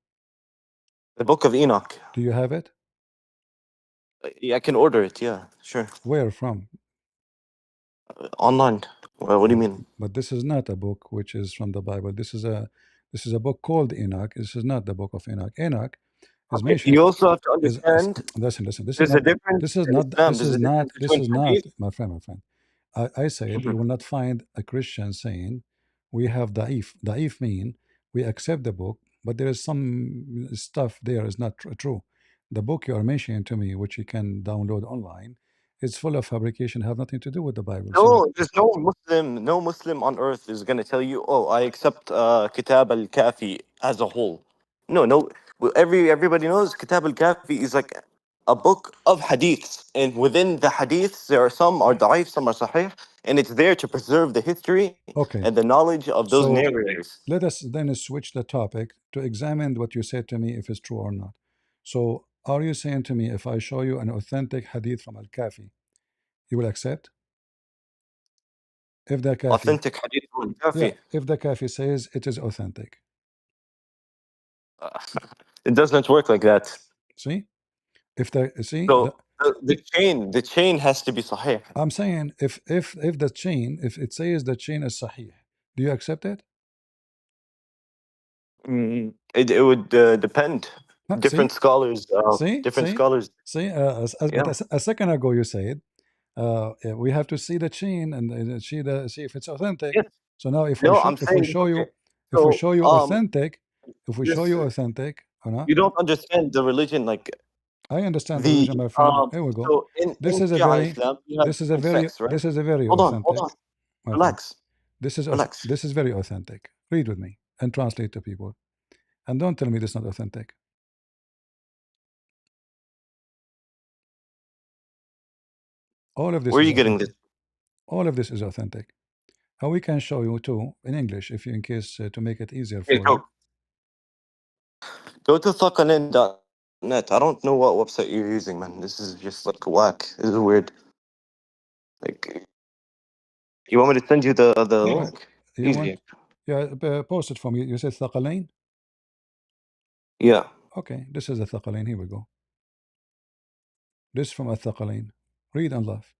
The book of Enoch. Do you have it? Yeah, I can order it. Yeah, sure. Where from? Online. Well, what do you mean? But this is not a book which is from the Bible. This is a book called Enoch. This is not the book of Enoch. Enoch is Okay, mentioned you also have to is understand listen. This is there's a not. difference This is in not. Islam. This There's is a not. difference This between is not. hadith. My friend. My friend. I said you will not find a Christian saying we have da'if. Da'if mean we accept the book, but there is some stuff there is not true. The book you are mentioning to me, which you can download online, is full of fabrication. Have nothing to do with the Bible. So No, there's no Muslim on earth is gonna tell you, "Oh, I accept Kitab al-Kafi as a whole." No, no. Well, everybody knows Kitab al-Kafi is like a book of hadiths, and within the hadiths, there are some are da'if, some are sahih, and it's there to preserve the history okay. and the knowledge of those So narrators. let us then switch the topic to examine what you said to me if it's true or not. So are you saying to me if I show you an authentic hadith from Al-Kafi, you will accept? If the Kafi, Authentic hadith from yeah, al-Kafi. if the Kafi says it is authentic. Uh, it doesn't work like that. See? If the see So the chain has to be sahih. I'm saying if the chain, if it says the chain is sahih, do you accept it? It would depend. Huh, Different scholars, see, different see, scholars. see. But Yeah. a second ago you said yeah, we have to see the chain and see if it's authentic. Yes. So now if we No, show I'm saying okay. if we So show you authentic, if we show this you authentic, or not, you don't understand the religion like I understand the the religion, my friend. Here we go. so This in is a Shia very Islam you have different sects, right? this is a very Hold authentic, on, my friend. relax, This is relax. this is very authentic. Read with me and translate to people, and don't tell me this is not authentic. All of this Where are is you getting authentic. this? All of this is authentic. How we can show you too in English, if you in case to make it easier Okay, for you. go to thaqalain.net. I don't know what website you're using, man. This is just like whack. This is weird. Like, you want me to send you the All right. link? You Easy. want? Yeah, post it for me. You said Thaqalain? Yeah. Okay, this is the Thaqalain. Here we go. This is from a Thaqalain. Read and laugh.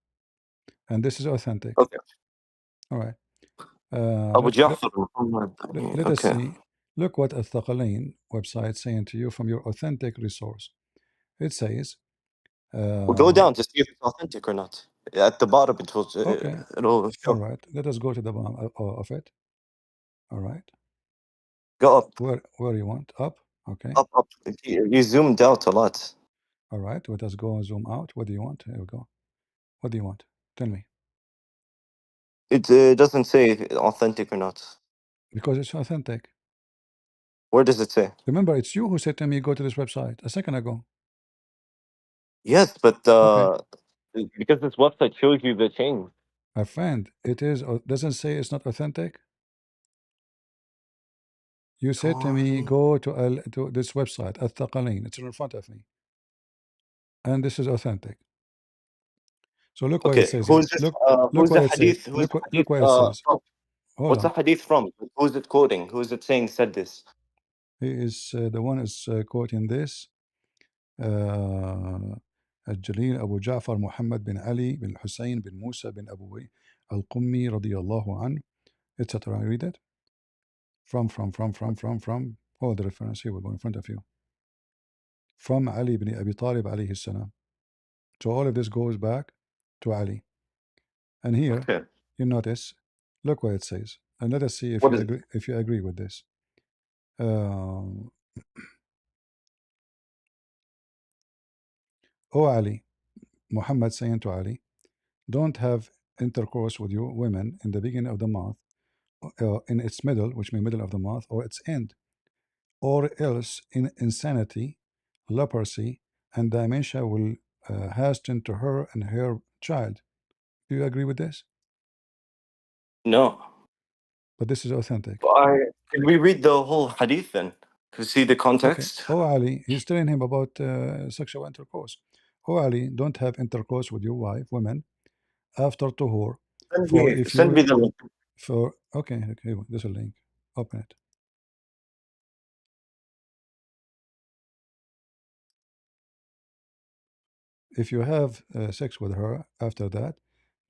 And this is authentic. Okay. All right. Abu Ja'far Muhammad. Let us Okay. see. Look what a Thaqalain website saying to you from your authentic resource. It says, We'll go uh, down to see if it's authentic or not. At the bottom, okay, it'll all show. right. Let us go to the bottom of it. All right. Go up, Where you want? Up. Okay. up, up. You zoomed out a lot. All right. Let us go and zoom out. What do you want? Here we go. What do you want? Tell me. It doesn't say authentic or not. Because it's authentic. Where does it say? Remember, it's you who said to me, go to this website a second ago. Yes, but Okay. because this website shows you the chain. My friend, it is, doesn't say it's not authentic. You said to me, go to this website, Al Thaqalain. It's in front of me. And this is authentic. So look what it Okay, says here. who's this? Look Who's what the it says. hadith? Who's the Look hadith what it says. from? Hold What's the on. hadith from? Who's it quoting? Who's it saying said this? He is the one is quoting this. الجليل أبو جعفر محمد بن علي بن الحسين بن موسى بن أبو القمي رضي الله عنه, etc. I read it. From. Oh, the reference here will go in front of you. From Ali ibn Abi Talib alayhi salam. So all of this goes back to Ali. And here, Okay. you notice, look what it says. And let us see if What you is it? agree if you agree with this. O Ali, Muhammad saying to Ali, don't have intercourse with your women in the beginning of the month, in its middle, which means middle of the month, or its end, or else in insanity, leprosy, and dementia will hasten to her and her child. Do you agree with this? No. But this is authentic. Can we read the whole hadith then to see the Okay. context? Oh Ali, he's telling him about sexual intercourse. Oh Ali, don't have intercourse with your wife, women, after tuhur. For if Send you me the link. for okay, there's a link. Open it. If you have sex with her after that,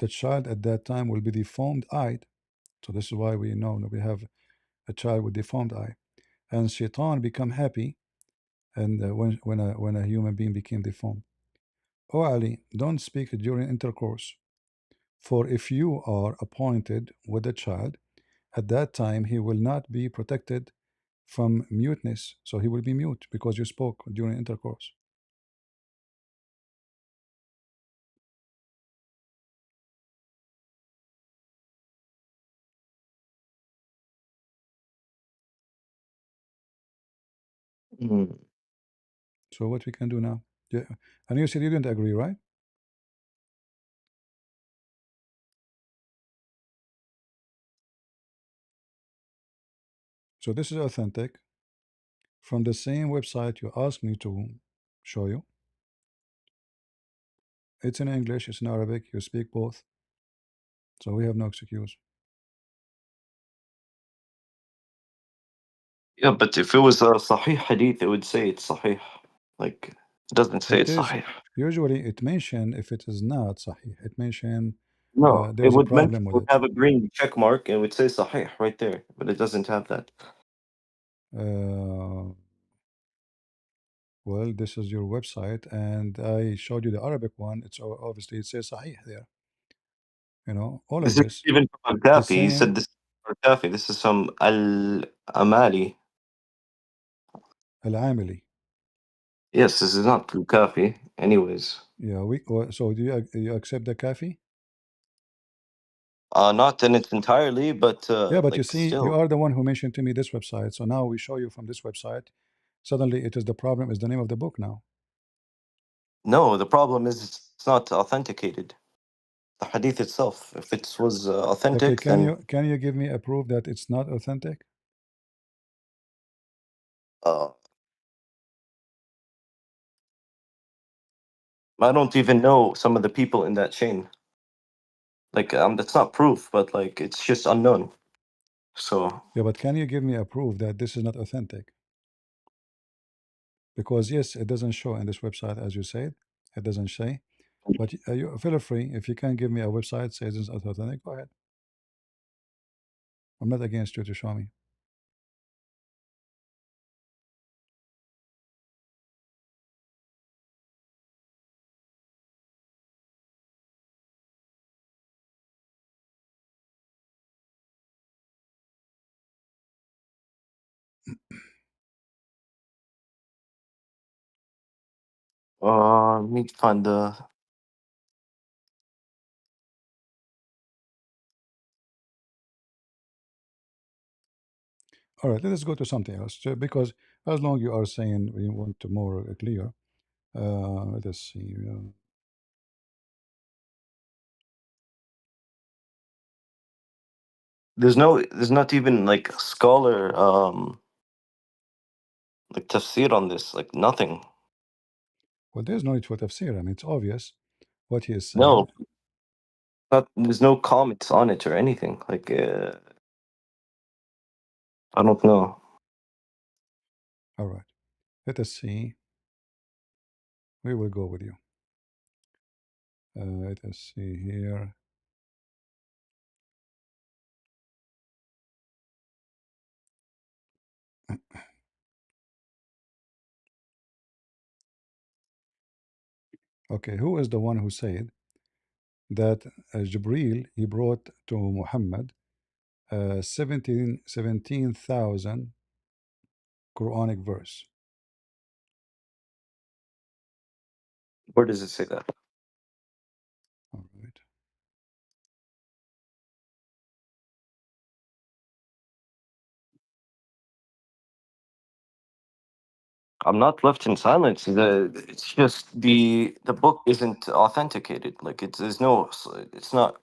the child at that time will be deformed eyed. So this is why we know that we have a child with deformed eye. And shaitan become happy, and when a human being became deformed. Oh Ali, don't speak during intercourse. For if you are appointed with the child, at that time he will not be protected from muteness. So he will be mute because you spoke during intercourse. Hmm. So what we can do now? Yeah. And you said you didn't agree, right? So this is authentic from the same website you asked me to show you. It's in English, it's in Arabic, you speak both. So we have no excuse. Yeah, but if it was a Sahih hadith, it would say it's Sahih. Like, it doesn't say It it's is Sahih. usually it mention if it is not Sahih. It mention No, it there's a would mention, problem it with would it. have a green check mark and it would say Sahih right there, but it doesn't have that. Well, this is your website, and I showed you the Arabic one. It's obviously it says Sahih there. You know, all of This is this. even from The Al-Kafi. He same said this is Al-Kafi. This is from Al-Amali. Al-Amili. Yes, this is not Al-Kafi. Anyways. Yeah, so do you accept the Kafi? Not in its entirely, but Yeah, but you like see, you still. are the one who mentioned to me this website. So now we show you from this website. Suddenly, it is the problem is the name of the book now. No, the problem is it's not authenticated. The hadith itself. If it was Okay, authentic, then can you give me a proof that it's not authentic? uh, I don't even know some of the people in that chain. Like, that's not proof, but like it's just unknown. So Yeah, but can you give me a proof that this is not authentic? Because yes, it doesn't show in this website as you said. It doesn't say. But you feel free if you can give me a website says it's not authentic. Go ahead. I'm not against you to show me. need to find the. All right, let us go to something else. So, because as long you are saying we want to more clear, let us see. There's not even like a scholar like tafsir on this, like nothing. Well, there's no need for tafsir. I mean, it's obvious what he is No, saying. There's no comments on it or anything. Like, I don't know. All right. Let us see. We will go with you. Let us see here. Okay, who is the one who said that Jibreel, he brought to Muhammad 17,000 Quranic verse? Where does it say that? All right. I'm not left in silence. It's just the book isn't authenticated. Like there's no. It's not.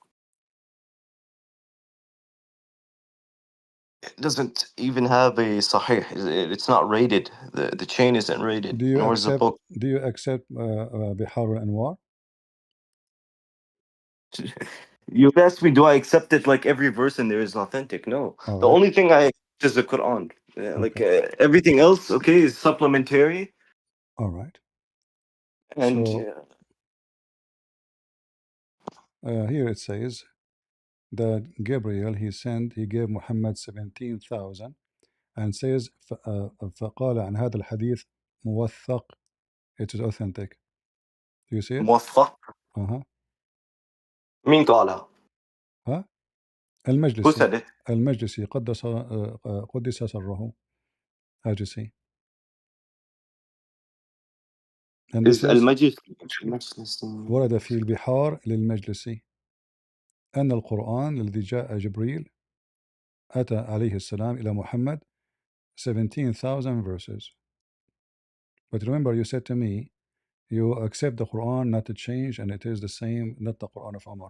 It doesn't even have a sahih. It's not rated. The chain isn't rated, Do you nor is the accept book. Bihar al-Anwar? You asked me, do I accept it like every verse in there is authentic? No. All The right. only thing I accept is the Quran. Like Okay. everything else, okay, is supplementary. All right. And So here it says that Gabriel he gave Muhammad 17,000 and says فقال عن هذا الحديث موثق. It is authentic. Do you see it? موثق. Uh-huh. مين قالها? ها Who المجلسي said it? المجلسي قدس سره. Ajisi. And this Is is المجلس ورد في البحار للمجلسي أن القرآن الذي جاء جبريل أتى عليه السلام إلى محمد 17,000 verses. But remember, you said to me, you accept the Quran not to change, and it is the same, not the Quran of Umar.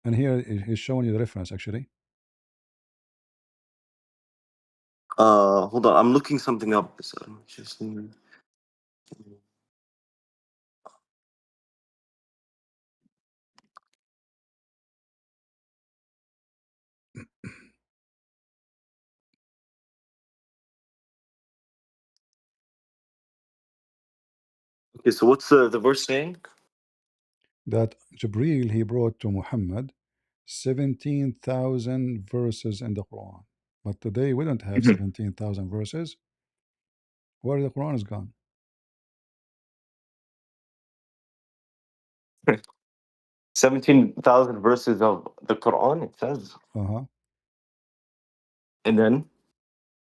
And here he's showing you the reference actually. Hold on, I'm looking something up. Okay, so what's the verse saying? That Jibreel he brought to Muhammad 17,000 verses in the Quran. But today we don't have 17,000 verses. Where the Quran is gone? 17,000 verses of the Quran, it says. Uh-huh. And then,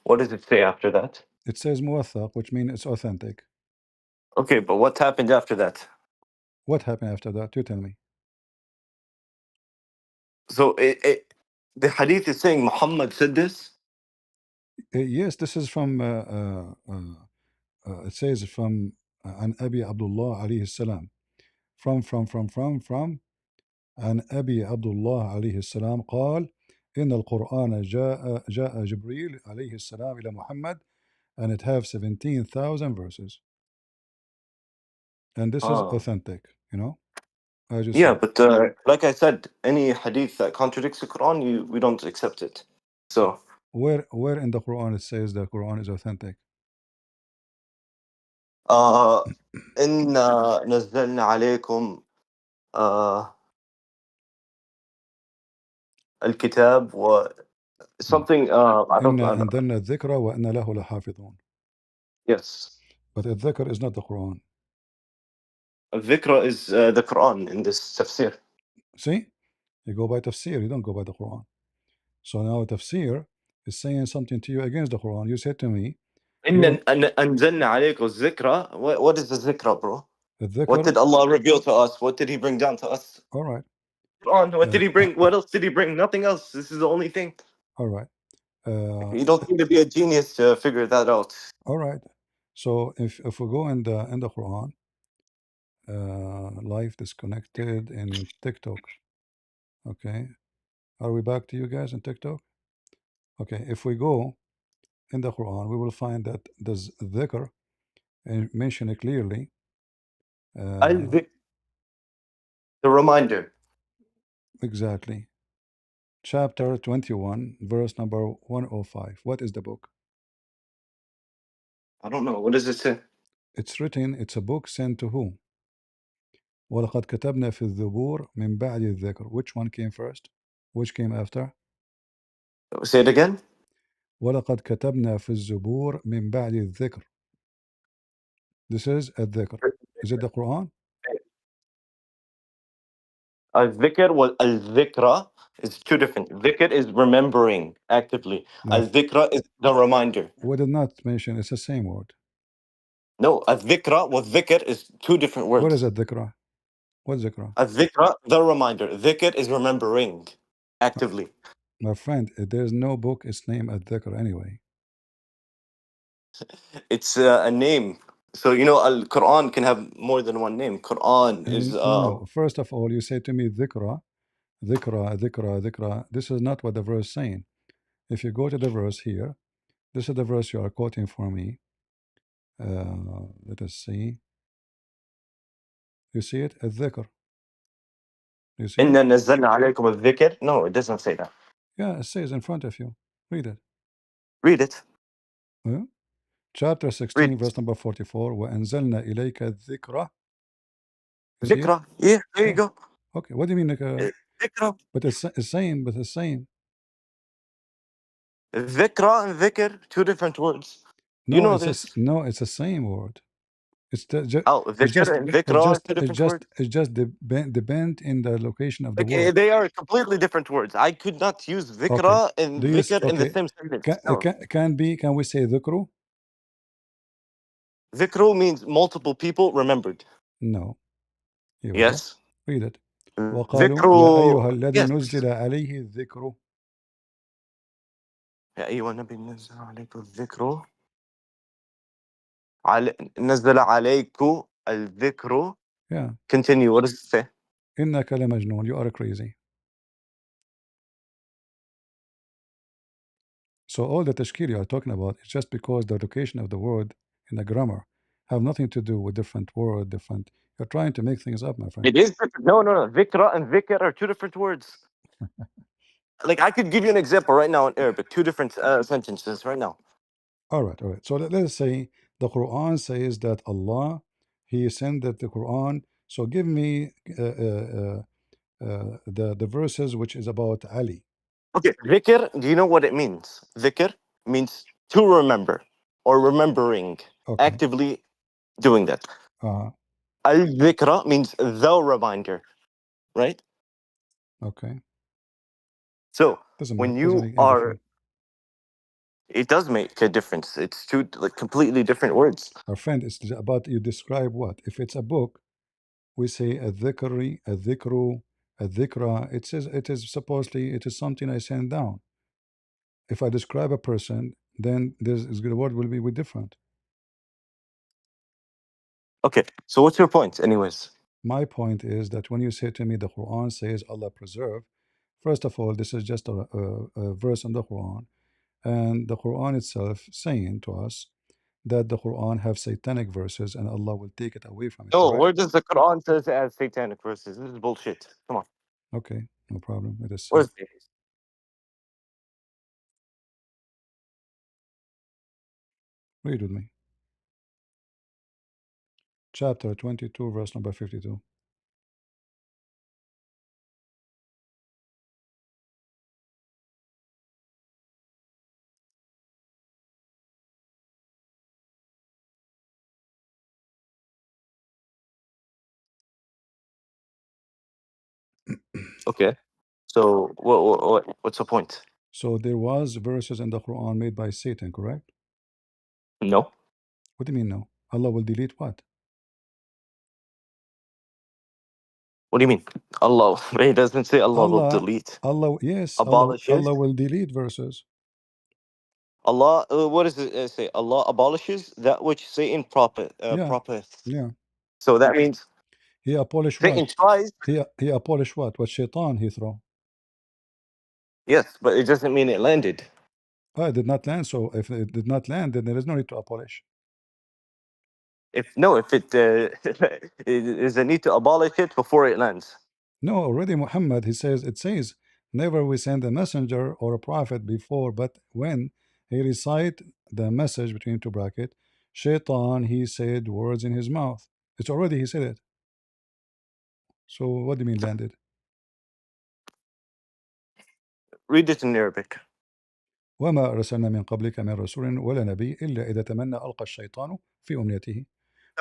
what does it say after that? It says muwathaq, which means it's authentic. Okay, but what happened after that? What happened after that? You tell me. So the hadith is saying Muhammad said this? Yes, this is from it says from an Abi Abdullah alayhi salam. From عن أبي عبد الله عليه السلام قال إن القرآن جاء جبريل عليه السلام إلى محمد, and it have 17,000 verses, and this is Ah. authentic, you know, as you Yeah, see. but like I said, any hadith that contradicts the Quran, we don't accept it. So, Where in the Quran it says the Quran is authentic? إنا نزلنا عليكم الكتاب و something I don't إنا know. أنزلنا الذكر وإنا له لحافظون. Yes. But الذكر is not the Quran. الذكر is the Quran in this tafsir. See, you go by tafsir, you don't go by the Quran. So now tafsir is saying something to you against the Quran. You said to me, إن you أنزلنا عليكم الذكر. What is the ذكر, bro? What الذكر. did Allah reveal to us? What did He bring down to us? All right. Quran. What did He bring? What else did He bring? Nothing else. This is the only thing. All right. You don't need to be a genius to figure that out. All right. So if we go in the Quran, life disconnected in TikTok. Okay. Are we back to you guys in TikTok? Okay. If we go in the Quran, we will find that there's dhikr and mention it clearly. الذكر The reminder. Exactly. Chapter 21, verse number 105. What is the book? I don't know. What does it say? It's written, it's a book sent to who? وَلَقَدْ كَتَبْنَا فِي الزُّبُورِ مِنْ بَعْدِ الذِّكْرِ. Which one came first? Which came after? Say it again. وَلَقَدْ كَتَبْنَا فِي الزُّبُورِ مِنْ بَعْدِ الذِّكْرِ. This is الذِّكْر. Is it the Quran? Al-dhikr was al-dhikra is two different. Dhikr is remembering actively. No, Al-dhikra is the reminder. we did not mention it's the same word. No, al-dhikra was dhikr is two different What is words. a dhikra? What's dhikra? Al-dhikra, the reminder. Dhikr is remembering actively. My friend, there's no book, it's named al-dhikr anyway. It's a name. So you know, Al-Quran can have more than one name. Quran is And no, first of all, you say to me dhikra, dhikra, dhikra, dhikra. This is not what the verse is saying. If you go to the verse here, this is the verse you are quoting for me. Let us see. You see it? الذكر. You see it? إِنَّا نَزَّلْنَا عَلَيْكُمُ الذِّكْر. No, it doesn't say that. Yeah, it says in front of you. Read it. Read it. Huh? Chapter Read 16, it. verse number 44. وَأَنزَلْنَا إِلَيْكَ الذِّكْرَ. You see it? Dhikra. Yeah, there you Yeah. go. Okay. What do you mean? Like, Dhikra. but it's same, but it's same. Dhikra and dhikr, two different words. You No, know it's this. it's the same word. It's the, Oh, dhikr and dhikra is two different words. it's just depend in the location of the Like word. they are completely different words. I could not use Okay. dhikra and Do you dhikr in the okay? same sentence. No. Can we say dhikru? Dhikru means multiple people remembered. No. Here we go. Yes. Read it. وقالوا يا Dhikru. أيها الذي Yes. نزل عليه الذكر. يا أيها النبي نزل عليكم الذكر. نزل عليكم الذكر. Yeah. Continue. What does it say? إنك لمجنون. You are crazy. So all the tashkil you are talking about is just because the location of the word in the grammar have nothing to do with different word, different. You're trying to make things up, my friend. It is different. No. Dhikra and dhikr are two different words. Like I could give you an example right now in Arabic. Two different sentences right now. All right. So let's say the Quran says that Allah, He sent that the Quran. So give me the verses which is about Ali. Okay. Dhikr, do you know what it means? Dhikr means to remember or remembering, Okay. actively doing that. Al-dhikra means the reminder, right? Okay. So Doesn't when doesn't you make any are, difference. it does make a difference. It's two like completely different words. Our friend, it's about you describe what? If it's a book, we say a dhikri, a dhikru, a dhikra. It says it is supposedly it is something I send down. If I describe a person, then the word will be different. Okay, so what's your point, anyways? My point is that when you say to me the Quran says Allah preserve, first of all, this is just a verse in the Quran, and the Quran itself saying to us that the Quran have satanic verses and Allah will take it away from it, No, correct? where does the Quran says it as satanic verses? This is bullshit. Come on. Okay, no problem. Let us see. Where's it? Read with me. Chapter 22, verse number 52. Okay. So what's the point? So there was verses in the Quran made by Satan, correct? No. What do you mean no? Allah will delete what? What do you mean? Allah. It doesn't say Allah will delete. Yes, Abolishes. Allah will delete verses. Allah. What does it say? Allah abolishes that which Satan Yeah, profits. yeah. So that means He abolished Satan what? tries. He abolished what? What shaitan he throw? Yes, but it doesn't mean it landed. Oh, it did not land. So if it did not land, then there is no need to abolish. If it is a need to abolish it before it lands. No, already Muhammad, it says, never we send a messenger or a prophet before, but when he recite the message between two bracket, shaitan, he said words in his mouth. It's already, he said it. So what do you mean landed? Read it in Arabic. وما أرسلنا من قبلك من رسول ولا نبي إلا إذا تمنى ألقى الشيطان في أمنيته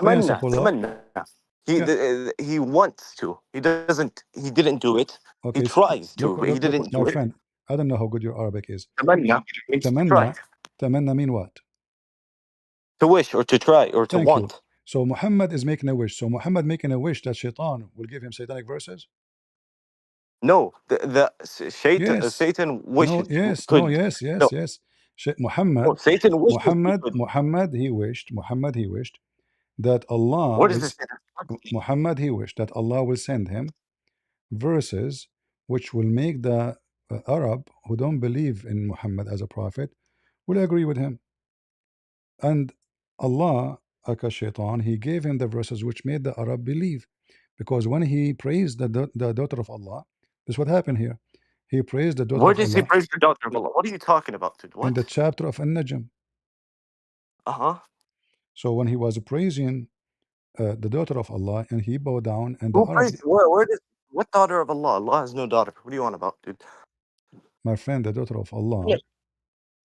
فينسخ الله. تمنى. Yeah. He wants to. He doesn't. He didn't do it. He Okay. tries to, Look, but he look, look, didn't my do it. friend. I don't know how good your Arabic is. تمنى means to try, تمنى. تمنى mean what? to wish or to try or to Thank you. want. So Muhammad is making a wish. So Muhammad making a wish that Shaitan will give him satanic verses? No, the Yes. Satan No, wishes yes, no, could. yes, No, yes, yes. no, Satan wishes he could. Muhammad, he wished that Allah What will, does it say? Muhammad, he wished that Allah will send him verses which will make the Arab who don't believe in Muhammad as a prophet will agree with him. And Allah, aka Shaitan, he gave him the verses which made the Arab believe. Because when he praised the daughter of Allah, this is what happened here. He praised the daughter Where of does he Allah praise the daughter of Allah? What are you talking about, dude? in What? the chapter of An-Najm. Uh-huh. So when he was praising the daughter of Allah and he bowed down and the Who Arab, praised? Where does? What daughter of Allah? Allah has no daughter. What do you want about, dude? my friend, the daughter of Yeah. Allah,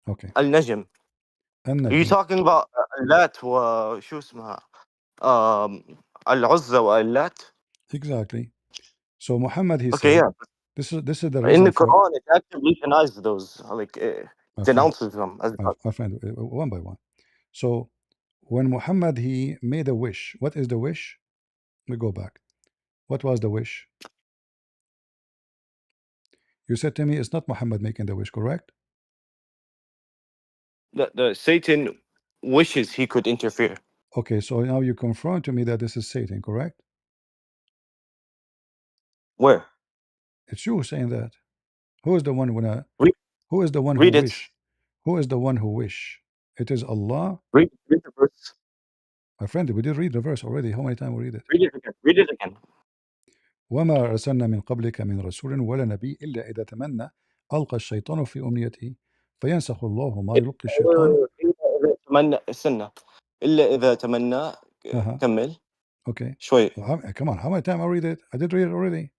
okay, Al-Najm. Are you An-Najm, talking about اللات وشو اسمها العزة وإلات? exactly. So Muhammad, he Okay, said, yeah. this is the In reason the for, Quran, it actually denies those, like my friend, denounces them as my, God. my friend, one by one. So when Muhammad, he made a wish, what is the wish? We go back. What was the wish? You said to me it's not Muhammad making the wish, correct? The Satan wishes he could interfere. Okay, so now you confirm to me that this is Satan, correct? Where? It's you saying that. Who is the one when Read, who is the one who read it. wish? Who is the one who wish? It is Allah. Read the verse. My friend, we did read the verse already. How many times we read it? Read it again. Read it again. وما أرسلنا من قبلك من رسول ولا نبي إلا إذا تمنى ألقى الشيطان في أمنيته فينسخ الله ما يلقي الشيطان. إذا تمنى استنى إلا إذا تمنى كمل Okay. شوي. Come on, how many times I read it? I did read it already.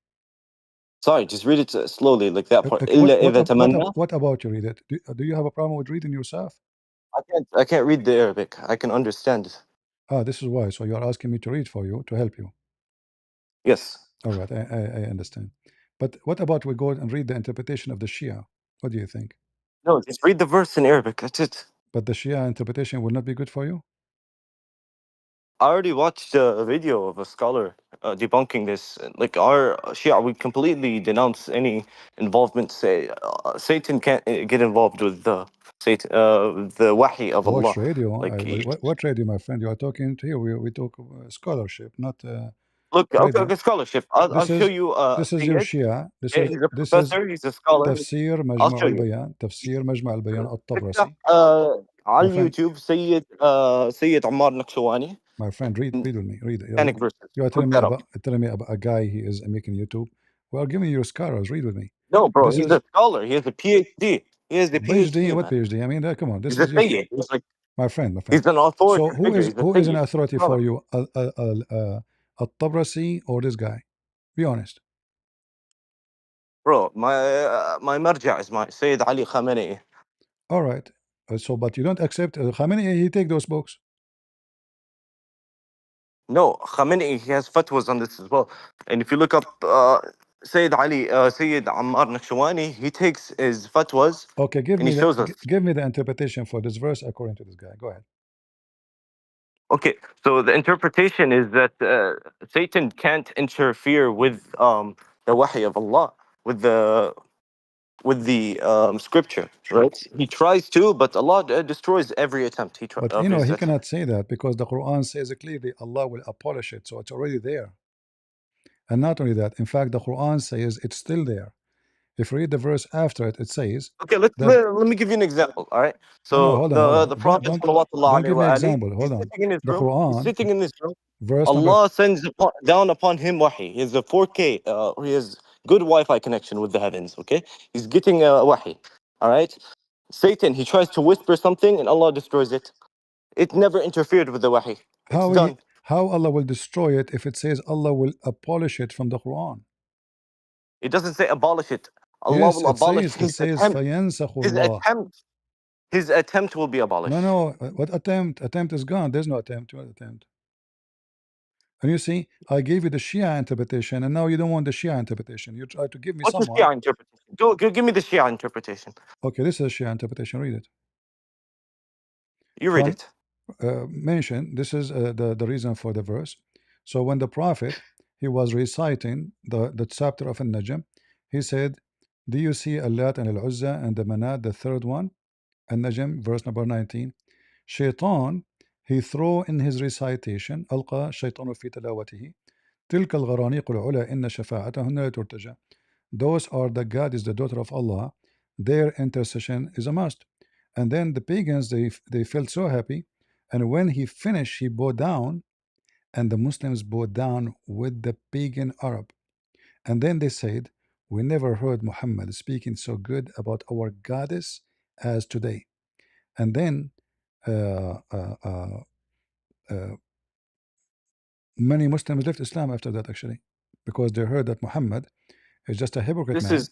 Sorry, just read it slowly, like that part. إلا إذا تمنى. What about you read it? Do you have a problem with reading yourself? I can't read the Arabic. I can understand it. Ah, this is why. So you are asking me to read for you to help you. Yes. All right, I understand. But what about we go and read the interpretation of the Shia? What do you think? No, just read the verse in Arabic. That's it. But the Shia interpretation will not be good for you? I already watched a video of a scholar debunking this. Like our Shia, we completely denounce any involvement. Say Satan can't get involved with Satan, the wahi of Allah. Watch radio. Like What radio, my friend? You are talking to here. We talk scholarship, not look, radio. okay, scholarship. I'll show you. This is your Sayyid. Shia. This He's a is professor. He's a scholar. تفسير I'll مجمع show you. البيان. تفسير مجمع البيان افتح الطبرسي. على My friend, اليوتيوب سيد عمار نكشواني. my friend, read with me. Read. Panic verses. You are Look that up. telling me about a guy he is making YouTube. We are giving you scholars. Read with me. No, bro, This he's is a scholar. He has a PhD. He has the PhD. PhD, What man. PhD? I mean, come on. This He's a is your Sayyid. He's like, my friend. he's an authority So figure. He's a who is an Sayyid. authority for you? الطبرسي or this guy? Be honest. Bro, my marja is my Sayyid Ali Khamenei. All right. So, but you don't accept Khamenei. He take those books. No, Khamenei, he has fatwas on this as well. And if you look up Sayyid Ali, Sayyid Ammar Nakshawani, he takes his fatwas Okay, give and me he shows us. give me the interpretation for this verse according to this guy. Go ahead. Okay, so the interpretation is that Satan can't interfere with the wahi of Allah, with the scripture, right? He tries to, but Allah destroys every attempt But of you know his he attempt. cannot say that because the Quran says clearly Allah will abolish it, so it's already there. And not only that, in fact, the Quran says it's still there. If you read the verse after it, it says Okay, that. let me give you an example. All right. No, So hold on, hold on. the Prophet Don't give me sallallahu example. he's Hold on. sitting in his The room. He's Quran, sitting in his room. verse number. Allah sends down upon him wahi. He has a 4K. He has good Wi-Fi connection with the heavens. Okay, he's getting wahi. All right. Satan, he tries to whisper something, and Allah destroys it. It never interfered with the wahi. It's done. How Allah will destroy it if it says Allah will abolish it from the Quran? It doesn't say abolish it. Allah Yes, will it abolish says. It his says attempt. فَيَنْسَخُ His اللَّهُ. attempt. His attempt will be abolished. No. What attempt? Attempt is gone. There's no attempt. What attempt? And you see, I gave you the Shia interpretation, and now you don't want the Shia interpretation. You try to give me What's the someone. Shia interpretation? Go give me the Shia interpretation. Okay, this is a Shia interpretation. Read it. You read it. Mention this is the reason for the verse. So when the Prophet he was reciting the chapter of An-Najm, he said, "Do you see Allat and Al-Uzza and the Manat, the third one?" An-Najm, verse number 19. Shaitan, he throw in his recitation, ألقى الشيطان في تلاوته تلك الغرانيق العلا إن شفاعتهن لا ترتجى. Those are the God is the daughter of Allah. Their intercession is a must. And then the pagans they felt so happy, and when he finished, he bowed down, and the Muslims bowed down with the pagan Arab. And then they said, "We never heard Muhammad speaking so good about our goddess as today." And then uh, uh, uh, uh, many Muslims left Islam after that, actually, because they heard that Muhammad is just a hypocrite This man. is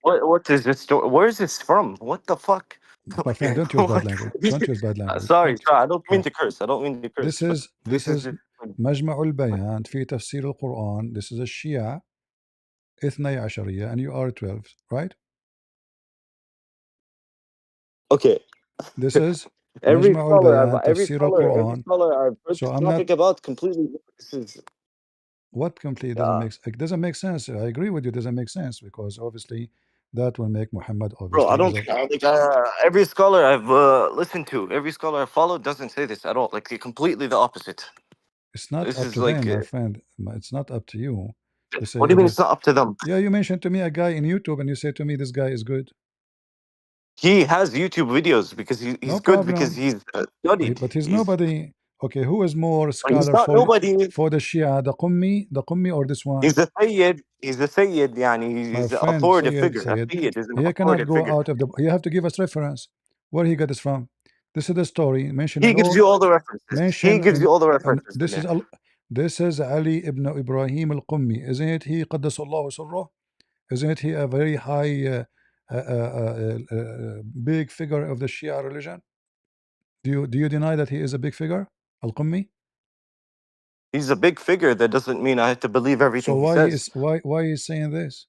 what is this story? Where is this from? What the fuck? My friend, don't use bad language. Don't use bad language. Sorry, I don't mean Right. to curse. I don't mean to curse. But This is مجمع البيان في تفسير القرآن. This is a Shia 12 and you are 12, right? okay. This is Every مجمع scholar البيان تفسير القرآن. I've heard So this I'm not. topic about completely. This is What completely doesn't make it doesn't make sense. I agree with you. It doesn't make sense because obviously that will make Muhammad bro. I obviously don't as a. like every scholar I've listened to, every scholar I followed doesn't say this at all. Like completely the opposite. It's not This up is to like them, my friend. It's not up to you to say what do you mean either. it's not up to them? Yeah, you mentioned to me a guy in YouTube and you say to me this guy is good. He has YouTube videos because he's No good because problem. he's studied. But he's He's nobody. Okay, who is more but he's scholar not nobody. for the Shia, the Qummi or this one? He's a Sayyid. He's a Sayyid. Yani My he's an friend, authoritative Sayyid, figure. A Sayyid, Sayyid is an he cannot authoritative go figure. out of the. You have to give us reference where he got this from. This is the story. Mention He in gives all. you all the references. He Mention gives you in. all the And references in there. this is Ali ibn Ibrahim al-Qummi, isn't it? He قدس الله سره. Isn't he a very high, big figure of the Shia religion? Do you deny that he is a big figure, al-Qummi? He's a big figure. That doesn't mean I have to believe So everything he says. why he is saying this?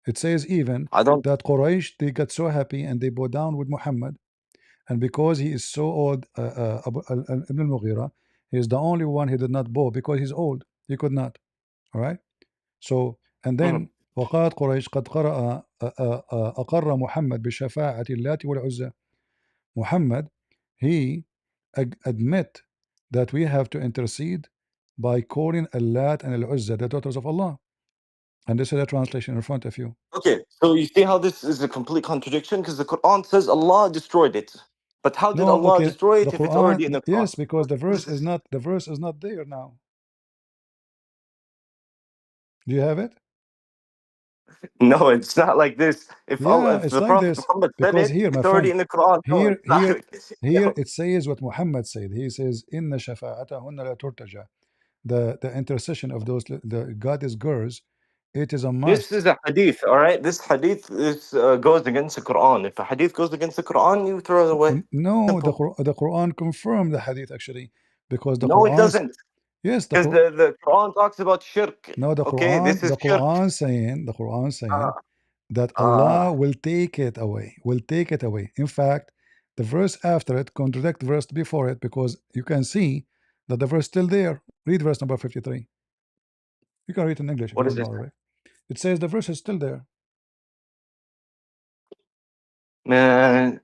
It says even I don't. that Quraysh they got so happy and they bow down with Muhammad, and because he is so old, Ibn al-Mughira, he is the only one who did not bow because he's old. He could not. All right. So and Mhm. then وقالت قريش قد قرأ أقر محمد بشفاعة اللات والعزى. Muhammad, he admit that we have to intercede by calling Allat and Al-Uzza the daughters of Allah. And this is a translation in front of you. Okay, so you see how this is a complete contradiction because the Quran says Allah destroyed it, but how did No, Allah okay. destroy The it if it's already Quran, in the Quran? yes, because What is this? the verse is not there now. Do you have it? No, it's not like this. Yeah, If it's the like Prophet this Muhammad said because it, here, my it's already friend, in the Quran. No, here, it's not. here, here Yo, it says what Muhammad said. He says, "Inna shafa'atahunna la turtaja." The intercession of those the goddess girls, it is a this must. is a hadith, all right? This hadith goes against the Quran. If a hadith goes against the Quran, you throw it away. No, Simple. The Quran confirmed the hadith actually, because the No, it Quran's doesn't. yes, Because the Quran talks about shirk. no, Okay, this is shirk. The Quran saying Uh, that uh, Allah will take it away, will take it away. In fact, the verse after it contradict the verse before it because you can see that the verse still there. Read verse number 53. You can read it in English if you what is don't this? know Arabic. It says the verse is still there. Man,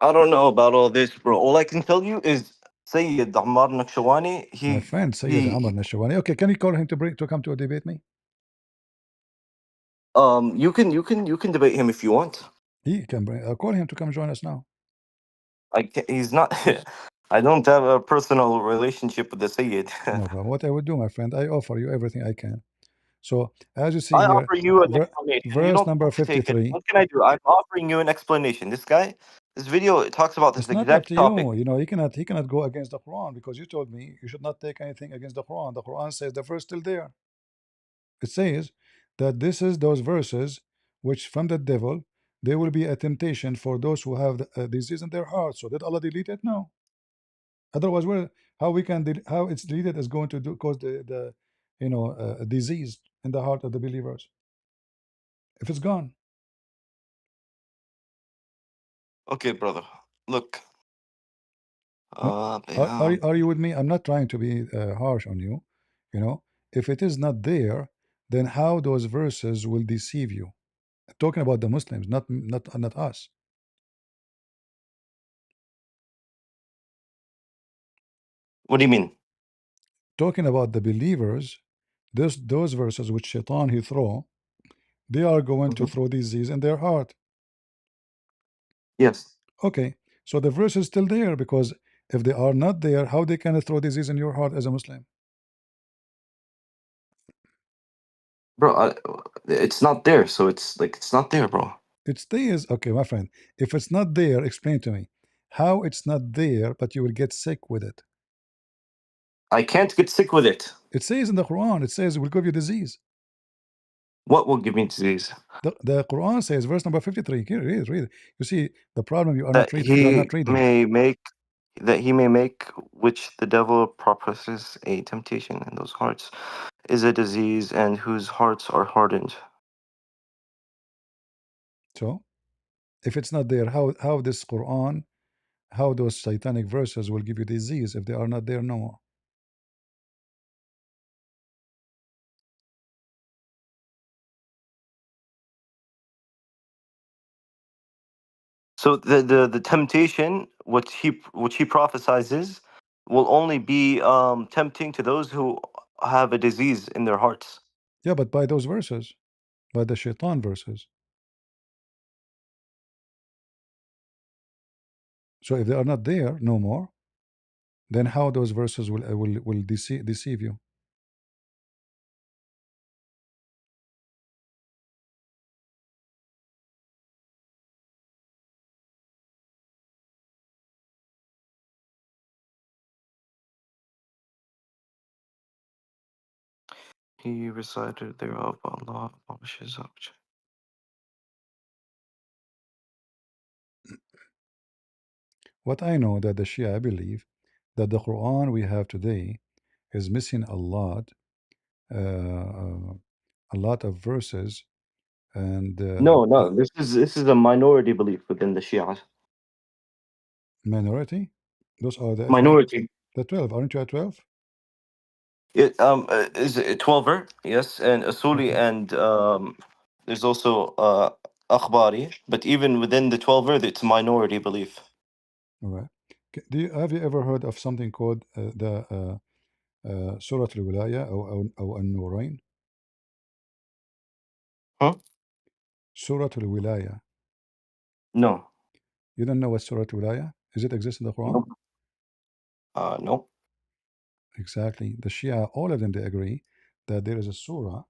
I don't know about all this, bro. All I can tell you is Sayyid Ammar Nakshawani, My friend Sayyid Amr Nashawani. Okay, can you call him to come to debate me? You can debate him if you want. He can bring. Call him to come join us now. I can, he's not. I don't have a personal relationship with the Sayyid. No problem. What I would do, my friend, I offer you everything I can. So as you see I here, offer you an explanation. You verse don't number want to take it. 53. What can I do? I'm offering you an explanation. This video it talks about this It's not up exact to topic. you. You know, he cannot go against the Quran because you told me you should not take anything against the Quran. The Quran says the verse still there. It says that this is those verses which from the devil there will be a temptation for those who have the disease in their heart. So did Allah delete it? No. Otherwise, where how we can how it's deleted is going to cause the a disease in the heart of the believers if it's gone. Okay, brother. Look. No, are you with me? I'm not trying to be harsh on you. You know, if it is not there, then how those verses will deceive you? Talking about the Muslims, not us. What do you mean? Talking about the believers, those verses which Shaitan he throw, they are going to Mhm. throw disease in their heart. Yes. Okay, so the verse is still there because if they are not there, how they can throw disease in your heart as a Muslim? Bro, it's not there, so it's not there, bro. It stays okay, my friend. If it's not there, explain to me how it's not there, but you will get sick with it. I can't get sick with it. It says in the Quran, it says it will give you disease. What will give me disease? The Quran says, verse number 53. Here, read it. You see the problem. You are That not reading. You are not reading. he may make which the devil proposes a temptation in those hearts is a disease and whose hearts are hardened. So, if it's not there, how this Quran, how those satanic verses will give you disease if they are not there no more? So the temptation which he prophesizes will only be tempting to those who have a disease in their hearts. Yeah, but by those verses, by the Shaitan verses. So if they are not there no more, then how those verses will deceive you? He recited thereof, Allah abolishes object. What I know that the Shia believe that the Quran we have today is missing a lot of verses and No, this is a minority belief within the Shia. minority. Those are Minority. the 12. Aren't you at 12? It is it 12er, yes, and Asuli, Okay, and there's also Akhbari, but even within the 12er, it's minority belief. all right. Have you ever heard of something called the Surah Al-Wilaya or An-Nurayn? Huh? Surah Al-Wilaya. No. You don't know what Surah Al-Wilaya? Is it exist in the Quran? Nope. No. Exactly. The Shia, all of them, they agree that there is a surah,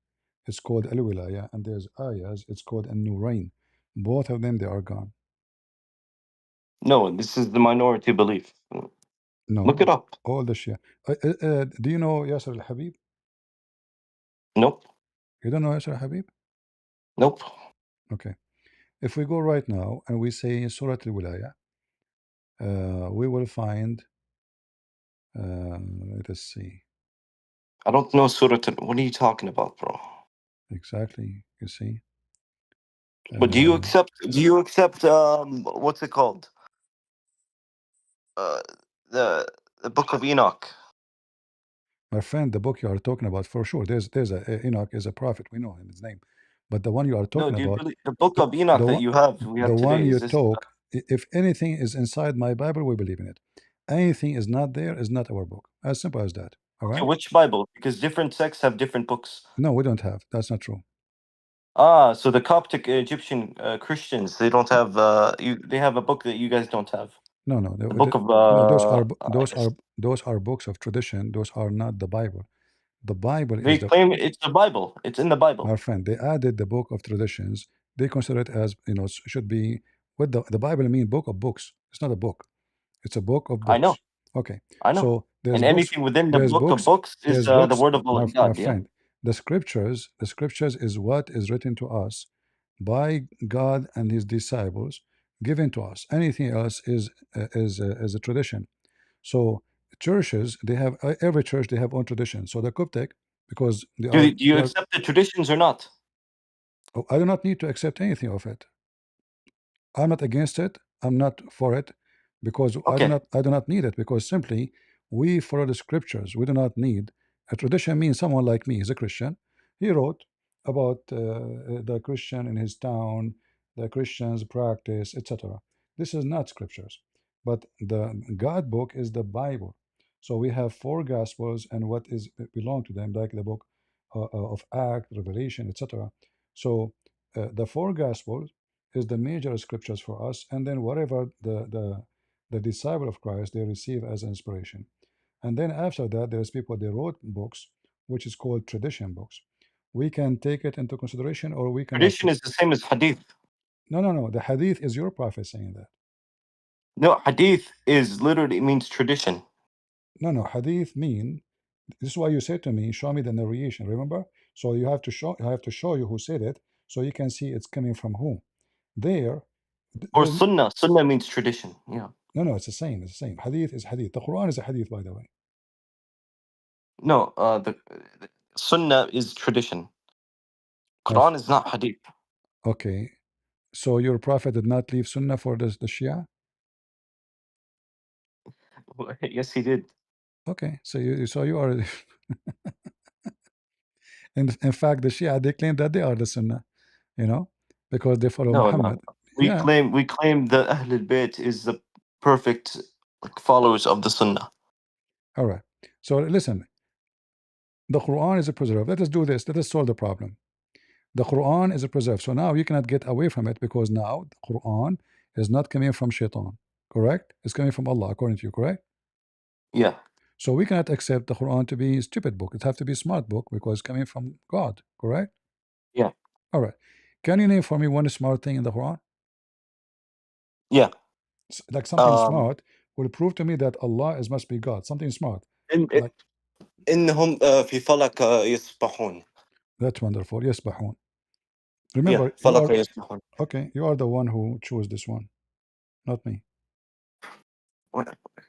it's called Al-Wilaya, and there's ayahs, it's called An-Nurayn. Both of them, they are gone. No, this is the minority belief. Look No, it up. all the Shia. Do you know Yasser al-Habib? Nope. You don't know Yasser al-Habib? Nope. Okay. If we go right now and we say Surah Al-Wilaya, we will find, let us see, I don't know Surah. What are you talking about, bro? exactly, you see. But do you accept? Do you accept? What's it called? Uh, the Book of Enoch. My friend, the book you are talking about, for sure, there's a Enoch is a prophet, we know him, his name. But the one you are No, talking do you about, really? The Book the, of Enoch the that one you have, we the have one today, you is this? talk, if anything is inside my Bible, we believe in it. Anything is not there is not our book. As simple as that. All Okay, right? which Bible? Because different sects have different books. No, we don't have. That's not true. Ah, so the Coptic Egyptian Christians, they don't have they have a book that you guys don't have. No, The book of no. I guess Those are books of tradition. Those are not the Bible. The Bible they is the claim it's the Bible. It's in the Bible. my friend. They added the book of traditions. They consider it as should be what the Bible mean book of books. It's not a book. It's a book of I know. books. Okay. I know. So And anything within the book of books is there's the books, word of my God. Yeah. friend. The scriptures is what is written to us by God and His disciples, given to us. Anything else is a tradition. So churches, they have every church they have own tradition. So the Coptic, because Do you they are. accept the traditions or not? Oh, I do not need to accept anything of it. I'm not against it. I'm not for it because Okay. I do not need it because simply we follow the scriptures. We do not need a tradition. Means someone like me is a Christian. He wrote about the Christian in his town, the Christians practice, etc. This is not scriptures, but the God book is the Bible. So we have four gospels and what is belong to them, like the book of Act, Revelation, etc. So the four gospels is the major scriptures for us, and then whatever the disciple of Christ they receive as inspiration. And then after that, there's people they wrote books, which is called tradition books. We can take it into consideration, or we cannot Tradition take. is the same as hadith. No, no, no. The hadith is your prophet saying that. No, hadith is literally means tradition. No, no. Hadith mean. This is why you said to me, "Show me the narration." Remember? So you have to show. I have to show you who said it, so you can see it's coming from whom. There, Or there. sunnah. Sunnah means tradition. Yeah. No, no. It's the same. It's the same. Hadith is hadith. The Quran is a hadith, by the way. No, the sunnah is tradition. My f- Quran is not hadith. okay. So your prophet did not leave Sunnah for the Shia? Yes, he did. Okay. So you are in fact the Shia they claim that they are the Sunnah, you know, because they follow No, no. Muhammad. Yeah. We claim the Ahl al-Bayt is the perfect followers of the sunnah. All right. So listen, the Quran is a preserve. Let us do this. Let us solve the problem. The Quran is a preserve. So now you cannot get away from it because now the Quran is not coming from Shaitan. Correct? It's coming from Allah, according to you, correct? Yeah. So we cannot accept the Quran to be a stupid book. It has to be a smart book because it's coming from God, correct? Yeah. All right. Can you name for me one smart thing in the Quran? Yeah. Like something smart will prove to me that Allah is must be God. Something smart. إن Like إنهم في فلك يسبحون. that's wonderful. Yes, Bahun. Yeah, Remember, you فلك are يسبحون. okay. You are the one who chose this one, not me. All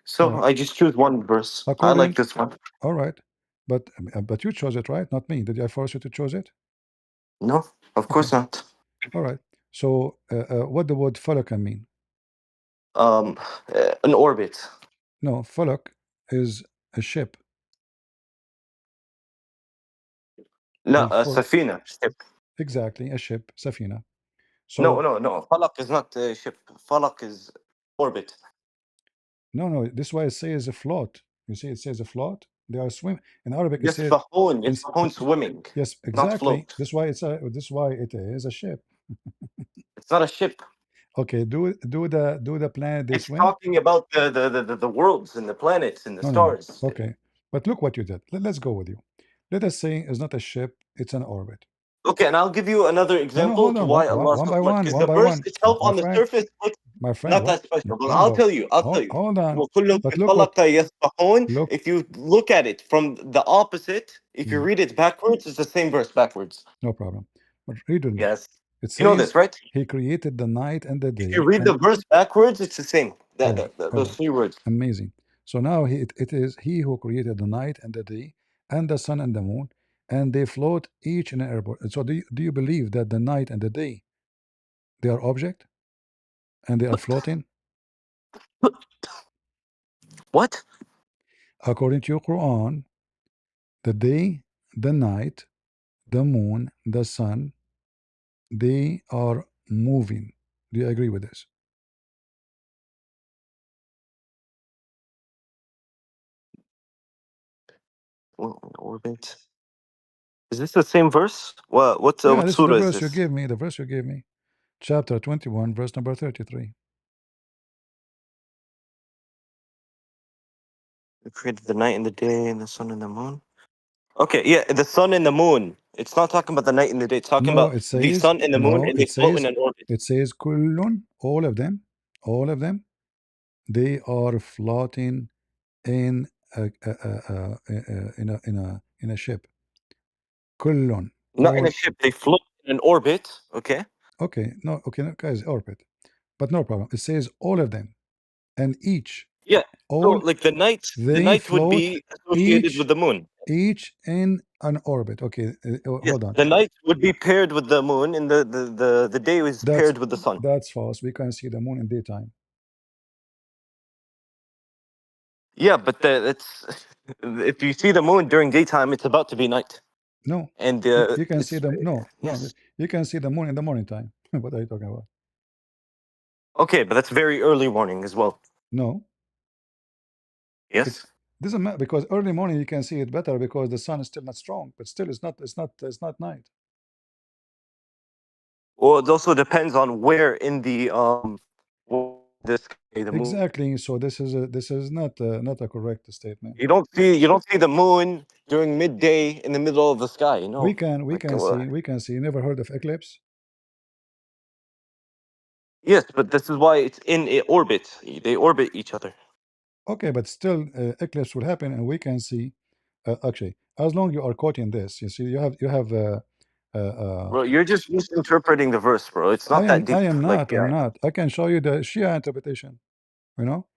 So right. I just choose one verse. I like According, this one. all right. But you chose it, right? Not me. Did I force you to choose it? No, of Okay. course not. All right. So what the word falak mean? Um, an orbit. No, falak is a ship. لا Al ful سفينة ship. exactly a ship, safina. No, So no, no. فلك is not a ship. فلك is orbit. no, no. This is why it says a float. You see, it says a float. They are swim in Arabic. It says يسبحون. in, يسبحون swimming, yes, not exactly. float. This is why it's a. This is why it is a ship. It's not a ship. Okay, do the planet they It's swim? talking about the worlds and the planets and the No, no, no. stars. Okay, but look what you did. Let's go with you. Let us say it's not a ship; it's an orbit. Okay, and I'll give you another No, no, example hold to on. why Allah is One so by smart. one, Because one the by verse one. itself My on the friend, surface looks my friend. not What? that special. But I'll Number. tell you, I'll tell you. Hold on. وَكُلٌّ But فِي look what. فَلَكَ يَسْبَحُونَ. Look. If you look at it from the opposite, if you Mm, read it backwards, it's the same verse backwards. no problem. But read with me. Yes. It You know says this, right? He created the night and the If you day, read the and verse backwards, it's the same. all right, all Those right, three words. amazing. So now it is He who created the night and the day, and the sun and the moon, and they float each in an airport. And so do you believe that the night and the day they are object and they are floating What? according to your Quran? The day, the night, the moon, the sun, they are moving. Do you agree with this? Orbit. Is this the same verse? Yeah, What this is the surah is verse you this? gave me. The verse you gave me, chapter 21, verse number 33. Who created the night and the day and the sun and the moon? Okay, yeah, the sun and the moon. It's not talking about the night and the day. It's talking No, about it the says sun and the moon, no. and they float in an orbit. It says kullun, all of them. They are floating in in a ship. Kullun, Not in all. a ship. They float in an orbit. Okay. Okay, no, okay, no, guys, orbit, but no problem. It says all of them, and each, Yeah. So all, like the they night would float be associated with each the moon. in an orbit. Okay, Yes. hold on. The night would be paired with the moon, and the day is That's paired with the sun. false. We can see the moon in daytime. Yeah, but it's if you see the moon during daytime, it's about to be night, No, and you can see it's them. No, yes. you can see the moon in the morning time. What are you talking about? Okay, but that's very early morning as well. No, it Yes. doesn't matter because early morning you can see it better because the sun is still not strong, but still it's not night. Well, it also depends on where in the this the moon. Exactly. So this is not a correct statement. You don't see the moon during midday in the middle of the sky. You know, We like can see You never heard of eclipse? yes, but this is why it's in a orbit. They orbit each other. Okay, but still eclipse will happen, and we can see. Actually, as long you are quoting this, you see, you have Bro, you're just misinterpreting the verse, bro. It's not that deep. Like, I'm not. I can show you the Shia interpretation. You know,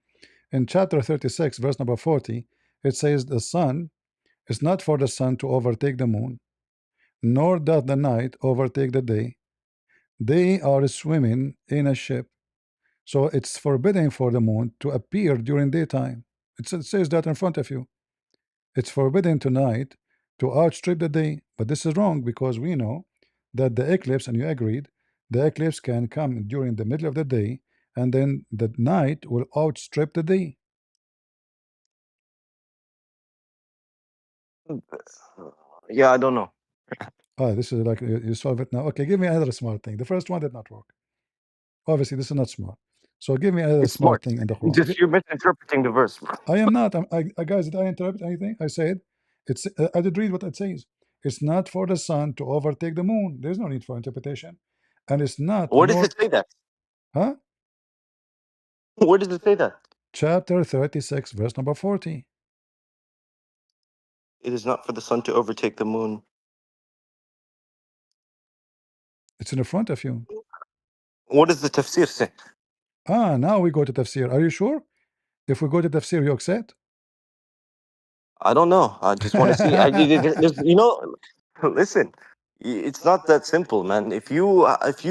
in chapter 36, verse number 40, it says the sun is not for the sun to overtake the moon, nor doth the night overtake the day. They are swimming in a ship. So it's forbidden for the moon to appear during daytime. It says that in front of you. It's forbidden tonight to outstrip the day. But this is wrong because we know that the eclipse, and you agreed, the eclipse can come during the middle of the day, and then the night will outstrip the day. yeah, I don't know. Ah, this is like you solve it now. Okay, give me another smart thing. The first one did not work. Obviously, this is not smart. So give me another It's smart smart. thing in the Quran. Just you're misinterpreting the verse, bro. I am not. Guys, did I interrupt anything? I said it's. I did read what it says. It's not for the sun to overtake the moon. There's no need for interpretation, and it's not Where does nor. it say that? Huh? Where does it say that? Chapter 36, verse number 40. It is not for the sun to overtake the moon. It's in the front of you. What does the tafsir say? Ah, now we go to tafsir. Are you sure? If we go to tafsir, you accept? I don't know. I just want to see. You know, listen. It's not that simple, man. If you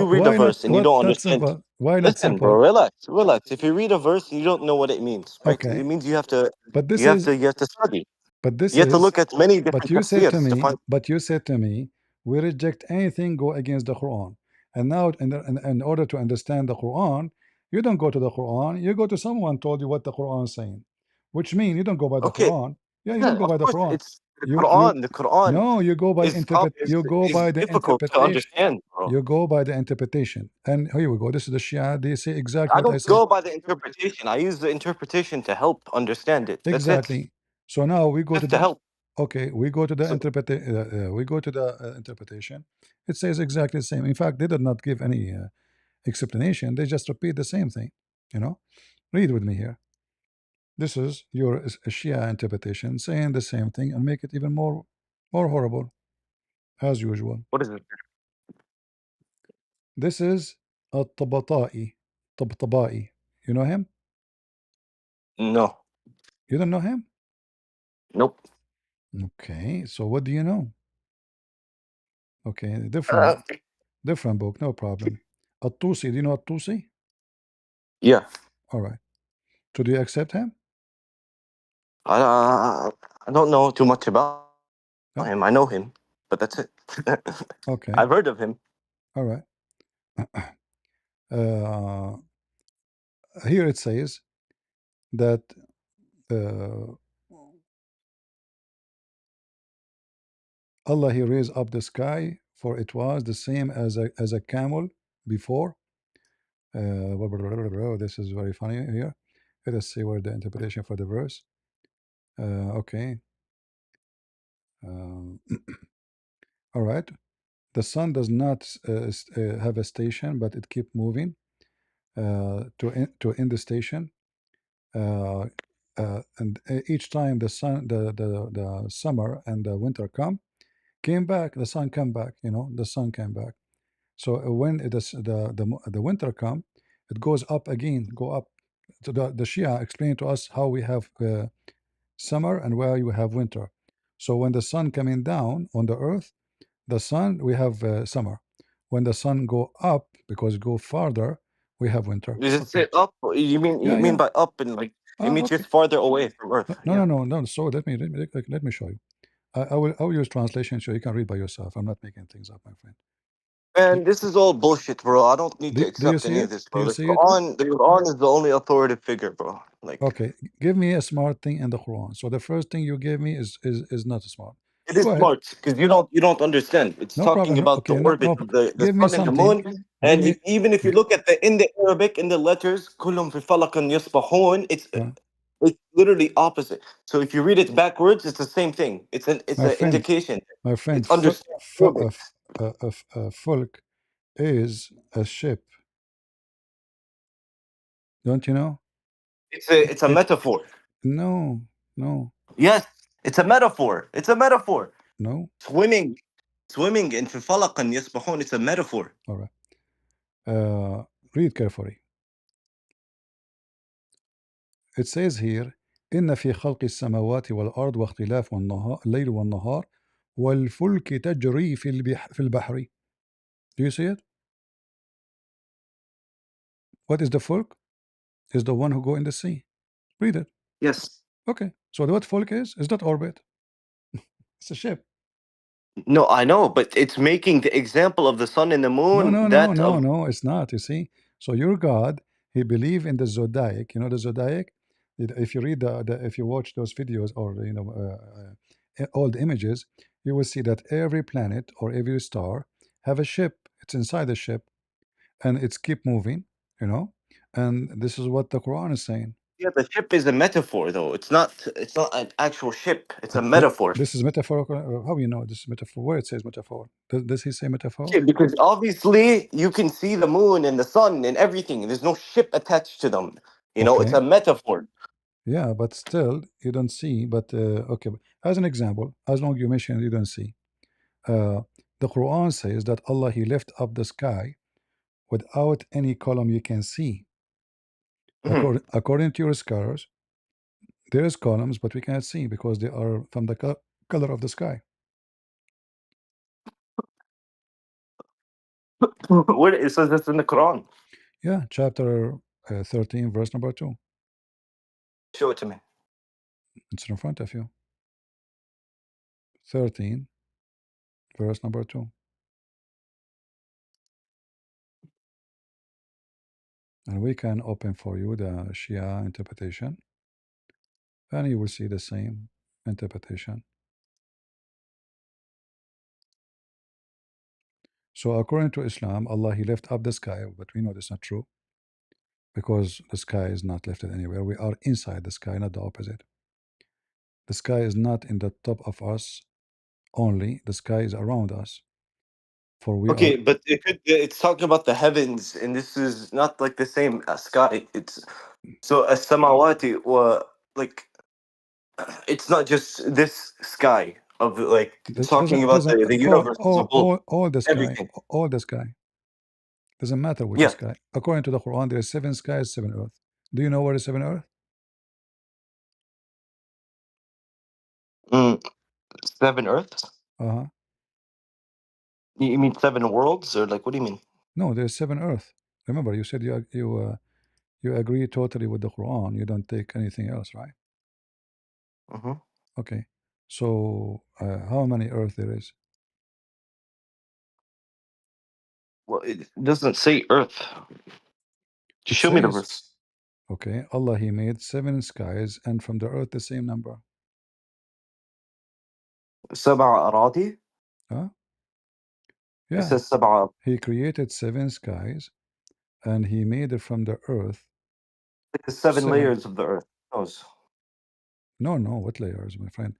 read a Why not? verse and you What don't not understand, simple? Why not listen, bro. simple? Relax. If you read a verse and you don't know what it means, right? It Okay, means but this is you have to study. But this You have to is, look at many but different you said to tafsirs to me, find. we reject anything go against the Quran. And now, in order to understand the Quran, you don't go to the Quran, you go to someone told you what the Quran is saying, which means you don't go by the Okay, Quran. Yeah, you yeah, don't go of by the course, Quran. it's the You Quran. The Quran no, you go by you go is by the difficult to interpretation. understand, bro. You go by the interpretation. And here we go. This is the Shia. They say exactly I what I don't said. go by the interpretation. I use the interpretation to help understand it. That's it. Exactly. So now we go to Just to the help. okay. We go to the So interpretation. It says exactly the same. In fact, they did not give any explanation. They just repeat the same thing. You know, read with me here. This is your Shia interpretation saying the same thing and make it even more horrible as usual. what is it? This is a Tabata'i. Tabatabai. You know him? No. You don't know him? Nope. Okay. So what do you know? Okay, Uh, different book, no problem. At-Tusi, do you know At-Tusi? yeah. All right. So do you accept him? I don't know too much about Yeah. him. I know him, but that's it. Okay. I've heard of him. All right. Uh, here it says that uh, Allah, He raised up the sky, for it was the same as a camel before. This is very funny here. Let us see where the interpretation for the verse. Okay. All right. The sun does not have a station, but it keep moving to end the station. And each time the summer and the winter came back, the sun came back. The sun came back. So when it is the winter come, it goes up again, go up. So the Shia explained to us how we have summer and where you have winter. So when the sun coming down on the earth, the sun we have summer. When the sun go up, because go farther, we have winter. Is it Okay. say up? You Yeah, mean yeah. by up and like it means Okay. just farther away from Earth. No, Yeah. no, no, no. So let me show you. I will use translation so you can read by yourself. I'm not making things up, my friend. And this is all bullshit, bro. I don't need to Do you accept see any of it? this, Do bro. you see it? The Quran is the only authoritative figure, bro. Like Okay, give me a smart thing in the Quran. So the first thing you gave me is not smart. it is Go ahead. smart because you don't understand. It's No talking problem. No, about the okay, no, orbit no. of the Give me sun and the something. moon. Give And me. even if you look at in the Arabic in the letters, كلهم في فلك يسبحون, it's literally opposite. So if you read it backwards, it's the same thing. It's My an friend, indication. my friend. It's understand orbit. Folk is a ship. Don't you know? It's a It. metaphor. No, no, Yes, it's a metaphor. It's a metaphor. no. Swimming in في فلق يسبحون. It's a metaphor. All right. Read carefully. It says here, إن في خلق السماوات والأرض واختلاف الليل والنهار والفلك تجري في البحر. Do you see it? What is the fulk? Is the one who go in the sea. Read it. Yes. Okay. So what fulk is not orbit. It's a ship. No, I know, but it's making the example of the sun and the No, moon no, no, that no, of no. It's not. You see. So your God, he believe in the zodiac. You know the zodiac. If you read if you watch those videos or all the images, you will see that every planet or every star have a ship. It's inside the ship, and it's keep moving. And this is what the Quran is saying. yeah, the ship is a metaphor though. It's not an actual ship. It's a metaphor. This is metaphorical. How you know this is metaphor? Where it says metaphor? Does he say metaphor? Yeah, because obviously you can see the moon and the sun and everything. There's no ship attached to them. It's Okay. a metaphor. Yeah, but still you don't see. But okay, as an example, as long you mention you don't see. The Quran says that Allah He left up the sky without any column you can see. Mhm. According to your scholars, there is columns, but we cannot see because they are from the color of the sky. Where it says this in the Quran. Yeah, chapter 13, verse number 2. Show it to me. It's in front of you. 13, verse number 2. And we can open for you the Shia interpretation, and you will see the same interpretation. So, according to Islam, Allah He left up the sky, but we know that's not true because the sky is not lifted anywhere. We are inside the sky, not the opposite. The sky is not in the top of us only, the sky is around us. For we are. Okay, but it's talking about the heavens, and this is not like the same sky. It's so a samawati or like it's not just this sky of like it's talking about Doesn't the universe as a whole, all the sky, everything. all the sky. Doesn't matter which Yeah. sky. According to the Quran, there are 7 skies, 7 earth. Do you know what is 7 earth? Mm, 7 Earths? Uh-huh. You mean 7 worlds, or like what do you mean? No, there's 7 earth. Remember, you said you agree totally with the Quran. You don't take anything else, right? Hmm. Okay. So how many earth there is? Well, it doesn't say Earth. It Just show me the says, verse. okay, Allah He made 7 skies, and from the earth the same number. سبع أراضي. Huh? It Yeah. says sab'a. He created 7 skies and he made it from the earth Like the 7 7. layers of the earth. Knows. No, what layers, my friend?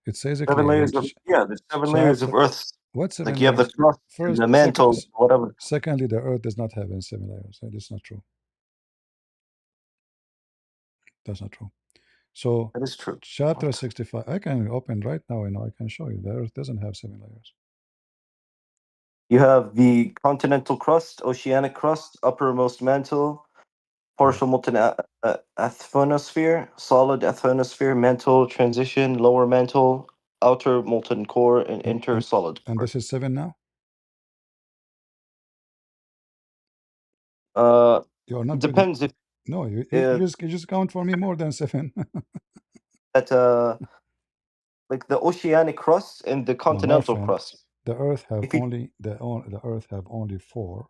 It says 7 clearly. layers of, yeah, there's 7 layers of Chapter. earth. What Like 7 you have the layers? crust and First, the mantle, whatever. secondly, the earth does not have 7 layers. That's not true. That's not true. So, That is true. chapter What? 65, I can open right now and I can show you. The earth doesn't have 7 layers. You have the continental crust, oceanic crust, uppermost mantle, partial molten athonosphere, solid athonosphere, mantle transition, lower mantle, outer molten core, and inter solid And core. this is 7 now? You're not good. Depends if No, you just count for me more than 7. that like the oceanic crust and the No, my continental friend, crust. the earth have If you only the earth have only 4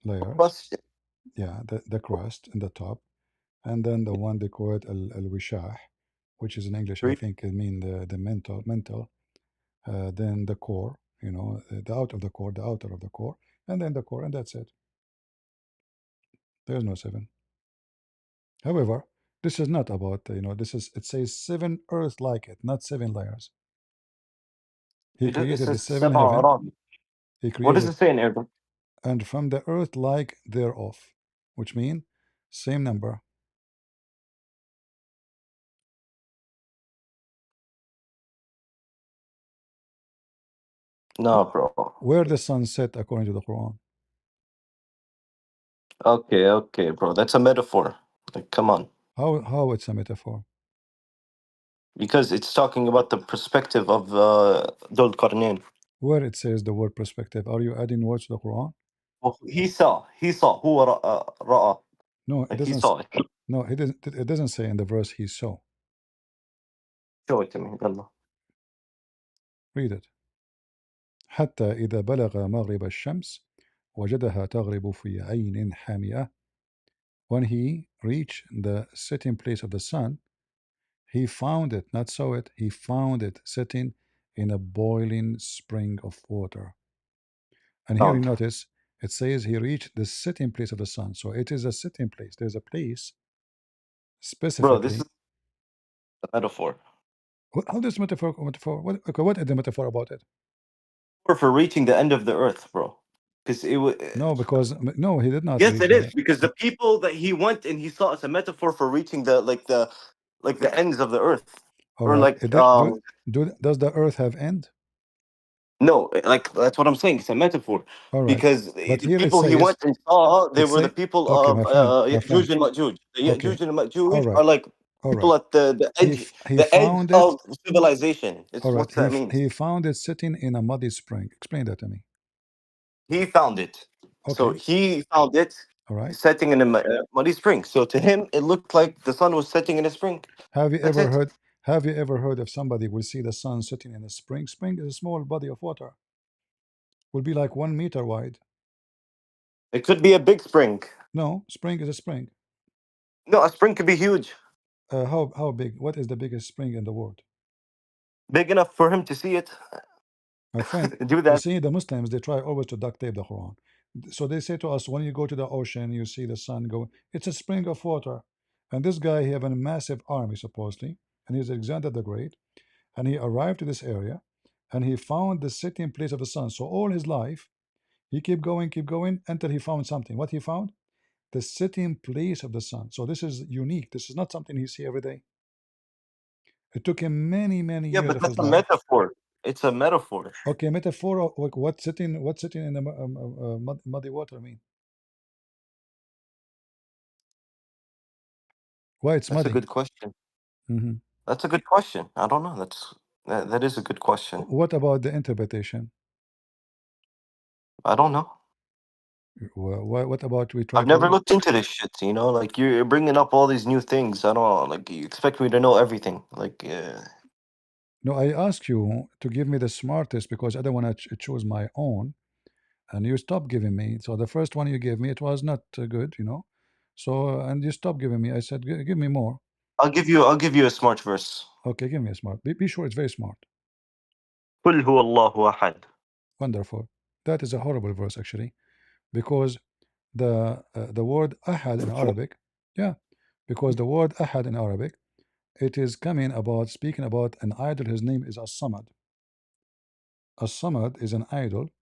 layers. crust, Yeah, the crust in the top, and then the one they call it al-wishah, which is in English, I think it mean the mental. Then the core, the outer of the core, and then the core, and that's it. There's no 7. However, this is not about it says 7 earth like it, not 7 layers. He it created the says 7 sab'a heaven. Arabi. He What does created it say in Arabic? and from the earth like thereof, which mean same number. No, bro. Where the sun set according to the Quran. Okay, bro. That's a metaphor. Like, come on. How it's a metaphor? Because it's talking about the perspective of Dhul Qarnayn. Where it says the word perspective, are you adding words to the Quran? Well, he saw. Who ra'a. No, it Like he doesn't. saw it. No, it doesn't say in the verse he saw. Show it to me. Yalla. Read it. حتى إذا بلغ مغرب الشمس وجدها تغرب في عين حامئة. When he reached the setting place of the sun, he found it, not saw it, he found it sitting in a boiling spring of water. And here you Found. notice it says he reached the sitting place of the sun. So it is a sitting place. There's a place Bro, this specifically. is a metaphor. How does metaphor? What is the metaphor about it? Or for reaching the end of the earth, bro. Because it was. No, because no, he did not Yes, reach it the. is. Because the people that he went and he saw it's a metaphor for reaching the ends of the earth. All Or right. like Does the earth have end? no, like that's what I'm saying. It's a metaphor. All right. Because But the here it people he says went and saw, they it were the say people okay, of my friend, Ya'juj and Ma'juj. The Okay. Ya'juj and All Ma'juj right. are like All people right. at the edge, He the edge found it. of civilization. All right. What's that mean? He found it sitting in a muddy spring. Explain that to me. He found it. So Okay. he found it All right. setting in a muddy spring. So to him, it looked like the sun was setting in a spring. Have you That's ever it. heard? Have you ever heard of somebody will see the sun sitting in a spring? Spring is a small body of water. Will be like 1 meter wide. It could be a big spring. No, spring is a spring. No, a spring could be huge. How big? What is the biggest spring in the world? Big enough for him to see it. My friend, Do you that. see, the Muslims, they try always to duct tape the Quran. So they say to us, when you go to the ocean, you see the sun go, it's a spring of water. And this guy, he have a massive army, supposedly, and he's Alexander the Great. And he arrived to this area, and he found the sitting place of the sun. So all his life, he keep going, until he found something. What he found? The sitting place of the sun. So this is unique. This is not something he see every day. It took him many, many Yeah, years but of that's his a life. metaphor. It's a metaphor. Okay, metaphor of what sitting in the muddy water mean? Why it's That's a muddy? good question. Hmm. That's a good question. I don't know. That is a good question. What about the interpretation? I don't know. What about we try I've to never read? looked into this shit. Like you're bringing up all these new things. I don't know. Like you expect me to know everything. Like No, I ask you to give me the smartest because I don't want to choose my own, and you stop giving me. So the first one you gave me, it was not good. So and you stop giving me. I said, Give me more." I'll give you a smart verse. Okay, give me a smart. Be sure it's very smart. قل هو الله أحد. Wonderful. That is a horrible verse actually, because the word ahad in Arabic, yeah, because the word ahad in Arabic, it is coming about speaking about an idol. His name is as-samad. As-samad is an idol,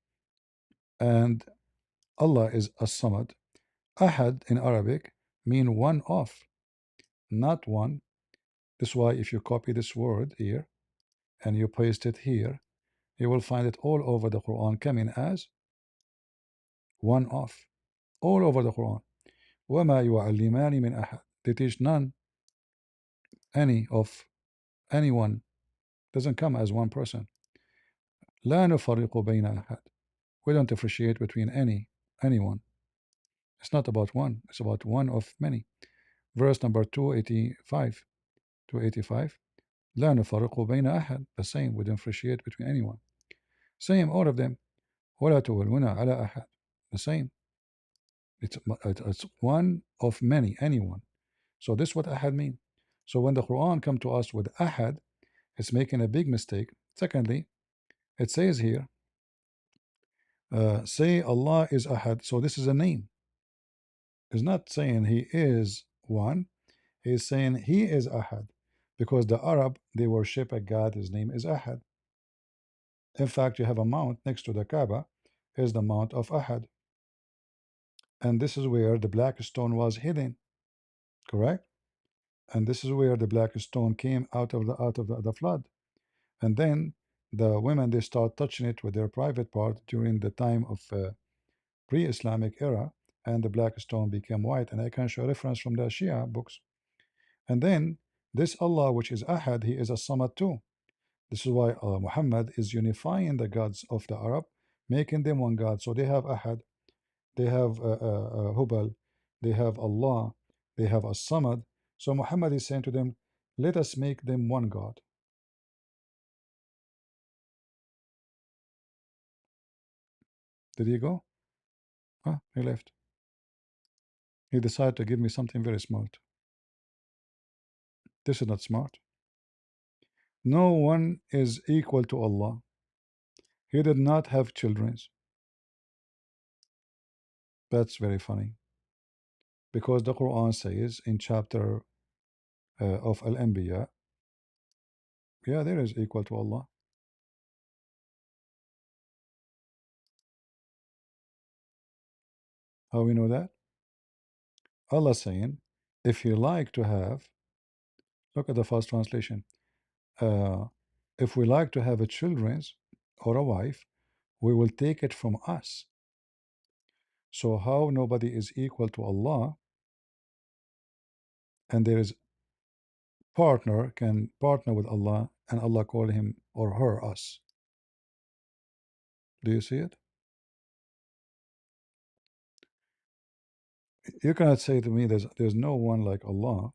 and Allah is as-samad. Ahad in Arabic mean one of, not one. That's why if you copy this word here and you paste it here, you will find it all over the Quran coming as one of, all over the Quran. وَمَا يُعَلِّمَانِ مِنْ أَحَدٍ. They teach none, any of, anyone. Doesn't come as one person. لا نفرق بين أحد. We don't differentiate between anyone. It's not about one. It's about one of many. Verse number 285. 285. لا نفرق بين أحد. The same. We differentiate between anyone. Same, all of them. ولا تولون على أحد. The same. It's one of many, anyone. So this is what ahad mean. So when the Quran come to us with ahad, it's making a big mistake. Secondly, it says here, say Allah is ahad. So this is a name. It's not saying he is one. He's saying he is ahad, because the Arab, they worship a God. His name is ahad. In fact, you have a mount next to the Kaaba, is the mount of ahad, and this is where the black stone was hidden. Correct. And this is where the black stone came out of the flood. And then the women, they start touching it with their private part during the time of pre-Islamic era, and the black stone became white. And I can show reference from the Shia books. And then this Allah, which is Ahad, he is a Samad too. This is why Muhammad is unifying the gods of the Arab, making them one God. So they have Ahad, they have Hubal, they have Allah, they have As-Samad. So Muhammad is saying to them, let us make them one God. Did he go? Ah, he left. He decided to give me something very smart. This is not smart. No one is equal to Allah. He did not have children. That's very funny. Because the Quran says in chapter of Al-Anbiya, yeah, there is equal to Allah. How we know that? Allah saying, if you like to have, look at the first translation. If we like to have a children's or a wife, we will take it from us. So how nobody is equal to Allah, and there is partner can partner with Allah, and Allah call him or her us. Do you see it? You cannot say to me there's no one like Allah,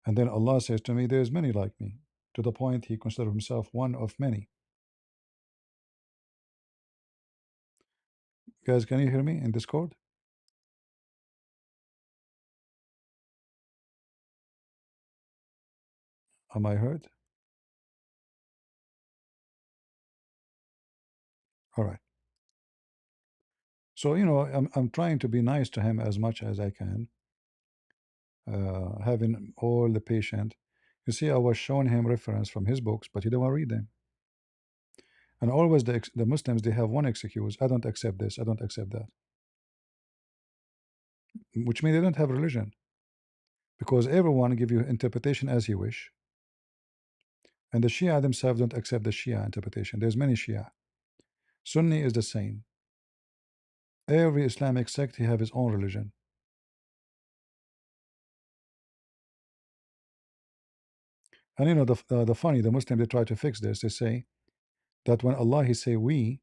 and then Allah says to me there's many like me, to the point he considers himself one of many. Guys, can you hear me in Discord? Am I heard? All right. So I'm trying to be nice to him as much as I can, having all the patient. You see, I was showing him reference from his books, but he don't want to read them. And always the Muslims, they have one excuse: I don't accept this, I don't accept that, which means they don't have religion, because everyone give you interpretation as he wish. And the Shia themselves don't accept the Shia interpretation. There's many Shia. Sunni is the same. Every Islamic sect, he have his own religion. And the funny, the Muslim, they try to fix this. They say that when Allah he say we,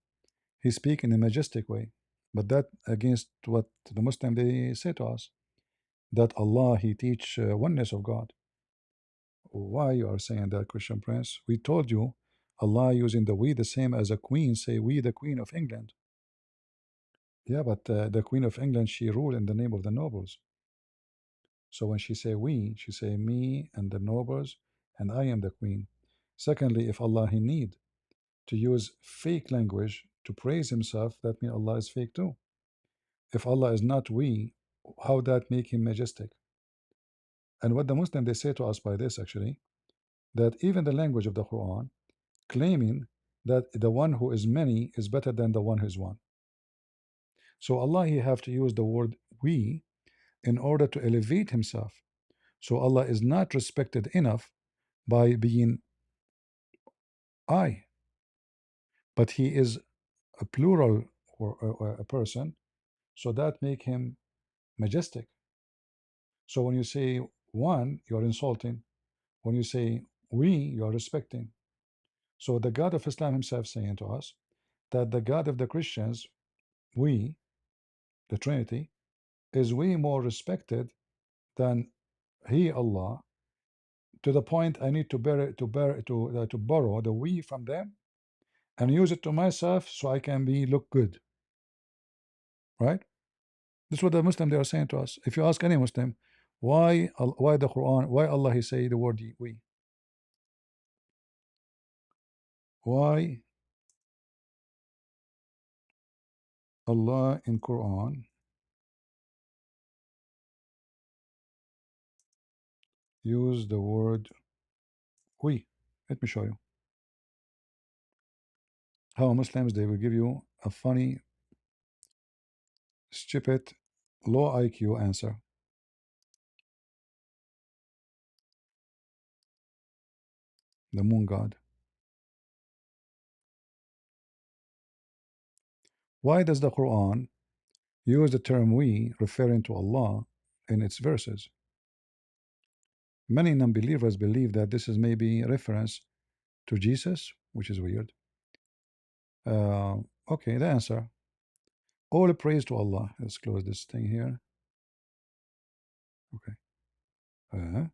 he speak in a majestic way, but that against what the Muslim they say to us, that Allah he teach oneness of God. Why you are saying that, Christian Prince? We told you Allah using the we the same as a queen say we the Queen of England. Yeah, but the Queen of England, she ruled in the name of the nobles. So when she say we, she say me and the nobles, and I am the queen. Secondly, if Allah he need, to use fake language to praise himself, that means Allah is fake too. If Allah is not we, how that make him majestic? And what the Muslim they say to us by this actually, that even the language of the Quran claiming that the one who is many is better than the one who is one. So Allah he have to use the word we in order to elevate himself. So Allah is not respected enough by being I, but he is a plural or a person, so that make him majestic. So when you say one, you're insulting. When you say we, you're respecting. So the God of Islam himself saying to us that the God of the Christians, we, the Trinity, is way more respected than he, Allah, to the point I need to borrow the we from them and use it to myself so I can be look good, right? This is what the Muslim they are saying to us. If you ask any Muslim, why the Quran, why Allah he say the word we, why Allah in Quran use the word we? Let me show you how Muslims they will give you a funny, stupid, low IQ answer. The moon god. Why does the Quran use the term we referring to Allah in its verses? Many non-believers believe that this is maybe a reference to Jesus, which is weird. Okay, the answer. All praise to Allah. Let's close this thing here. Okay.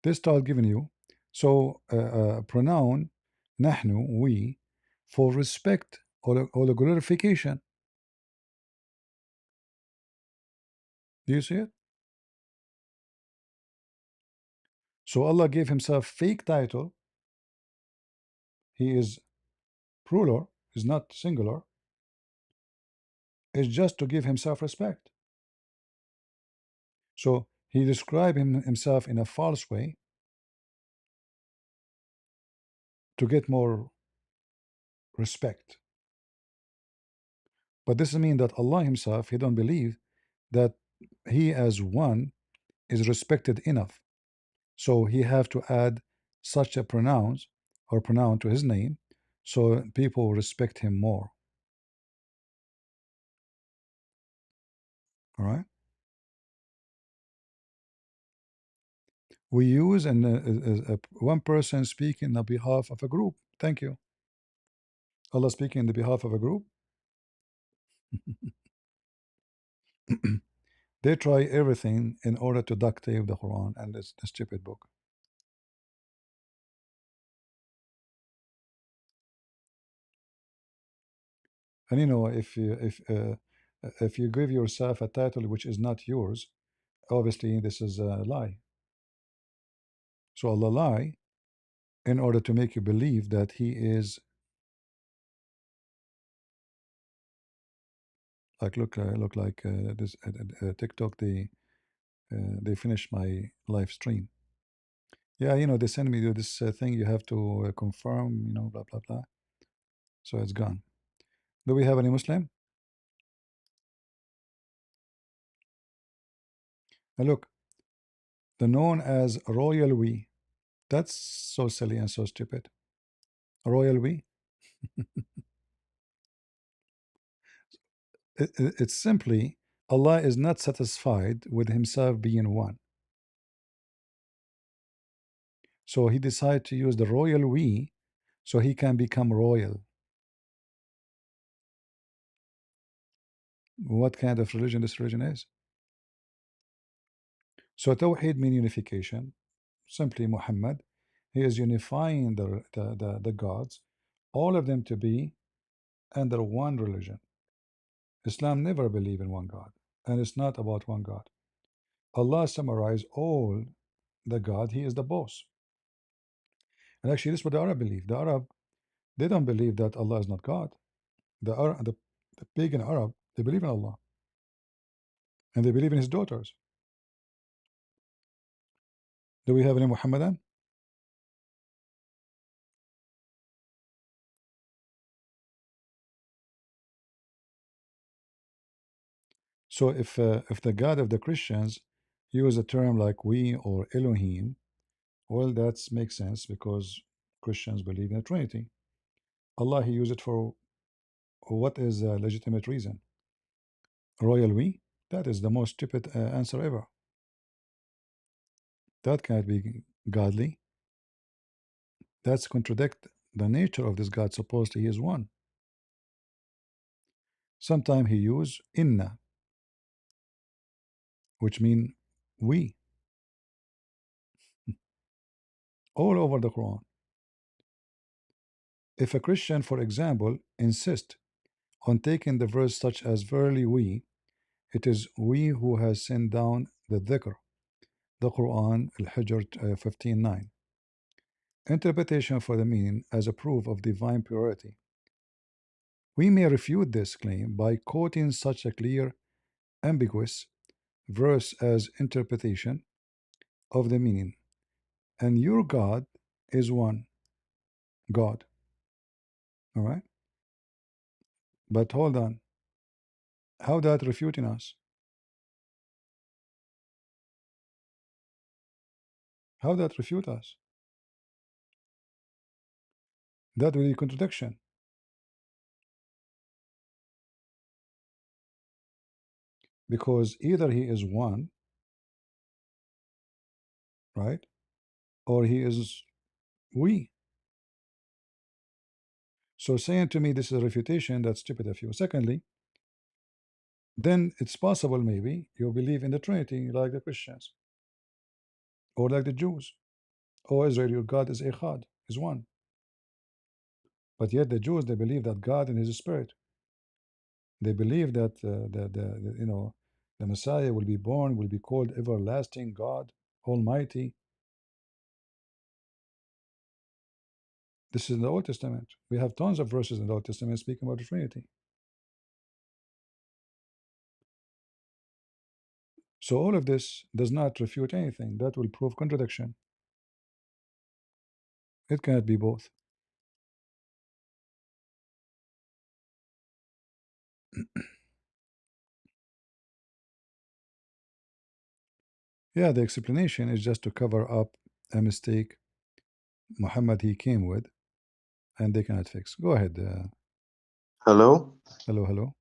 This start giving you. So pronoun nahnu, we, for respect or glorification. Do you see it? So Allah gave himself fake title. He is plural, is not singular. It's just to give himself respect. So he described himself in a false way to get more respect. But this means that Allah himself, he don't believe that he as one is respected enough. So he have to add such a pronoun to his name so people respect him more. All right. We use one person speaking on behalf of a group. Thank you. Allah speaking on the behalf of a group. They try everything in order to duct tape the Quran and this stupid book. And you know, if you give yourself a title which is not yours, obviously this is a lie. So Allah lie in order to make you believe that He is like look like this TikTok. They finished my live stream. Yeah, you know, they send me this thing. You have to confirm. You know, blah blah blah. So it's gone. Do we have any Muslim? Now look, the known as royal we. That's so silly and so stupid. Royal we. It's simply Allah is not satisfied with himself being one. So he decided to use the royal we so he can become royal. What kind of religion this religion is? So Tawheed means unification. Simply Muhammad, he is unifying the gods, all of them to be under one religion. Islam never believe in one God, and it's not about one God. Allah summarized all the God, he is the boss. And actually, this is what the Arab believe. The Arab, they don't believe that Allah is not God. The Arab, the pagan Arab, they believe in Allah and they believe in his daughters. Do we have any Muhammadan? So if the God of the Christians use a term like we or Elohim, well, that makes sense because Christians believe in a Trinity. Allah, he used it for what is a legitimate reason? Royal we? That is the most stupid answer ever. That can't be godly. That's contradict the nature of this God. Supposedly he is one. Sometimes he use inna, which mean we, all over the Quran. If a Christian, for example, insist on taking the verse such as verily we, it is we who has sent down the dhikr, the Quran, Al-Hijr 15:9. Interpretation for the meaning as a proof of divine purity. We may refute this claim by quoting such a clear, ambiguous verse as interpretation of the meaning. And your God is one God. All right? But hold on. How that refuting us? How that refute us? That will be contradiction. Because either he is one, right? Or he is we. So saying to me this is a refutation, that's stupid of you. Secondly, then it's possible maybe you believe in the Trinity like the Christians or like the Jews. Oh Israel, your God is Echad, is one. But yet the Jews, they believe that God in his spirit. They believe that the Messiah will be born, will be called everlasting God, Almighty. This is in the Old Testament. We have tons of verses in the Old Testament speaking about the Trinity. So all of this does not refute anything. That will prove contradiction. It cannot be both. Yeah, the explanation is just to cover up a mistake Muhammad he came with, and they cannot fix. Go ahead. Hello, Hello, hello.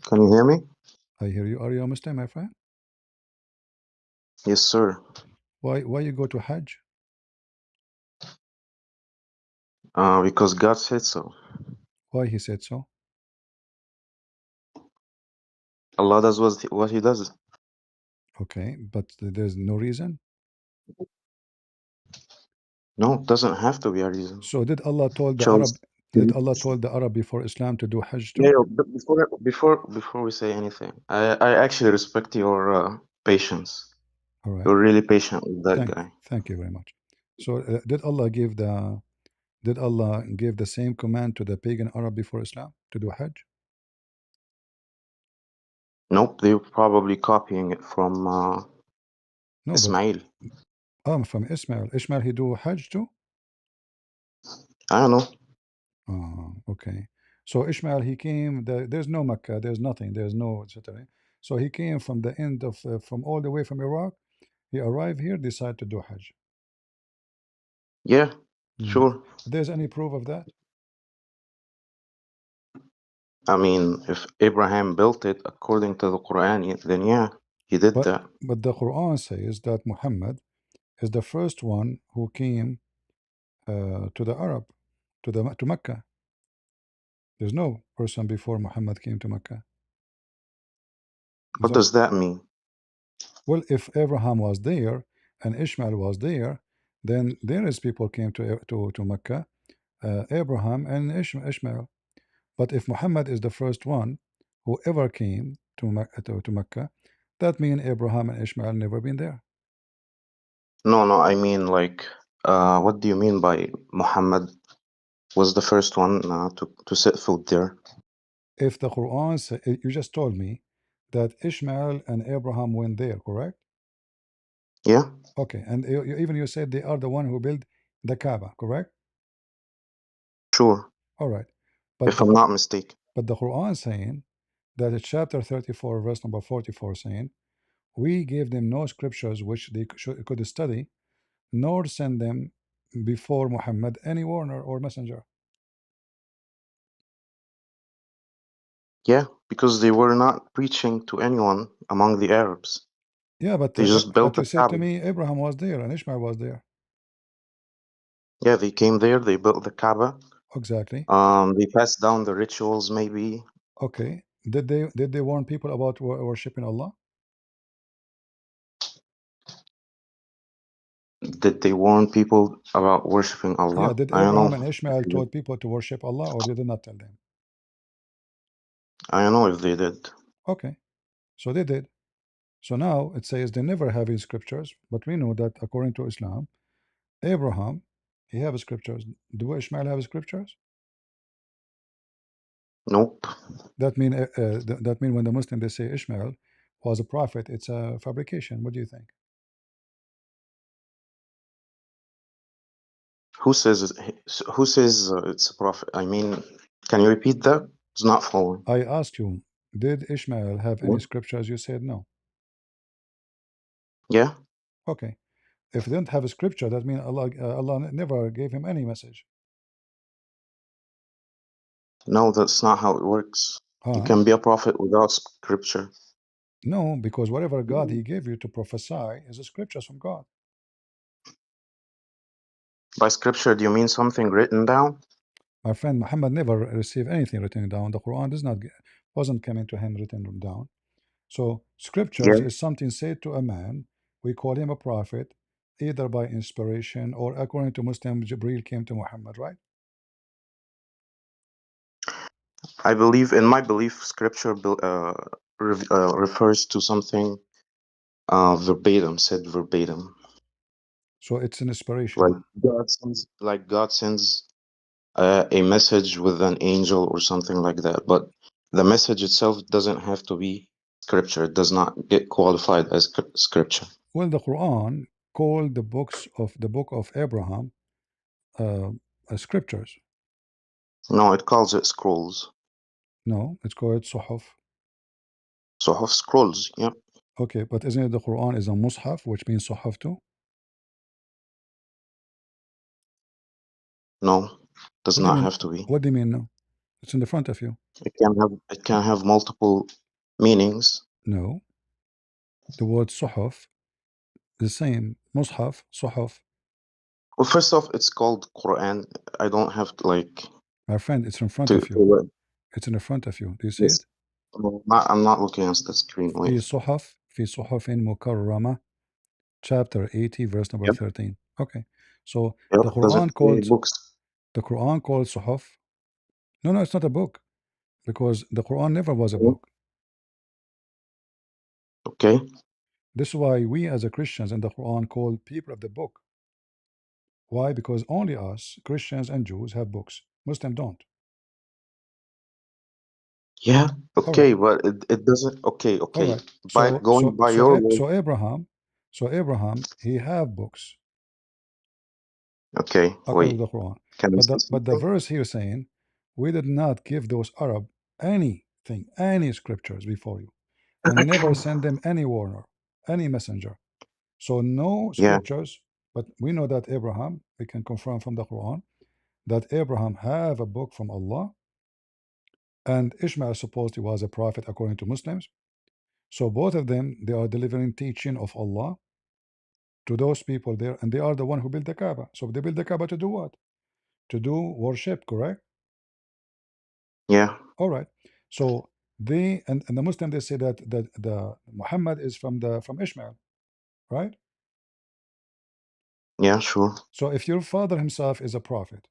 can you hear me? I hear you. Are you a Muslim, my friend? Yes, sir. Why you go to Hajj? Because God said so. Why he said so? Allah does what He does. Okay, but there's no reason. No, it doesn't have to be a reason. So did Allah told the Chose. Arab? Did Allah told the Arab before Islam to do Hajj Yeah, too? yeah, but before we say anything, I actually respect your patience. All right. You're really patient with that guy. Thank you very much. So did Allah give the same command to the pagan Arab before Islam to do Hajj? Nope, they're probably copying it from No, but Ismail. from Ismail. Ismail he do Hajj too? I don't know. Okay. So Ishmael he came. There's no Mecca. There's nothing. There's no etc. So he came from the end of from all the way from Iraq. He arrived here, decided to do Hajj. Yeah, Mhm. sure. There's any proof of that? I mean, if Abraham built it according to the Quran, then yeah, he did But that. the Quran says that Muhammad is the first one who came to the Arab, to Mecca. There's no person before Muhammad came to Mecca. Is What that does that mean? well? If Abraham was there and Ishmael was there, then there is people came to Mecca, Abraham and Ishmael. But if Muhammad is the first one who ever came to Mecca, that means Abraham and Ishmael never been there. No, I mean like, what do you mean by Muhammad was the first one to set foot there? If the Quran, you just told me that Ishmael and Abraham went there, correct? Yeah, Okay, and even you said they are the one who built the Kaaba, correct? sure. All right, but If I'm not mistaken. the Quran saying that it's chapter 34, verse number 44, saying, "We gave them no scriptures which they could study, nor send them before Muhammad any warner or messenger." Yeah, because they were not preaching to anyone among the Arabs. Yeah, They just built you a said to Kaaba. me Abraham was there and Ishmael was there. Yeah, they came there. They built the Kaaba. Exactly. They passed down the rituals. Maybe Okay. Did they warn people about worshiping Allah? did they warn people about worshiping Yeah. Allah? Did I don't know. Abraham and Ishmael told people to worship Allah, or did they not tell them? I don't know if they did. Okay. So they did. So now it says they never have his scriptures, but we know that according to Islam, Abraham, he have scriptures. Do Ishmael have scriptures? Nope. That mean when the Muslim they say Ishmael was a prophet, it's a fabrication. What do you think? Who says who says it's a prophet? I mean, can you repeat that? It's not following. I asked you, did Ishmael have any Yeah. scriptures? You said no. Yeah. Okay. If they don't have a scripture, that means Allah never gave him any message. No, that's not how it works. You Huh? can be a prophet without scripture. No, because whatever God He gave you to prophesy is a scriptures from God. By scripture, do you mean something written down? My friend Muhammad never received anything written down. The Quran wasn't coming to him written down. So scriptures Yeah. is something said to a man. We call him a prophet, either by inspiration or according to Muslim, Jibril came to Muhammad, right? I believe, in my belief, scripture refers to something verbatim, said verbatim. So it's an Like inspiration. God sends a message with an angel or something like that. But the message itself doesn't have to be scripture. It does not get qualified as scripture. Well, the Quran called the book of Abraham scriptures. No, it calls it scrolls. No, it's called Suhuf. Suhuf scrolls. Yeah. Okay, but isn't it the Quran is a Mus'haf, which means Suhuf too? No, does What do you not mean? have to be. What do you mean no? It's in the front of you. It can have multiple meanings. No, the word Suhuf, the same. Mus'haf, Suhuf. Well, first off, it's called Quran. I don't have to like My friend, it's in front of to you. learn It's in the front of you. Do you see this. it? I'm not looking at the screen. Wait. في صحف مكرمة, chapter 80, verse number Yep. 13. Okay. So Yep. the Does it Quran say called books? Suhuf. No, it's not a book because the Quran never was a Mhm. book. Okay. This is why we as a Christians in the Quran call people of the book. Why? Because only us, Christians and Jews, have books. Muslim don't. Yeah. All right. Okay, but it doesn't. Okay. All Okay. right. By going by your word. So Abraham, he have books Okay. according to Wait. the Quran. Can I say But the something? verse here saying, we did not give those Arab anything, any scriptures before you, and never send them any warner, any messenger. So no Yeah. scriptures, but we know that Abraham, we can confirm from the Quran that Abraham have a book from Allah, and Ishmael supposedly was a prophet according to Muslims. So both of them, they are delivering teaching of Allah to those people there, and they are the one who built the Kaaba. So they built the Kaaba to do what? To do worship, correct? Yeah. All right. So they and the Muslim they say that the Muhammad is from Ishmael, right? Yeah. Sure. So if your father himself is a prophet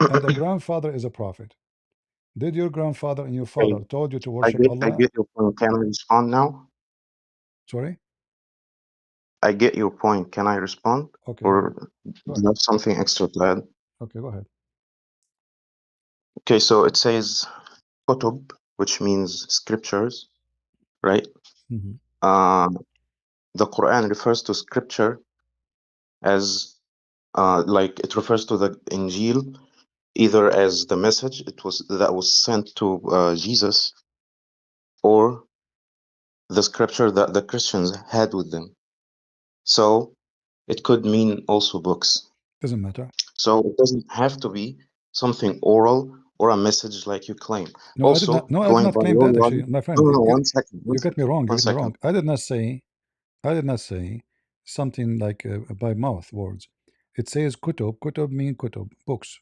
and the grandfather is a prophet, did your grandfather and your Okay. father told you to I worship get. I Allah? get your point. Can I respond now? Sorry? I get your point. Can I respond? Okay, go Or ahead. do you have something extra to add? Okay, go ahead. Okay, so it says kutub, which means scriptures, right? Mm-hmm. The Quran refers to scripture as like it refers to the Injil either as the message that was sent to Jesus, or the scripture that the Christians had with them. So it could mean also books. Doesn't matter. So it doesn't have to be something oral or a message like you claim. No, I did Also, not. No, I did going not by claim your that. logic, Actually, my no, friend, no, no, one second, you get me wrong. You one get me second. wrong. I did not say. I did not say something like by mouth words. It says kutub. Kutub mean kutub, books.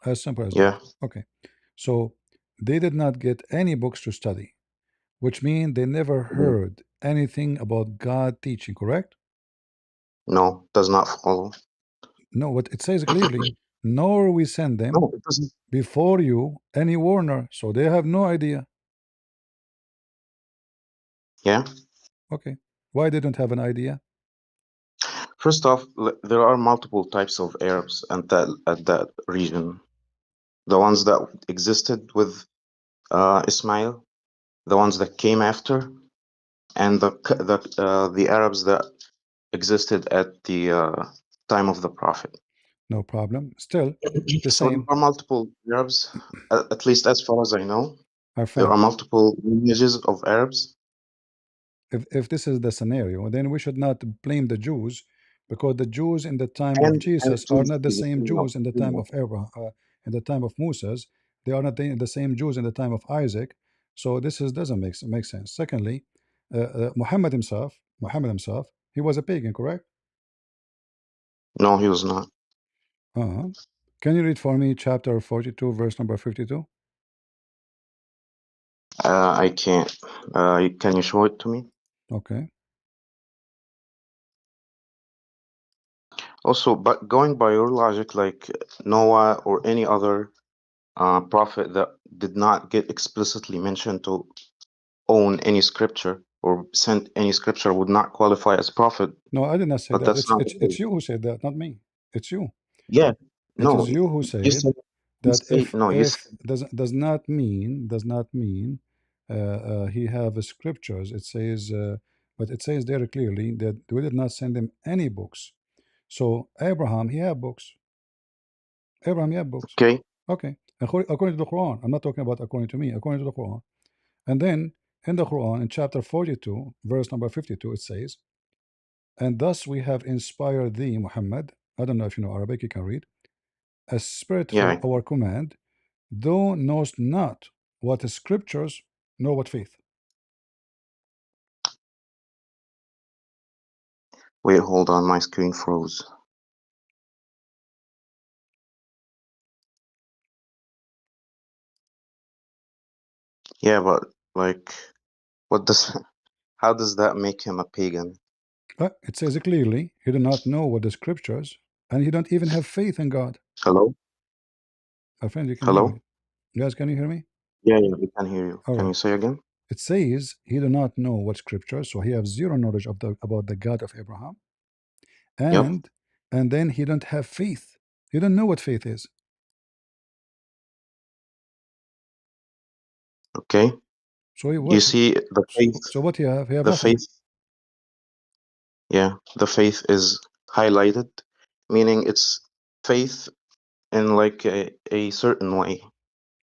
As simple as that. Yeah, Okay. So they did not get any books to study, which means they never heard anything about God teaching. Correct? no, does not follow. No. What it says clearly. Nor we send them No, it doesn't. before you any warner, so they have no idea. Yeah. Okay. Why they don't have an idea? First off, there are multiple types of Arabs at that region. The ones that existed with Ismail, the ones that came after, and the Arabs that existed at the time of the Prophet. No problem. Still, the So there same. are multiple Arabs, at least as far as I know. Our There friend, are multiple lineages of Arabs. if this is the scenario, then we should not blame the Jews, because the Jews in the time of And Jesus are Jews not the is a same female. Jews in the time of Abraham, in the time of Moses. They are not the same Jews in the time of Isaac. So this is doesn't make sense. Secondly, Muhammad himself, he was a pagan, correct? No, he was not. Uh-huh. Can you read for me chapter 42, verse number 52? I can't. Can you show it to me? Okay. Also, but going by your logic, like Noah or any other prophet that did not get explicitly mentioned to own any scripture or sent any scripture would not qualify as prophet. No, I did not say But that. that's not the It's case. you who said that, not me. It's you. Yeah. It No, is you who you said said you that say no. You if said, does not mean he have scriptures. It says, but it says there clearly that we did not send him any books. So Abraham, he had books. Abraham, he had books. okay. Okay, according to the Quran. I'm not talking about according to me. According to the Quran. And then in the Quran, in chapter 42, verse number 52, it says, "And thus we have inspired thee, Muhammad." I don't know if you know Arabic. You can read. A spirit Yeah. for our command. Thou knowest not what is scriptures, nor what faith. Wait, hold on. My screen froze. Yeah, but like, what does? How does that make him a pagan? It says it clearly, he do not know what the scriptures, and he don't even have faith in God. Hello. My friend, you can hear Hello. me. You guys, can you hear me? Yeah, yeah, we can hear you. All Can right. you say again? It says he do not know what scriptures, so he have zero knowledge of about the God of Abraham, Yep. and then he don't have faith. He don't know what faith is. Okay. So he You what? see, the faith, So what he have? He have the nothing. faith, yeah, the faith is highlighted, meaning it's faith in like a certain way.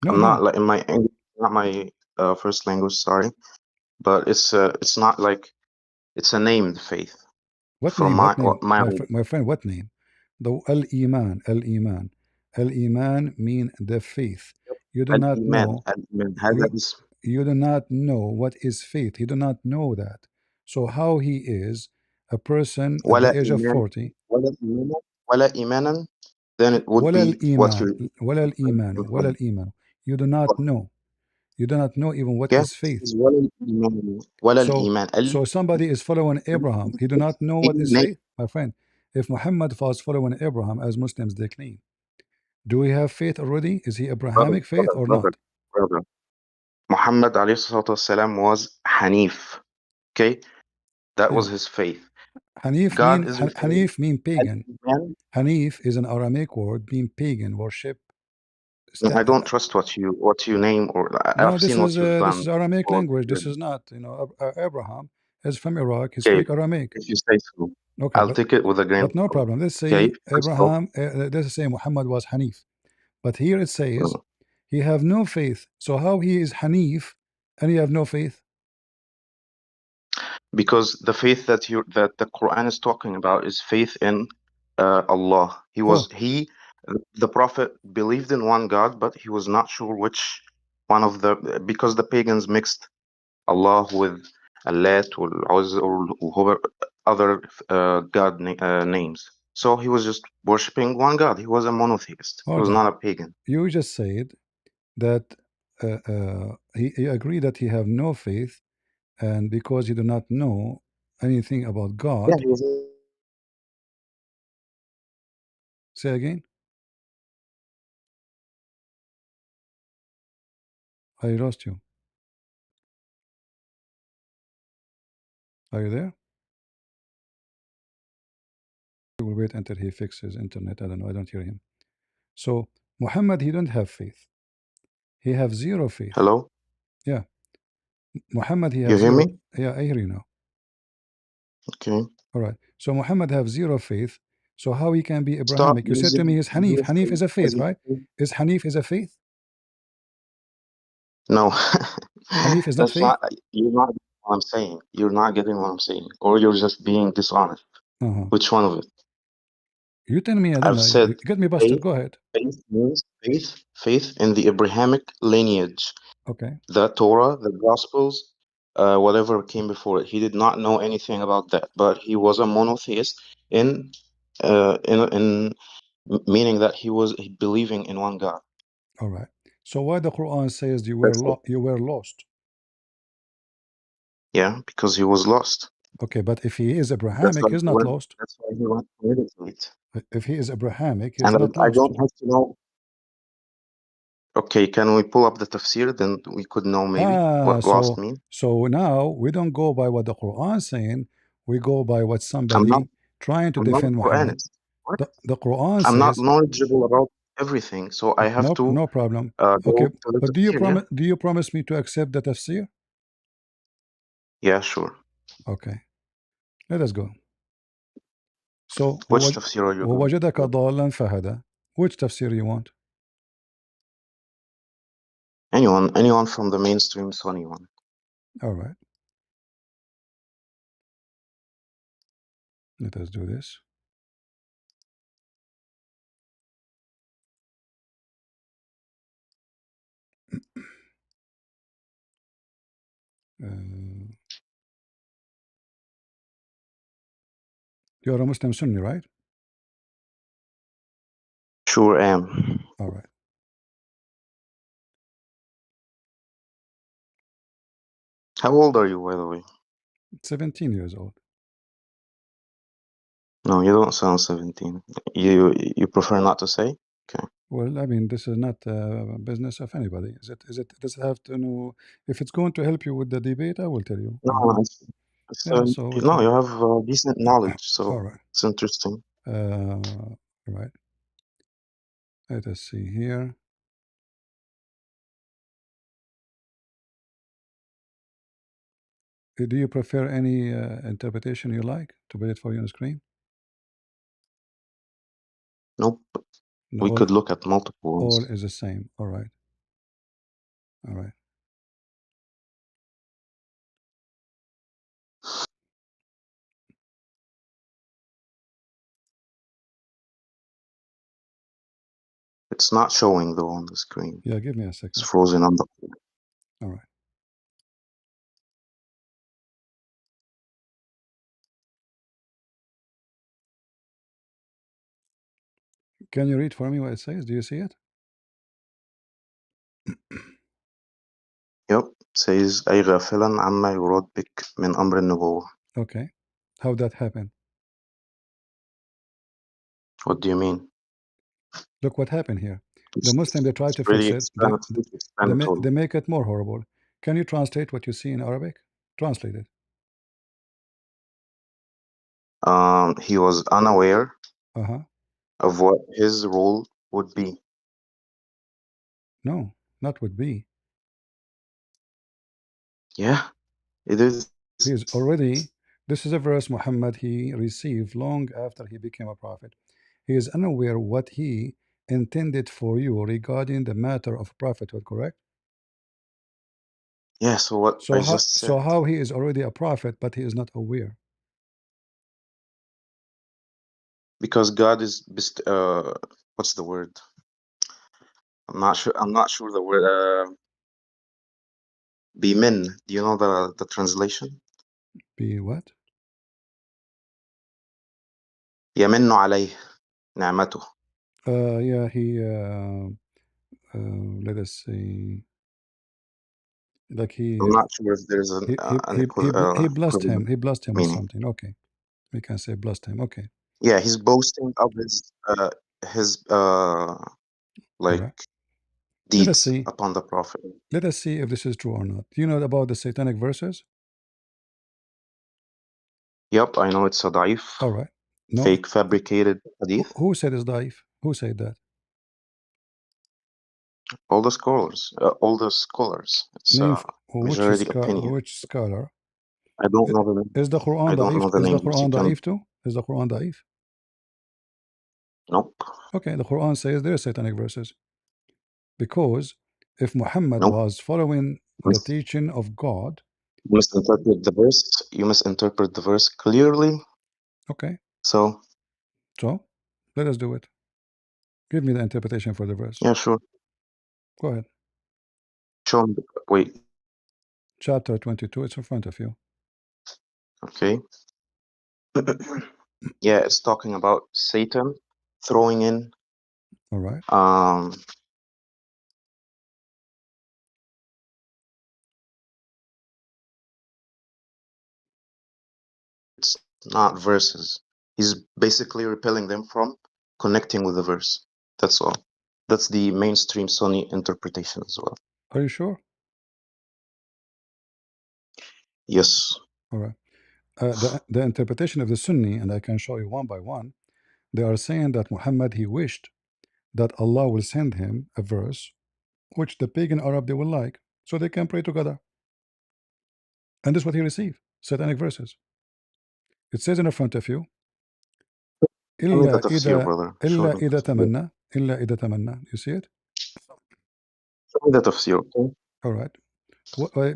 No, I'm not no. like in my not my first language, sorry, but it's not like it's a named faith What from name? What what name? my My friend, what name? The Al-Iman, Al-Iman. Al-Iman mean the faith. You do not al-iman know. al-iman هذا You, اسم you do not know what is faith. You do not know that. So how he is a person at ولا the age of إيمان 40? ولا إيمانا ولا إيمانا, then it would ولا be what الإيمان you ولا الإيمان ولا الإيمان. You do not know. You do not know even what yeah, is faith. ولا الإيمان ولا So, الإيمان so somebody is following Abraham. He do not know what is faith, my friend. If Muhammad was following Abraham, as Muslims they claim, do we have faith already? Is he brother, Abrahamic faith brother, or brother, not? brother. Muhammad عليه الصلاة والسلام was Hanif. Okay, that Yeah. was his faith. God is referring Hanif mean as pagan. man. Hanif is an Aramaic word mean pagan worship. No, I don't trust what you name, or No, I've seen what you've this is done Aramaic before. language. This is not, Abraham is from Iraq. He Okay, speak Aramaic. if you say so, Okay, I'll take it with a grain of but no salt. problem. Let's Okay, say first off, Abraham. Let's say Muhammad was Hanif, but here it says uh, he have no faith. So how he is Hanif and he have no faith? because the faith that the Quran is talking about is faith in Allah. Oh, The prophet believed in one God, but he was not sure which one of the, because the pagans mixed Allah with Allat or Uzza or whoever other names. So he was just worshiping one God. He was a monotheist. He hold was on. not a pagan. You just said that he agreed that he have no faith, and because he do not know anything about Yeah, God. he was. Say again. I lost you. Are you there? We will wait until he fixes internet. I don't know. I don't hear him. So Muhammad, he don't have faith. He have zero faith. Hello, Yeah, Muhammad, he you have hear zero. me? Yeah, I hear you now. Okay. All right. So Muhammad have zero faith. So how he can be Stop Abrahamic? You said to me using he's Hanif. your Hanif is faith a as faith, if. right? Is Hanif is a faith? No, Hanif is not that's faith? not. You're not getting what I'm saying. You're not getting what I'm saying, or you're just being dishonest. Uh-huh. Which one of it? You tell me. I don't I've know. said You get me busted. faith. Go ahead. Faith means faith in the Abrahamic lineage, Okay. the Torah, the Gospels, whatever came before it. He did not know anything about that, but he was a monotheist in meaning that he was believing in one God. All right. So why the Quran says That's it. you were lost? Yeah, because he was lost. Okay, but if he is That's Abrahamic, why he's he not went. lost. That's why he went to meditate. If he is Abrahamic, he's And not I lost. don't have to know. Okay, can we pull up the tafsir? Then we could know maybe Ah, what lost means. so now we don't go by what the Quran saying. We go by what I'm not. somebody trying to I'm not a defend Muhammad. Quranist. What? The Quran I'm not says knowledgeable about everything, so I have no, to no problem. go Okay, to the but tafsir. Yeah. do you promise me to accept the tafsir? Yeah, sure. Okay, let us go. So Which tafsir are you going ووجدك to? ضالا فهدى. Which tafsir you want? Anyone from the mainstream Sunni one. All right, let us do this. You're a Muslim Sunni, right? Sure am. All right. How old are you, by the way? 17 years old. No, you don't sound 17. You prefer not to say? Okay. Well, I mean, this is not business of anybody. Does it have to know? If it's going to help you with the debate, I will tell you. No, Yeah, so we no, can. you have decent knowledge, All so right. it's interesting. Right. Let us see here. Do you prefer any interpretation you like to put it for you on the screen? Nope. No, We could look at multiple all ones. is the same. All right. All right. It's not showing though on the screen. Yeah, give me a It's second. frozen on the. All right. Can you read for me what it says? Do you see it? Yep. Says أي غافلا عما يراد بك من أمر النبوة. Okay. How that happened? What do you mean? Look what happened here. The Muslim, they try It's to pretty fix it. explanatory. They make it more horrible. Can you translate what you see in Arabic? Translate it. he was unaware Uh-huh. of what his role would be. No, not would be. Yeah, it is. He is already, this is a verse Muhammad he received long after he became a prophet. He is unaware what he intended for you regarding the matter of prophethood, correct? Yeah, so what I just So said, how he is already a prophet, but he is not aware? because God is what's the word? I'm not sure the word. Bimin. Do you know the translation? Be what? يمن عليه نعمته. Yeah, he let us see, like I'm not sure if there's an he blessed him. equivalent He blessed him with meaning. something. Okay, we can say blessed him. Okay, Yeah, he's boasting of his all like right. Let us deeds see. upon the prophet. Let us see if this is true or not. Do you know about the satanic verses? Yep, I know it's a daif, All right. No. fake, fabricated hadith. Who said it's daif? Who said that? All the scholars. It's Name a majority opinion. which scholar? I don't know the name. Is the Quran I don't daif? know the Is the names. You Quran can. daif too? Is the Quran daif? Nope. Okay, the Quran says there are satanic verses because if Muhammad Nope. was following the teaching of God, You misinterpret the verse. You misinterpret the verse clearly. okay, So so let us do it. Give me the interpretation for the verse. yeah, sure. Go ahead. Show me. Wait. Chapter 22, it's in front of you. Okay. Yeah, it's talking about Satan throwing in All right. It's not verses. He's basically repelling them from connecting with the verse. That's all. That's the mainstream Sunni interpretation as well. Are you sure? Yes. All right. The interpretation of the Sunni, and I can show you one by one, they are saying that Muhammad he wished that Allah will send him a verse which the pagan Arab they will like, so they can pray together. And this is what he received: satanic verses. It says in front of you, Show me the إلا tafsir, إذا brother. Show إلا me the إذا tafsir. تمنى إلا إذا تمنى. You see it? Show me the tafsir, okay? All right.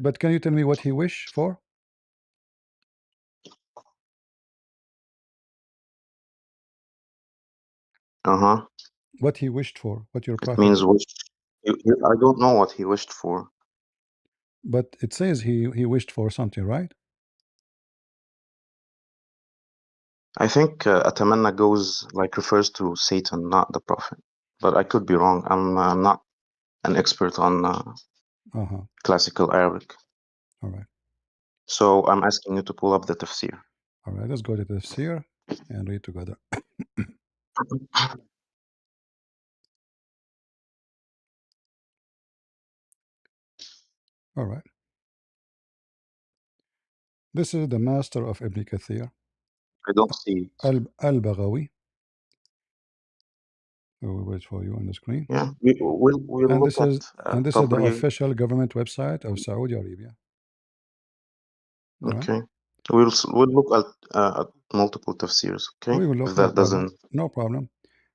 But can you tell me what he wished for? Uh-huh. What he wished for? What your It prophet? means wish. I don't know what he wished for. But it says he wished for something, right? I think atamanna goes like refers to Satan, not the prophet. But I could be wrong. I'm not an expert on Uh-huh. classical Arabic. All right. So I'm asking you to pull up the tafsir. All right. Let's go to the tafsir and read together. All right. This is the master of Ibn Kathir, I don't see it. Al-Baghawi. We'll wait for you on the screen. Yeah, we'll And look at this is the Tabri. official government website of Saudi Arabia. All right. Okay, we'll look at multiple tafsirs. Okay, We will if look, no that problem. doesn't. No problem.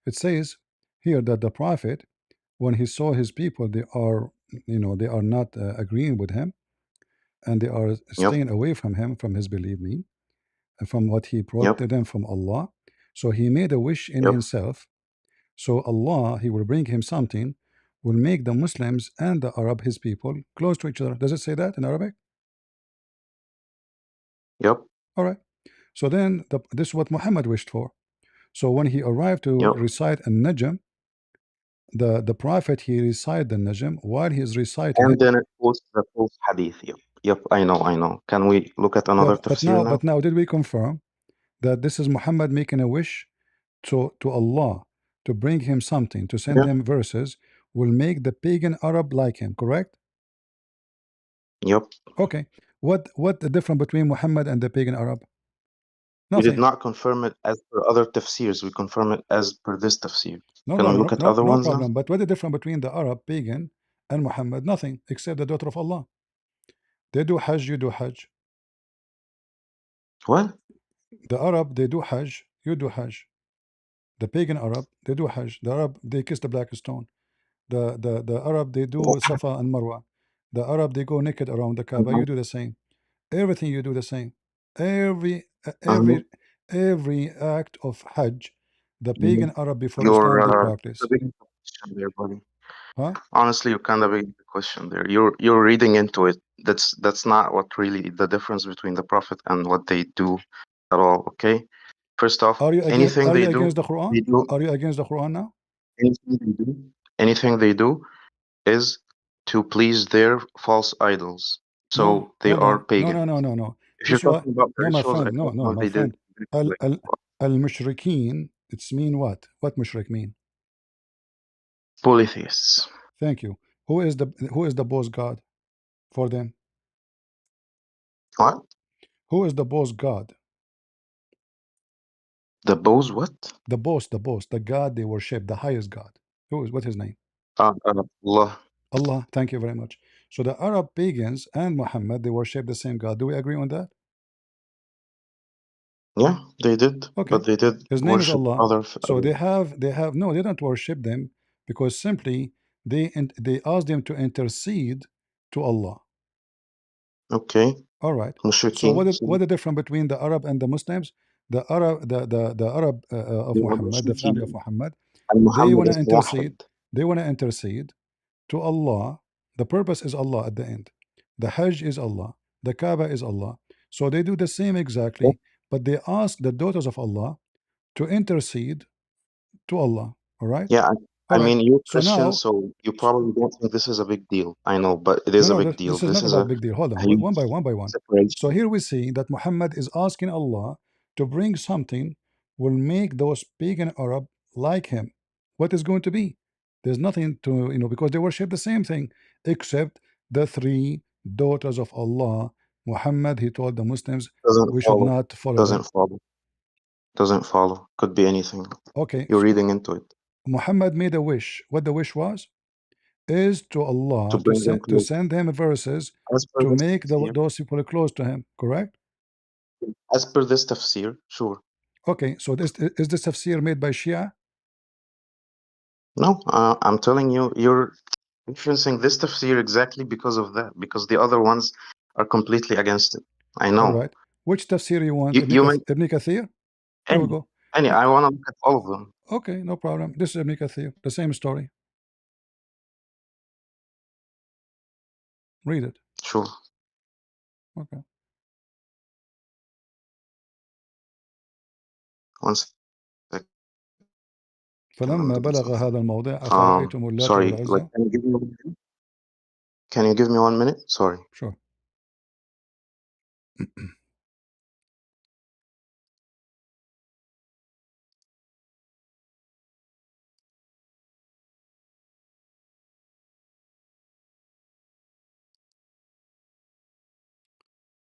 It says here that the prophet, when he saw his people, they are, they are not agreeing with him, and they are Yep, staying away from him, from his belief me, and from what he brought yep, to them from Allah. So he made a wish in yep, himself. So Allah, he will bring him something, will make the Muslims and the Arab, his people, close to each other. Does it say that in Arabic? yep, All right. So then this is what Muhammad wished for. So when he arrived to yep. recite a Najm, the prophet he recited the Najm. While he is reciting And it, then it quotes the full hadith. Yep, yep. I know, I know. Can we look at yeah, another tafsir now? but now did we confirm that this is Muhammad making a wish to Allah to bring him something, to send Yeah, him verses will make the pagan Arab like him, correct? yep. Okay. What the difference between Muhammad and the pagan Arab? We did Nothing. not confirm it as per other tafsirs. We confirm it as per this tafsir. No, Can no, we no, look at no, other no ones now? problem. But what the difference between the Arab pagan and Muhammad? Nothing, except the daughter of Allah. They do Hajj, you do Hajj. What? The Arab, they do Hajj, you do Hajj. The pagan Arab, they do Hajj. The Arab, they kiss the black stone. The Arab, they do Safa and Marwa. The Arab, they go naked around the Kaaba. Uh-huh. You do the same. Everything you do the same. Every Uh-huh. every every act of Hajj, the Mhm. pagan Arab before Islam they You're practice. big into the question there, buddy. Huh? Honestly, you're kind of big into the question there. You're reading into it. That's not what really the difference between the Prophet and what they do at all. Okay. First off, Are you against anything are they you do, against the Quran? they do Are you against the Quran now? anything they do, anything they do is to please their false idols. No, So they hold are on. No, pagan. no, no, no, no. If you're This was talking about the no, my rituals, I friend. No, don't no, know if my they did friend. exactly like Al mushrikeen. It's mean what? What mushrik mean? polytheists. Thank you. Who is the boss god for them? What? Who is the boss god? The bows what? The god they worship, the highest god. What his name? Allah. Allah. Thank you very much. So the Arab pagans and Muhammad they worship the same God. Do we agree on that? Yeah, they did, Okay. but they did His name is worship Allah. other. So they have no, they don't worship them because simply they ask them to intercede to Allah. Okay, All right. So mushrikeen. what the difference between the Arab and the Muslims? The Arab of They are Muhammad, the family of mushrikeen, Muhammad, and they Muhammad want to is intercede. muwahhid. They want to intercede to Allah. The purpose is Allah at the end. The Hajj is Allah. The Kaaba is Allah. So they do the same exactly, but they ask the daughters of Allah to intercede to Allah. All right. Yeah, All I right. mean, you're So Christian, now, so you probably don't think this is a big deal. I know, but it no, is a no, big deal. this is This not is about big deal. Hold a on, huge one by one by one. So separation. here we see that Muhammad is asking Allah to bring something will make those pagan Arab like him. What is going to be? There's nothing to, because they worship the same thing, except the three daughters of Allah. Muhammad, he told the Muslims, Doesn't we should follow. not follow Doesn't them. follow. Doesn't follow. Could be anything. Okay, You're reading into it Muhammad made a wish. What the wish was? Is to to Allah bring them to close. send him verses As per to this make tafsir, those people close to him, correct? as per this tafsir, sure. Okay, so this is this tafsir made by Shia? No, I'm telling you, you're referencing this tafsir exactly because of that, because the other ones are completely against it. I All know. right. Which tafsir you want? You may Ibn Kathir? Here we any go. any. Uh, I want to look at all of them. okay, no problem. This is Ibn Kathir, the same story. Read it. Sure. Okay. One second. فلما بلغ هذا الموضع Um, أفرأيتم اللات sorry. Like, والعزى. can you give me 1 minute? Can you give me 1 minute? Sorry. Sure.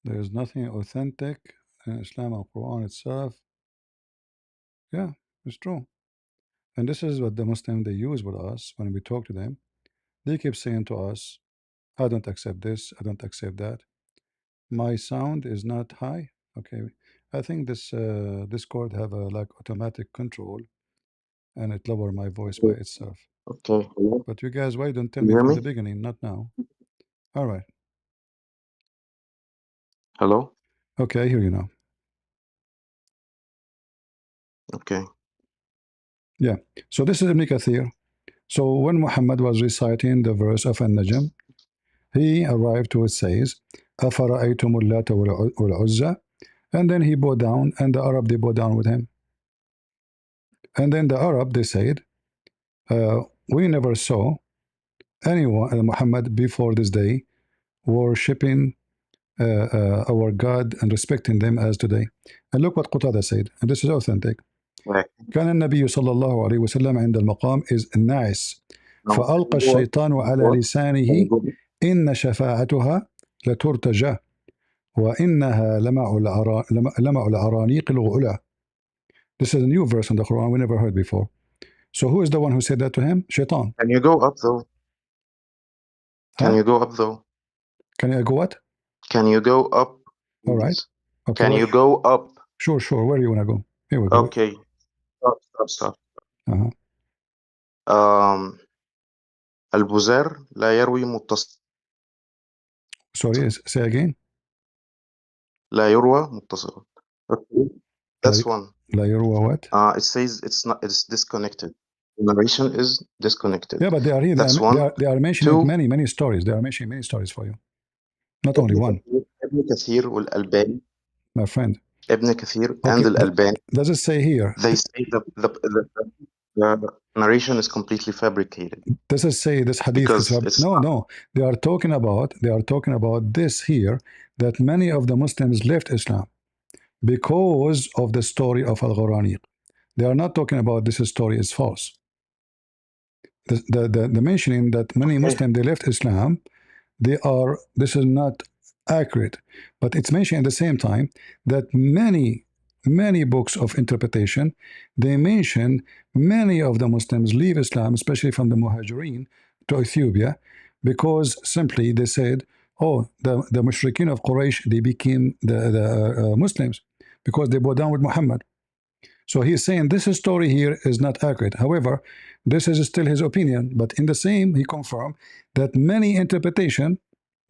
There is nothing authentic in Islam or Quran itself. Yeah, it's true. And this is what the Muslims they use with us when we talk to them. They keep saying to us, I don't accept this, I don't accept that. My sound is not high. Okay. I think this Discord have a like automatic control and it lower my voice by itself. Okay. Hello? But you guys, why don't tell Can you me hear from me? the beginning? Not now. All right. Hello? Okay, I hear you now. Okay. Yeah. So this is Ibn Kathir. So when Muhammad was reciting the verse of An-Najm, he arrived to it says, أَفَرَأَيْتُمُ اللَّاتَ وَالْعُزَّى, and then he bowed down, and the Arab they bowed down with him. And then the Arab they said, we never saw anyone, Muhammad, before this day, worshipping our God and respecting them as today. And look what Qatada said, and this is authentic. Right. كان النبي صلى الله عليه وسلم عند المقام is الناعس Now, can فألقى you go up? الشيطان Can you على go up? Can لسانه you go up? إن شفاعتها لترتجى. وإنها لمع العرانيق الغلا. This is a new verse in the Quran we never heard before. So who is the one who said that to him? Shaitan. Can you go up though? Can Huh? you go up though? Can I go what? Can you go up? All right. Please? Okay. Can you go up? Sure. Where do you want to go? Here we go. Okay. Stop. Uh-huh. البزار لا يروي متصل. Sorry, say again. لا يروى متصل. Okay. That's one. لا يروى what? It says it's disconnected. The narration is disconnected. Yeah, but they are here. That's one. They are mentioning Two. many stories. They are mentioning many stories for you. Not only one. ابن كثير والألباني. My friend. ابن كثير Okay, and الألباني. Does it say here? They say the narration is completely fabricated. Does it say this hadith? No. They are talking about this here, that many of the Muslims left Islam because of the story of Al-Ghurani. They are not talking about this story is false. The mentioning that many Muslims they left Islam, this is not accurate, but it's mentioned at the same time that many books of interpretation, they mention many of the Muslims leave Islam, especially from the Muhajirin to Ethiopia, because simply they said, oh, the Mushrikeen of Quraysh, they became the Muslims because they bowed down with Muhammad. So he's saying this story here is not accurate. However, this is still his opinion, but in the same, he confirmed that many interpretation,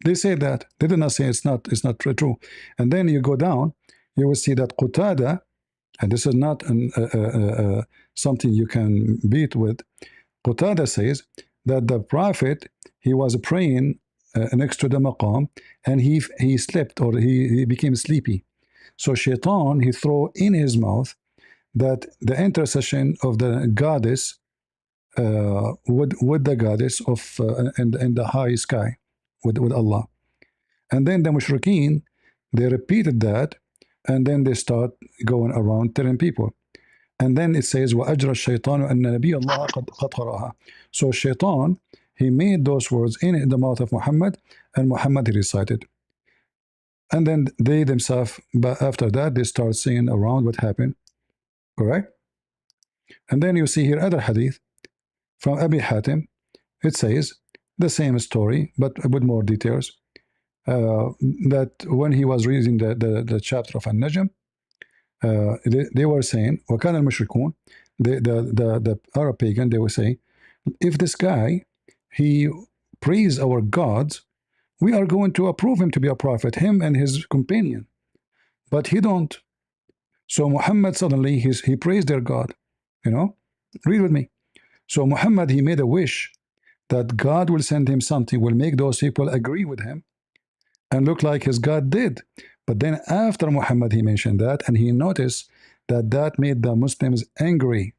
they say that. They did not say it's not true. And then you go down, you will see that Qatada, and this is not something you can beat with. Qatada says that the Prophet, he was praying next to the maqam, and he slept, or he became sleepy. So Shaitan, he threw in his mouth that the intercession of the goddess with the goddess of in the high sky with Allah. And then the mushrikeen, they repeated that, and then they start going around telling people. And then it says, وَأَجْرَى الشَّيْطَانُ أَنَّ نَبِيَ اللَّهَ قَدْ قَرَأَهَا. So Shaitan, he made those words in the mouth of Muhammad, and Muhammad he recited. And then they themselves, but after that, they start saying around what happened. Correct? And then you see here other hadith from Abi Hatim. It says the same story, but with more details. That when he was reading the chapter of An-Najm, they were saying, وَكَانَ الْمُشْرِكُونَ, the Arab pagan, they were saying, if this guy, he praise our gods, we are going to approve him to be a prophet, him and his companion. But he don't. So Muhammad suddenly, he praised their God. Read with me. So Muhammad, he made a wish that God will send him something, will make those people agree with him and look like his God did. But then after Muhammad, he mentioned that, and he noticed that made the Muslims angry.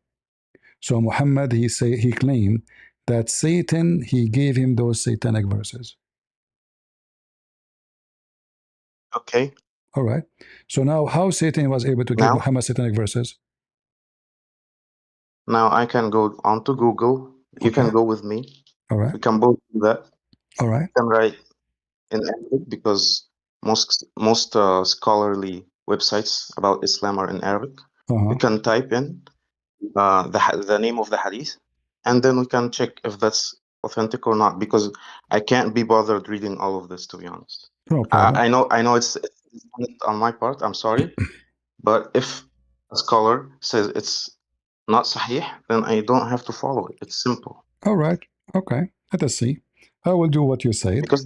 So Muhammad, he claimed that Satan, he gave him those satanic verses. Okay. All right. So now how Satan was able to give Muhammad satanic verses? Now I can go onto Google. You can go with me. All right. We can both do that. All right. You can write in Arabic because most scholarly websites about Islam are in Arabic. You can type in the name of the hadith, and then we can check if that's authentic or not, because I can't be bothered reading all of this, to be honest. No problem. I know it's on my part, I'm sorry, but if a scholar says it's not sahih, then I don't have to follow it. It's simple. All right. Okay. Let us see. I will do what you said. Because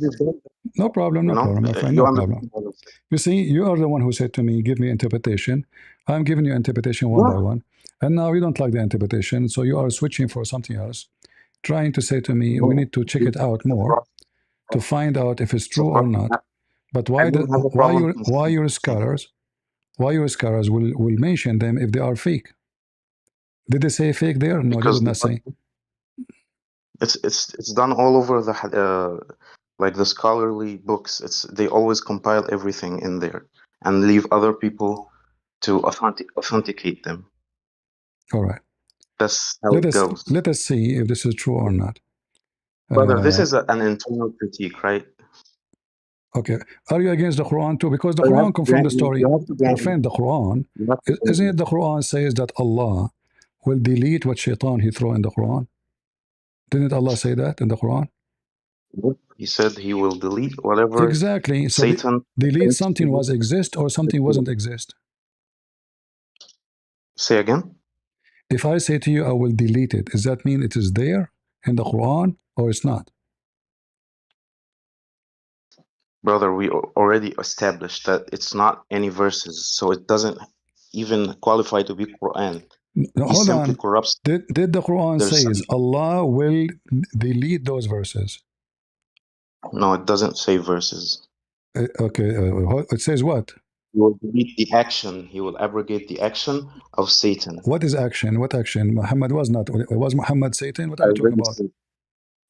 no problem, my friend, no problem. You see, you are the one who said to me, give me interpretation. I'm giving you interpretation one by one. And now you don't like the interpretation, so you are switching for something else, trying to say to me, we need to check it out more to find out if it's true or not. But why your scholars will mention them if they are fake? Did they say fake there? No, they did not say. It's done all over the like the scholarly books. They always compile everything in there and leave other people to authenticate them. All right. That's how it goes. Let us see if this is true or not. Brother, this is an internal critique, right? Okay. Are you against the Quran too? Because the You have Quran to confirmed grant the me. story. You have to My grant me. friend, the Quran, You have to grant isn't me. it the Quran says that Allah will delete what shaitan he throw in the Quran? Didn't Allah say that in the Quran? He said he will delete whatever Exactly. So Satan delete thinks something to was exist or something do. wasn't exist. Say again? If I say to you, I will delete it, does that mean it is there in the Quran or it's not? Brother, we already established that it's not any verses, so it doesn't even qualify to be Quran. No, He hold simply on. corrupts. Did the Quran There's says some. Allah will delete those verses? No, it doesn't say verses. Okay. It says what? He will delete the action. He will abrogate the action of Satan. What is action? What action? Muhammad was not. Was Muhammad Satan? What are I you talking already about? said.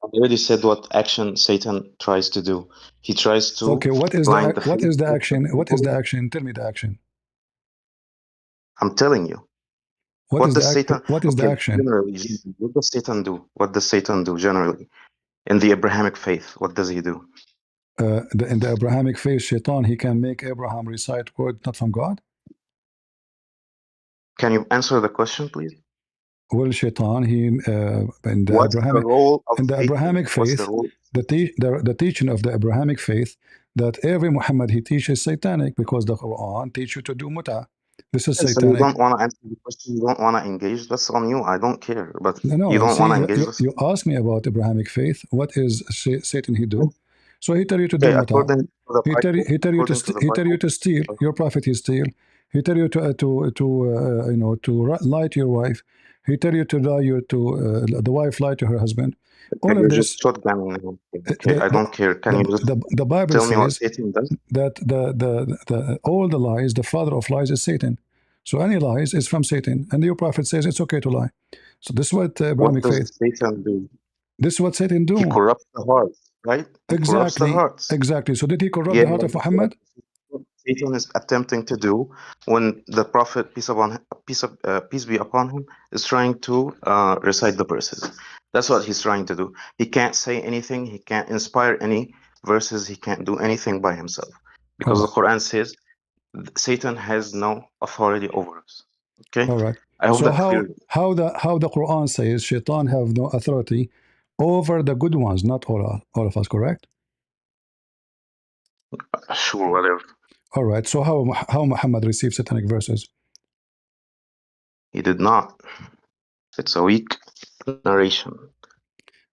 I already said what action Satan tries to do. He tries to Okay. blind the What faith is the of the action? What is people. the action? Tell me the action. I'm telling you. What What is does Satan? what is the Okay, action? generally, what does Satan do? What does Satan do generally in the Abrahamic faith? What does he do? In the Abrahamic faith, Shaitan, he can make Abraham recite word not from God. Can you answer the question, please? Well, Shaitan, he What's the role of in the Satan? Abrahamic What's the faith, role? the teaching of the Abrahamic faith that every Muhammad he teaches satanic because the Quran teach you to do muta. This is So you satanic. don't want to answer the question. You don't want to engage. That's on you. I don't care. But No, you no. don't want See, to engage. This. you ask me about Abrahamic faith. What is Satan he do? So he tell you to do Okay, muta. according to the Bible. According to the He tell you Bible. to steal. Your prophet he steal. He tell you to lie to your wife. He tell you to lie you to the wife lie to her husband. Okay, All of you're this. just shotgunning me. Okay, The I don't care. Can you just the Bible tell me what says Satan does? that the all the lies, the father of lies is Satan. So any lies is from Satan, and your prophet says it's okay to lie. So this is what What Abrahamic faith. does Satan do? This is what Satan He do. corrupts the hearts, right? He corrupts the Exactly, hearts. exactly. So did he corrupt Yeah, the heart of Muhammad? what Satan is attempting to do when the Prophet, peace be upon him, is trying to recite the verses. That's what he's trying to do. He can't say anything. He can't inspire any verses. He can't do anything by himself All because the right, Quran says Satan has no authority over us. Okay, all right. I hope So that's clear. how the Quran says Shaitan have no authority over the good ones, not all of us, correct? Sure, whatever. All right. So how Muhammad received satanic verses? He did not. It's a weak narration.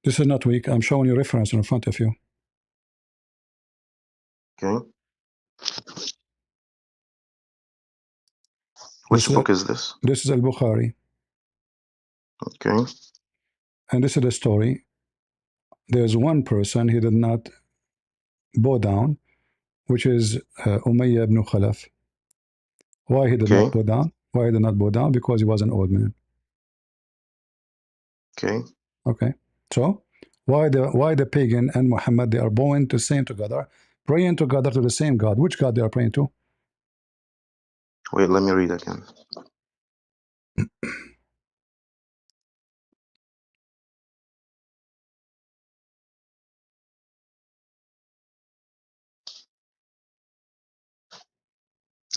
This is not weak. I'm showing you reference in front of you. Okay, This which is book is this? this is Al Bukhari, Okay, and this is the story. There's one person he did not bow down, which is Umayyah ibn Khalaf. Why he did okay, not bow down? Why he did not bow down? Because he was an old man. okay. Okay. So why the pagan and Muhammad they are bowing to same together, praying together to the same God? Which God they are praying to? Wait, let me read again.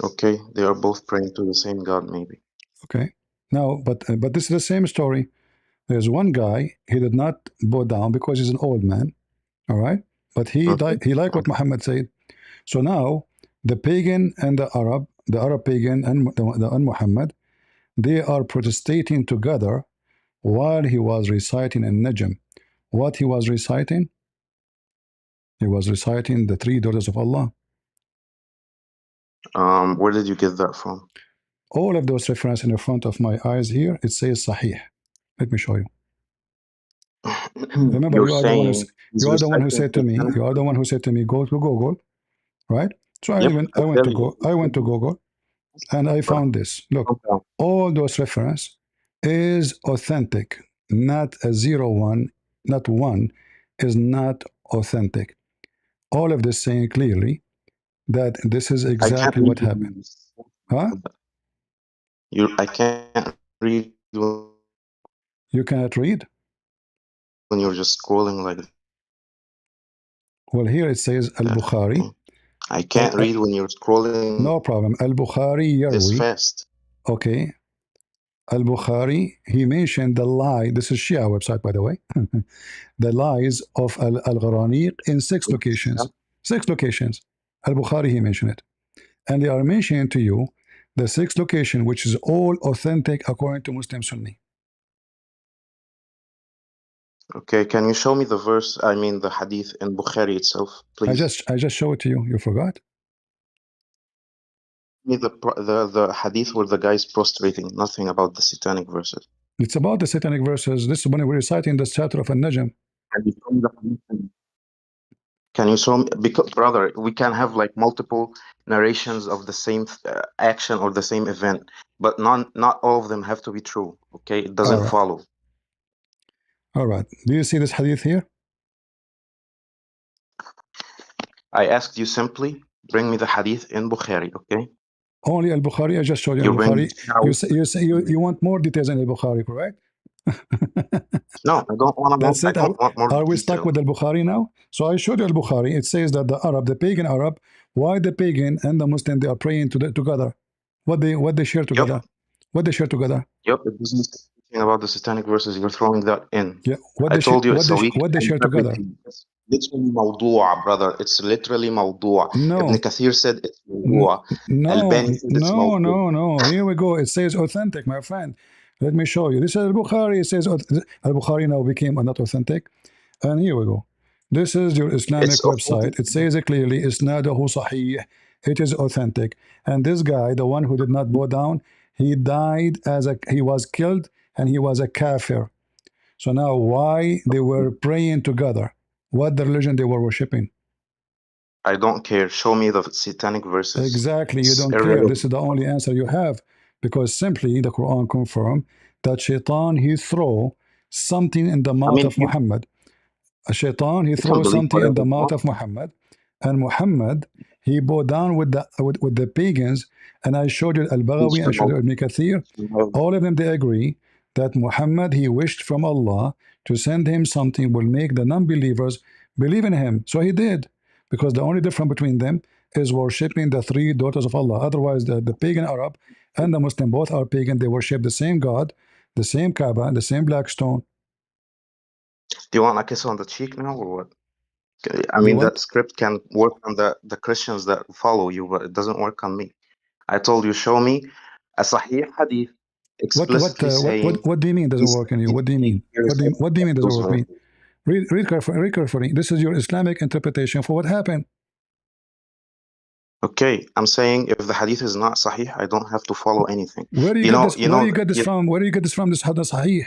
Okay, they are both praying to the same God, maybe. Okay. Now, but this is the same story. There's one guy he did not bow down because he's an old man. All right. But Okay. he liked what Muhammad said. So now the pagan and the Arab pagan and Muhammad, they are protestating together while he was reciting in Najm. What he was reciting? He was reciting the three daughters of Allah. Where did you get that from? All of those references in the front of my eyes here, it says Sahih. Let me show you. Remember, You're saying he's you are the one who reciting said to me, satanic you are the one who said to me, go to Google, right? So Yep, I tell you. I went to Google and I But found this. Look, calm down. all those reference is authentic, not a 0 1, not one is not authentic. All of this saying clearly that this is I can't exactly read what happened. this. Huh? I can't read You cannot read? when you're just scrolling like Well, here it says Al that. Bukhari. Okay? I can't read when you're scrolling No problem. Al-Bukhari this Yarwi. fast. Okay. Al-Bukhari, he mentioned the lie. This is Shia website, by the way. The lies of Al-Gharaniq in 6 locations. 6 locations. Al-Bukhari, he mentioned it. And they are mentioning to you the 6 location, which is all authentic according to Muslim Sunni. Okay, can you show me the verse, I mean the hadith in Bukhari itself, please? I just show it to you. You forgot? Me the hadith where the guy is prostrating, nothing about the satanic verses. It's about the satanic verses. This is when we're reciting the chapter of An-Najm. Can you show me the hadith? Can you show me, because brother, we can have like multiple narrations of the same action or the same event, but not all of them have to be true. Okay, it doesn't follow. All right. Do you see this hadith here? I asked you simply, bring me the hadith in Bukhari, okay? Only Al-Bukhari. I just showed you You bring Al-Bukhari. You want more details in Al-Bukhari, correct? No, I don't want more. That's it. I don't want more Are we detail. stuck with Al-Bukhari now? So I showed you Al-Bukhari. It says that the Arab, the pagan Arab, why the pagan and the Muslim, they are praying together. What they share together? Yep. What they share together? Yep, it doesn't say anything about the satanic verses. You're throwing that in. Yeah. I told you it's a weak. What they share together? It's literally mawdu'a, brother. It's literally mawdu'a. No. Ibn Kathir said it's mawdu'a. Albani said it's mawdu'a. No. Here we go. It says authentic, my friend. Let me show you. This is Al-Bukhari. It says Al-Bukhari now became not authentic. And here we go. This is your Islamic website. It says it clearly, Isnadahu Sahih. It is authentic. And this guy, the one who did not bow down, he died he was killed, and he was a kafir. So now why they were praying together? What the religion they were worshipping? I don't care. Show me the satanic verses. Exactly, you don't care. This is the only answer you have, because simply the Quran confirmed that Shaitan, he throw something in the mouth of Muhammad. A Shaitan, he throws something in the mouth of Muhammad, and Muhammad, he bowed down with the pagans. And I showed you Al-Baghawi, I showed you Ibn Kathir. All of them, they agree that Muhammad, he wished from Allah to send him something will make the non-believers believe in him. So he did, because the only difference between them is worshipping the 3 daughters of Allah. Otherwise, the pagan Arab and the Muslim, both are pagan. They worship the same God, the same Kaaba, and the same black stone. Do you want a kiss on the cheek now, or what? I mean, that script can work on the Christians that follow you, but it doesn't work on me. I told you, show me a Sahih Hadith explicitly saying. What do you mean doesn't work on you? What do you mean? What do you mean doesn't work on me? Read carefully. This is your Islamic interpretation for what happened. Okay, I'm saying if the hadith is not sahih, I don't have to follow anything. Where do you get this? Where do you get this from? Where do you get this from? This hadith sahih.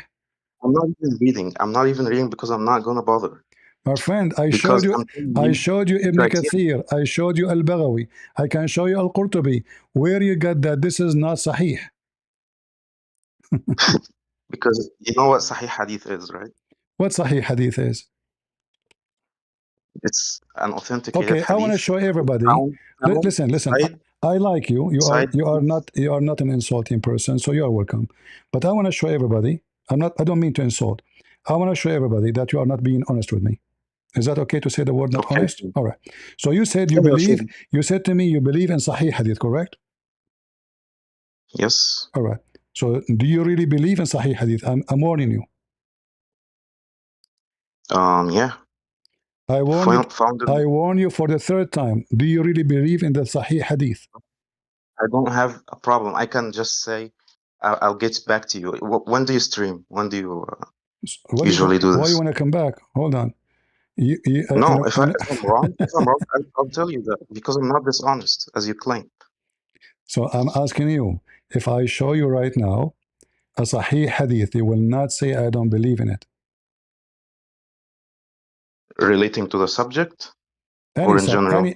I'm not even reading. I'm not even reading because I'm not gonna bother. My friend, I showed you Ibn Kathir. I showed you Al-Baghawi. I can show you Al-Qurtubi. Where you get that this is not sahih? Because you know what sahih hadith is, right? What sahih hadith is? It's an authenticated hadith. I want to show everybody. Listen. I like you. You are not an insulting person, so you are welcome. But I want to show everybody. I don't mean to insult. I want to show everybody that you are not being honest with me. Is that okay to say the word not honest? All right. So you said you believe. You said to me you believe in sahih hadith, correct? Yes. All right. So do you really believe in sahih hadith? I'm warning you. Yeah. I warn you for the 3rd time. Do you really believe in the Sahih Hadith? I don't have a problem. I can just say, I'll get back to you. When do you stream? When do you usually do this? Why you want to come back? Hold on. No, if I'm wrong, I'll tell you that, because I'm not dishonest, as you claim. So I'm asking you, if I show you right now a Sahih Hadith, you will not say I don't believe in it. Relating to the subject? Or in general?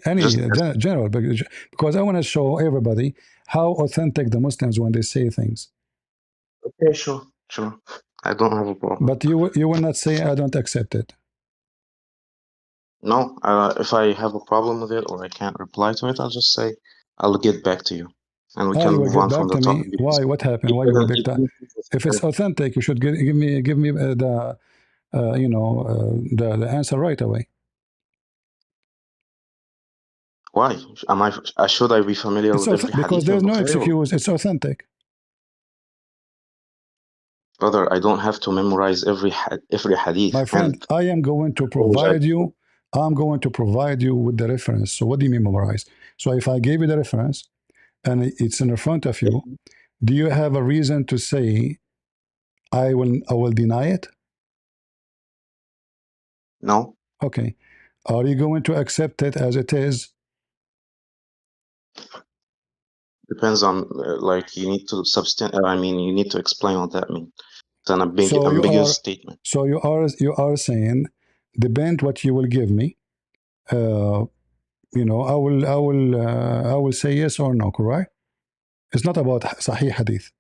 General, because I want to show everybody how authentic the Muslims when they say things. Okay, sure. I don't have a problem. But you will not say I don't accept it. No, if I have a problem with it or I can't reply to it, I'll just say I'll get back to you, and we can move on from the topic. Why? What happened? Why you will get back? If it's authentic, you should give me the the answer right away. Why? Should I be familiar with every because hadith in there's no Bukhari? excuse. It's authentic. Brother, I don't have to memorize every hadith. My friend, And I am going to apologize. provide you. I'm going to provide you with the reference. So what do you mean memorize? So if I gave you the reference and it's in front of you, do you have a reason to say I will deny it? No. Okay. Are you going to accept it as it is? Depends on like you need to you need to explain what that means. It's an So ambiguous statement. So you are saying, depend what you will give me. I will say yes or no. Correct? It's not about Sahih Hadith.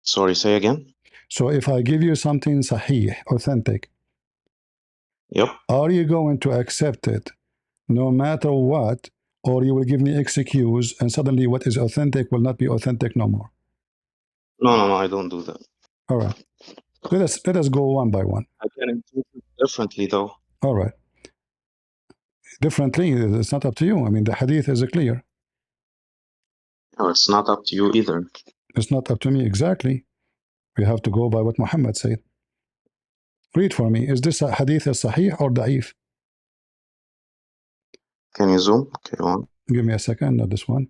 Sorry, say again. So if I give you something Sahih, authentic, yep, are you going to accept it no matter what, or you will give me excuse and suddenly what is authentic will not be authentic no more? No, I don't do that. All right. Let us go one by one. I can interpret differently though. All right. Differently, it's not up to you. I mean, the hadith is clear. No, it's not up to you either. It's not up to me exactly. We have to go by what Muhammad said. Read for me. Is this a hadith sahih or da'if? Can you zoom? Okay, on. Give me a second. Not this one.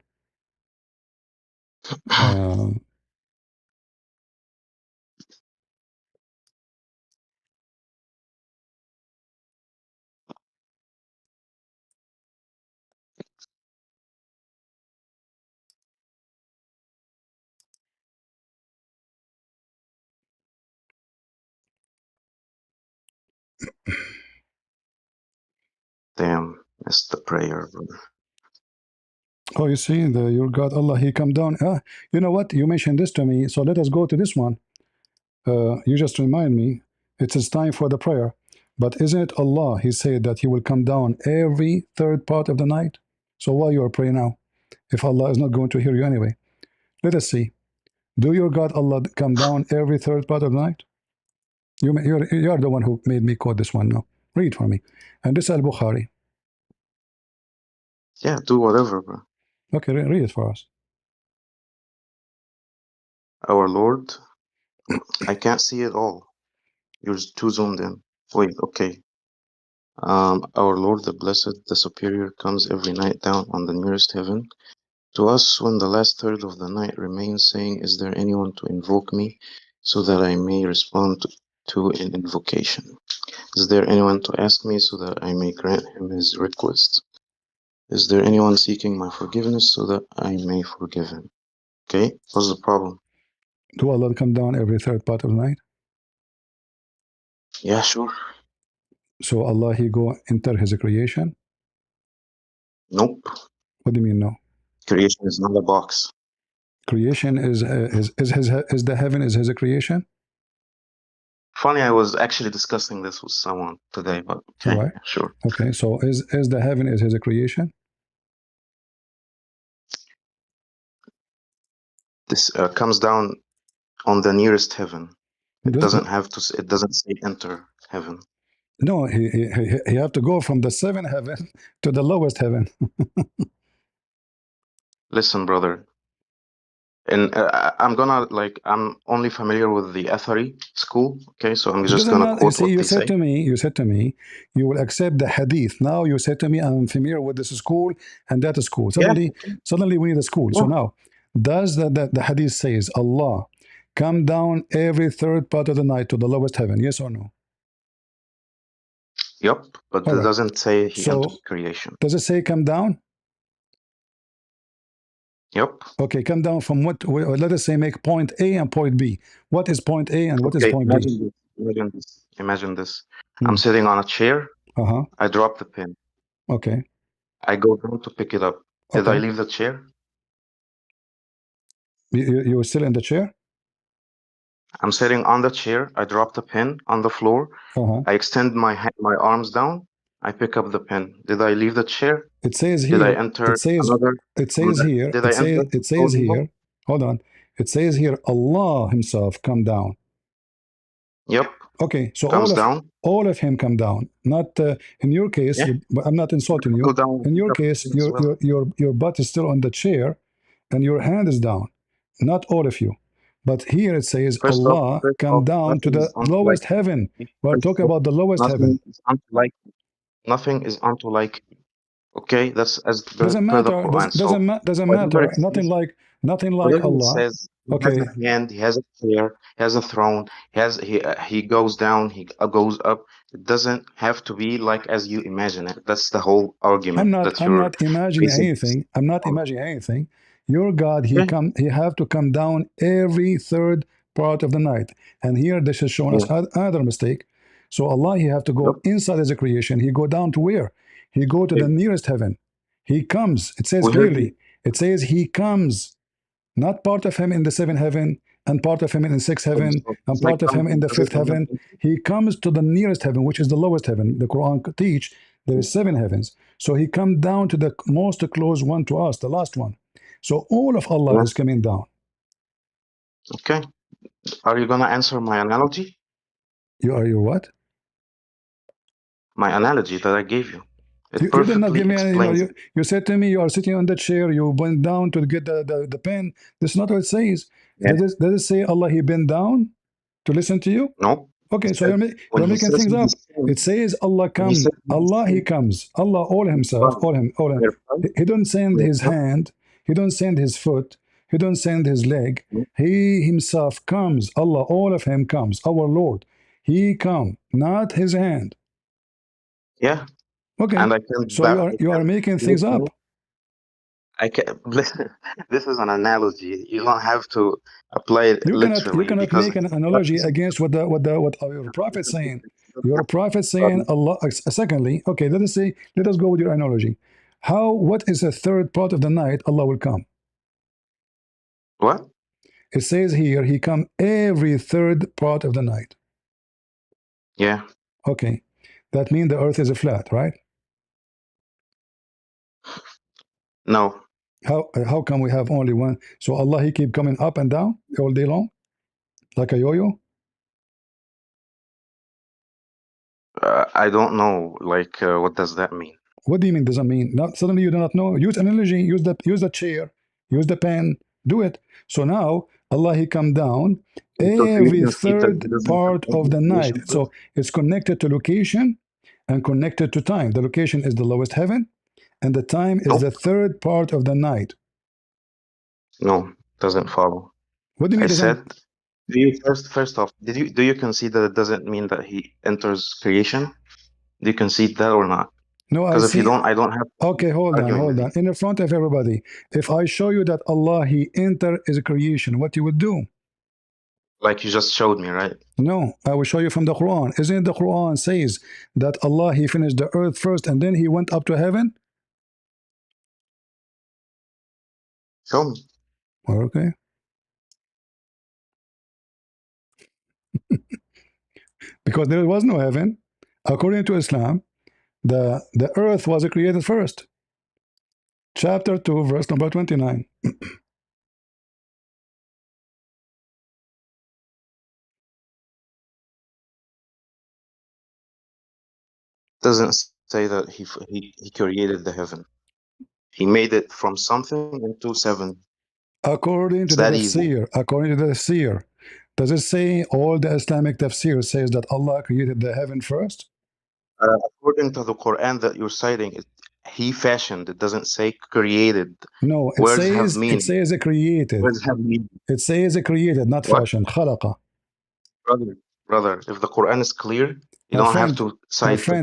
Damn, missed the prayer, brother. Oh, you see, your God, Allah, He come down. You know what? You mentioned this to me, so let us go to this one. You just remind me. It's time for the prayer. But isn't it Allah? He said that He will come down every third part of the night. So why you are praying now? If Allah is not going to hear you anyway. Let us see. Do your God Allah come down every third part of the night? You're the one who made me quote this one now. Read for me. And this is Al-Bukhari. Yeah, do whatever, bro. Okay, read it for us. Our Lord, I can't see it all. You're too zoomed in. Wait, okay. Our Lord, the Blessed, the Superior, comes every night down on the nearest heaven to us when the last third of the night remains, saying, is there anyone to invoke me so that I may respond to an invocation? Is there anyone to ask me so that I may grant him his request? Is there anyone seeking my forgiveness so that I may forgive him? Okay, what's the problem? Do Allah come down every third part of the night? Yeah, sure. So Allah, He go enter His creation? Nope. What do you mean no? Creation is not a box. Creation is the heaven is His creation? Funny, I was actually discussing this with someone today, but okay, all right, sure. Okay, so is the heaven is His creation? This comes down on the nearest heaven. It doesn't have to. It doesn't say enter heaven. No, he have to go from the seventh heaven to the lowest heaven. Listen, brother. And I'm only familiar with the Athari school. Okay, so I'm just gonna quote what you they said say. to me, you will accept the hadith. Now you said to me, I'm familiar with this school and that school. Suddenly we need a school. So now, does the hadith says Allah come down every third part of the night to the lowest heaven? Yes or no? Yep, but it doesn't say he enters creation. Does it say come down? Yep. Okay, come down from what? Let us say make point A and point B. What is point A and what is point B? Imagine this. I'm sitting on a chair. I drop the pin. Okay. I go down to pick it up. Did I leave the chair? You're still in the chair? I'm sitting on the chair. I drop the pin on the floor. I extend my arms down. I pick up the pin. Did I leave the chair? It says here. Did I enter another? It says here. Did I enter? It says here. Hold on. It says here Allah Himself come down. Yep. Okay, so Comes down. all of him come down. Not in your case. Yeah. I'm not insulting Go you. down In your case, as well. your butt is still on the chair, and your hand is down. Not all of you, but here it says Allah First come off, down to nothing the is unto like lowest heaven. We're first talking off, about the lowest heaven. nothing is unto like nothing is unto like. Okay, that's as Doesn't per the matter. Quran. So Doesn't whatever matter. it says, Nothing like whatever it Allah. says, he has Okay, a hand, he has a chair, he has a throne, he goes down, he goes up. It doesn't have to be like as you imagine it. That's the whole argument that I'm you're not imagining basing anything. I'm not on. imagining anything. Your God, Okay. he have to come down every third part of the night. And here this is showing us Yeah. another mistake. So Allah, he have to Yep. go inside as a creation. He go down to where? He go to the Okay. nearest heaven. He comes. It says We heard you. clearly. It says he comes. Not part of him in the seventh heaven, and part of him in the sixth heaven, So and it's like part of him in the does it fifth come heaven. He comes to the nearest heaven, which is the lowest heaven. The Quran teach there is seven heavens. So he come down to the most close one to us, the last one. So all of Allah Yeah. is coming down. Okay. Are you gonna answer my analogy? You are your what? My analogy that I gave you. It You did not perfectly give me any, explains it. you said to me you are sitting on the chair, you went down to get the pen. This is not what it says. Yeah. Does it say Allah he bent down to listen to you? No. He Okay, so said when you're he making says things he up. It descends, says Allah when he come. says he Allah he descends, comes. Allah all himself, brother, all him. clarify, He don't send his clarify. hand. He don't send his foot. He don't send his leg. He himself comes. Allah, all of him comes. Our Lord, he come, not his hand. Yeah. Okay, And I can so you are making things up. I can this is an analogy. You don't have to apply it You literally cannot because make an what analogy you said against what your prophet saying. Your prophet saying brother, Allah. Secondly, okay, let us go with your analogy. What is the third part of the night Allah will come? what? It says here he come every third part of the night. Yeah. Okay, that means the earth is a flat, right? No. How come we have only one? So Allah he keep coming up and down all day long like a yo-yo? I don't know. Like, what does that mean? What do you mean doesn't mean? Not suddenly you do not know. Use analogy. Use the chair. Use the pen. Do it. So now Allah he come down So you every can see that third he doesn't come part of every the creation night. first. So it's connected to location and connected to time. The location is the lowest heaven, and the time is Nope. the third part of the night. No, doesn't follow. What do you I mean doesn't? said, do you first off, do you concede that it doesn't mean that he enters creation? Do you concede that or not? No, I Because if you see. don't, I don't have to keep Okay, arguing with hold you. on. In the front of everybody, if I show you that Allah he enter is a creation, what you would do? Like you just showed me, right? No, I will show you from the Quran. Isn't it the Quran says that Allah he finished the earth first and then he went up to heaven? Show me. Okay. Because there was no heaven. According to Islam, the earth was created first. Chapter 2, verse number 29. Doesn't say that he created the heaven. He made it from something into seven. According to It's the that easy. tafsir, does it say all the Islamic tafsir says that Allah created the heaven first? According to the Quran that you're citing, he fashioned. It doesn't say created. No, Words have it meaning. says created. Words have meaning. It says created, not What? fashioned. Khalaqa. Brother, if the Quran is clear, you My don't have friend, to cite the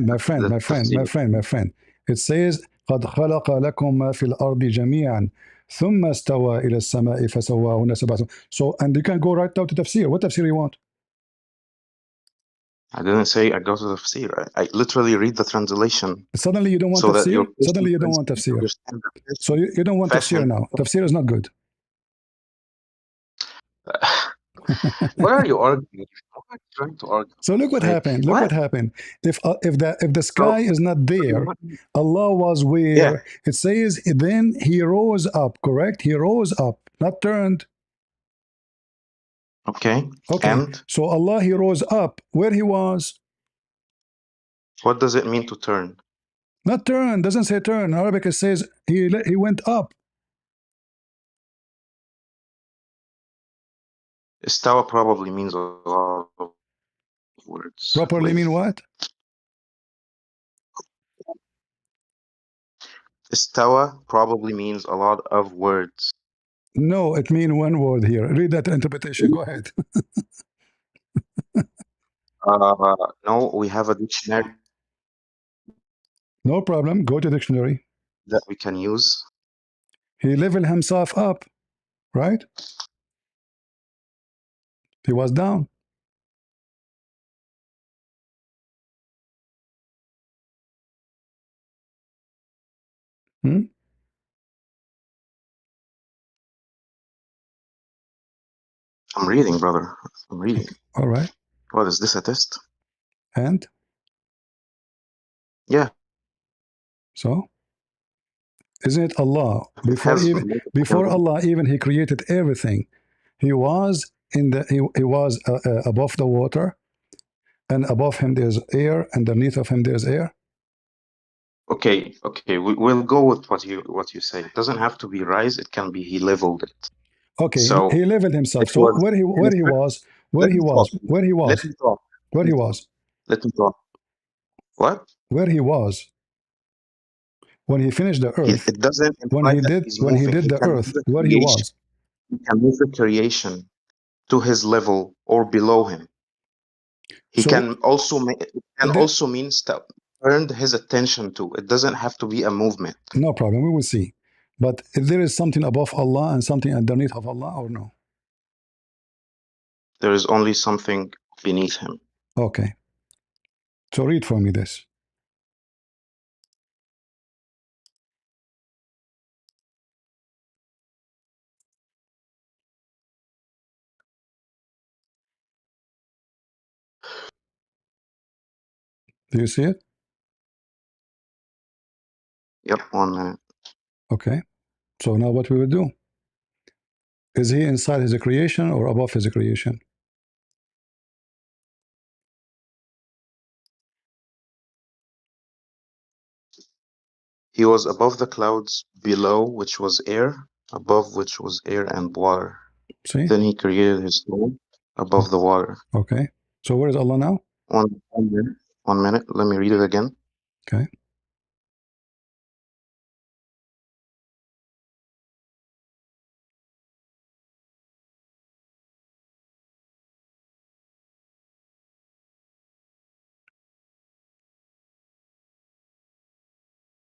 tafsir. my friend. It says قد خلق لكم ما في الأرض جميعا ثم استوى إلى السماء فسواهن سبع سماوات. So, and you can go right down to tafsir. What tafsir you want? I didn't say I go to the tafsir. I literally read the translation Suddenly you don't want so that your tafsir? Christian Suddenly you don't friends want can tafsir. understand the So you don't want tafsir fashion. now. Tafsir is not good. What are you arguing? What are you trying to argue? So look what Like, happened. Look what? what happened. If the So, sky is not there, what- Allah was yeah, where? It says then he rose up, correct? He rose up, not turned. Okay. Okay. And So Allah, he rose up where he was. what does it mean to turn? Not turn. Doesn't say turn. In Arabic it says he went up. Istawa probably means a lot of words. Properly mean what? Istawa probably means a lot of words. No, it means one word here. Read that interpretation. Go ahead. No, we have a dictionary No problem. Go to dictionary. that we can use. He leveled himself up, right? He was down. Hmm? I'm reading, brother. I'm reading. Okay. All right. What is this, a test? And Yeah. so, isn't it Allah? It has multiple Before symbols. Allah even he created everything. He was he was above the water, and above him there's air, and underneath of him there's air. Okay, we'll go with what you say. It doesn't have to be rise, it can be he leveled it. Okay, So he leveled himself. it So was where he was, let me talk. where he Let was, me talk. where Let he me talk. was, Let me talk. What? where he was when he finished the earth, It doesn't imply that he's when he moving. did He the can earth, move the where he creation. was. He can move the creation to his level or below him. He So can also it can there, also mean stop turned his attention to. It doesn't have to be a movement. no problem. We will see. But if there is something above Allah and something underneath of Allah, or no? There is only something beneath him. Okay. So read for me this. Do you see it? Yep, 1 minute. Okay. So now what we will do? Is he inside his creation or above his creation? He was above the clouds, below which was air, above which was air and water. See? Then he created his throne above the water. Okay. So where is Allah now? 1 minute. 1 minute. Let me read it again. Okay.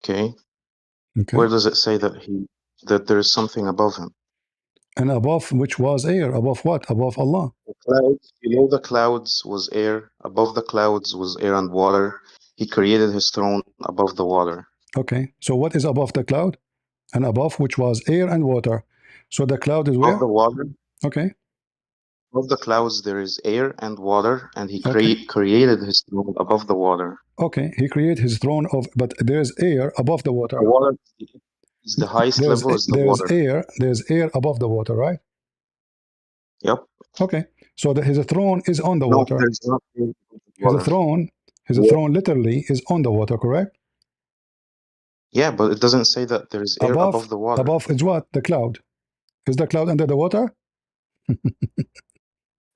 Okay. Okay. Where does it say that there is something above him? And above which was air. Above what? Above Allah. The clouds, below the clouds was air, above the clouds was air and water. He created his throne above the water. Okay. So what is above the cloud? And above which was air and water. So the cloud is Above where? the water, Okay. above the clouds there is air and water, and he Okay. created his throne above the water. Okay. He created his throne of, but there's air above the water. The water is the highest level is the water. There's air above the water, right? Yep. Okay. So his throne is on the No, water. there's not air above the His water. throne, literally is on the water, correct? Yeah, but it doesn't say that there is air above the water. Above is what? The cloud. Is the cloud under the water?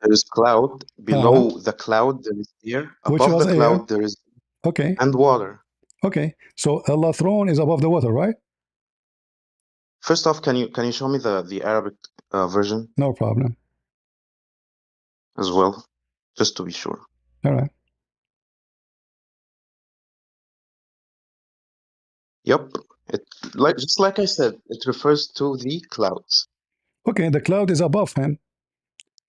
There is cloud. Below the cloud there is air. Which Above was the air. cloud there is Okay. and water. Okay. So Allah's throne is above the water, right? First off, can you show me the Arabic version No problem. as well, just to be sure? All right. Yep. It just like I said, it refers to the clouds. Okay. The cloud is above him.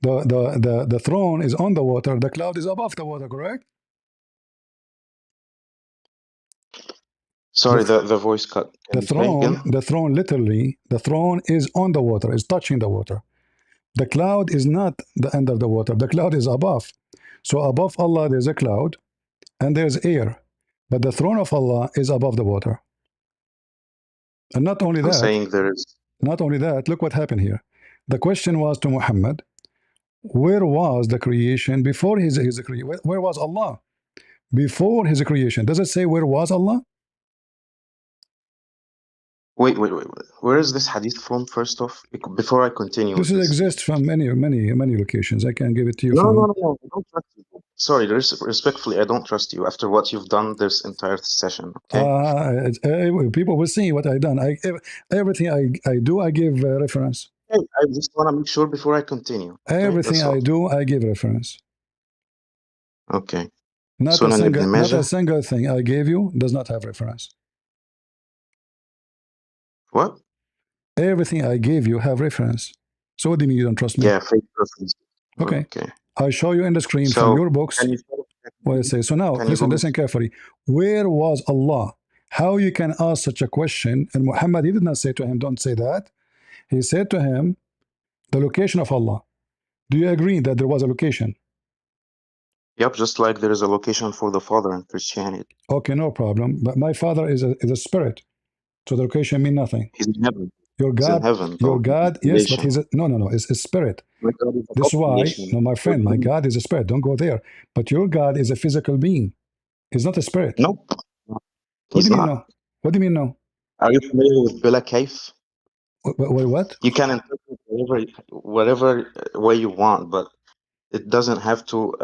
The throne is on the water. The cloud is above the water, correct? Sorry, the voice cut. Can you say again? The throne, literally, the throne is on the water, is touching the water. The cloud is not under the water. The cloud is above. So above Allah, there's a cloud and there's air. But the throne of Allah is above the water. And not only I'm that, saying there is. look what happened here. The question was to Muhammad, Where was the creation before his creation? Where was Allah before his creation? Does it say where was Allah? Wait. Where is this hadith from, first off? Before I continue This with this. exists from many locations. I can give it to you No, from. no. I don't trust you. Sorry, respectfully, I don't trust you after what you've done this entire session, okay? People will see what I done. Everything I do, I give reference. Hey, I just want to make sure before I continue, okay? Everything That's all. I do, I give reference. Okay. Not Sunan ibn not a Majah. single thing I gave you does not have reference. What? Everything I gave you have reference. So what do you mean you don't trust me? Yeah, fake reference. Okay. Okay. I show you in the screen from So, your books can you what it says. So now, can you go listen carefully. Where was Allah? How you can ask such a question? And Muhammad, he did not say to him, don't say that. He said to him, the location of Allah. Do you agree that there was a location? Yep, just like there is a location for the Father in Christianity. Okay, no problem. But my Father is a spirit. So the location mean nothing. He's in heaven. Your He's in God, heaven, your though. God, yes, but he's no, it's a spirit. My God is a This is why, confirmation. no, my friend, my God is a spirit. Don't go there. But your God is a physical being. He's not a spirit. Nope. What do He's you mean not. no? What do you mean no? Are you familiar with Bila Kaif? What? You can interpret whatever way you want, but it doesn't have to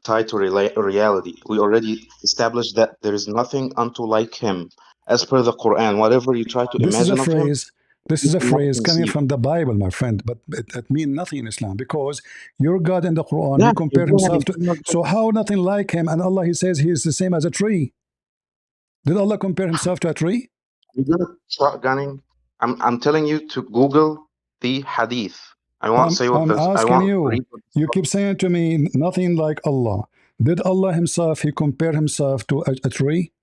tie to reality. We already established that there is nothing unto like him. As per the Quran, whatever you try to This is a imagine of him, phrase. This you is a cannot phrase coming conceive. from the Bible, my friend, but it means nothing in Islam because your God in the Quran, he Yeah, you're compared doing an himself to. internal So how nothing like him? And Allah, he says he is the same as a tree. Did Allah compare himself to a tree? You're gonna start gunning. I'm telling you to Google the hadith. I won't say what I'm this. I asking won't you. read what You keep saying to me nothing like Allah. Did Allah himself, he compare himself to a tree?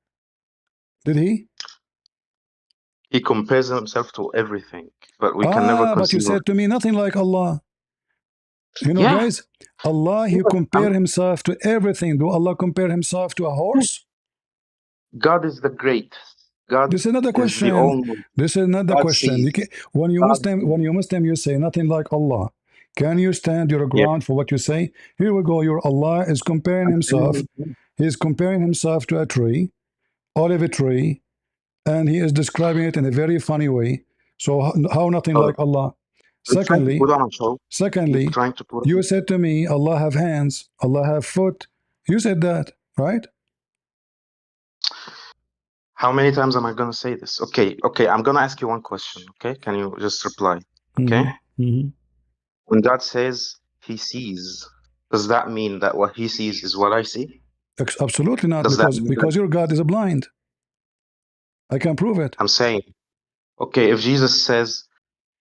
Did he? he compares himself to everything, but we can never But you conceive of. said to me nothing like Allah. You know, Yeah, guys, Allah, he compare himself to everything. Do Allah compare himself to a horse? God is the great. God This is not the is the question. only. This is not the God question. sees. When you God Muslim, sees. you say nothing like Allah. Can you stand your Yes. ground for what you say? Here we go. Your Allah is comparing himself. He is comparing himself to a tree, olive tree, and he is describing it in a very funny way. So how nothing Oh, like Allah? you're trying to put Secondly, on a show. You're secondly, trying to put on you a show. said to me, Allah have hands, Allah have foot. You said that, right? How many times am I gonna say this? Okay, I'm gonna ask you one question. Okay, can you just reply? Okay. Mm-hmm. When God says He sees, does that mean that what He sees is what I see? Absolutely not, Does that mean that because your God is blind. I can prove it. I'm saying? Okay, if Jesus says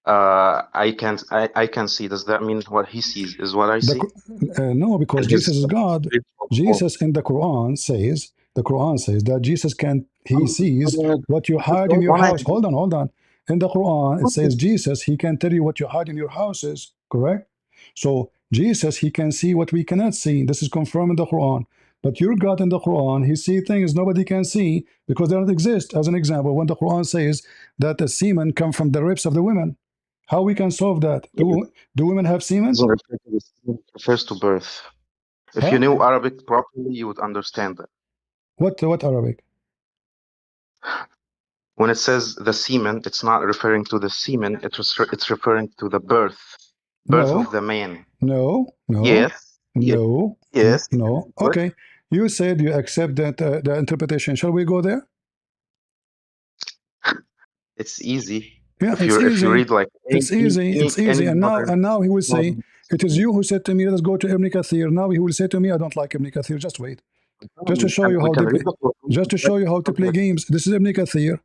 I can see, does that mean what He sees is what I The, see? no, because And His Jesus is God. Jesus in the Quran says that Jesus can he sees what you hide in your house. Hold on. In the Quran, it says Jesus he can tell you what you hide in your houses. Correct. So Jesus he can see what we cannot see. This is confirmed in the Quran. But your God in the Quran, he sees things nobody can see because they don't exist. As an example, when the Quran says that the semen come from the ribs of the women, how we can solve that? Do women have semen? doesn't refer to the semen, it refers to birth. If you Huh? knew Arabic properly, you would understand that. What Arabic? When it says the semen, it's not referring to the semen, it's referring to the birth of No, the man. no, no, Yes, yes, no, yes. no. What? Okay, you said you accept that the interpretation. Shall we go there? It's easy. Yeah, If it's you easy. read like It's easy. It's easy. any And modern now he will say, modern it is you who said to me, let's go to Ibn Kathir. Now he will say to me, I don't like Ibn Kathir. Just wait. Just to show you we how can to read play. the Quran Just and to check show you how to play context. games. This is Ibn Kathir,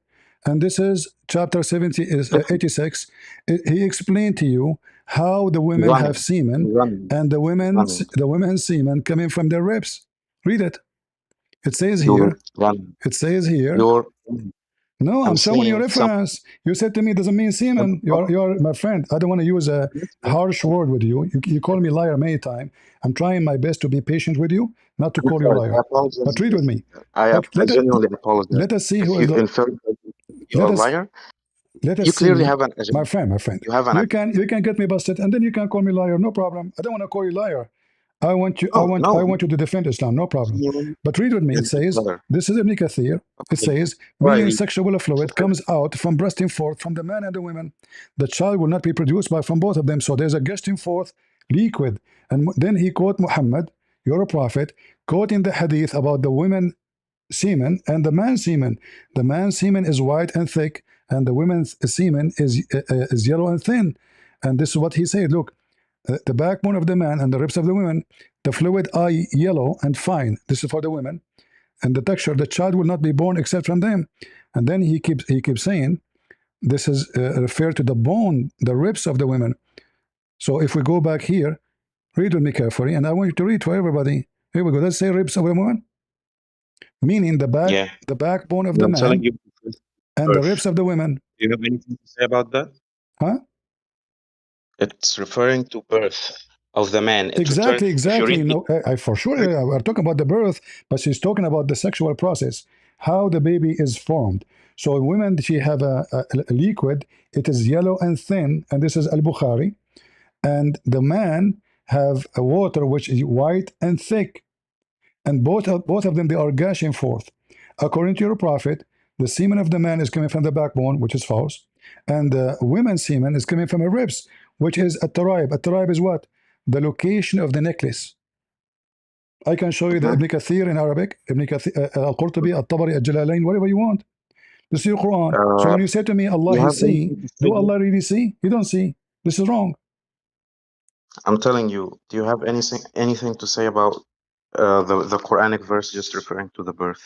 and this is chapter 70 is Listen, 86. He explained to you how the women have running, semen, running, and running. the women's semen coming from their ribs. Read it. It says You're here. running. It says here. You're. No, I'm I'm showing you saying some. reference. You said to me it doesn't mean semen. You're my friend. I don't want to use a harsh word with you. You call me liar many times. I'm trying my best to be patient with you, not to I'm call you a sorry. I liar. apologize. But read with me. I Okay, genuinely apologize. let us see If who you is the infer that you're let a us liar, Let us You clearly see, have an my agenda. friend, You have an agenda. you can get me busted, and then you can call me liar, no problem. I don't want to call you liar. No, I no. want you to defend Islam, no problem. You But read with me. It says, brother. this is Ibn Kathir. It Okay. says, meaning Right. sexual fluid comes out from bursting forth from the man and the woman. The child will not be produced by from both of them. So there's a gushing forth liquid. And then he quote Muhammad, you're a prophet, quoting the hadith about the women semen and the man's semen. The man's semen is white and thick, and the women's semen is yellow and thin. And this is what he said. Look, the backbone of the man and the ribs of the women, the fluid eye yellow and fine. This is for the women, and the texture. The child will not be born except from them. And then he keeps saying this is referred to the bone, the ribs of the women. So if we go back here, read with me carefully, and I want you to read for everybody. Here we go. Let's say ribs of the woman, meaning Yeah. the backbone of But the I'm telling man you and the birth. ribs of the women. Do you have anything to say about that? Huh? It's referring to birth of the man. It return if you Exactly. read No, I for sure we're talking about the birth, but she's talking about the sexual process, how the baby is formed. So in women, she have a liquid. It is yellow and thin, and this is Al Bukhari. And the man have a water which is white and thick, and both of them they are gushing forth. According to your prophet, the semen of the man is coming from the backbone, which is false, and the women's semen is coming from her ribs, which is a tarib. A tarib is what? The location of the necklace. I can show you the Mhm. Ibn Kathir in Arabic, Ibn Kathir, Al-Qurtubi, Al-Tabari, Al-Jalalain, whatever you want. This is your Quran. So Uh, when you say to me, Allah, you He have see, anything to say? do Allah really see? He don't see. This is wrong. I'm telling you. Do you have anything to say about the Quranic verse just referring to the birth?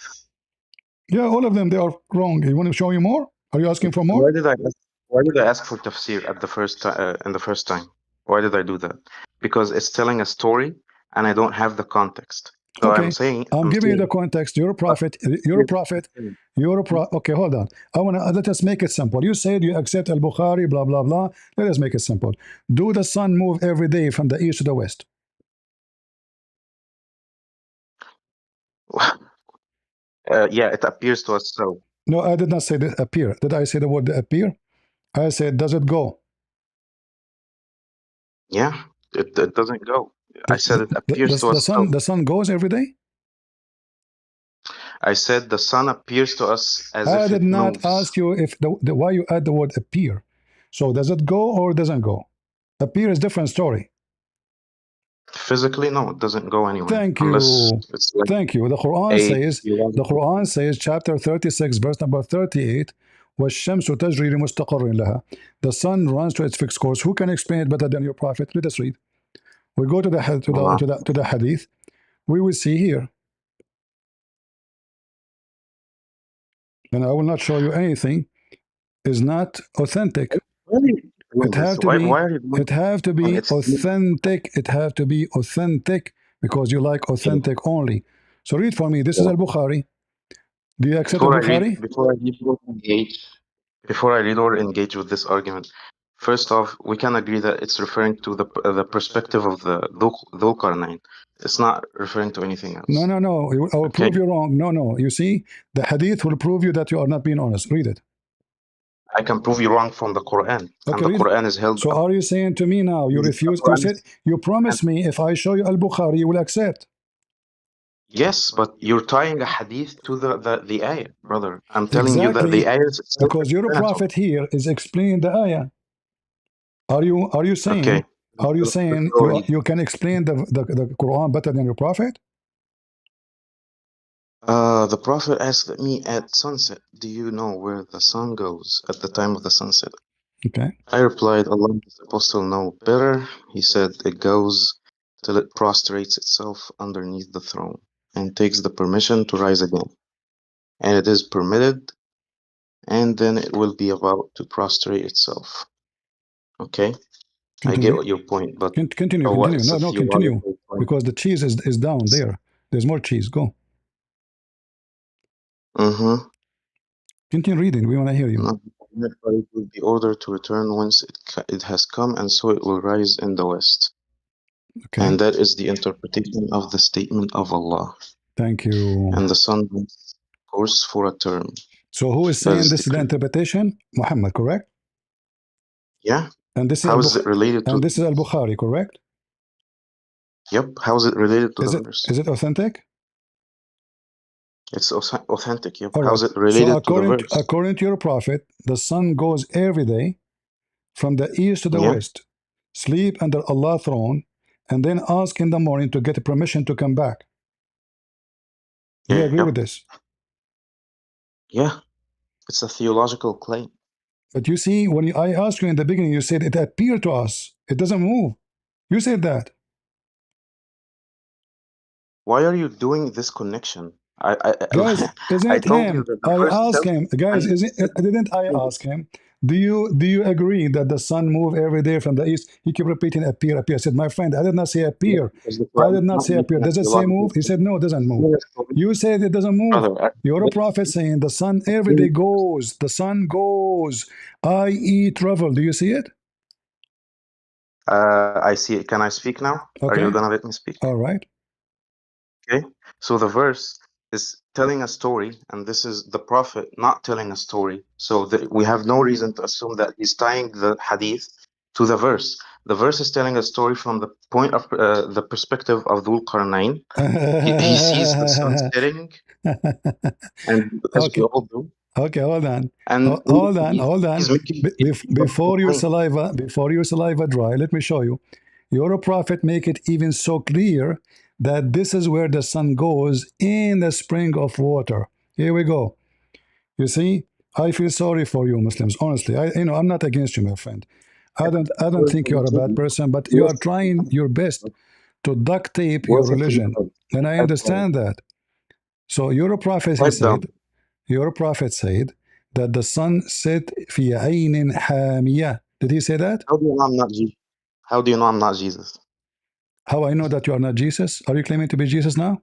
Yeah, all of them, they are wrong. You want to show you more? Are you asking for more? Why did I ask, why did I ask for tafsir at the first in the first time? Why did I do that? Because it's telling a story and I don't have the context. So Okay, I'm I'm giving you the saying context. You're a what prophet. You're a tafsir prophet. is saying. You're a pro. Okay, hold on. I want to let us make it simple. You said you accept Al Bukhari, blah blah blah. Let us make it simple. Do the sun move every day from the east to the west? Yeah, it appears to us so. No, I did not say that appear. Did I say the word appear? I said, does it go? Yeah, it doesn't go. I said it appears to us so. The sun goes every day? I said the sun appears to us as I if did it not moves. ask you if the why you add the word appear. So does it go or doesn't go? Appear is different story. Physically, no, it doesn't go anywhere Thank unless you. it's like Thank you. a geological The Quran thing. says, chapter 36, verse number 38, وَالشَّمْسُ تَجْرِي لِمُسْتَقَرٍ لَهَا. The sun runs to its fixed course. Who can explain it better than your prophet? Let us read. We go to Uh, the hadith. We will see here, and I will not show you anything is not authentic. why are you doing It this? have to be Why are you doing it have to on be its authentic. It have to be authentic because you like okay. authentic only. So read for me. This is Yeah. Al Bukhari. Do you accept Al Bukhari? Before I read or engage with this argument, first off, we can agree that it's referring to the perspective of the Dhul-Qarnayn. It's not referring to anything No, else. no, no. I will Okay, prove you wrong. No, no. You see, the hadith will prove you that you are not being honest. Read it. I can prove you wrong from the Quran, and Okay, the read it. Quran is held So up. are you saying to me now you The refuse? You Quran said is, you promised me if I show you Al Bukhari, you will accept. yes, but you're tying a hadith to the ayah, brother. I'm telling you that the Exactly, ayah itself because your explanatory. prophet here is explaining the ayah. Okay, Are you let's saying go read. you can explain the Quran better than your prophet? The Prophet asked me at sunset, do you know where the sun goes at the time of the sunset? Okay. I replied, Allah is supposed to know better. He said, it goes till it prostrates itself underneath the throne and takes the permission to rise again. And it is permitted, and then it will be about to prostrate itself. Okay? I get Continue. what your point, but what Continue. is No, a no, continue. theological point? Because the cheese is down there. There's more cheese. Go. Mm-hmm. Continue reading. We want to hear you. But it will be ordered to return whence it has come, and so it will rise in the west. Okay. And that is the interpretation of the statement of Allah. Thank you. And the sun goes course for a term. So who is That saying is this is the interpretation? Muhammad, correct? yeah. And this is How is it related to? Al-Bukhari, correct? Yep. How is it related to Is the it verse? is it authentic? It's authentic. Yep. All How right. is it So related to the verse? according to your prophet, the sun goes every day from the east to the Yeah. west, sleep under Allah's throne, and then ask in the morning to get permission to come back. Do you agree Yep. with this? Yeah. It's a theological claim. But you see, when I asked you in the beginning, you said it appeared to us. It doesn't move. You said that. Why are you doing this connection? Guys, isn't I it told you him? that the I verse asked itself. him, guys, didn't I ask him? Do you agree that the sun move every day from the east? He kept repeating appear, appear. I said, my friend, I did not say appear. Because the I Quran did is not not say appear. making a Does it say theological move? He claim. said, no, it doesn't It's move. being a story. You said it doesn't move. Brother, You're a prophet saying the sun every day goes. The sun goes, i.e. travel. Do you see it? I see it. Can I speak now? Are you Okay. gonna let me speak? All right. Okay. So the verse is telling a story, and this is the prophet not telling a story. So we have no reason to assume that he's tying the hadith to the verse. The verse is telling a story from the point of the perspective of Dhul Qarnayn. He sees the sun setting, and as we Okay. all do, Okay, hold on. and Hold on, hold he's on. making a claim. Before your saliva dry, let me show you. Your prophet make it even so clear that this is where the sun goes in the spring of water. Here we go. You see, I feel sorry for you, Muslims. Honestly, I'm not against you, my friend. I don't think you are a bad person, but you are trying your best to duct tape your religion, and I understand that. So your prophet, he Pipe down. said, your prophet said that the sun set في عين حامية. Did he say that? How do you know I'm not Jesus? How do you know I'm not Jesus? How I know that you are not Jesus? Are you claiming to be Jesus now?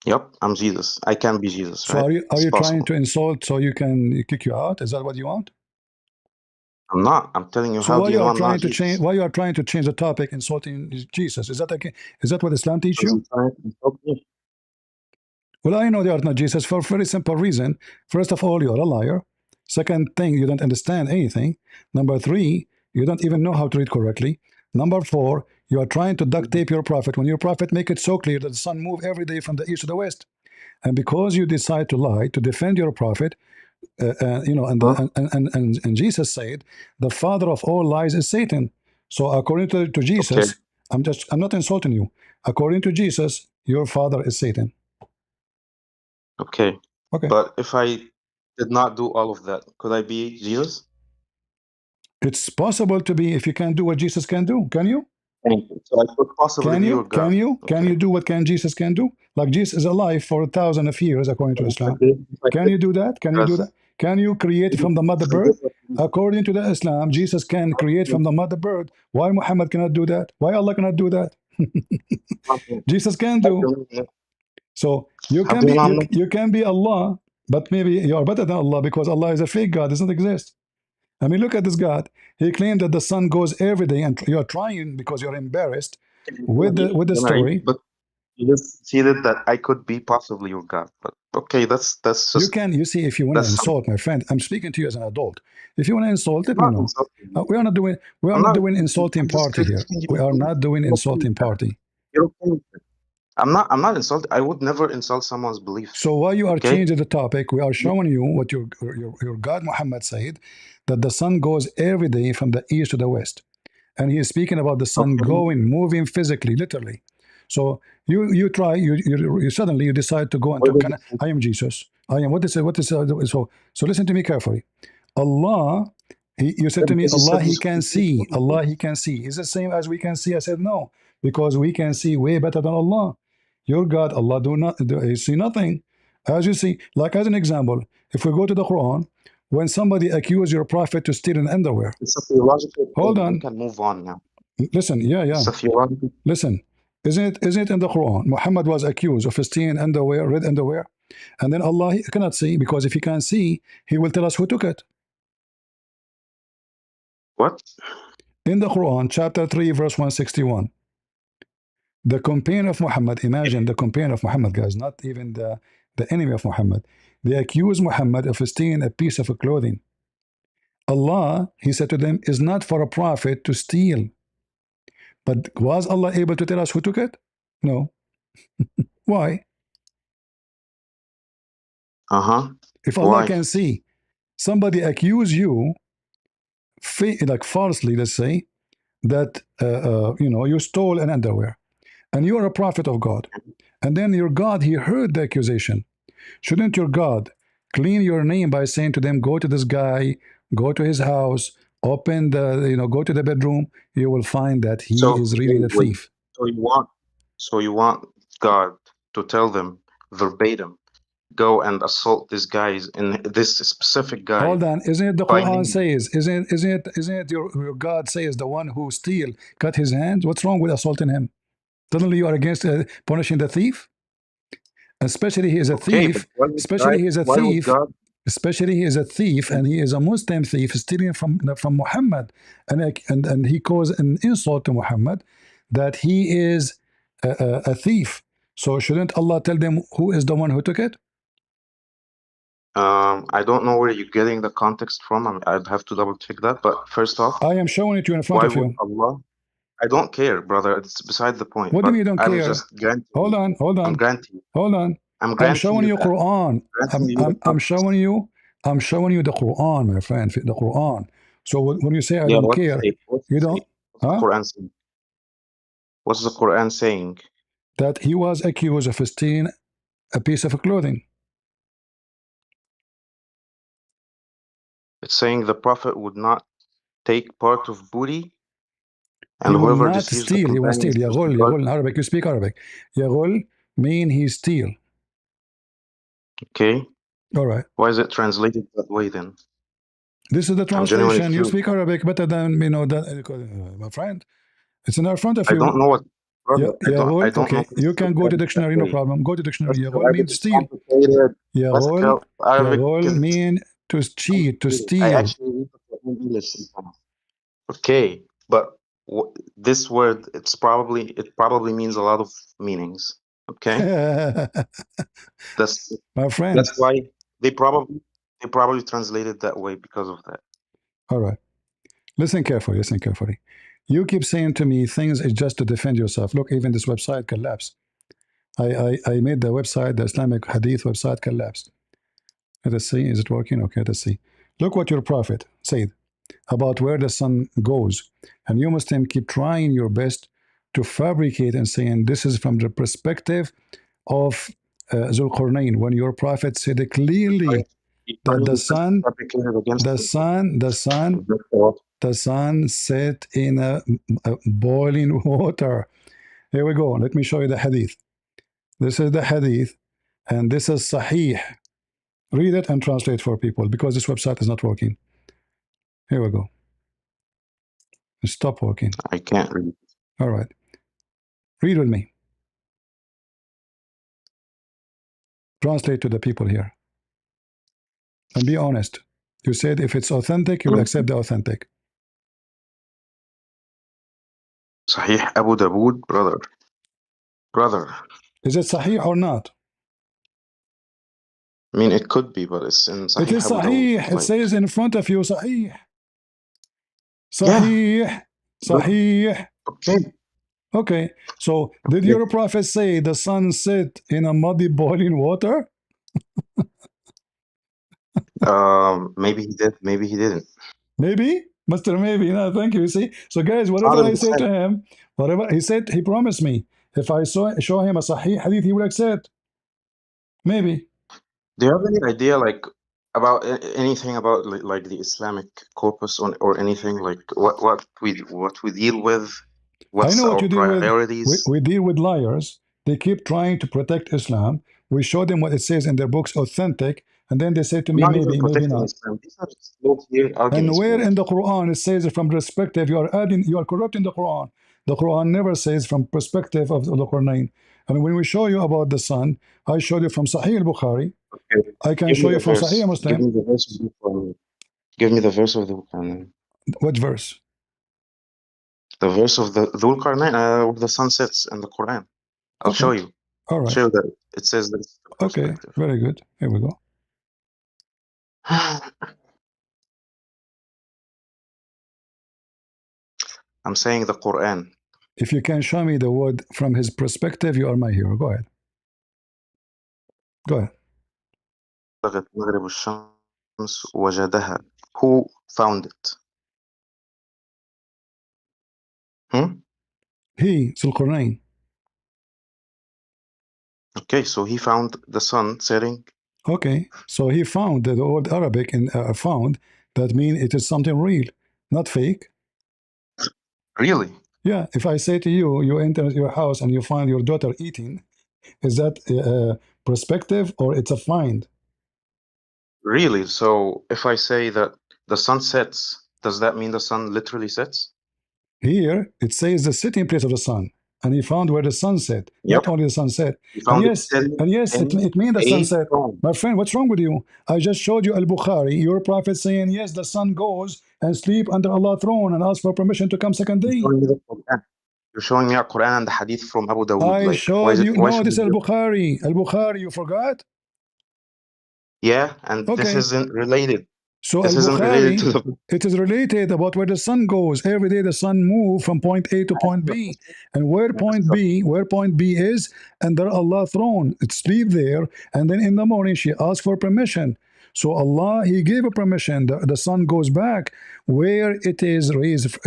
Yep, I'm Jesus. I can be Jesus, So right? are It's you trying possible. to insult so you can kick you out? Is that what you want? I'm not. I'm telling you, So how do why you you know are I'm not trying to change? Jesus? Why you are trying to change the topic, insulting Jesus? Is that okay? Is that what Islam teach Because you? you're trying to insult me. Well, I know they are not Jesus for a very simple reason. First of all, you're a liar. Second thing, you don't understand anything. Number three, you don't even know how to read correctly. Number four, you are trying to duct tape your prophet when your prophet make it so clear that the sun move every day from the east to the west. And because you decide to lie to defend your prophet, Huh? and Jesus said, the father of all lies is Satan. So according to Okay, Jesus, I'm not insulting you. According to Jesus, your father is Satan. okay. Okay. But if I did not do all of that, could I be Jesus? It's possible to be if you can do what Jesus can do. Can you? Thank you. So I could possibly Can be you? your God. Can you Okay. do what can Jesus can do? Like Jesus is alive for 1,000 of years according to But Islam. if I Can did you do that? Can you do that? just, Can you create from the mother if I did bird? what you According to the Islam, Jesus can create from the mother bird. Why Muhammad cannot do that? Why Allah cannot do that? want, Jesus can how do. do you know? So you How can do you be know I'm you, not? you can be Allah, but maybe you are better than Allah because Allah is a fake God, doesn't exist. I mean, look at this God. He claimed that the sun goes every day, and you are trying because you're embarrassed with the Then I, story. but you just conceded that I could be possibly your God. But okay, that's You just can, you see, if you want to that's insult my friend, I'm speaking to you as an adult. If you want to insult, let me not know. insulting you. We are I'm not not. doing insulting I'm just party here. critiquing We you. are not doing You're okay with insulting that. party. You're okay with that. I'm not. I'm not insulting. I would never insult someone's beliefs. So while you are Okay. changing the topic, we are showing you what your God Muhammad said, that the sun goes every day from the east to the west. And he is speaking about the sun Okay. going, moving physically, literally. So you try, you suddenly you decide to go Where into, does it say? I am Jesus. I am, what is, so listen to me carefully. Allah, you said to me, Because you Allah, said He this. can see. Allah, He can see. Is the same as we can see? I said, no, because we can see way better than Allah. Your God, Allah, He see nothing. As you see, like as an example, if we go to the Quran, when somebody accused your prophet to steal an underwear, It's a theological hold claim. We on, can move on now. listen, yeah. It's a theological. Listen, isn't it in the Quran? Muhammad was accused of stealing underwear, red underwear, and then Allah he cannot see because if He can't see, He will tell us who took it. What? In the Quran, chapter 3, verse 161, the companion of Muhammad, imagine the companion of Muhammad, guys, not even the enemy of Muhammad. They accuse Muhammad of stealing a piece of clothing. Allah, he said to them, is not for a prophet to steal. But was Allah able to tell us who took it? No. Why? If Allah Why? can see somebody accuse you, like falsely, let's say, that you stole an underwear, and you are a prophet of God, and then your God, he heard the accusation. Shouldn't your God clean your name by saying to them, go to this guy, go to his house, open the, go to the bedroom, you will find that he So is really the wait. thief. So you want God to tell them verbatim, go and assault these guys and this specific guy Hold on, isn't it the by Quran name? says, isn't it your God says the one who steal, cut his hands? What's wrong with assaulting him? Suddenly you are against punishing the thief? Especially he is a Okay, but thief, especially he is a why would thief, God? especially he is a thief, and he is a Muslim thief stealing from Muhammad, and he caused an insult to Muhammad that he is a thief. So shouldn't Allah tell them who is the one who took it? I don't know where you're getting the context from. I'd have to double check that. But first off, I am showing it to you in front why of would you. Allah? I don't care, brother. It's beside the point. What do you But mean you don't I'm care? just granting. Hold on, hold I'm on, granting. hold on. I'm I'm granting showing you you that. Quran. Granting you the I'm context. showing you. I'm showing you the Quran, my friend, the Quran. So when you say I Yeah. don't care, What's you it don't, say? What's the huh? Quran saying? What's the Quran saying? That he was accused of stealing a piece of clothing. It's saying the Prophet would not take part of booty, He and will whoever not deceives the steal. He won't steal. companions يغل, disregard. يغل in Arabic. You speak Arabic. يغل mean he steal. Okay. All right. Why is it translated that way then? This is the I'm genuinely translation. You curious. speak Arabic better than my friend. It's in front of I you. don't know what, brother. I يغل. don't know Okay, to you can go to translate it that dictionary, no way. problem. Go to dictionary. First, يغل Arabic means is steal. complicated. يغل, Classical Arabic يغل is mean to cheat, to complicated. I steal. actually read the Quran in English sometimes. Okay, but this word, it probably means a lot of meanings. Okay, that's My friend. that's why they probably translated that way because of that. All right. Listen carefully. Listen carefully. You keep saying to me things is just to defend yourself. Look, even this website collapsed. I made the website, the Islamic Hadith website collapsed. Let us see. Is it working? Okay, let's see. Look what your prophet said about where the sun goes. And you Muslim keep trying your best to fabricate and saying this is from the perspective of Zulqarnain, when your prophet said clearly You're that trying to fabricate against the him. sun set in a boiling water. Here we go. Let me show you the hadith. This is the hadith, and this is Sahih. Read it and translate for people because this website is not working. Here we go. Stop working. I can't read. All right. Read with me. Translate to the people here. And be honest. You said if it's authentic, you will accept the authentic. Sahih Abu Dawood, brother. Is it Sahih or not? I mean, it could be, but it's in Sahih It is Abu Dawood. Sahih. It says in front of you, Sahih. Yeah. Sahih. Sahih. Okay. Okay. So did your prophet say the sun set in a muddy boiling water? Maybe he did, maybe he didn't. Maybe, Mr. Maybe. No, thank you. You see, so guys, whatever I say 100%. to him, whatever he said, he promised me. If I show him a Sahih hadith, he will accept. Maybe. Do you have any idea, like, about anything about like the Islamic corpus or anything like what we deal with? I What's know what our you deal with. priorities? We deal with liars. They keep trying to protect Islam. We show them what it says in their books, authentic, and then they say to I'm me, not even maybe, maybe protecting not. Islam. These are just low-tier And arguments, where bro. in the Quran it says from perspective, you are corrupting the Quran. The Quran never says from perspective of the Quran. And when we show you about the sun, I showed you from Sahih al-Bukhari. Okay. I can Give show me you the from verse. Sahih Give Muslim. me the verse of the Quran. Give me the verse of the Quran. What verse? The verse of the Dhul Qarnayn, where the sun sets in the Quran. I'll Okay. show you. All right. Show that it says this Okay. perspective. Very good. Here we go. I'm saying the Quran. If you can show me the word from his perspective, you are my hero. Go ahead. Go ahead. بلغت مغرب الشمس وجدها. Who found it? He, Sulqarnain. Okay, so he found the sun setting. Okay, so he found the word Arabic and found that mean it is something real, not fake. Really? Yeah, if I say to you, you enter your house and you find your daughter eating, is that perspective or it's a find? Really? So if I say that the sun sets, does that mean the sun literally sets? Here, it says the sitting place of the sun. And he found where the sun set, Yep. not only the sun set. He And found it yes, setting it means the in a sunset. stone. My friend, what's wrong with you? I just showed you Al-Bukhari, your prophet saying, yes, the sun goes and sleep under Allah's throne and ask for permission to come second day. You're showing me a Quran and the Hadith from Abu Dawood. I Like, showed you. why No, should this is it? Al-Bukhari. Al-Bukhari, you forgot? Yeah, and this Okay. isn't related. So This isn't related to Al-Bukhari, the. it is related about where the sun goes. Every day the sun moves from point A to point B. And where point B is, under Allah's throne. It sleep there, and then in the morning she asks for permission. So Allah, He gave a permission. The sun goes back where it is raised,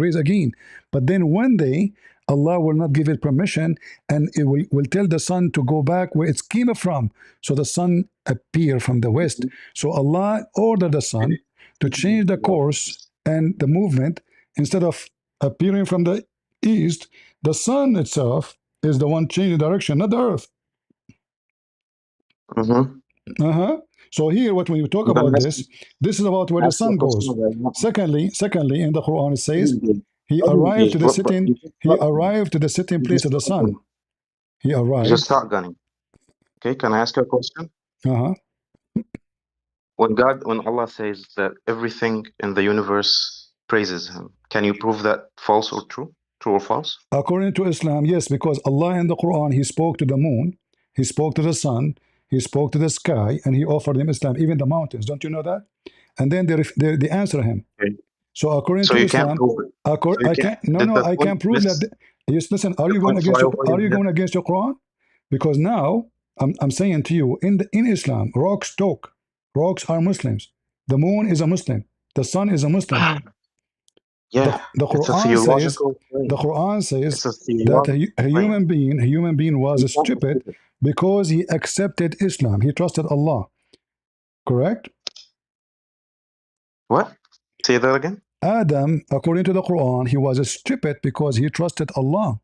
raised again. But then one day, Allah will not give it permission, and it will tell the sun to go back where it came from. So the sun appear from the west. So Allah ordered the sun to change the course and the movement. Instead of appearing from the east, the sun itself is the one changing direction, not the earth. Mm-hmm. So here, when we talk I'm gonna about this is about where the ask you a sun question goes. right now. Secondly, in the Quran it says he arrived to You the sitting. He arrived to the sitting place of the sun. He just arrived. shotgunning. Okay, can I ask you a question? Uh-huh. When Allah says that everything in the universe praises Him, can you prove that false or true? True or false? According to Islam, yes, because Allah in the Quran, He spoke to the moon, He spoke to the sun, He spoke to the sky, and He offered them Islam, even the mountains. Don't you know that? And then they answer Him. Okay. So according So to you can't Islam, prove it. So you I can't. can't. No, Did no, the I point can't prove miss? that. Yes, listen. Are The you going point against fly your? over Are your you head? going against your Quran? Because now I'm saying to you, in Islam, rocks talk. Rocks are Muslims. The moon is a Muslim. The sun is a Muslim. Yeah, The it's a Quran says, theological the thing. Quran says It's a that theological a claim. human being was You can't stupid prove it. because he accepted Islam. He trusted Allah. Correct? What? Say that again. Adam, according to the Quran, he was stupid because he trusted Allah.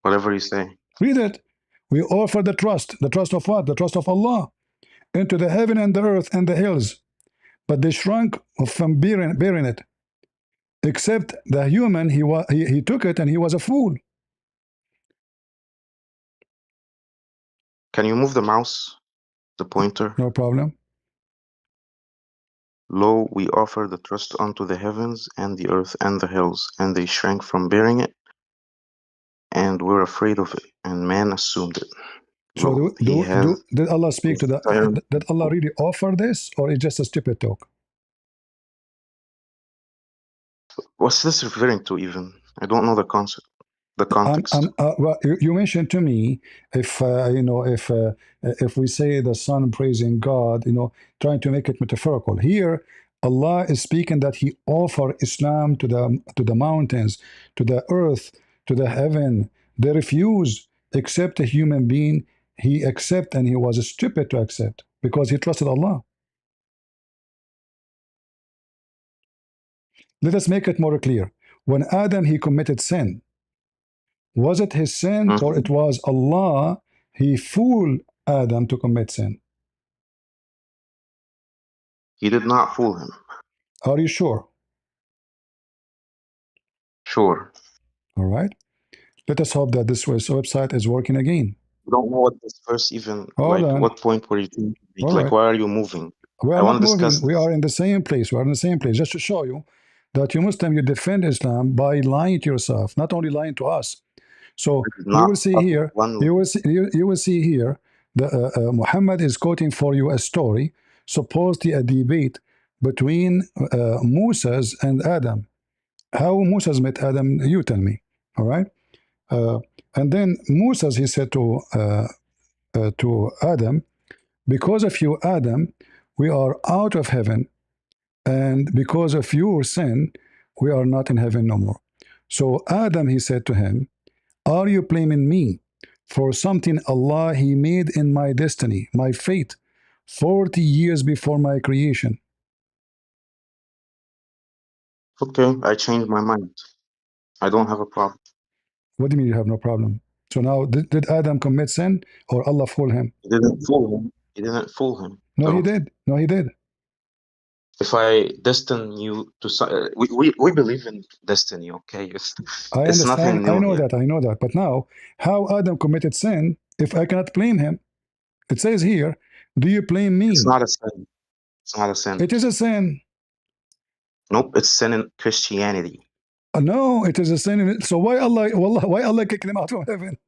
Whatever you say. Read it. We offer the trust. The trust of what? The trust of Allah into the heaven and the earth and the hills. But they shrunk from bearing it. Except the human, he took it and he was a fool. Can you move the mouse, the pointer? No problem. Lo, we offer the trust unto the heavens and the earth and the hills, and they shrank from bearing it, and were afraid of it, and man assumed it. So Lo, he has did Allah speak to the? tyrant. Did Allah really offer this, or is just a stupid talk? What's this referring to even? I don't know the concept, the context. Well, you mentioned to me if if we say the sun praising God, trying to make it metaphorical. Here, Allah is speaking that He offered Islam to the mountains, to the earth, to the heaven. They refuse, except a human being. He accept, and he was stupid to accept because he trusted Allah. Let us make it more clear. When Adam he committed sin, was it his sin or it was Allah? He fooled Adam to commit sin. He did not fool him. Are you sure? Sure. All right. Let us hope that this website is working again. I don't know what this verse even, Hold like, on. what point were you thinking? All Like, right. why are you moving? We I are want not to discuss moving. We this. are in the same place. We are in the same place. Just to show you that you Muslim, you defend Islam by lying to yourself, not only lying to us. So I did you not will see utter here, one. you will see here Muhammad is quoting for you a story, supposedly a debate between Moses and Adam. How Moses met Adam, you tell me. All right. And then Moses, he said to Adam, because of you, Adam, we are out of heaven, and because of your sin, we are not in heaven no more. So Adam, he said to him, are you blaming me for something Allah He made in my destiny, my fate, 40 years before my creation? Okay, I changed my mind. I don't have a problem. What do you mean you have no problem? So now, did Adam commit sin or Allah fool him? He didn't fool him. He didn't fool him. No, he No. did. No, he did. If I destine you to, we believe in destiny. Okay, I it's nothing understand. I new know here. that. I know that. But now, how Adam committed sin if I cannot blame him? It says here, do you blame It's me? not a sin. It's not a sin. It is a sin. Nope, it's sin in Christianity. No, it is a sin. So why Allah kicked him out of heaven?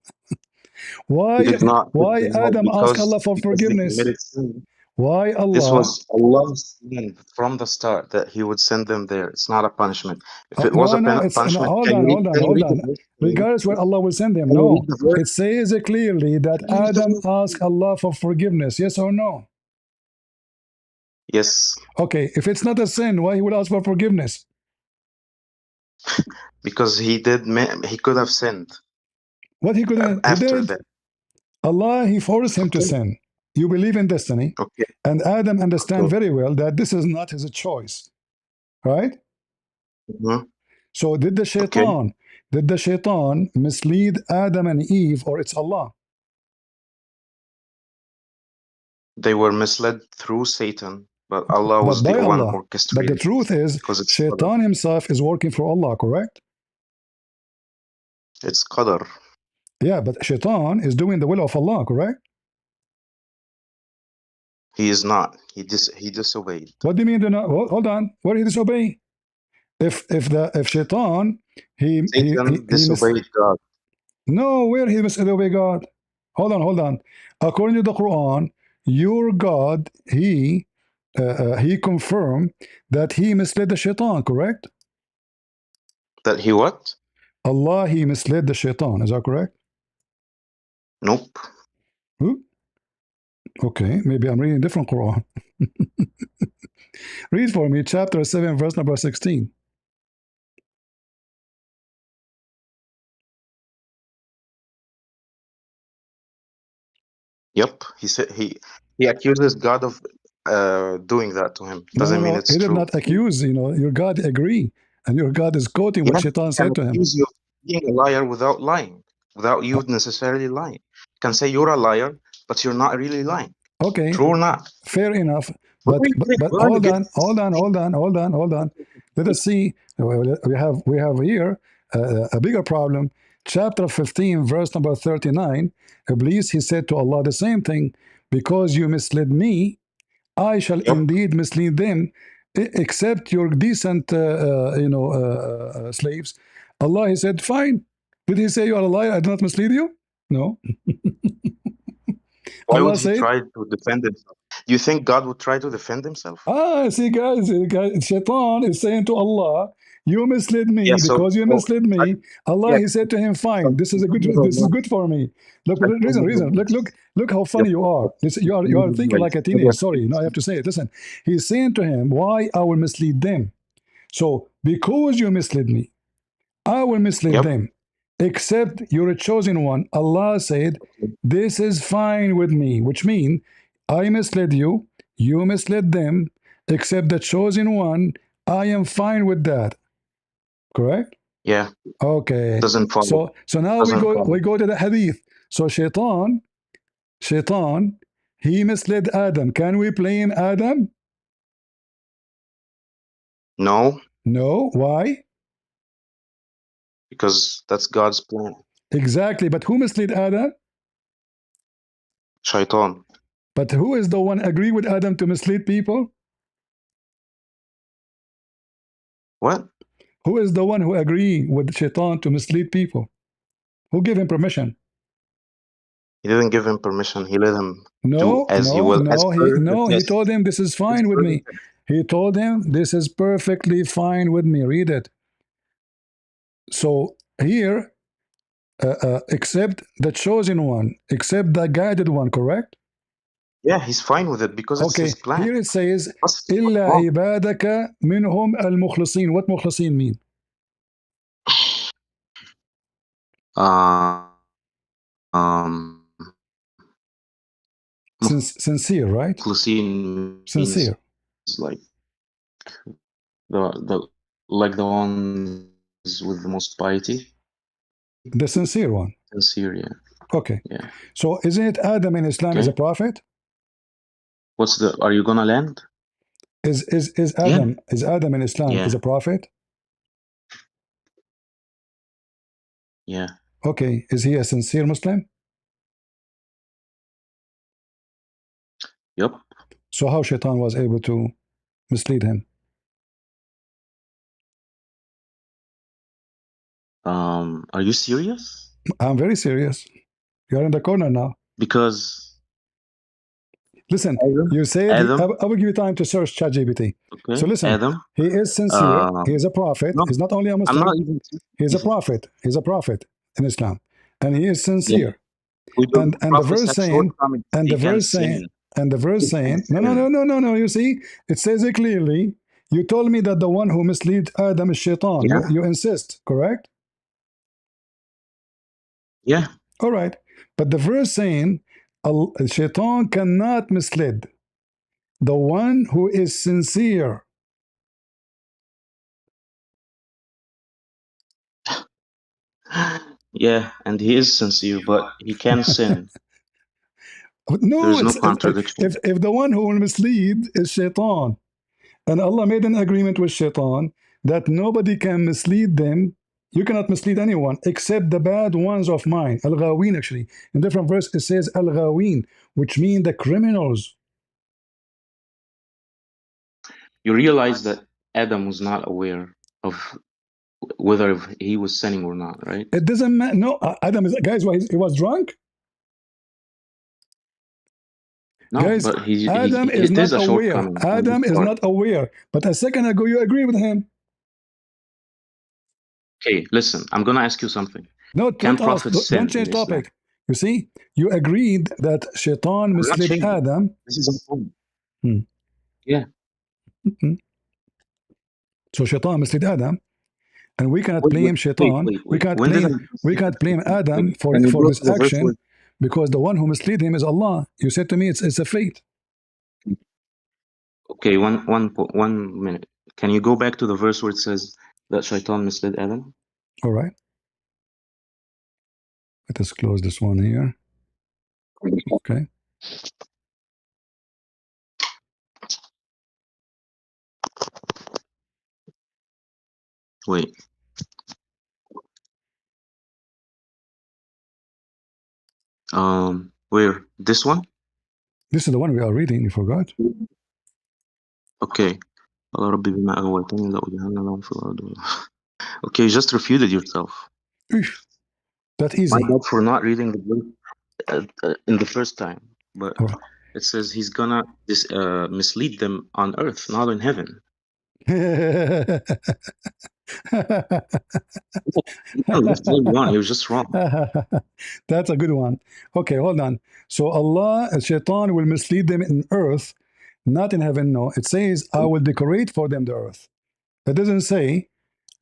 He Why did not kick why them out Adam asked Allah for because they forgiveness? committed sin. Why This Allah? was Allah's plan from the start that He would send them there. It's not a punishment. If it was No, a no, it's no. punishment, Hold can on, you read? hold on, Can you hold read the on. verse? Regardless where Allah will send him, Can you read no. the verse? It says clearly that Can you read the Adam asked verse? Allah for forgiveness. Yes or no? Yes, Okay, if it's not a sin, why he will ask for forgiveness? because he did. He could have sinned What he couldn't, he after did. that. Allah, he forced him to Okay. sin. You believe in destiny, Okay. and Adam understand Okay. very well that this is not his choice, right? Mhm. So Okay. did the shaitan mislead Adam and Eve, or it's Allah? They were misled through Satan, but Allah But was the by one Allah. But the orchestrating truth is, because it's qadar. shaitan himself is working for Allah, correct? It's qadar. Yeah, but shaitan is doing the will of Allah, correct? He is not. He disobeyed. What do you mean? Hold on. What did he disobey? If shaitan Satan he disobeyed God. no, where he misobey God? Hold on. According to the Quran, your God he confirmed that he misled the shaitan, correct? That he what? Allah he misled the shaitan. Is that correct? Nope. Who? Okay, maybe I'm reading different Quran. Read for me chapter 7, verse number 16. Yep. He said he accuses God of doing that to him. No, no, Doesn't mean no. it's He did true. not accuse, your God agree. And your God is quoting what Yeah, he shaitan can said to him. accuse you of being a liar without lying, without you necessarily lying. He can say you're a liar, but you're not really lying. Okay, True or not? fair enough. But But we but, keep but going hold on, against hold on, hold on, hold on, hold on. Let us see. We have here a bigger problem. Chapter 15, verse number 39. Iblis, he said to Allah the same thing. Because you misled me, I shall Yep. indeed mislead them, except your decent, slaves. Allah, he said, fine. Did he say you are a liar? I did not mislead you? No. Why would Allah he said, try to defend himself? Do you think God would try to defend himself? see, guys, Shaitan is saying to Allah, you misled Yeah, me because you misled me. Allah, yeah, he said to him, fine, so- this is good for me. Look, reason. Look how Yep. funny you are. You are thinking like a teenager. Sorry, I have to say it. Listen, he's saying to him, why I will mislead them. So because you misled me, I will mislead Yep. them, except you're a chosen one. Allah said, this is fine with me, which means I misled you, you misled them, except the chosen one. I am fine with that. Correct? Yeah. Okay. Doesn't follow. So now we Doesn't go follow. we go to the hadith. So shaitan, he misled Adam. Can we blame Adam? No, No. Why? because that's God's plan. Exactly. But who misled Adam? Shaitan. But who is the one agree with Adam to mislead people? What? Who is the one who agree with Shaitan to mislead people? Who gave him permission? He didn't give him permission. He let him do No, as he no, will, as no. per the He test. told him this is As fine with per the me. test. He told him this is perfectly fine with me. Read it. So here, except the chosen one, except the guided one, correct? Yeah, he's fine with it because it's his Okay, plan. here it says, What's إِلَّا wrong? عِبَادَكَ مِنْهُمْ الْمُخْلَصِينَ. What مخلصين mean? Um, Sincere, right? Mukhlisin means Sincere. like the like the ones with the most piety. The sincere one. Sincere, yeah. Okay. Yeah. So isn't it Adam in Islam is a Okay. prophet? What's the? Are you gonna land? Is Yeah. Adam in Islam is Yeah. a prophet? Yeah. Okay. Is he a sincere Muslim? Yep. So how Shaitan was able to mislead him? Are you serious? I'm very serious. You're in the corner now. Because Listen, Adam, you said Adam, I will give you time to search ChatGPT. okay, So listen, Adam. he is sincere. He is Um, a prophet. no, He's not only a I'm not Muslim. even. He is a prophet. He's a prophet in Islam, and he is Yeah, sincere. we do. And the Prophets verse have saying, shortcomings. and They the can verse saying, sin. and the verse They can saying, no, no, no, sin. no, no, no. You see, it says it clearly. You told me that the one who misled Adam is Shaitan. Yeah, You insist, correct? yeah. All right. But the verse saying, Shaitan cannot mislead the one who is sincere. Yeah, and he is sincere, but he can sin. There No, is no it's contradiction. if the one who will mislead is Shaitan, and Allah made an agreement with Shaitan that nobody can mislead them. You cannot mislead anyone except the bad ones of mine. Al Ghaween, actually. In different verse, it says Al Ghaween, which mean the criminals. You realize that Adam was not aware of whether he was sinning or not, right? It doesn't matter. No, Adam is, guys, he was drunk? No, Guys, but Adam is it is not a aware. shortcoming on his Adam is part. not aware. But a second ago, you agree with him. Okay, listen, I'm gonna ask you something. No, Can don't ask. prophets Don't sin in change Islam? topic. You see, you agreed that Shaitan I'm not misled changing. Adam. This is a point. Hmm. Yeah. Hmm. So Shaitan misled Adam, and we cannot blame Shaitan. We cannot When did I blame say Adam Can you for go to this the verse where? action, because the one who misled him is Allah. You said to me, it's a fate. Okay, one minute. Can you go back to the verse where it says that Shaitan misled Adam? All right. Let us close this one here. Okay. Wait. Where? This one? This is the one we are reading. You forgot? Okay. قال ربي بما أغويتني لأزينن لهم في الأرض. Okay, you just refuted yourself. Oof, that My easy. bad for not reading the verse in the first time. But All right. it says he's gonna mislead them on earth, not in heaven. That's all you want. He was just wrong. That's a good one. Okay, hold on. So Allah, Shaitan will mislead them in earth, not in heaven. No, it says, I will decorate for them the earth. It doesn't say,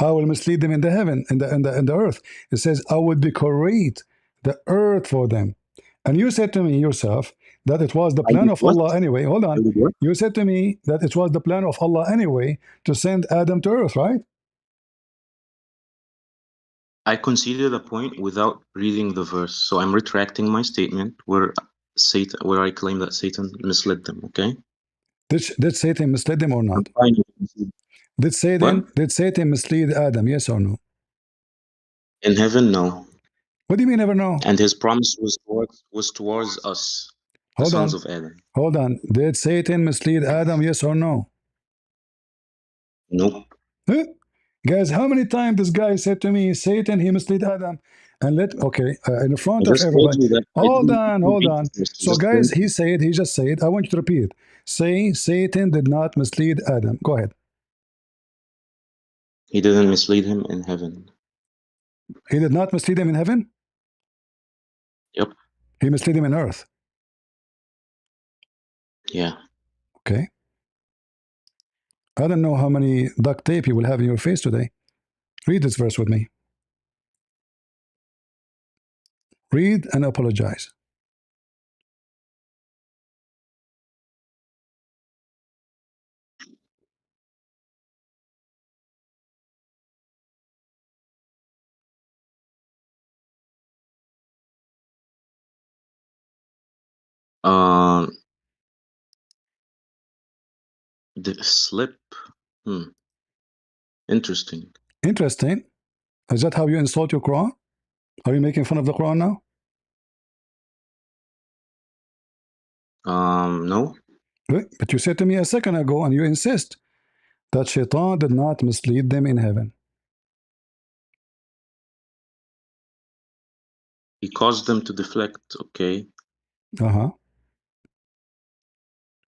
I will mislead them in the heaven, in the earth. It says, I will decorate the earth for them. And you said to me yourself that it was the I plan did of what? Allah anyway. Hold I on. did what? You said to me that it was the plan of Allah anyway to send Adam to earth, right? I conceded a point without reading the verse, so I'm retracting my statement where I claim that Satan misled them. Okay, Did Satan mislead them or I'm not? fine with conceding. What? Did Satan mislead Adam? Yes or no? In heaven, no. What do you mean never know? And his promise was towards us, the Hold sons on. of Adam. Hold on. Did Satan mislead Adam? Yes or no? Nope. Huh? Guys, how many times this guy said to me, Satan, he misled Adam? And okay, in I front of just told everybody. you that I Hold didn't on, hold repeat on. this. So, guys, he just said, I want you to repeat it. Say, Satan did not mislead Adam. Go ahead. He didn't mislead him in heaven. He did not mislead him in heaven? Yep. He misled him in earth. Yeah. Okay. I don't know how many duct tape you will have in your face today. Read this verse with me. Read and apologize. Um, the slip. Interesting. Interesting. Is that how you insult your Quran? Are you making fun of the Quran now? No. But you said to me a second ago, and you insist that Shaitan did not mislead them in heaven. He caused them to deflect. Okay. Uh-huh.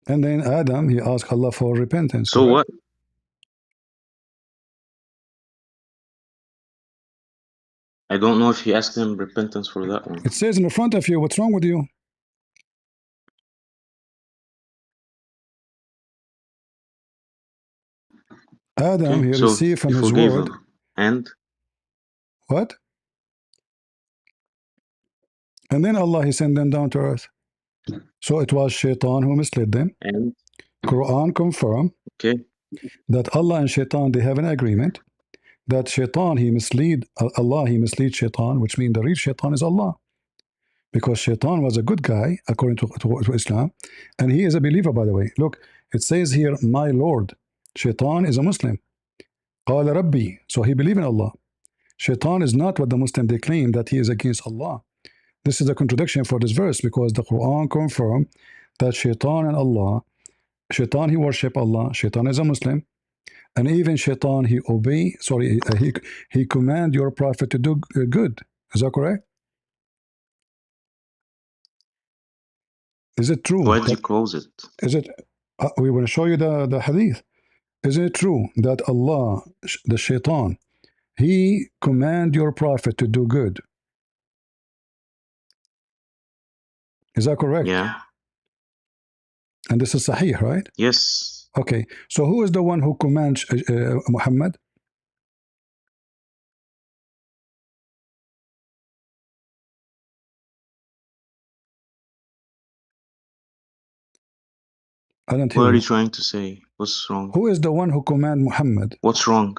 And then Adam, he asked Allah for repentance, So correct? what? I don't know if he asked him repentance for that one. It says in the front of you, what's wrong with you? Adam, Okay. he So received from he his forgave word. him. And? What? And then Allah, he sent them down to earth. So it was Shaitan who misled them. And? Quran confirm that Allah and Shaitan, they have an agreement that Shaitan, he mislead Allah, he mislead Shaitan, which means the real Shaitan is Allah. Because Shaitan was a good guy, according to Islam, and he is a believer, by the way. Look, it says here, my Lord. Shaitan is a Muslim. قال ربي. So he believes in Allah. Shaitan is not what the Muslim they claim, that he is against Allah. This is a contradiction for this verse, because the Quran confirms that Shaitan and Allah, Shaitan, he worship Allah. Shaitan is a Muslim. And even Shaitan, he command your prophet to do good. Is that correct? Is it true? why did you close it? Is it? We want to show you the hadith. Isn't it true that Allah, the Shaitan, he command your prophet to do good? Is that correct? Yeah. And this is Sahih, right? Yes. Okay. So who is the one who commands Muhammad? I don't hear What are you. you trying to say? What's wrong? Who is the one who command Muhammad? What's wrong?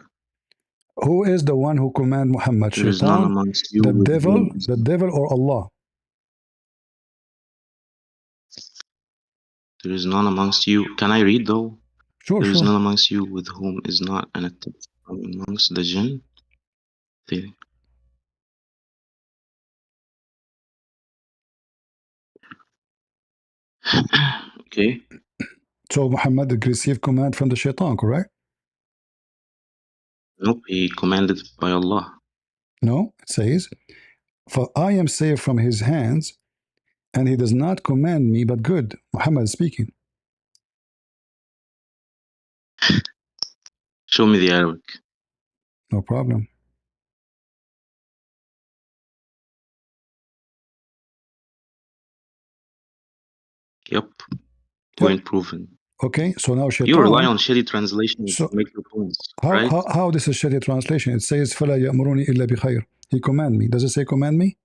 Who is the one who command Muhammad? There is none Shaitan, amongst you the with devil, whom the devil, or Allah? there is none amongst you. Can I read though? Sure, There is sure. none amongst you with whom is not an attempt from amongst the jinn. Okay. So Muhammad received command from the Shaitan, correct? Nope, he commanded by Allah. No, it says, for I am saved from his hands, and he does not command me but good. Muhammad is speaking. Show me the Arabic. No problem. Yep. Point proven. Okay, so now Shaitan. You rely on shitty translations So to make your points, how, right? how this is shitty translation? It says, فَلَا يَأْمُرُنِي إِلَّا بِخَيْرٍ. He command me. Does it say command me?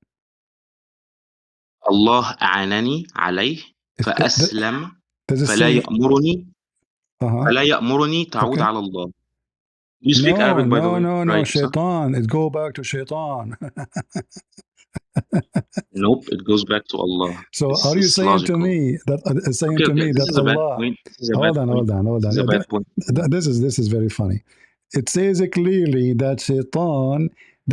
الله أعانني عليه فأسلم Does it فلا say? يأمرني فلا يأمرني تعود Okay. على الله. You speak No, Arabic, by the no, way, no, no. right? Shaitan. It go back to Shaitan. Nope, it goes back to Allah. So It's, are you it's saying to logical. me that Okay, this that is a bad Allah? point. This is a Hold bad on, point. hold on. This is a bad point. This is very funny. It says clearly that Shaitan.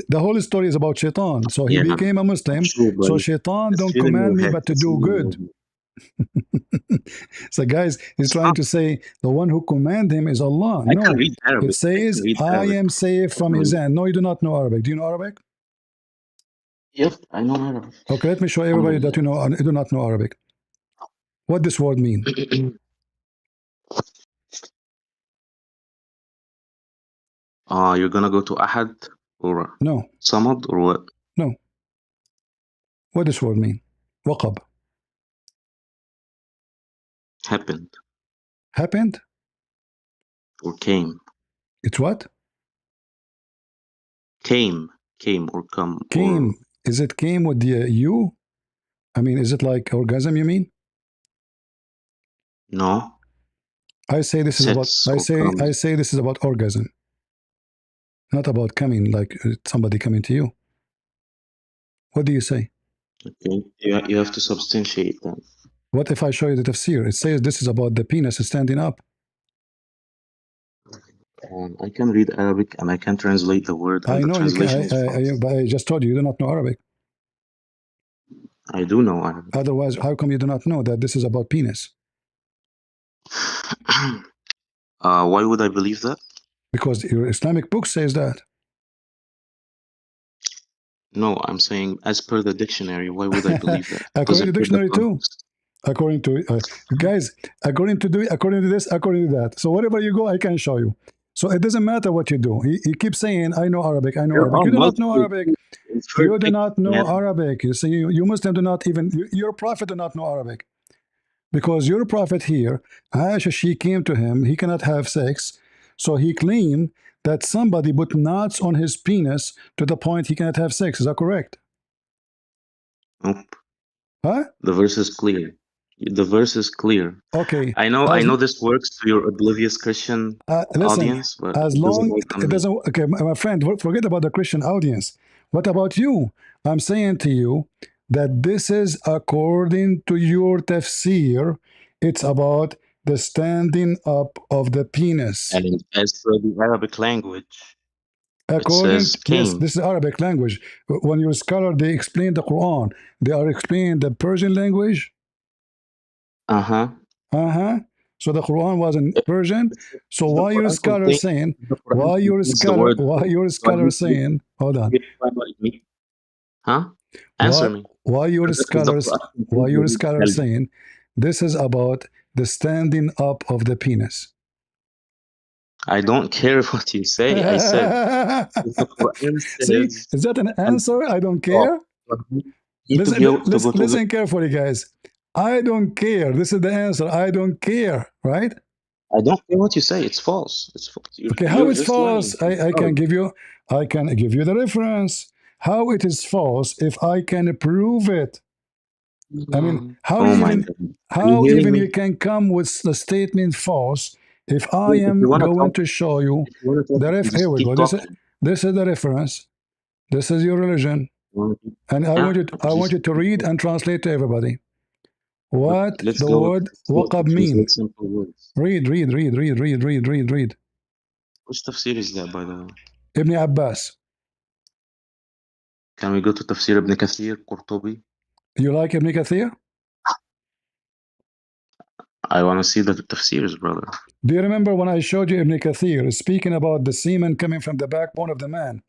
The whole story is about Shaitan. So he became a Muslim. True, So Shaitan don't command me but to do good. So guys, he's trying to say the one who command him is Allah. I No, can read Arabic. it says I am saved from his hand. No, you do not know Arabic. Do you know Arabic? Yep, I know Arabic. Okay, let me show everybody that you know do not know Arabic. What this word mean? You're gonna go to Ahad or No, Samad or what? no. What this word mean? Waqab. Happened Happened? or came. It's what? Came or come or Came. Is it came with the U? I mean, is it like orgasm, you mean? no. I say this is about Sits or I comes. say this is about orgasm, not about coming like somebody coming to you. What do you say? Okay. You have to substantiate that. What if I show you the tafsir? It says this is about the penis standing up. I can read Arabic and I can translate the word, and I the know you can, translation is false. but I just told you you do not know Arabic. I do know Arabic. Otherwise, how come you do not know that this is about penis? Why would I believe that? Because your Islamic book says that. No, I'm saying as per the dictionary, why would I believe that? Does According it to fit the dictionary too. context? According to guys, according to this, according to that. So wherever you go, I can show you. So it doesn't matter what you do. He keeps saying, "I know Arabic. I know There Arabic." are You do not know multiple Arabic. inferred You do not things, know man. Arabic. You see, you Muslim do not even. Your prophet do not know Arabic because your prophet here, Aisha, she came to him. He cannot have sex, so he claimed that somebody put knots on his penis to the point he cannot have sex. Is that correct? Nope. Huh? The verse is clear. The verse is clear. Okay. I know this works to your oblivious Christian Listen, audience, but as it doesn't long work on it me. doesn't. Okay, my friend, forget about the Christian audience. What about you? I'm saying to you that this is according to your tafsir. It's about the standing up of the penis. And as for the Arabic language, it According, says yes, came. this is Arabic language. When your scholar they explain the Quran, they are explaining the Persian language. Uh-huh. Uh-huh. So the Quran was in Persian. So Is the why your Quran scholar contain saying, the Quran contains the word why for? your Do I scholar need to saying, hold on, define what it means? Huh? Answer why me. why your Does the scholars Quran contain the word kalb? saying this is about the standing up of the penis? I don't care what you say. I said if the Quran See, says is that an and answer? I don't stop. care. But you need to be able to go to the Listen carefully, guys. I don't care. This is the answer. I don't care, right? I don't care what you say. It's false. It's false. Okay, how You're it's just lying false? to me. Sorry. I can give you the reference. How it is false if I can prove it? I mean, Oh my God. Are you how hearing even me? you can come with the statement false if I If you am wanna going talk, to show you if you wanna talk, the you can ref? Here just we go. keep talking. This is the reference. This is your religion, You wanna keep- and Yeah, I want just you to keep read talking. and translate to everybody But what let's the go with word tafsir to waqab mean. translate simple words. Read. Which tafsir is that, by the way? Ibn Abbas. Can we go to tafsir Ibn Kathir, Qurtubi? You like Ibn Kathir? I wanna see the tafsirs, brother. Do you remember when I showed you Ibn Kathir speaking about the semen coming from the backbone of the man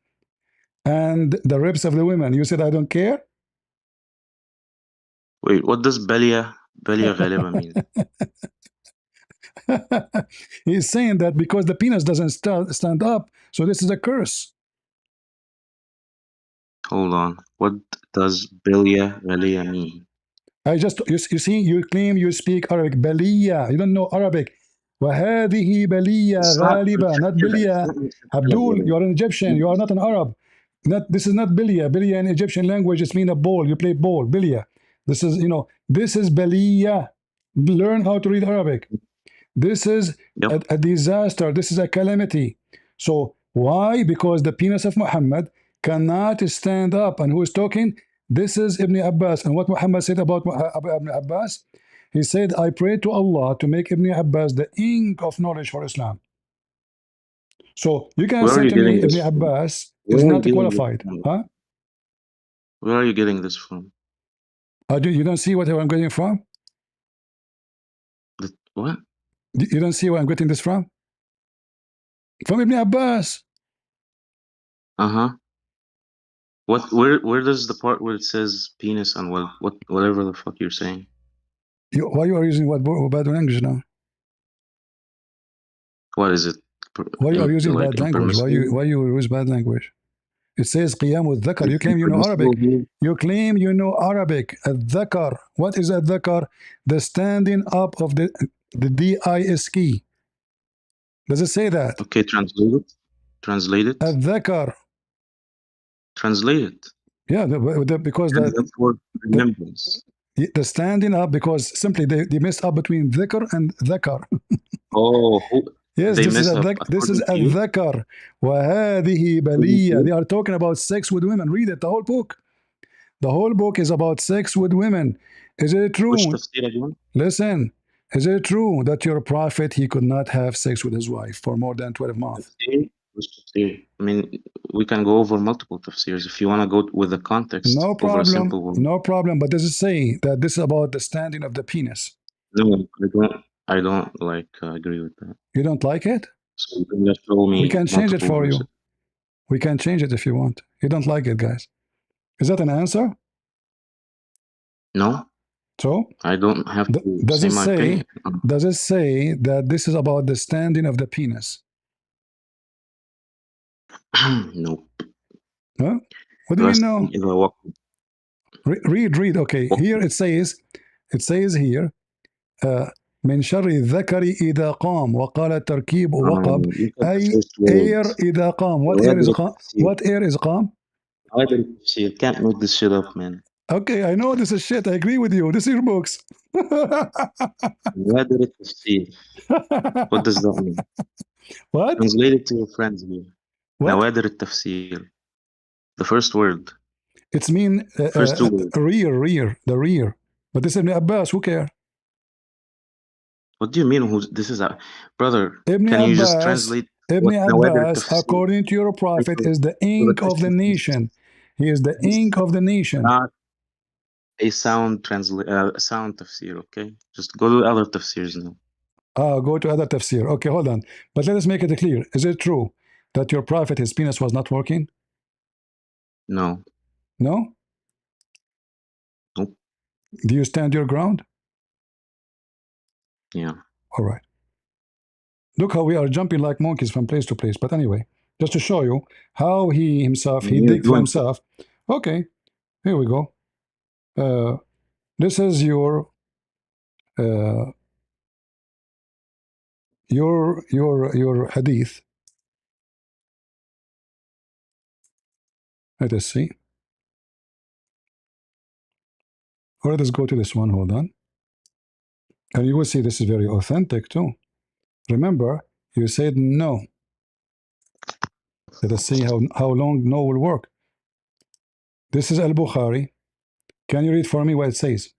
and the ribs of the women? You said, I don't care? Wait, what does Belia Ghaliba mean? He's saying that because the penis doesn't stand up, so this is a curse. Hold on. What does Belia Ghalia mean? You see, you claim you speak Arabic. Baliya. You don't know Arabic. وهذه بلية It's not غالبة, not It's Bilia. not Belia Abdul, you Ghalib. are an Egyptian. You are not an Arab. This is not Bilia. Bilia in Egyptian language is mean a ball. You play ball. Bilia. This is, this is Baliya. Learn how to read Arabic. This is Yep. a disaster. This is a calamity. So why? Because the penis of Muhammad cannot stand up. And who is talking? This is Ibn Abbas. And what Muhammad said about Ibn Abbas? He said, I pray to Allah to make Ibn Abbas the ink of knowledge for Islam. So you can Where are say you to me, getting Ibn this from? Abbas is Where are you not getting this qualified. from? Huh? Where are you getting this from? You don't see what I'm getting from? What? You don't see where I'm getting this from? From Ibn Abbas. Uh-huh. Where does the part where it says penis and whatever the fuck you're saying? Why you are using what bad English now? What is it? Why you are using Like bad language? impermissible? Why you use bad language? It says qiyam al-dhakar. You It's claim you know Arabic. impermissible here. You claim you know Arabic. Al-dhakar. What is al-dhakar? The standing up of the disk. Does it say that? Okay, translate it. Translate it. Al-dhakar. Translate it. Yeah, because And that's for remembrance. the standing up, because simply they mess up between dhikr and dhakar. Oh, Yes, they this is mess up this is according to you? al-dhakar. وَهَذِهِ According to بَلِيَّة. They you? are talking about sex with women. Read it, the whole book. The whole book is about sex with women. Is it Which true? tafsir again? Listen, is it true that your prophet, he could not have sex with his wife for more than 12 months? Tafsir? Which tafsir? I mean, we can go over multiple tafsirs if you want to go with the context No over a problem, simple one. no problem. But does it say that this is about the standing of the penis? No, I don't. I don't like agree with that. You don't like it? So you can just show We me can change it multiple for verses. you. We can change it if you want. You don't like it, guys. Is that an answer? No, So, I don't have to does say it my say opinion. does it say that this is about the standing of the penis? No. Huh? What do you mean Last no? إذا وقع Read. Okay, here it says here من شر الذكر إذا قام وقال التركيب وقب look at the أي first word. air إذا قام. What air is نوادر قام? التفسير. What air is قام? نوادر التفسير. Can't make this shit up, man. Okay, I know this is shit. I agree with you. This is your books. نوادر التفسير. What does that mean? What? Translate it to your friends here. What? نوادر التفسير. The first word. It's mean First two words. rear, the rear. But this is Ibn Abbas. Who care? What do you mean? This is a brother? Ibn Can you just Abbas, translate Ibn what نوادر Abbas, التفسير according to your prophet, is the to the ink of the Christian priest? nation. He is the This ink of the nation. not a sound sound tafsir, okay? Just go to other tafsirs now. Go to other tafsir. Okay, hold on. But let us make it clear. Is it true that your prophet, his penis was not working? No. No? Nope. Do you stand your ground? Yeah. All right. Look how we are jumping like monkeys from place to place. But anyway, just to show you how he himself, he You're dig for doing himself. Okay, here we go. This is your hadith. Let us see. Or let us go to this one. Hold on. And you will see this is very authentic too. Remember, you said no. Let us see how long no will work. This is Al-Bukhari. Can you read for me what it says?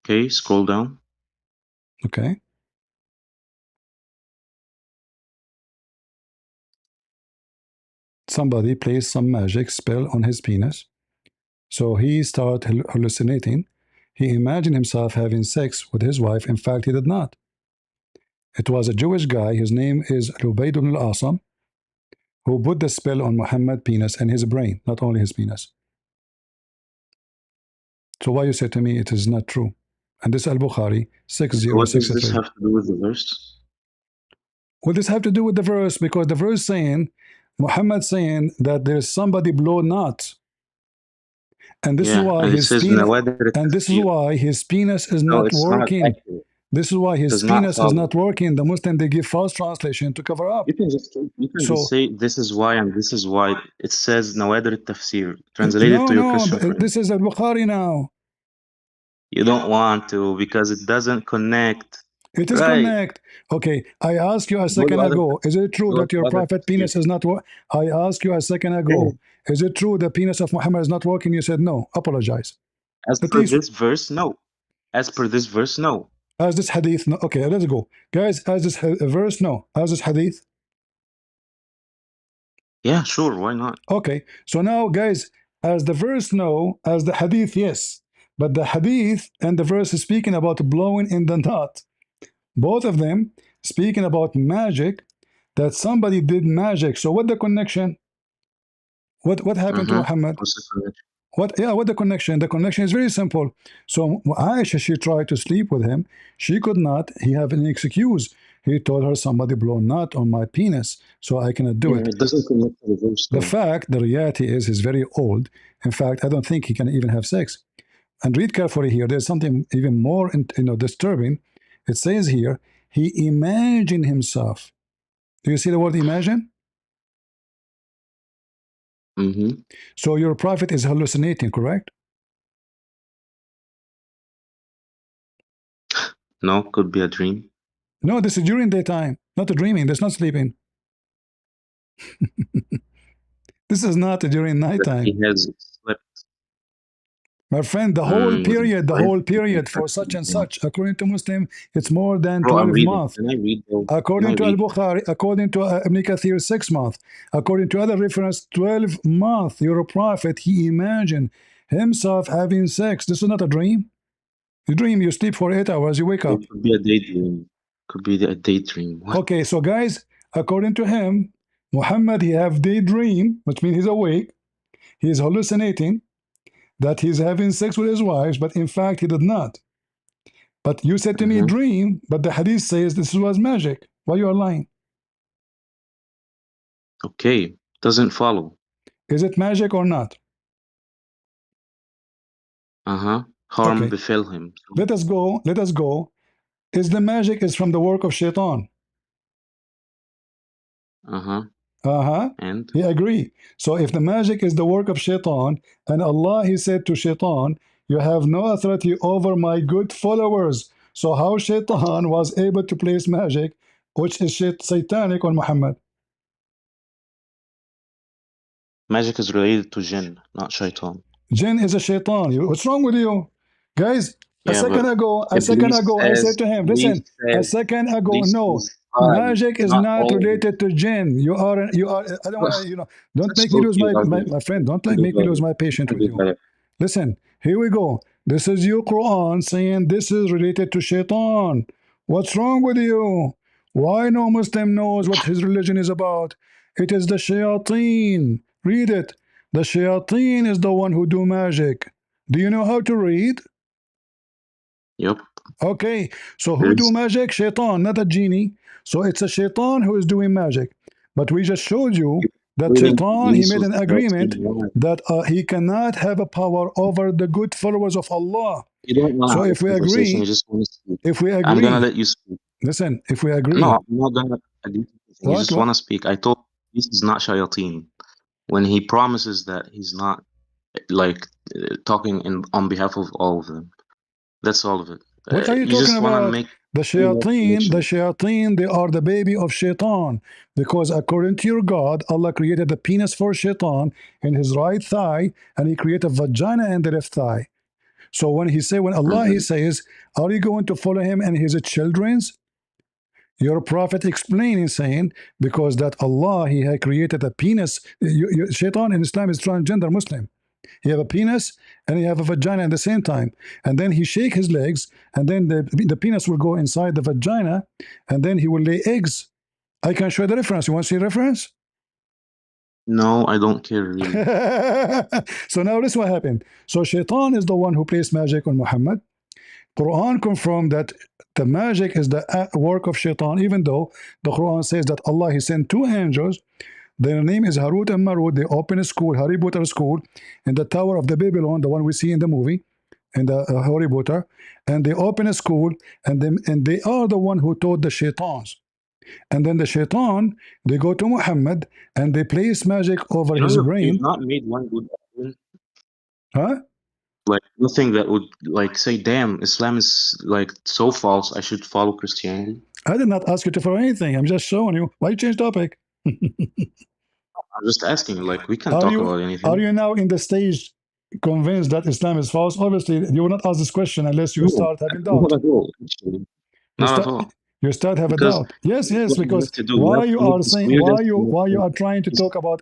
Okay, scroll down. Okay. Somebody placed some magic spell on his penis. So he started hallucinating. He imagined himself having sex with his wife. In fact, he did not. It was a Jewish guy, his name is Lubayd ibn al-Asam, who put the spell on Muhammad's penis and his brain, not only his penis. So why you say to me it is not true? And this Al-Bukhari, So what does this 6063. have to do with the verse? What does have to do with the verse? Because the verse saying, Muhammad saying that there is somebody blow not. And this is Yeah, why and it his says penis نوادر and this is التفسير. why his penis is No, not it's not working. accurate. This is why It his does not penis is follow. not working. The Muslim, they give false translation to cover up. You can just So say this is why and this is why. It says نوادر التفسير. Translate it to your Christian friend. this is Al-Bukhari now. You don't want to because it doesn't connect. It is Right. connect. Okay, I asked you a Go to second other ago, is it true go that to your other prophet tafsir. penis is not working? I asked you a second Yeah. ago, is it true the penis of Muhammad is not working? You said no. Apologize. As At per least this verse, no. As per this verse, no. as this hadith, no. Okay, let's go. Guys, as this verse, no. As this hadith. Yeah, sure, why not? Okay, so now, guys, as the verse, no. As the hadith, yes. But the hadith and the verse is speaking about blowing in the knot. Both of them speaking about magic, that somebody did magic. So what the connection? What happened to Muhammad? What's the connection? What the connection? The connection is very simple. So Aisha, she tried to sleep with him. She could not. He have an excuse. He told her, somebody blow nut on my penis, so I cannot do Yeah, it. it doesn't connect to the verse The though. fact, the reality is, he's very old. In fact, I don't think he can even have sex. And read carefully here. There's something even more, disturbing. It says here, he imagined himself. Do you see the word imagine? Mm-hmm. So your prophet is hallucinating, correct? No, could be a dream. No, this is during daytime, not a dreaming. That's not sleeping. This is not during That nighttime. he has slept My friend, the with his wife. whole You can period for such actually and dream. such, according to Muslim, it's more than Bro, I'm 12 reading. months. Can I read though? Can I According to read? Al-Bukhari, according to Ibn Kathir, 6 months. According to other reference, 12 months. Your prophet, he imagined himself having sex. This is not a dream. You dream, you sleep for 8 hours, you wake up. It could be a daydream. Could be a daydream. What? Okay, so guys, according to him, Muhammad, he have daydream, which means he's awake. He is hallucinating that he's having sex with his wives, but in fact, he did not. But you said to me dream, but the hadith says this was magic. Why you are lying? Okay, doesn't follow. Is it magic or not? Harm Okay, befell him. let us go. Let us go. Is the magic is from the work of shaitan? And He agree. So if the magic is the work of shaitan, and Allah, he said to shaitan, you have no authority over my good followers. So how shaitan was able to place magic, which is satanic, on Muhammad? magic is related to jinn, not shaitan. Jinn is a shaitan. What's wrong with you? Guys, a Yeah, second but ago, Iblis I said says, to him, Iblis listen, a says, second ago, Iblis no, says, I, magic is not not all. related to jinn. I don't want to, don't Let's make me go to lose your argument. my friend, don't You can do make me lose better. my You patience can with do you. better. Listen, here we go. This is your Quran saying this is related to shaitan. What's wrong with you? Why no Muslim knows what his religion is about? It is the shayateen. Read it. The shayateen is the one who do magic. Do you know how to read? Yep. Okay, so who do Yes. magic? Shaitan, not a genie. So it's a shaitan who is doing magic. But we just showed you that Believing shaitan, he Iblis made was an the agreement same one. that he cannot have a power over the good followers of Allah. You don't want to So have if a we conversation. You agree, just want to speak. if we I'm gonna agree, let you speak. listen, if we No, agree, I'm not gonna agree with anything. You what, just want to speak. I told this is not shayateen. When he promises that he's not like talking on behalf of all of them. That's all of it. what are you You talking just want to about? make The too much connection. shayateen, they are the baby of shaitan. Because according to your God, Allah created the penis for shaitan in his right thigh, and he created a vagina in the left thigh. So when Allah, he says, are you going to follow him and his children's? Your prophet explaining, saying, because that Allah, he had created a penis. Shaitan in Islam is transgender Muslim. He have a penis and he have a vagina at the same time. And then he shake his legs, and then the penis will go inside the vagina, and then he will lay eggs. I can show the reference. You want to see the reference? No, I don't care really. So now this is what happened. So Shaitan is the one who placed magic on Muhammad. Quran confirmed that the magic is the work of Shaitan, even though the Quran says that Allah, he sent two angels. Their name is Harut and Marut. They open a school, Harry Potter school, in the Tower of the Babylon, the one we see in the movie, in the Harry Potter. And they open a school, and they are the one who taught the shaitans. And then the shaitan, they go to Muhammad, and they place magic over You know, his you've brain. not made one good argument. Huh? Like nothing that would like say, damn, Islam is like so false. I should follow Christianity. I did not ask you to follow anything. I'm just showing you. Why you change topic? I'm just asking. Like we can Are talk you about are anything. you now in the stage convinced that Islam is false? Obviously, you will not ask this question unless you No, start having not doubt. at all. Actually, You not at start all. you start have a Because doubt. Yes, that's yes, what you because have to do. You have to make this weirdest. why you are trying to talk about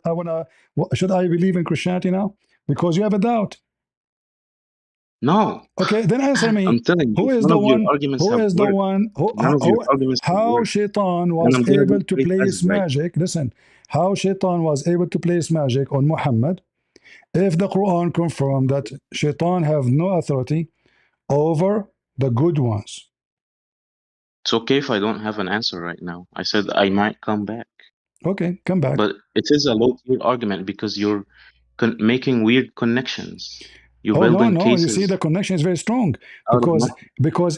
should I believe in Christianity now? Because you have a doubt. No, Okay, then answer me. I'm telling Who you, is none the of your one? arguments Who have is the worked. one? None of your arguments have How worked. Shaitan And was I'm gonna able go to play Hajj place right magic? Listen, how Shaitan was able to place magic on Muhammad if the Quran confirmed that Shaitan have no authority over the good ones. It's okay if I don't have an answer right now. I said I might come back. Okay, come back. But it is a low-tier argument because you're making weird connections. You're Oh no, building no! You see, cases the connection is very strong out of because nothing.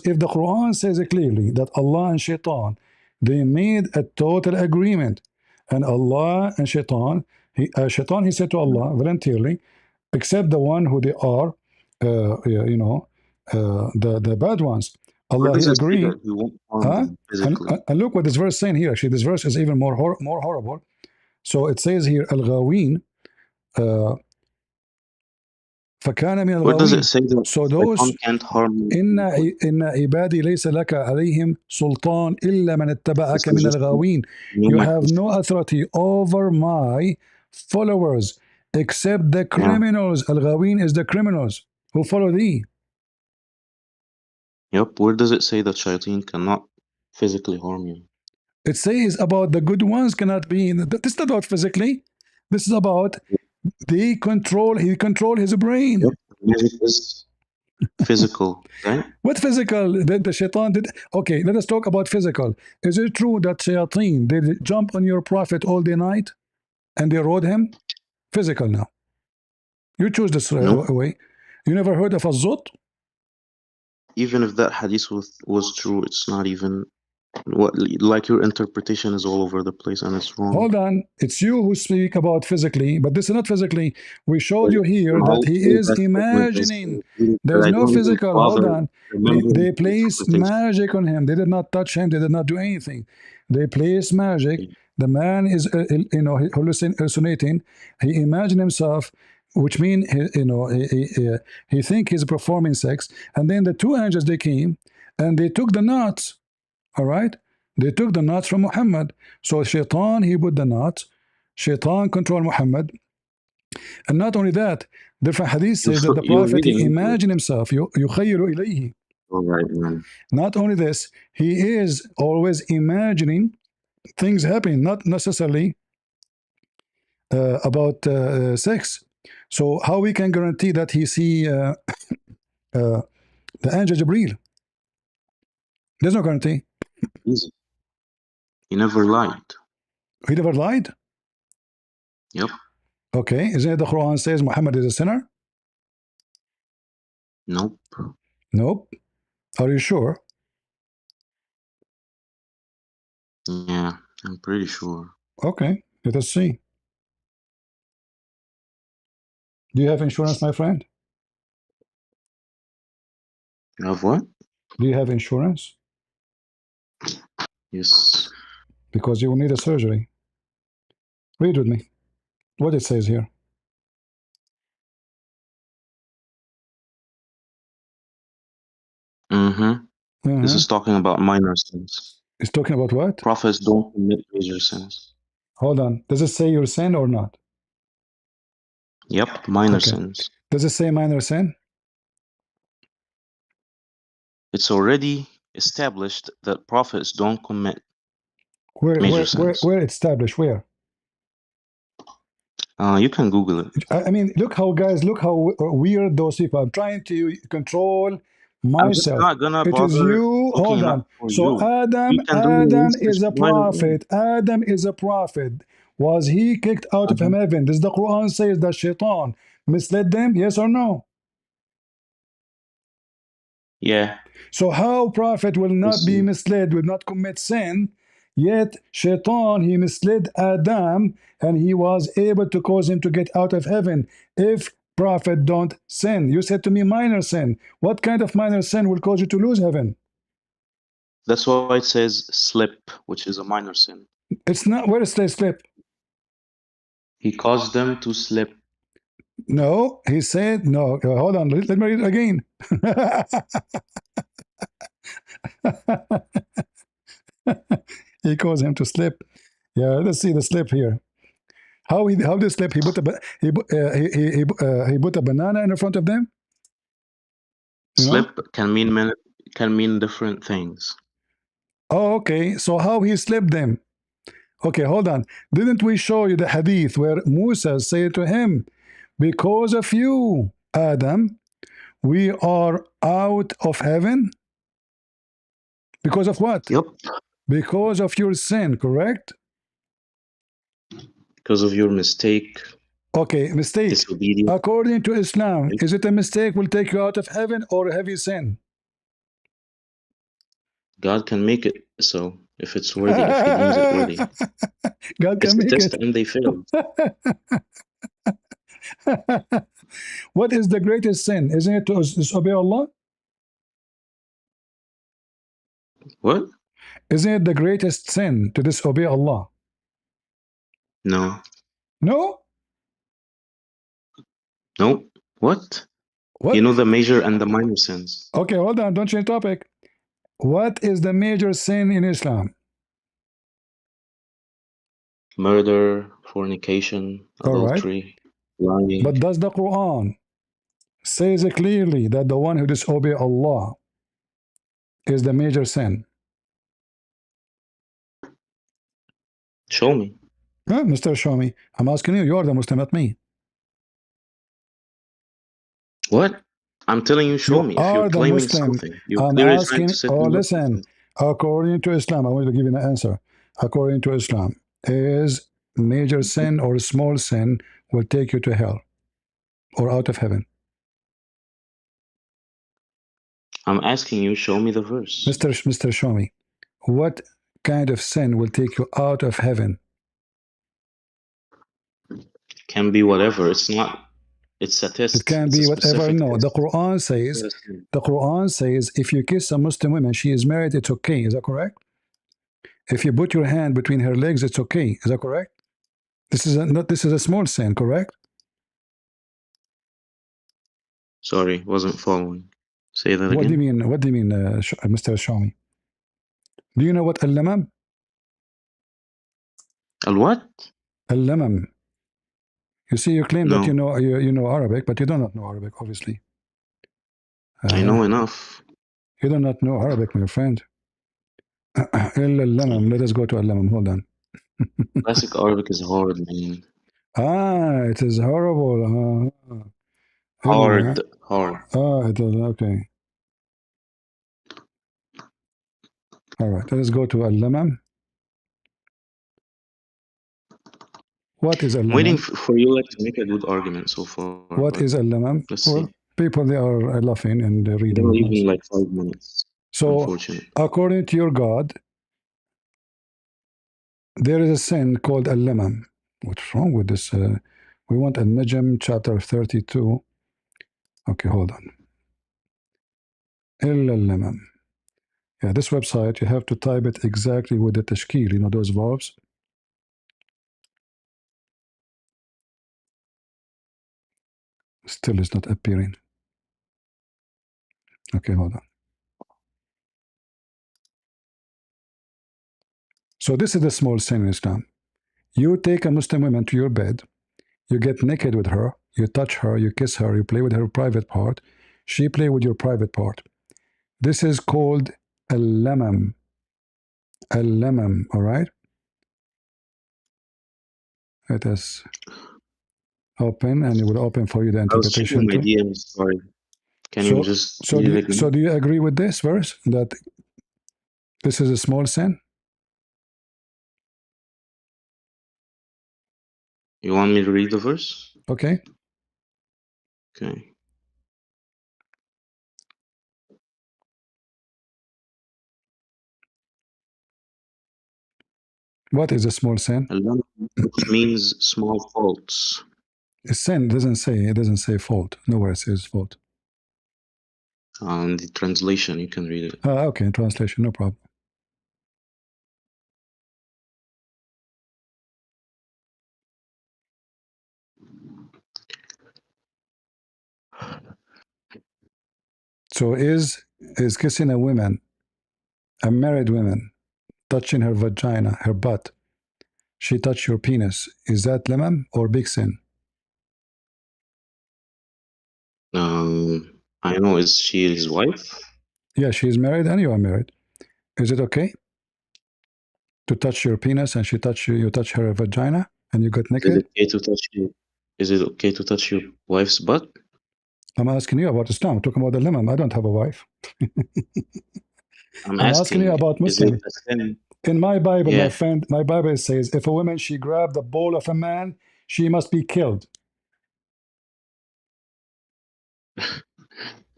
if the Quran says clearly that Allah and Shaitan they made a total agreement, and Allah and Shaitan, Shaitan he said to Allah voluntarily, except the one who they are, the bad ones. Where Allah he does it say agree, that he won't harm huh? them physically? And look what this verse saying here. Actually, this verse is even more horrible. So it says here, al-ghawin. فكان من Where does it الغاوين. say that So Shaitan those can't harm you إن physically? إن عبادي ليس لك عليهم سلطان إلا من This اتبعك is من just to الغاوين. know You my have question. no authority over my followers except the Yeah. criminals. الغاوين is the criminals who follow thee. Yep. Where does it say that Shaitan cannot physically harm you? It says about the good ones cannot be. This is not about physically. This is about they control. He control his brain. Yep. Magic is physical, right? What physical? The shaitan did. Okay, let us talk about physical. Is it true that shayateen they jump on your prophet all day night and they rode him? Physical now. You choose this Nope. way. You never heard of a zut? Even if that hadith was true, it's not even what, like your interpretation is all over the place and it's wrong. Hold on. It's you who speak about physically, but this is not physically. We showed But you here I'm that he also is wrestling with this imagining. that There's I no don't even physical. Hold bother on. remembering They the place interpretation. magic on him. They did not touch him. They did not do anything. They place magic. The man is, hallucinating. He imagined himself, which means he think he's performing sex. And then the two angels they came, and they took the knots. All right, they took the knots from Muhammad. So Shaitan he put the knots. Shaitan control Muhammad, and not only that, different hadith says that the You're Prophet he reading into it. imagined himself. يخيل إليه. All right, man. Not only this, he is always imagining things happening, not necessarily about sex. So how we can guarantee that he see uh, the angel Jibril? There's no guarantee. Easy. He never lied. He never lied. Yep. Okay, isn't it the Quran says Muhammad is a sinner? Nope. Nope. Are you sure? Yeah, I'm pretty sure. Okay, let us see. Do you have insurance, my friend? You have what? Do you have insurance? Yes. Because you will need a surgery. Read with me what it says here. Mm-hmm. This Uh-huh. is talking about minor sins. It's talking about what? Prophets don't commit major sins. Hold on. Does it say your sin or not? Yep, minor Okay. sins. Does it say minor sin? It's already established that prophets don't commit Where major where where sins. where established? Where? You can Google it. I mean, look how guys, look how weird those people. I'm trying to control I'm just myself. not gonna It is bother you. looking Hold it up on. for So you. Adam, You can do your Adam research is a right away. prophet. Adam is a prophet. Was he kicked out of Uh-huh. heaven? Does the Quran say that Shaitan misled them? Yes or no? Yeah. So how prophet will Let's not be see. misled, will not commit sin, yet Shaitan, he misled Adam and he was able to cause him to get out of heaven if prophet don't sin. You said to me minor sin. What kind of minor sin will cause you to lose heaven? That's why it says slip, which is a minor sin. It's not, where is the slip? He caused them to slip. No, he said, no, hold on, let me read it again. He caused him to slip. Yeah, let's see the slip here. How did slip? He put a he put a banana in front of them. You know? Slip can mean different things. Oh, okay. So how he slipped them? Okay, hold on. Didn't we show you the hadith where Musa said to him, because of you, Adam, we are out of heaven? Because of what? Yep. Because of your sin, correct? Because of your mistake, Okay, mistake. disobedience. According to Islam, is it a mistake will take you out of heaven or a heavy sin? God can make it so if it's worthy, if he deems it worthy. God It's can a make test it. and they failed. What is the greatest sin? Isn't it to disobey Allah? What? Isn't it the greatest sin to disobey Allah? No. No? Nope. What? You What? know the major and the minor sins. Okay, hold on. Don't change topic. What is the major sin in Islam? Murder, fornication, All right. adultery, lying. But does the Quran says clearly that the one who disobey Allah is the major sin? Show me. Huh, Mr. Shomi, I'm asking you. You're the Muslim, not me. What? I'm telling you, show You me. If you're are the claiming Muslim. something, you're I'm clearly trying to asking. set Oh, me up with listen. something. According to Islam, I want to give you an answer. According to Islam, is major sin or small sin will take you to hell or out of heaven? I'm asking you, show me the verse. Mr. Shomi, what kind of sin will take you out of heaven? Can be whatever. It's not. It's a It test. can It's a be whatever. specific No, the test. Quran says. The Quran says if you kiss a Muslim woman, she is married. It's okay. Is that correct? If you put your hand between her legs, it's okay. Is that correct? This is not. This is a small sin, correct? Sorry, wasn't following. Say that What do you again. mean? What do you mean, Mr. Shomi? Do you know what al-lamam? Al what? Al-lamam. You see, you claim that No, you know Arabic, but you do not know Arabic, obviously. I know enough. You do not know Arabic, my friend. Al-lamam. Let us go to al-lamam. Hold on. Classic Arabic is hard, man. It is horrible. Hard, hard. It is okay. All right, let us go to al-lamam. What is I'm waiting al-lamam? for you like to make a good argument so far, What but is al-lamam? let's Well, see. people, they are laughing and You're reading gonna with leave me us. in like 5 minutes. So, Unfortunate. according to your God, there is a sin called al-lamam. What's wrong with this? We want al-Najm chapter 32. Okay, hold on. Al-lamam. Yeah, this website, you have to type it exactly with the tashkil, you know, those verbs. Still is not appearing. Okay, hold on. So this is the small sin in Islam. You take a Muslim woman to your bed, you get naked with her, you touch her, you kiss her, you play with her private part, she play with your private part. This is called al-lamam. Al-lamam, all right? Let us open, and it will open for you the I was checking interpretation my too. DMs. Sorry. Can you So, just read it again? so do you agree with this verse that this is a small sin? You want me to read the verse? Okay. Okay. What is a small sin? Al-lam, which means small faults. Sin doesn't say, it doesn't say fault. Nowhere it says fault. In the translation, you can read it. Okay, in translation, no problem. So is kissing a woman, a married woman, touching her vagina, her butt, she touched your penis, is that lemam or big sin? Um, I know. Is she his wife? Yeah, she's married and you are married. Is it okay to touch your penis and you touch her vagina and you get Is it naked? okay to touch you? Is it okay to touch your wife's butt? I'm asking you about Islam. I'm talking about the lemon. I don't have a wife. I'm asking you asking, about is it Muslim. a sin? In my Bible, my Yeah. friend, my Bible says if a woman she grabbed the ball of a man, she must be killed.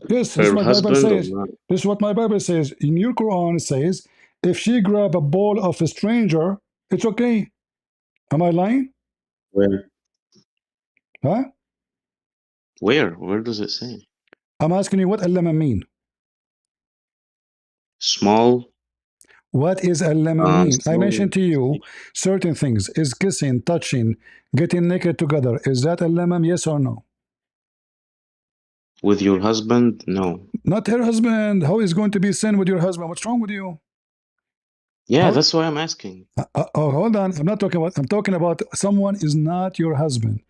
Yes, this is Her what my Bible husband or says. not? This is what my Bible says. In your Quran, it says if she grab a ball of a stranger, it's okay. Am I lying? Where? Huh? Where? Where does it say? I'm asking you what al mean. Small. What is al mean? I Small. mentioned to you certain things. Is kissing, touching, getting naked together. Is that al yes or no? With your husband? No. Not her husband. How is going to be sin with your husband? What's wrong with you? Yeah, How? that's why I'm asking. Oh, hold on. I'm not talking about. I'm talking about someone is not your husband.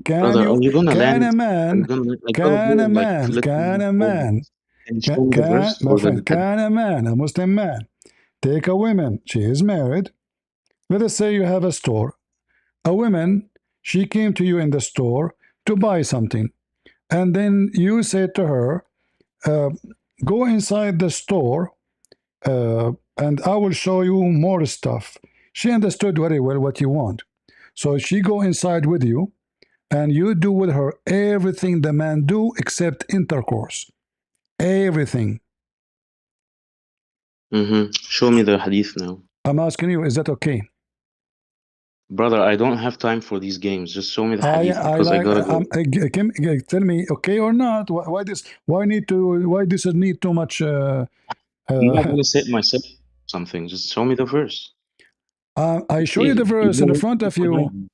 Can Brother, are you? you gonna Can land? a Are you man? gonna I gotta Can go a like man? Can literally a 4 minutes. man? Can you show me the verse My or the friend? Can a man? A Muslim man take a woman? She is married. Let us say you have a store. A woman, she came to you in the store to buy something, and then you said to her, uh, "Go inside the store, and I will show you more stuff." She understood very well what you want, so she go inside with you, and you do with her everything the man do except intercourse. Everything. Show me the hadith now. I'm asking you, is that okay? Brother, I don't have time for these games. Just show me the hadith I because I like. gotta go. Tell me, okay or not? Why this? Why need to? Why this need too much? I'm not Uh, gonna set myself something. Just show me the verse. I show you the Okay, you verse don't in need front to of you. explain.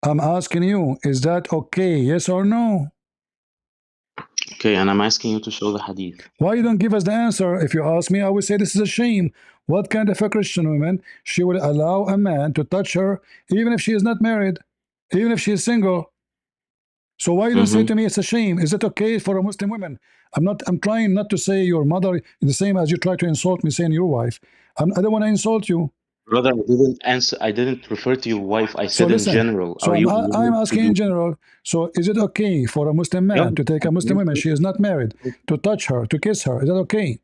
I'm asking you, is that okay? Yes or no? Okay, and I'm asking you to show the hadith. Why you don't give us the answer? If you ask me, I would say this is a shame. What kind of a Christian woman she will allow a man to touch her, even if she is not married, even if she is single? So why you don't say Mm-hmm. to me it's a shame? Is it okay for a Muslim woman? I'm not. I'm trying not to say your mother the same as you try to insult me saying your wife. I don't want to insult you. Brother, I didn't answer. I didn't refer to your wife. I So said in listen. general. So Are you allowed I'm to asking in do? general. So is it okay for a Muslim Yeah, man to take a Muslim woman? absolutely. She is not married, to touch her, to kiss her. Is that okay?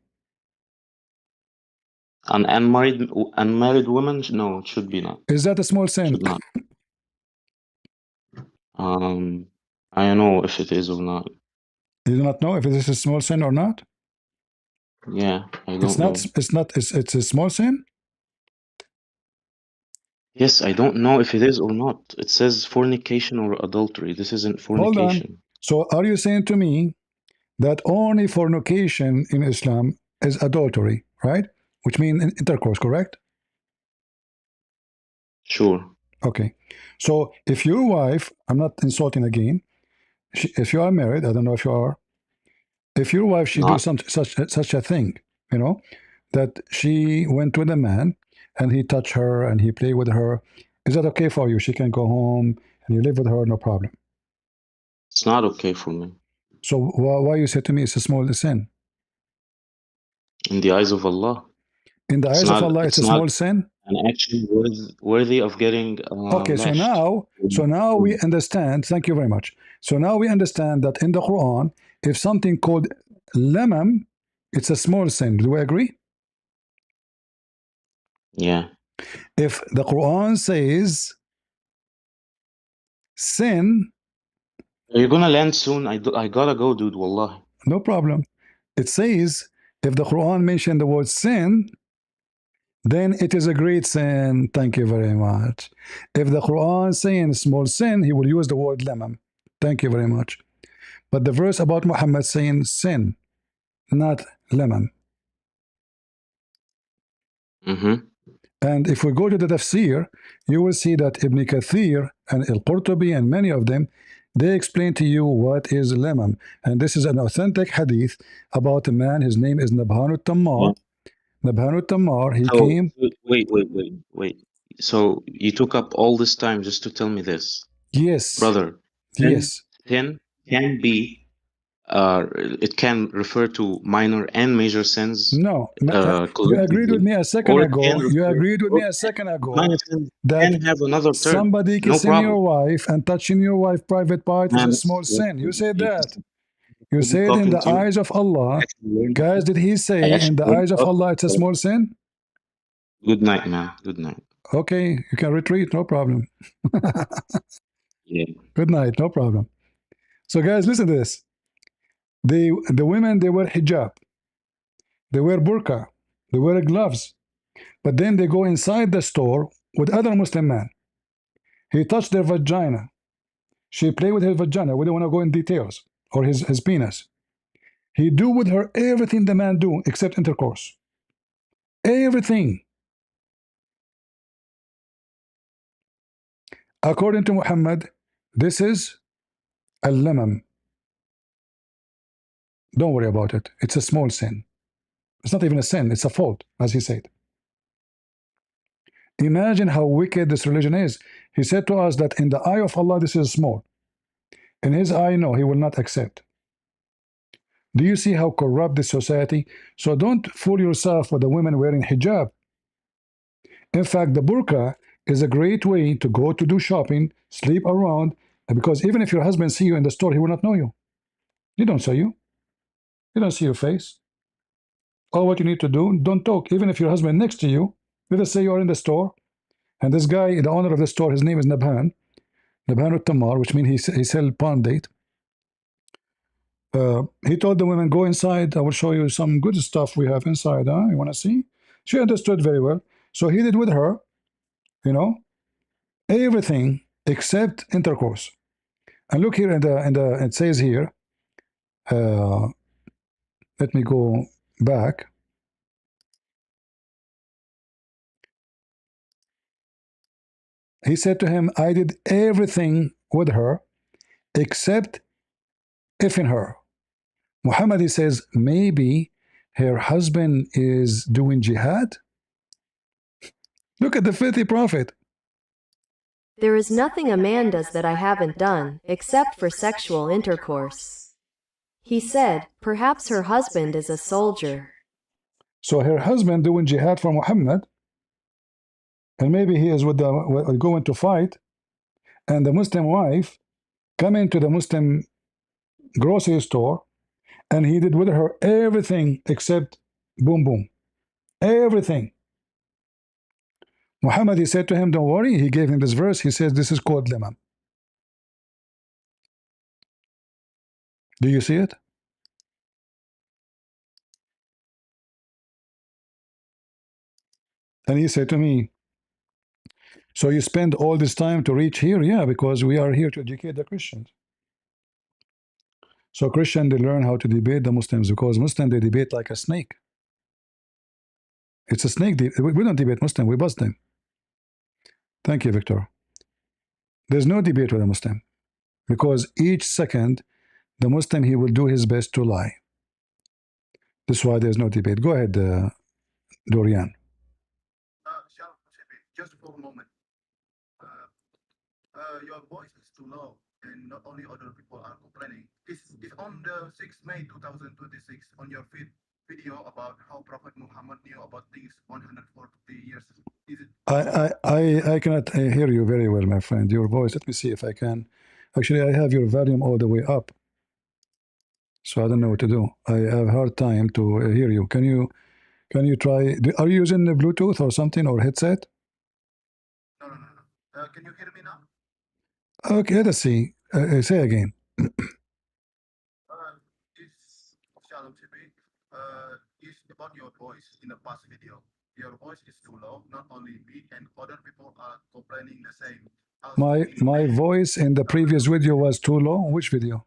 An unmarried woman? No, it should be not. Is that a small sin? Should not. Um, I don't know if it is or not. You do not know if it is a small sin or not. Yeah, I It's don't not. know. It's not. It's a small sin. Yes, I don't know if it is or not. It says fornication or adultery. This isn't Hold on. fornication. So are you saying to me that only fornication in Islam is adultery, right? Which means intercourse, correct? Sure. Okay. So if your wife, I'm not insulting again. If you are married, I don't know if you are. If your wife she do Not. some such a thing, you know, that she went with a man and he touched her and he played with her, is that okay for you? She can go home and you live with her, no problem. It's not okay for me. So why you say to me it's a small sin? In the eyes of Allah. In the eyes of Allah, it's It's a not small sin. an action worthy of getting Okay, lashed. so now we understand. Thank you very much. So now we understand that in the Quran, if something called lamam, it's a small sin. Do we agree? Yeah. If the Quran says sin, Are you gonna land soon? I gotta go, dude. Wallah. no problem. It says if the Quran mentioned the word sin, then it is a great sin. Thank you very much. If the Quran saying small sin, he will use the word lamam. Thank you very much. But the verse about Muhammad saying sin, not lamam. Mm-hmm. And if we go to the tafsir, you will see that Ibn Kathir and Al-Qurtubi and many of them, they explain to you what is lamam. And this is an authentic hadith about a man, his name is Nabhan Yeah. al-Tammar. Nabhan al-Tammar, he So came, wait. So you took up all this time just to tell me this, yes, brother. Sin yes. sin can be it can refer to minor and major sins No, you agreed with collectively, me a second or it can ago. You refer, agreed with me or a second ago minor sins that can have another term. somebody No kissing your problem. wife and touching your wife's private part is a And small sin. You said that. You I'm said in talking the to you. eyes of I Allah. actually learned. Guys, did he I say in actually the learned eyes of up. Allah it's a small sin? Good night, man. Good night. Okay, you can retreat, no problem. Yeah. Good night, no problem. So, guys, listen to this. The women, they wear hijab, they wear burqa, they wear gloves, but then they go inside the store with other Muslim men. He touched their vagina. She played with her vagina. We don't want to go in details. Or his penis. He do with her everything the man do except intercourse. Everything. According to Muhammad, this is al-lamam. Don't worry about it. It's a small sin. It's not even a sin. It's a fault, as he said. Imagine how wicked this religion is. He said to us that in the eye of Allah, this is small. In his eye, no, he will not accept. Do you see how corrupt this society? So don't fool yourself with the women wearing hijab. In fact, the burqa is a great way to go to do shopping, sleep around, because even if your husband see you in the store, he will not know you. He don't see you. He don't see your face. All what you need to do, don't talk. Even if your husband next to you, let us say you are in the store, and this guy, the owner of the store, his name is Nabhan, Nabhan al-Tamar, which means he sell pawn date. He told the women, go inside. I will show you some good stuff we have inside. Huh? You want to see? She understood very well. So he did with her, you know, everything except intercourse. And look here, it says here. Uh, let me go back. He said to him, I did everything with her except effing her. Muhammad, he says, maybe her husband is doing jihad. Look at the filthy prophet. There is nothing a man does that I haven't done, except for sexual intercourse. He said, perhaps her husband is a soldier. So her husband doing jihad for Muhammad, and maybe he is with going to fight, and the Muslim wife come into the Muslim grocery store, and he did with her everything except boom boom. Everything. Muhammad, he said to him, don't worry. He gave him this verse. He says, this is called limam. Do you see it? And he said to me, so you spend all this time to reach here? Yeah, because we are here to educate the Christians. So Christians, they learn how to debate the Muslims, because Muslims, they debate like a snake. It's a snake. We don't debate Muslim, we bust them. Thank you, Victor. There's no debate with a Muslim, because each second, the Muslim, he will do his best to lie. That's why there's no debate. Go ahead, Dorian. Just for a moment. Your voice is too low, and not only other people are complaining. It's on the 6th May 2026 on your video about how Prophet Muhammad knew about things 140 years. Is it? I cannot hear you very well, my friend. Your voice. Let me see if I can. Actually, I have your volume all the way up, so I don't know what to do. I have a hard time to hear you. Can you try? Are you using the Bluetooth or something, or headset? No. Can you hear me now? Okay, let's see. Say again. It's Shalom TV. It's about your voice in the past video. Your voice is too low. Not only me and other people are complaining the same. My voice in the previous video was too low. Which video?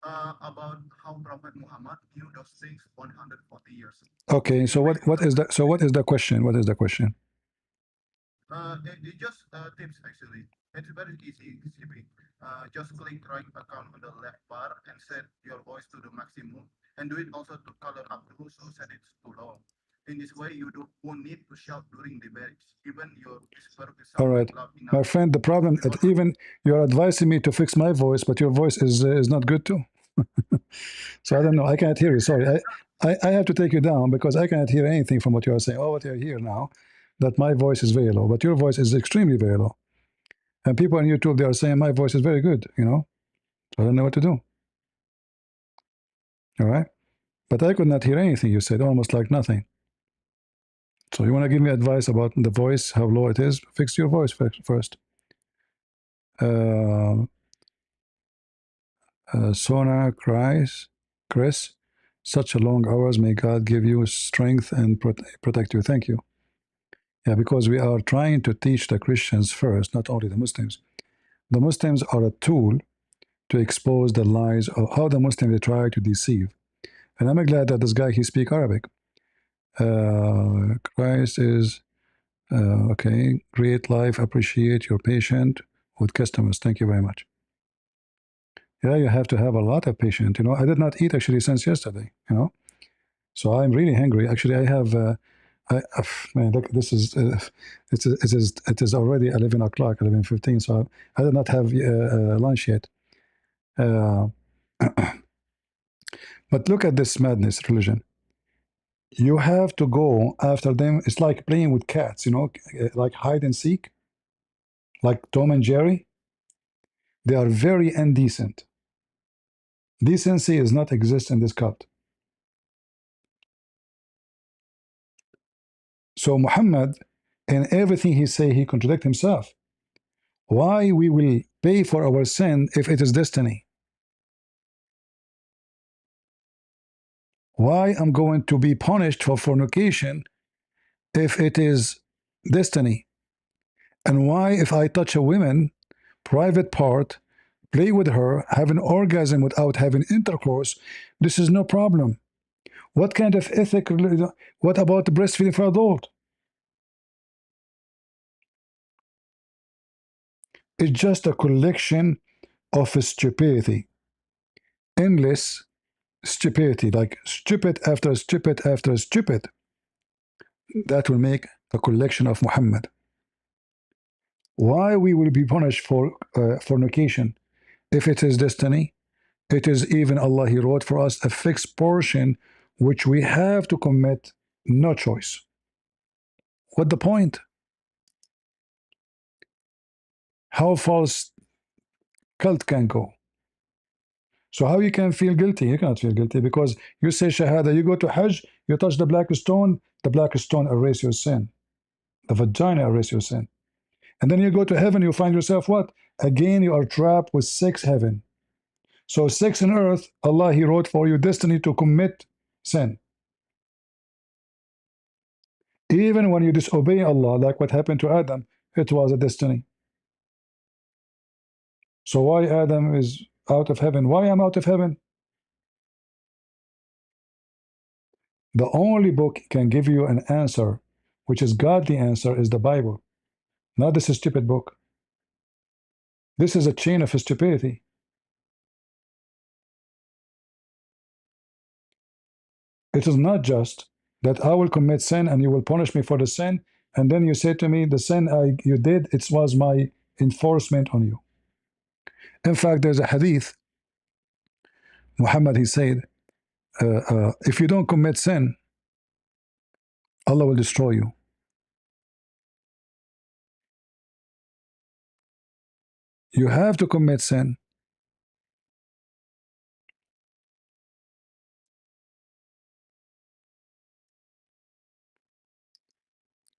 About how Prophet Muhammad knew those things 140 years. Okay, so what is the question? What is the question? It just tips actually. It's very easy, CP. Just click right account on the left bar and set your voice to the maximum, and do it also to color up the so set it's too low. In this way, you won't need to shout during debates. Even your whisper is all right, loud enough. my friend. The problem that even you're advising me to fix my voice, but your voice is not good too. So I don't know. I cannot hear you. Sorry. I have to take you down because I cannot hear anything from what you are saying. Oh, what I hear now, that my voice is very low, but your voice is extremely very low. And people on YouTube, they are saying my voice is very good, you know. So I don't know what to do. All right. But I could not hear anything you said, almost like nothing. So you want to give me advice about the voice, how low it is? Fix your voice first. Uh, Sona cries, Chris, such a long hours. May God give you strength and protect you. Thank you. Yeah, because we are trying to teach the Christians first, not only the Muslims. The Muslims are a tool to expose the lies of how the Muslims try to deceive. And I'm glad that this guy, he speaks Arabic. Christ is, okay, great life, appreciate your patient with customers. Thank you very much. Yeah, you have to have a lot of patience. You know, I did not eat actually since yesterday, you know. So I'm really hungry. Actually, I have, man, look, this is, it is already 11 o'clock, 11:15. So I did not have lunch yet. But look at this madness, religion. You have to go after them. It's like playing with cats, you know, like hide and seek, like Tom and Jerry. They are very indecent. Decency does not exist in this cult. So Muhammad, in everything he say, he contradict himself. Why we will pay for our sin if it is destiny? Why I'm going to be punished for fornication if it is destiny? And why if I touch a woman, private part, play with her, have an orgasm without having intercourse, this is no problem. What kind of ethic, what about breastfeeding for adult? It's just a collection of stupidity, endless stupidity, like stupid after stupid after stupid. That will make a collection of Muhammad. Why we will be punished for fornication if it is destiny? It is even Allah, He wrote for us a fixed portion which we have to commit, no choice. What the point? How false cult can go? So how you can feel guilty? You cannot feel guilty because you say Shahada, you go to Hajj, you touch the black stone erase your sin. The vagina erase your sin. And then you go to heaven, you find yourself what? Again, you are trapped with 6 heaven. So 6 on earth, Allah, He wrote for you destiny to commit sin. Even when you disobey Allah, like what happened to Adam, it was a destiny. So why Adam is out of heaven? Why I'm out of heaven? The only book can give you an answer, which is godly answer, is the Bible. Not this stupid book. This is a chain of stupidity. It is not just that I will commit sin and you will punish me for the sin, and then you say to me, the sin you did, it was my enforcement on you. In fact, there's a hadith, Muhammad, he said, if you don't commit sin, Allah will destroy you. You have to commit sin.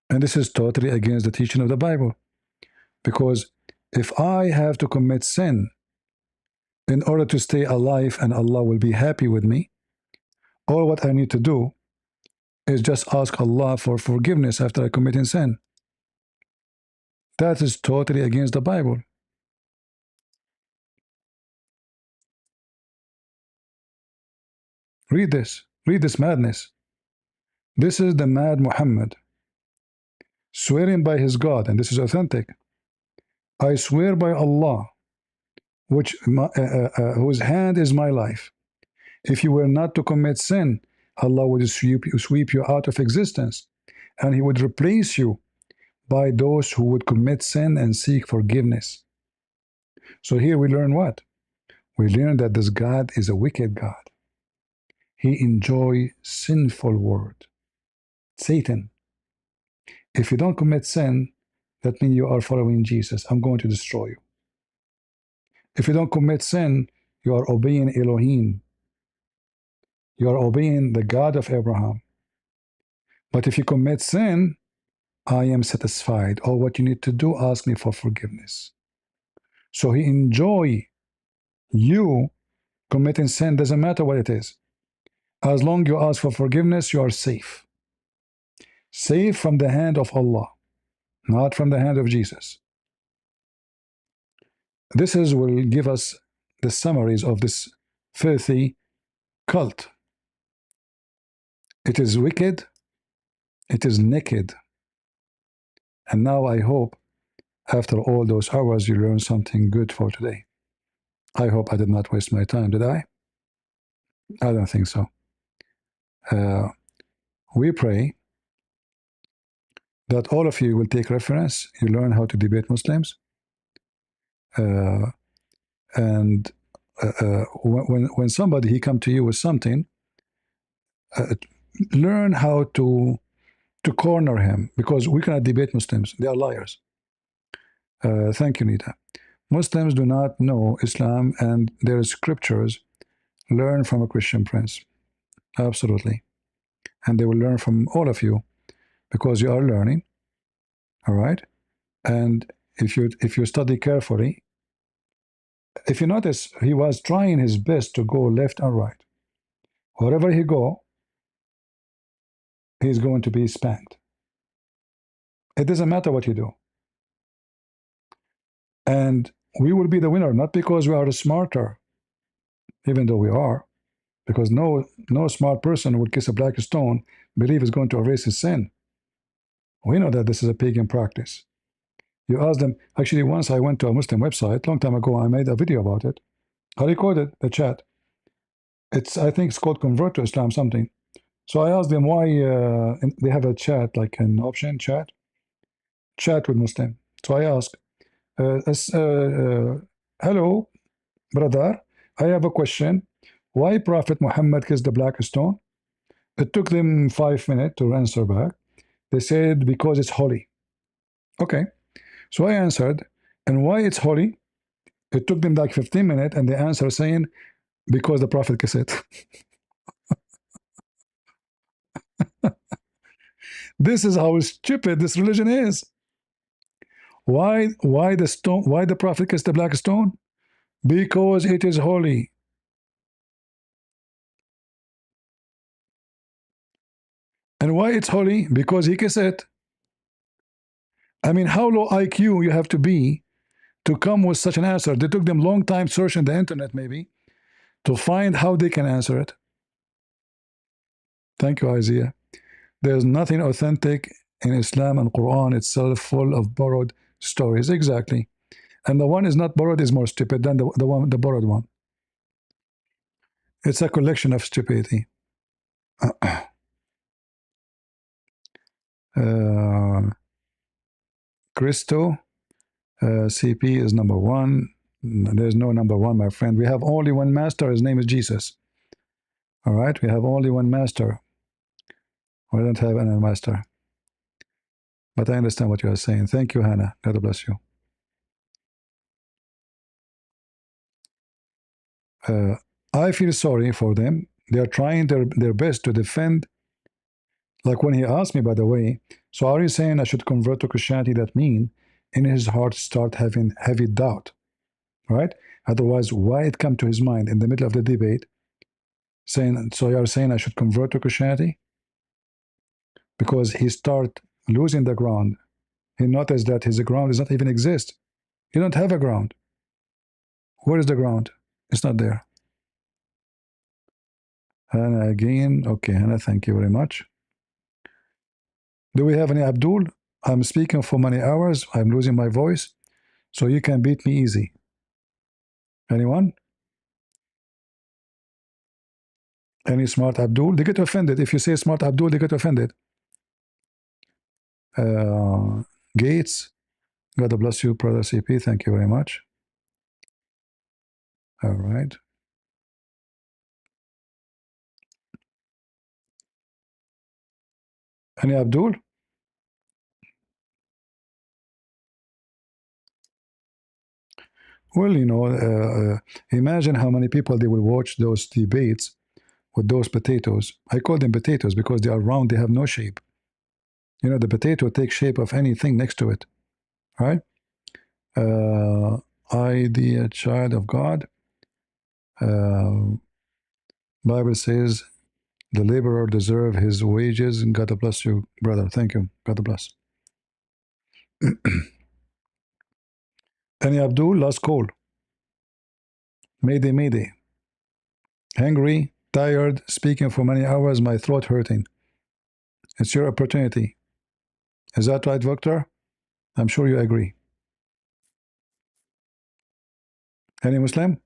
And this is totally against the teaching of the Bible. Because if I have to commit sin in order to stay alive and Allah will be happy with me, all what I need to do is just ask Allah for forgiveness after I committing sin. That is totally against the Bible. Read this. Read this madness. This is the mad Muhammad swearing by his God, and this is authentic. I swear by Allah, whose hand is my life. If you were not to commit sin, Allah would sweep you out of existence, and He would replace you by those who would commit sin and seek forgiveness. So here we learn what? We learn that this God is a wicked God. He enjoys sinful word. Satan, if you don't commit sin, that means you are following Jesus. I'm going to destroy you. If you don't commit sin, you are obeying Elohim. You are obeying the God of Abraham. But if you commit sin, I am satisfied. All what you need to do, ask me for forgiveness. So he enjoy you committing sin, doesn't matter what it is. As long you ask for forgiveness, you are safe. Safe from the hand of Allah, not from the hand of Jesus. This is will give us the summaries of this filthy cult. It is wicked, it is naked. And now I hope after all those hours you learn something good for today. I hope I did not waste my time, did I? I don't think so. We pray that all of you will take reference, you learn how to debate Muslims, and when somebody he come to you with something, learn how to corner him, because we cannot debate Muslims. They are liars. Thank you, Nita. Muslims do not know Islam and their scriptures. Learn from a Christian prince. Absolutely. And they will learn from all of you because you are learning. All right. And if you study carefully, if you notice, he was trying his best to go left and right. Wherever he go, he's going to be spanked. It doesn't matter what you do. And we will be the winner, not because we are smarter, even though we are, because no smart person would kiss a black stone, believe is going to erase his sin. We know that this is a pagan practice. You ask them, actually, once I went to a Muslim website, long time ago, I made a video about it. I recorded the chat. I think it's called Convert to Islam something. So I asked them why they have a chat, like an option chat with Muslim. So I asked, hello, brother, I have a question. Why Prophet Muhammad kissed the black stone? It took them 5 minutes to answer back. They said, because it's holy. Okay. So I answered, and why it's holy? It took them like 15 minutes, and they answer saying, because the Prophet kissed it. This is how stupid this religion is. Why the stone? Why the Prophet kissed the black stone? Because it is holy. And why it's holy? Because he kissed it. I mean, how low IQ you have to be to come with such an answer? They took them long time searching the internet, maybe, to find how they can answer it. Thank you, Isaiah. There's nothing authentic in Islam and Quran itself, full of borrowed stories. Exactly. And the one is not borrowed is more stupid than the borrowed one. It's a collection of stupidity. Christo, CP is number one. There's no number one, my friend. We have only one master. His name is Jesus. All right? We have only one master. We don't have another master. But I understand what you are saying. Thank you, Hannah. God bless you. I feel sorry for them. They are trying their best to defend. Like when he asked me, by the way, so are you saying I should convert to Christianity? That mean in his heart start having heavy doubt, right? Otherwise, why it come to his mind in the middle of the debate, saying, so you are saying I should convert to Christianity? Because he start losing the ground. He noticed that his ground does not even exist. You don't have a ground. Where is the ground? It's not there. Hannah again. Okay, Hannah, thank you very much. Do we have any Abdul? I'm speaking for many hours. I'm losing my voice. So you can beat me easy. Anyone? Any smart Abdul? They get offended. If you say smart Abdul, they get offended. Gates. God bless you, brother CP. Thank you very much. All right. Any Abdul? Well, you know, imagine how many people they will watch those debates with those potatoes. I call them potatoes because they are round, they have no shape. You know, the potato takes shape of anything next to it, right? I, the child of God, Bible says the laborer deserve his wages. And God bless you, brother. Thank you. God bless. Any Abdul, last call. Mayday, mayday. Hungry, tired, speaking for many hours, my throat hurting. It's your opportunity. Is that right, Victor? I'm sure you agree. Any Muslim?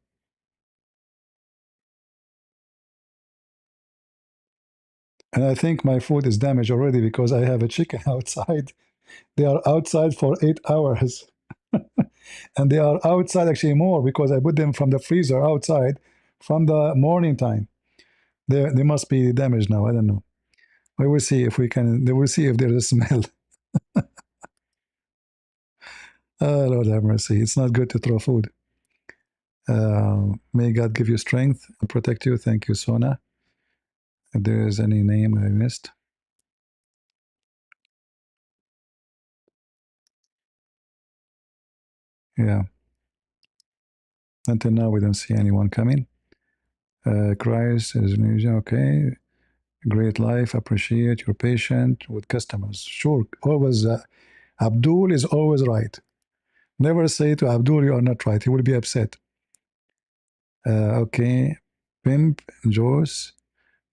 And I think my food is damaged already because I have a chicken outside. They are outside for 8 hours. And they are outside actually more because I put them from the freezer outside from the morning time. They must be damaged now. I don't know. We will see if we can. They will see if there's a smell. Oh, Lord have mercy. It's not good to throw food. May God give you strength and protect you. Thank you, Sona. If there is any name I missed. Yeah. Until now, we don't see anyone coming. Christ is okay. Great life. Appreciate your patient with customers. Sure. Always. Abdul is always right. Never say to Abdul you are not right. He will be upset. Okay. Pimp, Joes.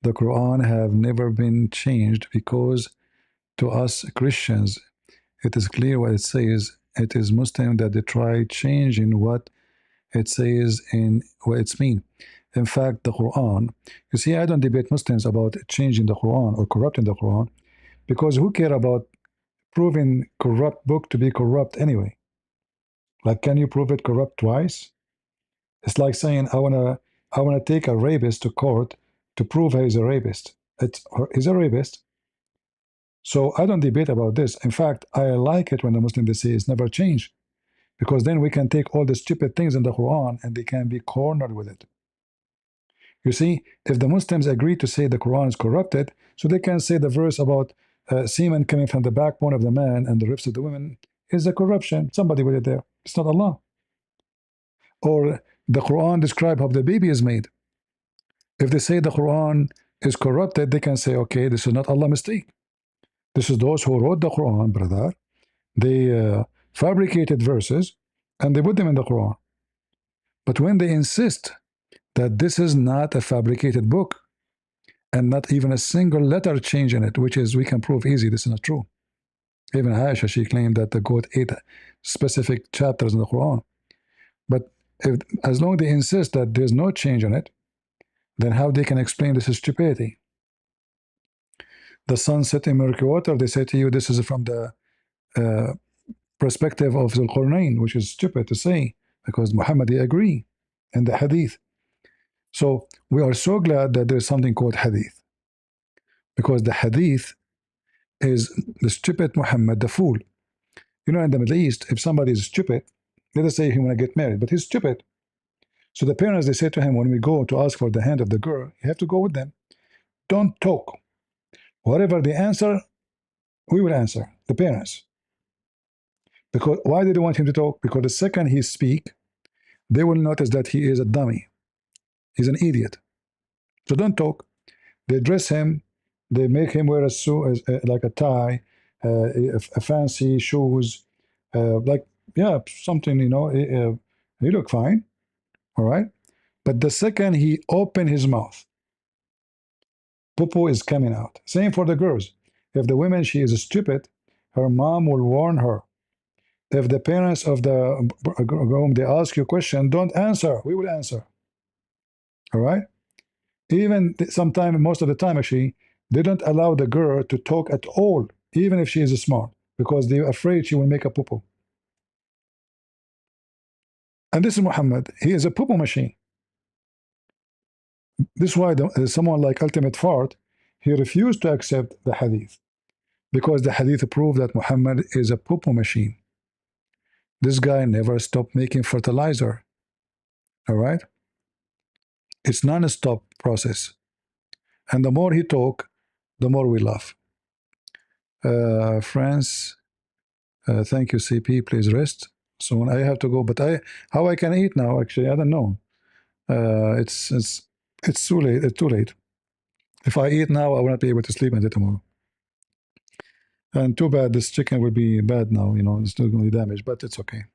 The Quran have never been changed because to us Christians, it is clear what it says. It is Muslim that they try changing what it says in what it's mean. In fact, the Quran, you see, I don't debate Muslims about changing the Quran or corrupting the Quran because who care about proving corrupt book to be corrupt anyway? Like, can you prove it corrupt twice? It's like saying I wanna take a rapist to court to prove he's a rapist. He's a rapist. So I don't debate about this. In fact, I like it when the Muslim they say it's never changed because then we can take all the stupid things in the Quran and they can be cornered with it. You see, if the Muslims agree to say the Quran is corrupted, so they can say the verse about semen coming from the backbone of the man and the ribs of the women is a corruption. Somebody put it there. It's not Allah. Or the Quran describe how the baby is made. If they say the Quran is corrupted, they can say, okay, this is not Allah mistake. This is those who wrote the Quran, brother. They fabricated verses and they put them in the Quran. But when they insist that this is not a fabricated book and not even a single letter change in it, which is we can prove easy, this is not true. Even Aisha, she claimed that the God ate specific chapters in the Quran. But as long as they insist that there's no change in it, then how they can explain this is stupidity? The sun set in murky water, they say to you this is from the perspective of the Quran, which is stupid to say because Muhammad they agree in the hadith. So we are so glad that there's something called hadith because the hadith is the stupid Muhammad, the fool. You know, in the Middle East, if somebody is stupid, let us say he want to get married, but he's stupid. So the parents, they say to him, when we go to ask for the hand of the girl, you have to go with them. Don't talk. Whatever the answer, we will answer, the parents. Because why did they want him to talk? Because the second he speak, they will notice that he is a dummy. He's an idiot. So don't talk. They dress him. They make him wear a suit, like a tie, a fancy shoes, like yeah, something. You know, he look fine, all right. But the second he open his mouth, popo is coming out. Same for the girls. If the woman she is stupid, her mom will warn her. If the parents of the groom they ask you a question, don't answer. We will answer. All right. Even sometimes, most of the time, actually, they don't allow the girl to talk at all, even if she is smart, because they're afraid she will make a poo. And this is Muhammad. He is a poo machine. This is why someone like Ultimate Fart, he refused to accept the hadith because the hadith proved that Muhammad is a poo machine. This guy never stopped making fertilizer. All right? It's non-stop process. And the more he talk, the more we laugh. Friends, thank you, CP. Please rest. Soon I have to go, but how I can eat now? Actually, I don't know. It's too late. It's too late. If I eat now, I will not be able to sleep until tomorrow. And too bad this chicken will be bad now. You know, it's still going to be damaged, but it's okay.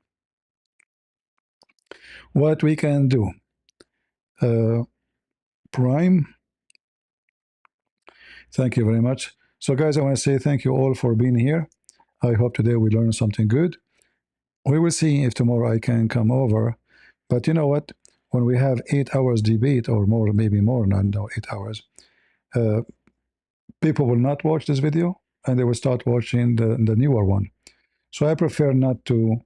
What we can do? Prime. Thank you very much. So, guys, I want to say thank you all for being here. I hope today we learned something good. We will see if tomorrow I can come over. But you know what? When we have 8 hours debate or more, maybe more, no, 8 hours, people will not watch this video and they will start watching the newer one. So I prefer not to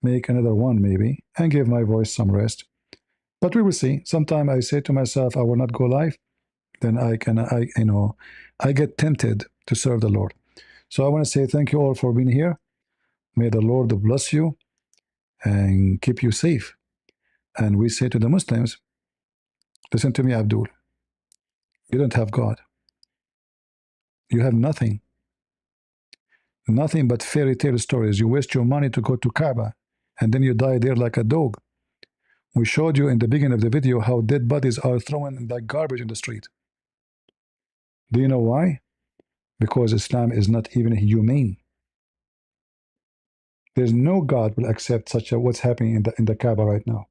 make another one maybe and give my voice some rest. But we will see. Sometimes I say to myself, I will not go live. Then I get tempted to serve the Lord. So I want to say thank you all for being here. May the Lord bless you and keep you safe. And we say to the Muslims, listen to me, Abdul. You don't have God. You have nothing. Nothing but fairy tale stories. You waste your money to go to Kaaba and then you die there like a dog. We showed you in the beginning of the video how dead bodies are thrown like garbage in the street. Do you know why? Because Islam is not even humane. There's no God will accept such a what's happening in the Kaaba right now.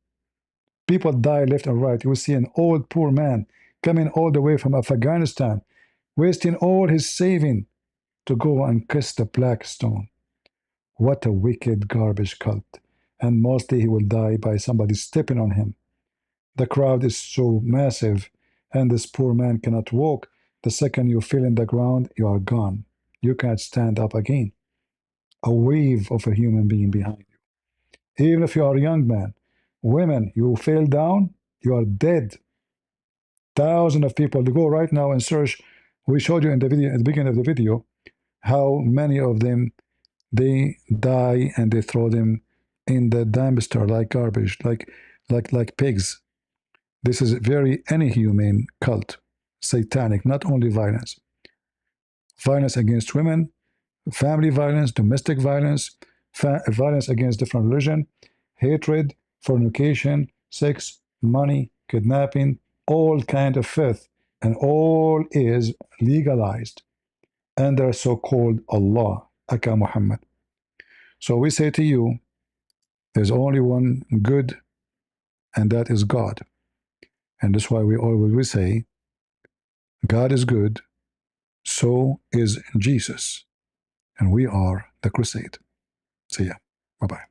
People die left and right. You will see an old poor man coming all the way from Afghanistan, wasting all his saving to go and kiss the black stone. What a wicked garbage cult. And mostly he will die by somebody stepping on him. The crowd is so massive, and this poor man cannot walk. The second you feel in the ground, you are gone. You can't stand up again. A wave of a human being behind you. Even if you are a young man, women, you fell down, you are dead. Thousands of people to go right now and search. We showed you in the video at the beginning of the video how many of them they die and they throw them in the dumpster like garbage, like pigs. This is very inhumane cult, satanic, not only violence. Violence against women, family violence, domestic violence, violence against different religion, hatred, fornication, sex, money, kidnapping, all kind of filth, and all is legalized under so-called Allah, Aka Muhammad. So we say to you, there's only one good, and that is God. And that's why we always say, God is good, so is Jesus. And we are the crusade. See ya. Bye-bye.